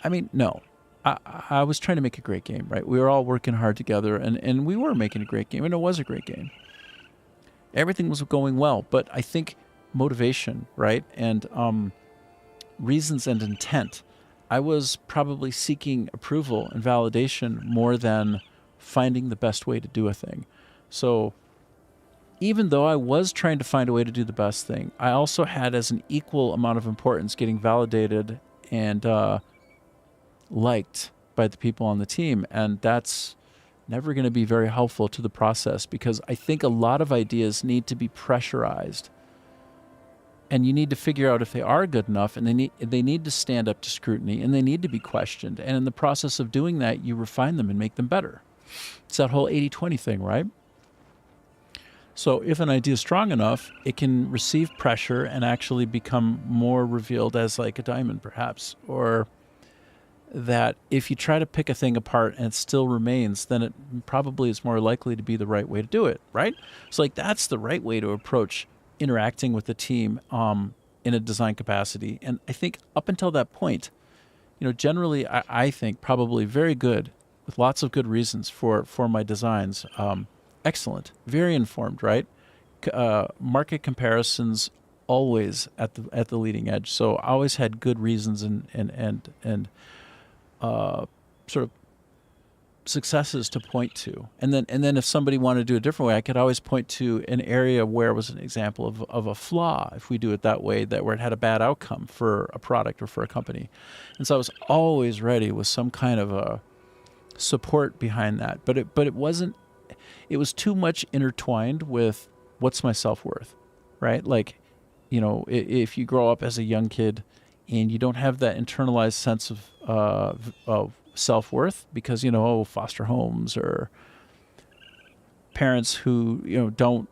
I mean, no. I was trying to make a great game, right? We were all working hard together, and we were making a great game, and it was a great game. Everything was going well, but I think motivation, right, and reasons and intent, I was probably seeking approval and validation more than finding the best way to do a thing. So even though I was trying to find a way to do the best thing, I also had as an equal amount of importance getting validated and liked by the people on the team. And that's never going to be very helpful to the process, because I think a lot of ideas need to be pressurized. And you need to figure out if they are good enough, and they need to stand up to scrutiny, and they need to be questioned. And in the process of doing that, you refine them and make them better. It's that whole 80-20 thing, right? So if an idea is strong enough, it can receive pressure and actually become more revealed as like a diamond, perhaps. Or that if you try to pick a thing apart and it still remains, then it probably is more likely to be the right way to do it, right? So like that's the right way to approach interacting with the team in a design capacity. And I think up until that point, generally I think probably very good, with lots of good reasons for my designs. Excellent, very informed, right? Market comparisons always at the leading edge. So I always had good reasons and sort of successes to point to. And then if somebody wanted to do it a different way, I could always point to an area where it was an example of a flaw if we do it that way, where it had a bad outcome for a product or for a company. And so I was always ready with some kind of a support behind that. But it wasn't, it was too much intertwined with what's my self-worth, right? Like, if you grow up as a young kid and you don't have that internalized sense of self-worth because, foster homes or parents who, don't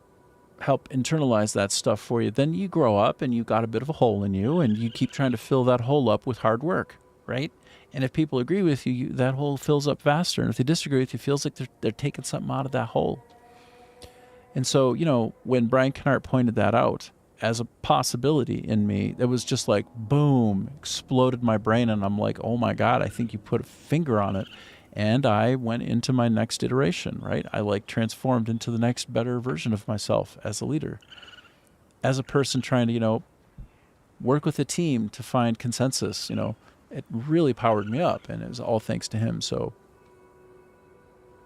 help internalize that stuff for you, then you grow up and you got a bit of a hole in you and you keep trying to fill that hole up with hard work, right? And if people agree with you, that hole fills up faster. And if they disagree with you, it feels like they're taking something out of that hole. And so, when Brian Kennart pointed that out as a possibility in me, it was just like, boom, exploded my brain. And I'm like, oh my God, I think you put a finger on it. And I went into my next iteration, right? I transformed into the next better version of myself as a leader, as a person trying to, work with a team to find consensus. It really powered me up, and it was all thanks to him. So,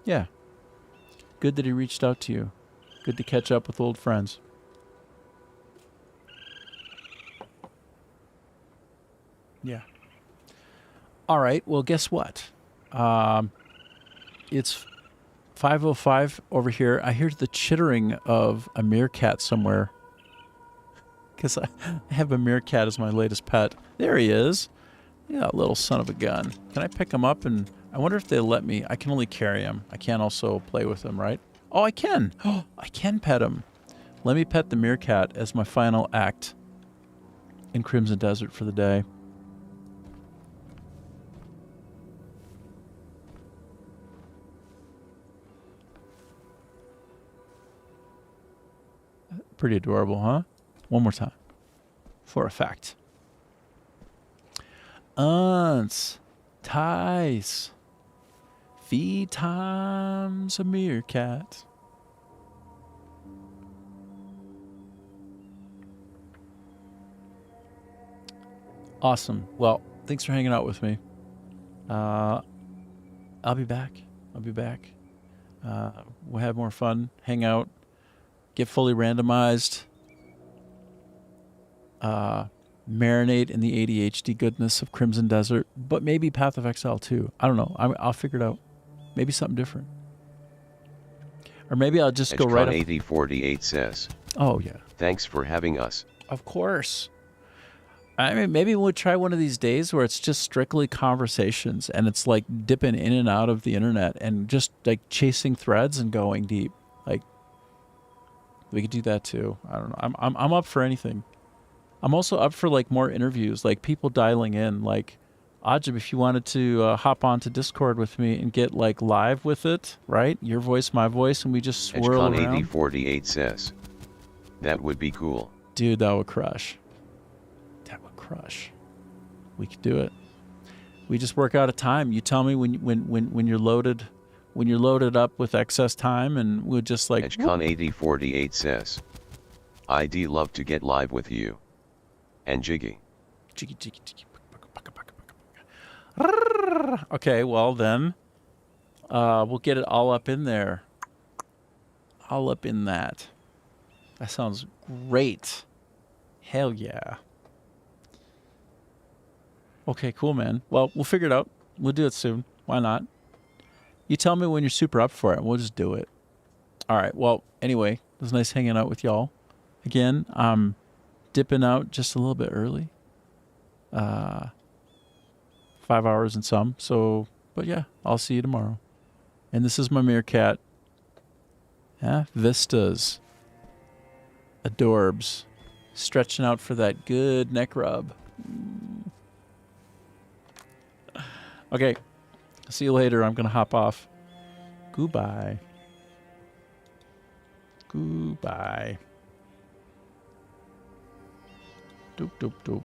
yeah, good that he reached out to you. Good to catch up with old friends. Yeah. All right. Well, guess what? It's 5:05 over here. I hear the chittering of a meerkat somewhere, because I have a meerkat as my latest pet. There he is. Yeah, little son of a gun. Can I pick him up? And I wonder if they let me. I can only carry him. I can't also play with him, right? Oh, I can. Oh, I can pet him. Let me pet the meerkat as my final act in Crimson Desert for the day. Pretty adorable, huh? One more time. For a fact. Ants, ties, feed times a meerkat. Awesome. Well, thanks for hanging out with me. I'll be back. We'll have more fun, hang out, get fully randomized, marinate in the ADHD goodness of Crimson Desert, but maybe Path of Exile too. I don't know. I'll figure it out. Maybe something different. Or maybe I'll just go right up. 8048 says, Oh, yeah. thanks for having us. Of course. I mean, maybe we'll try one of these days where it's just strictly conversations and it's like dipping in and out of the internet and just like chasing threads and going deep. Like, we could do that too. I don't know. I'm up for anything. I'm also up for like more interviews, like people dialing in. Like, Ajib, if you wanted to hop onto Discord with me and get like live with it, right? Your voice, my voice, and we just swirl Edgecon around. AD48 says, that would be cool. Dude, that would crush. That would crush. We could do it. We just work out a time. You tell me when you're loaded, when you're loaded up with excess time, and we'll just like. Edgecon AD48 says, I'd love to get live with you. And Jiggy. Jiggy, jiggy, jiggy. Okay, well then, we'll get it all up in there. All up in that. That sounds great. Hell yeah. Okay, cool, man. Well, we'll figure it out. We'll do it soon. Why not? You tell me when you're super up for it, and we'll just do it. All right. Well, anyway, it was nice hanging out with y'all. Again, I'm dipping out just a little bit early. 5 hours and some. So, but yeah, I'll see you tomorrow. And this is my meerkat. Yeah, Vistas. Adorbs. Stretching out for that good neck rub. Okay. See you later. I'm going to hop off. Goodbye. Goodbye. Doop, doop, doop.